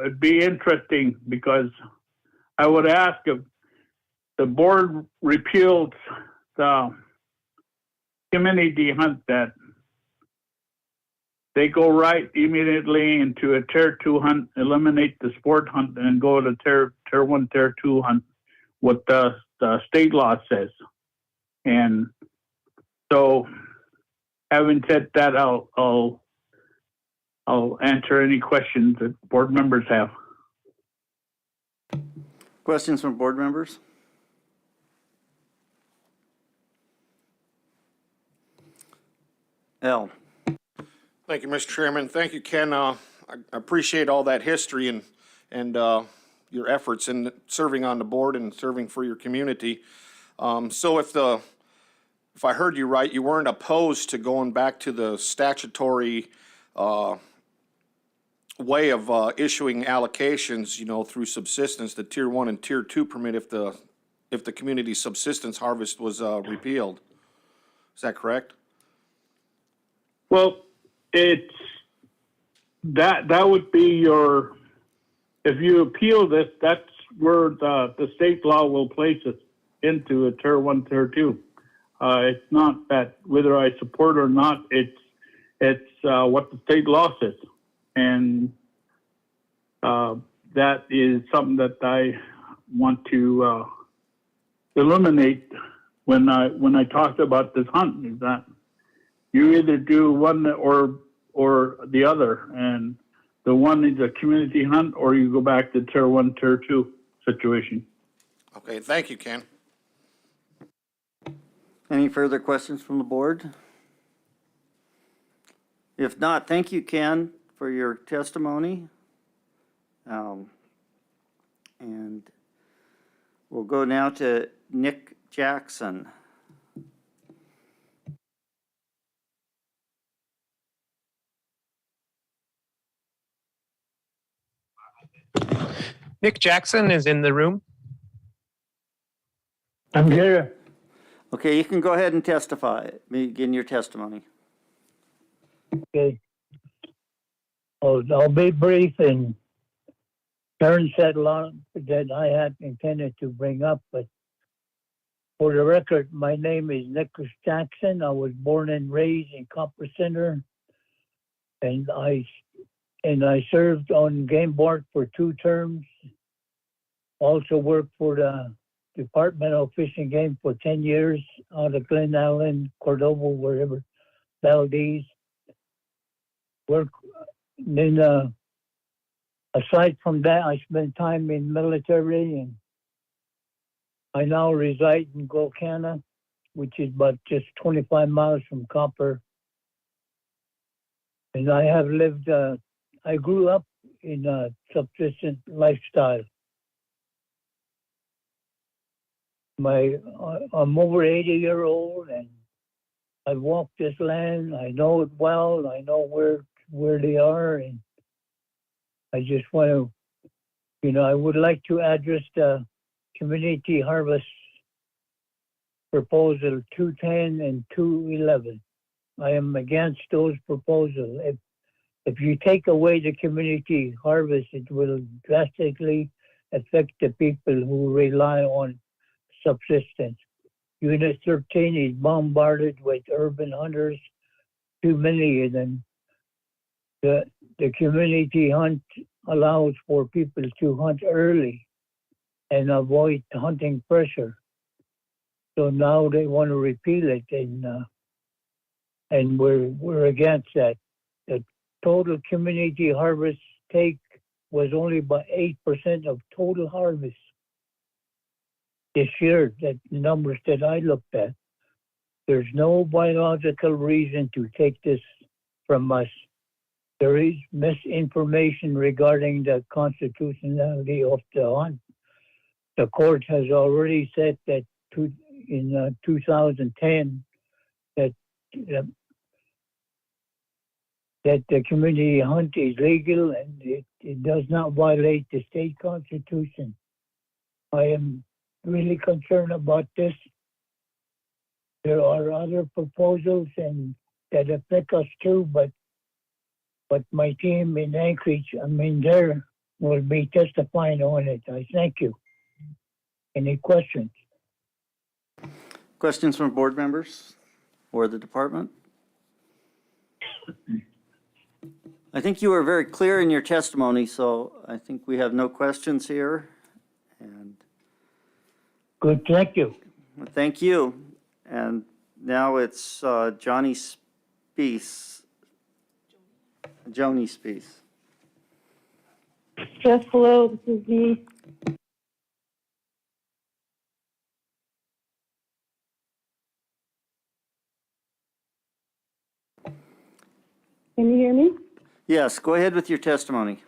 it'd be interesting, because I would ask if the board repeals the community hunt, that they go right immediately into a tier 2 hunt, eliminate the sport hunt, and go to tier 1, tier 2 hunt, what the state law says. And so, having said that, I'll answer any questions that board members have. Questions from board members? Al? Thank you, Mr. Chairman. Thank you, Ken. I appreciate all that history and your efforts in serving on the board and serving for your community. So if I heard you right, you weren't opposed to going back to the statutory way of issuing allocations, through subsistence, the tier 1 and tier 2 permit, if the community subsistence harvest was repealed. Is that correct? Well, it's that would be if you appeal this, that's where the state law will place us into a tier 1, tier 2. It's not that whether I support or not, it's what the state law says. And that is something that I want to eliminate when I talked about this hunt, is that you either do one or the other, and the one is a community hunt, or you go back to tier 1, tier 2 situation. Okay, thank you, Ken. Any further questions from the board? If not, thank you, Ken, for your testimony. And we'll go now to Nick Jackson. Nick Jackson is in the room. I'm here. Okay, you can go ahead and testify. Begin your testimony. Okay. I'll be brief, and Karen said a lot that I had intended to bring up, but for the record, my name is Nicholas Jackson. I was born and raised in Copper Center, and I served on game board for 2 terms. Also worked for the Department of Fish and Game for 10 years out of Glen Allen, Cordova, wherever, Valdez. Then, aside from that, I spent time in military, and I now reside in Golcana, which is about just 25 miles from Copper. And I have lived, I grew up in a subsistence lifestyle. I'm over 80-year-old, and I've walked this land. I know it well. I know where they are, and I just want to, I would like to address the community harvest proposal 210 and 211. I am against those proposals. If you take away the community harvest, it will drastically affect the people who rely on subsistence. Unit 13 is bombarded with urban hunters, too many of them. The community hunt allows for people to hunt early and avoid hunting pressure. So now they want to repeal it, and we're against that. The total community harvest take was only about 8% of total harvest this year. That numbers that I looked at. There's no biological reason to take this from us. There is misinformation regarding the constitutionality of the hunt. The court has already said that in 2010 that the community hunt is legal and it does not violate the state constitution. I am really concerned about this. There are other proposals and that affect us too, but my team in Anchorage, there will be testifying on it. I thank you. Any questions? Questions from board members or the department? I think you were very clear in your testimony, so I think we have no questions here. And good, thank you. Thank you. And now it's Joni Spiess. Yes, hello, this is me. Can you hear me? Yes, go ahead with your testimony.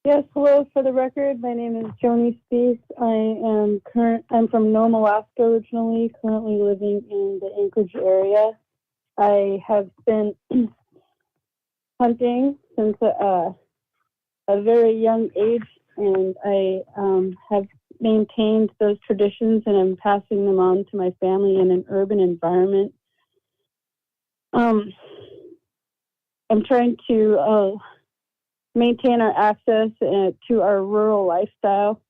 Yes, hello. For the record, my name is Joni Spiess. I'm from Nome, Alaska originally, currently living in the Anchorage area. I have been hunting since a very young age, and I have maintained those traditions, and I'm passing them on to my family in an urban environment. I'm trying to maintain our access to our rural lifestyle,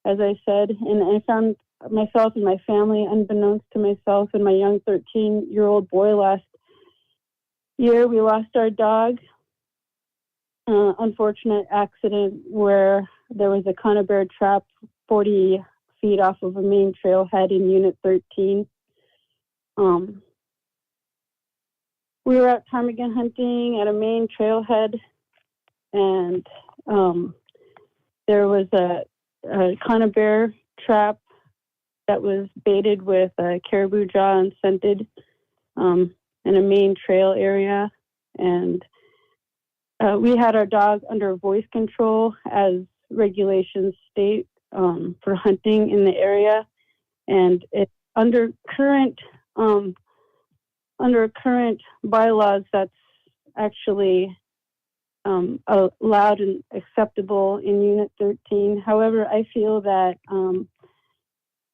as I said, and I found myself and my family, unbeknownst to myself and my young 13-year-old boy last year, we lost our dog. Unfortunate accident where there was a conibear trap 40 feet off of a main trailhead in Unit 13. We were out ptarmigan hunting at a main trailhead, and there was a conibear trap that was baited with caribou jaw and scented in a main trail area. And we had our dog under voice control as regulations state for hunting in the area, and under current bylaws, that's actually allowed and acceptable in Unit 13. However, I feel that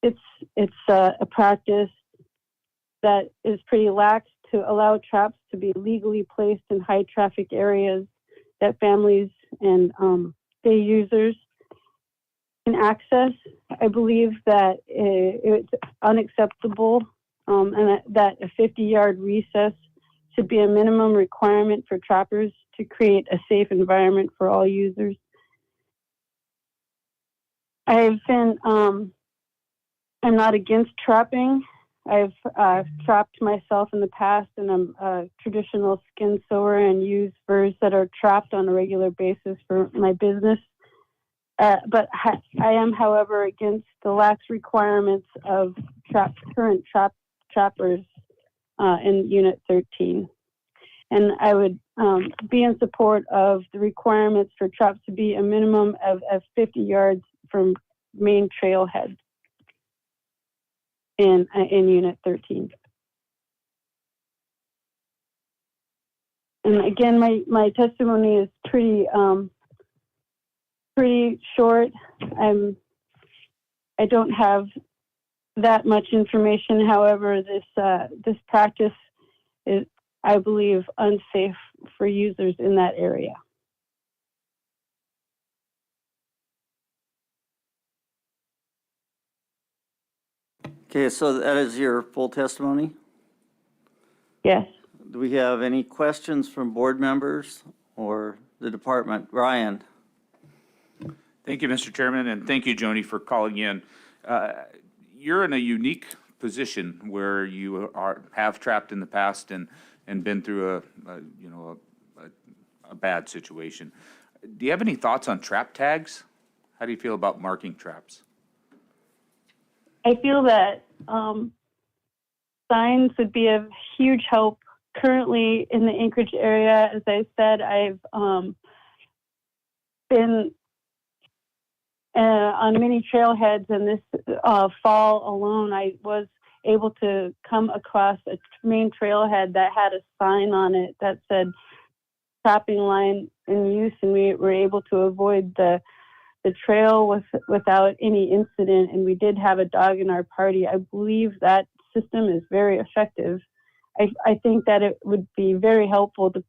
it's a practice that is pretty lax to allow traps to be legally placed in high traffic areas that families and day users can access. I believe that it's unacceptable and that a 50-yard recess should be a minimum requirement for trappers to create a safe environment for all users. I've been, I'm not against trapping. I've trapped myself in the past, and I'm a traditional skin sewer and use furs that are trapped on a regular basis for my business. But I am, however, against the lax requirements of current trappers in Unit 13. And I would be in support of the requirements for traps to be a minimum of 50 yards from main trailhead in Unit 13. And again, my testimony is pretty short. I don't have that much information. However, this practice is, I believe, unsafe for users in that area. Okay, so that is your full testimony? Yes. Do we have any questions from board members or the department? Ryan? Thank you, Mr. Chairman, and thank you, Joni, for calling in. You're in a unique position where you have trapped in the past and been through a bad situation. Do you have any thoughts on trap tags? How do you feel about marking traps? I feel that signs would be of huge help. Currently in the Anchorage area, as I said, I've been on many trailheads, and this fall alone, I was able to come across a main trailhead that had a sign on it that said trapping line in use, and we were able to avoid the trail without any incident, and we did have a dog in our party. I believe that system is very effective. I think that it would be very helpful to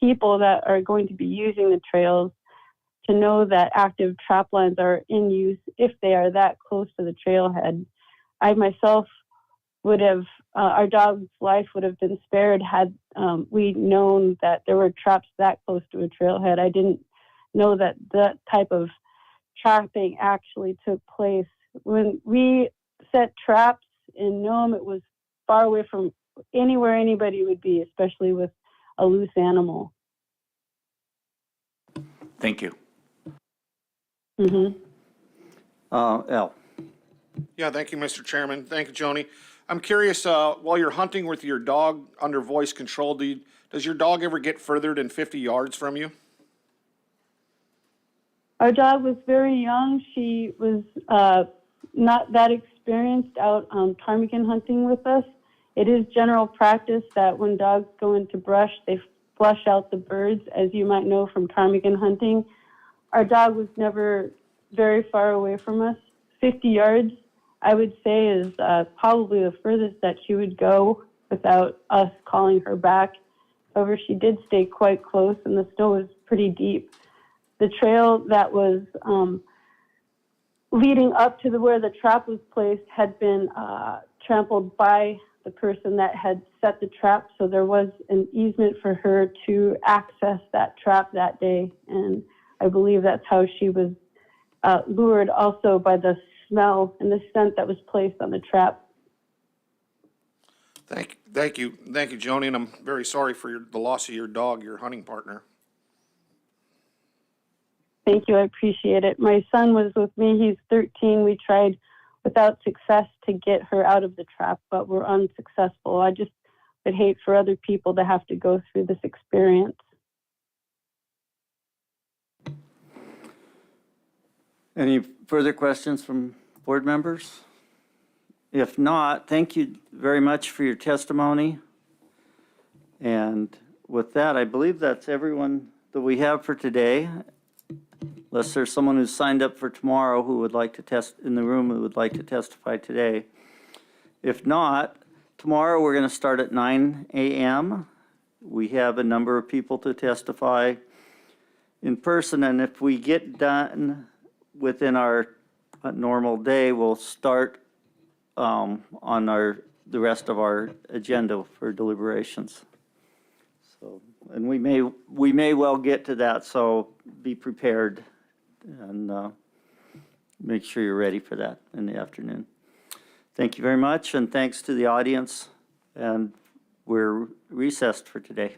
people that are going to be using the trails to know that active trap lines are in use if they are that close to the trailhead. I myself would have, our dog's life would have been spared had we known that there were traps that close to a trailhead. I didn't know that that type of trapping actually took place. When we set traps in Nome, it was far away from anywhere anybody would be, especially with a loose animal. Thank you. Mm-hmm. Al? Yeah, thank you, Mr. Chairman. Thank you, Joni. I'm curious, while you're hunting with your dog under voice control, does your dog ever get further than 50 yards from you? Our dog was very young. She was not that experienced out ptarmigan hunting with us. It is general practice that when dogs go into brush, they flush out the birds, as you might know from ptarmigan hunting. Our dog was never very far away from us. 50 yards, I would say, is probably the furthest that she would go without us calling her back. However, she did stay quite close, and the snow was pretty deep. The trail that was leading up to where the trap was placed had been trampled by the person that had set the trap, so there was an easement for her to access that trap that day, and I believe that's how she was lured, also by the smell and the scent that was placed on the trap. Thank you, Joni, and I'm very sorry for the loss of your dog, your hunting partner. Thank you, I appreciate it. My son was with me, he's 13. We tried without success to get her out of the trap, but we're unsuccessful. I just would hate for other people to have to go through this experience. Any further questions from board members? If not, thank you very much for your testimony. And with that, I believe that's everyone that we have for today. Unless there's someone who's signed up for tomorrow who would like to in the room who would like to testify today. If not, tomorrow we're going to start at 9 a.m. We have a number of people to testify in person, and if we get done within our normal day, we'll start on the rest of our agenda for deliberations. So, and we may well get to that, so be prepared and make sure you're ready for that in the afternoon. Thank you very much, and thanks to the audience, and we're recessed for today.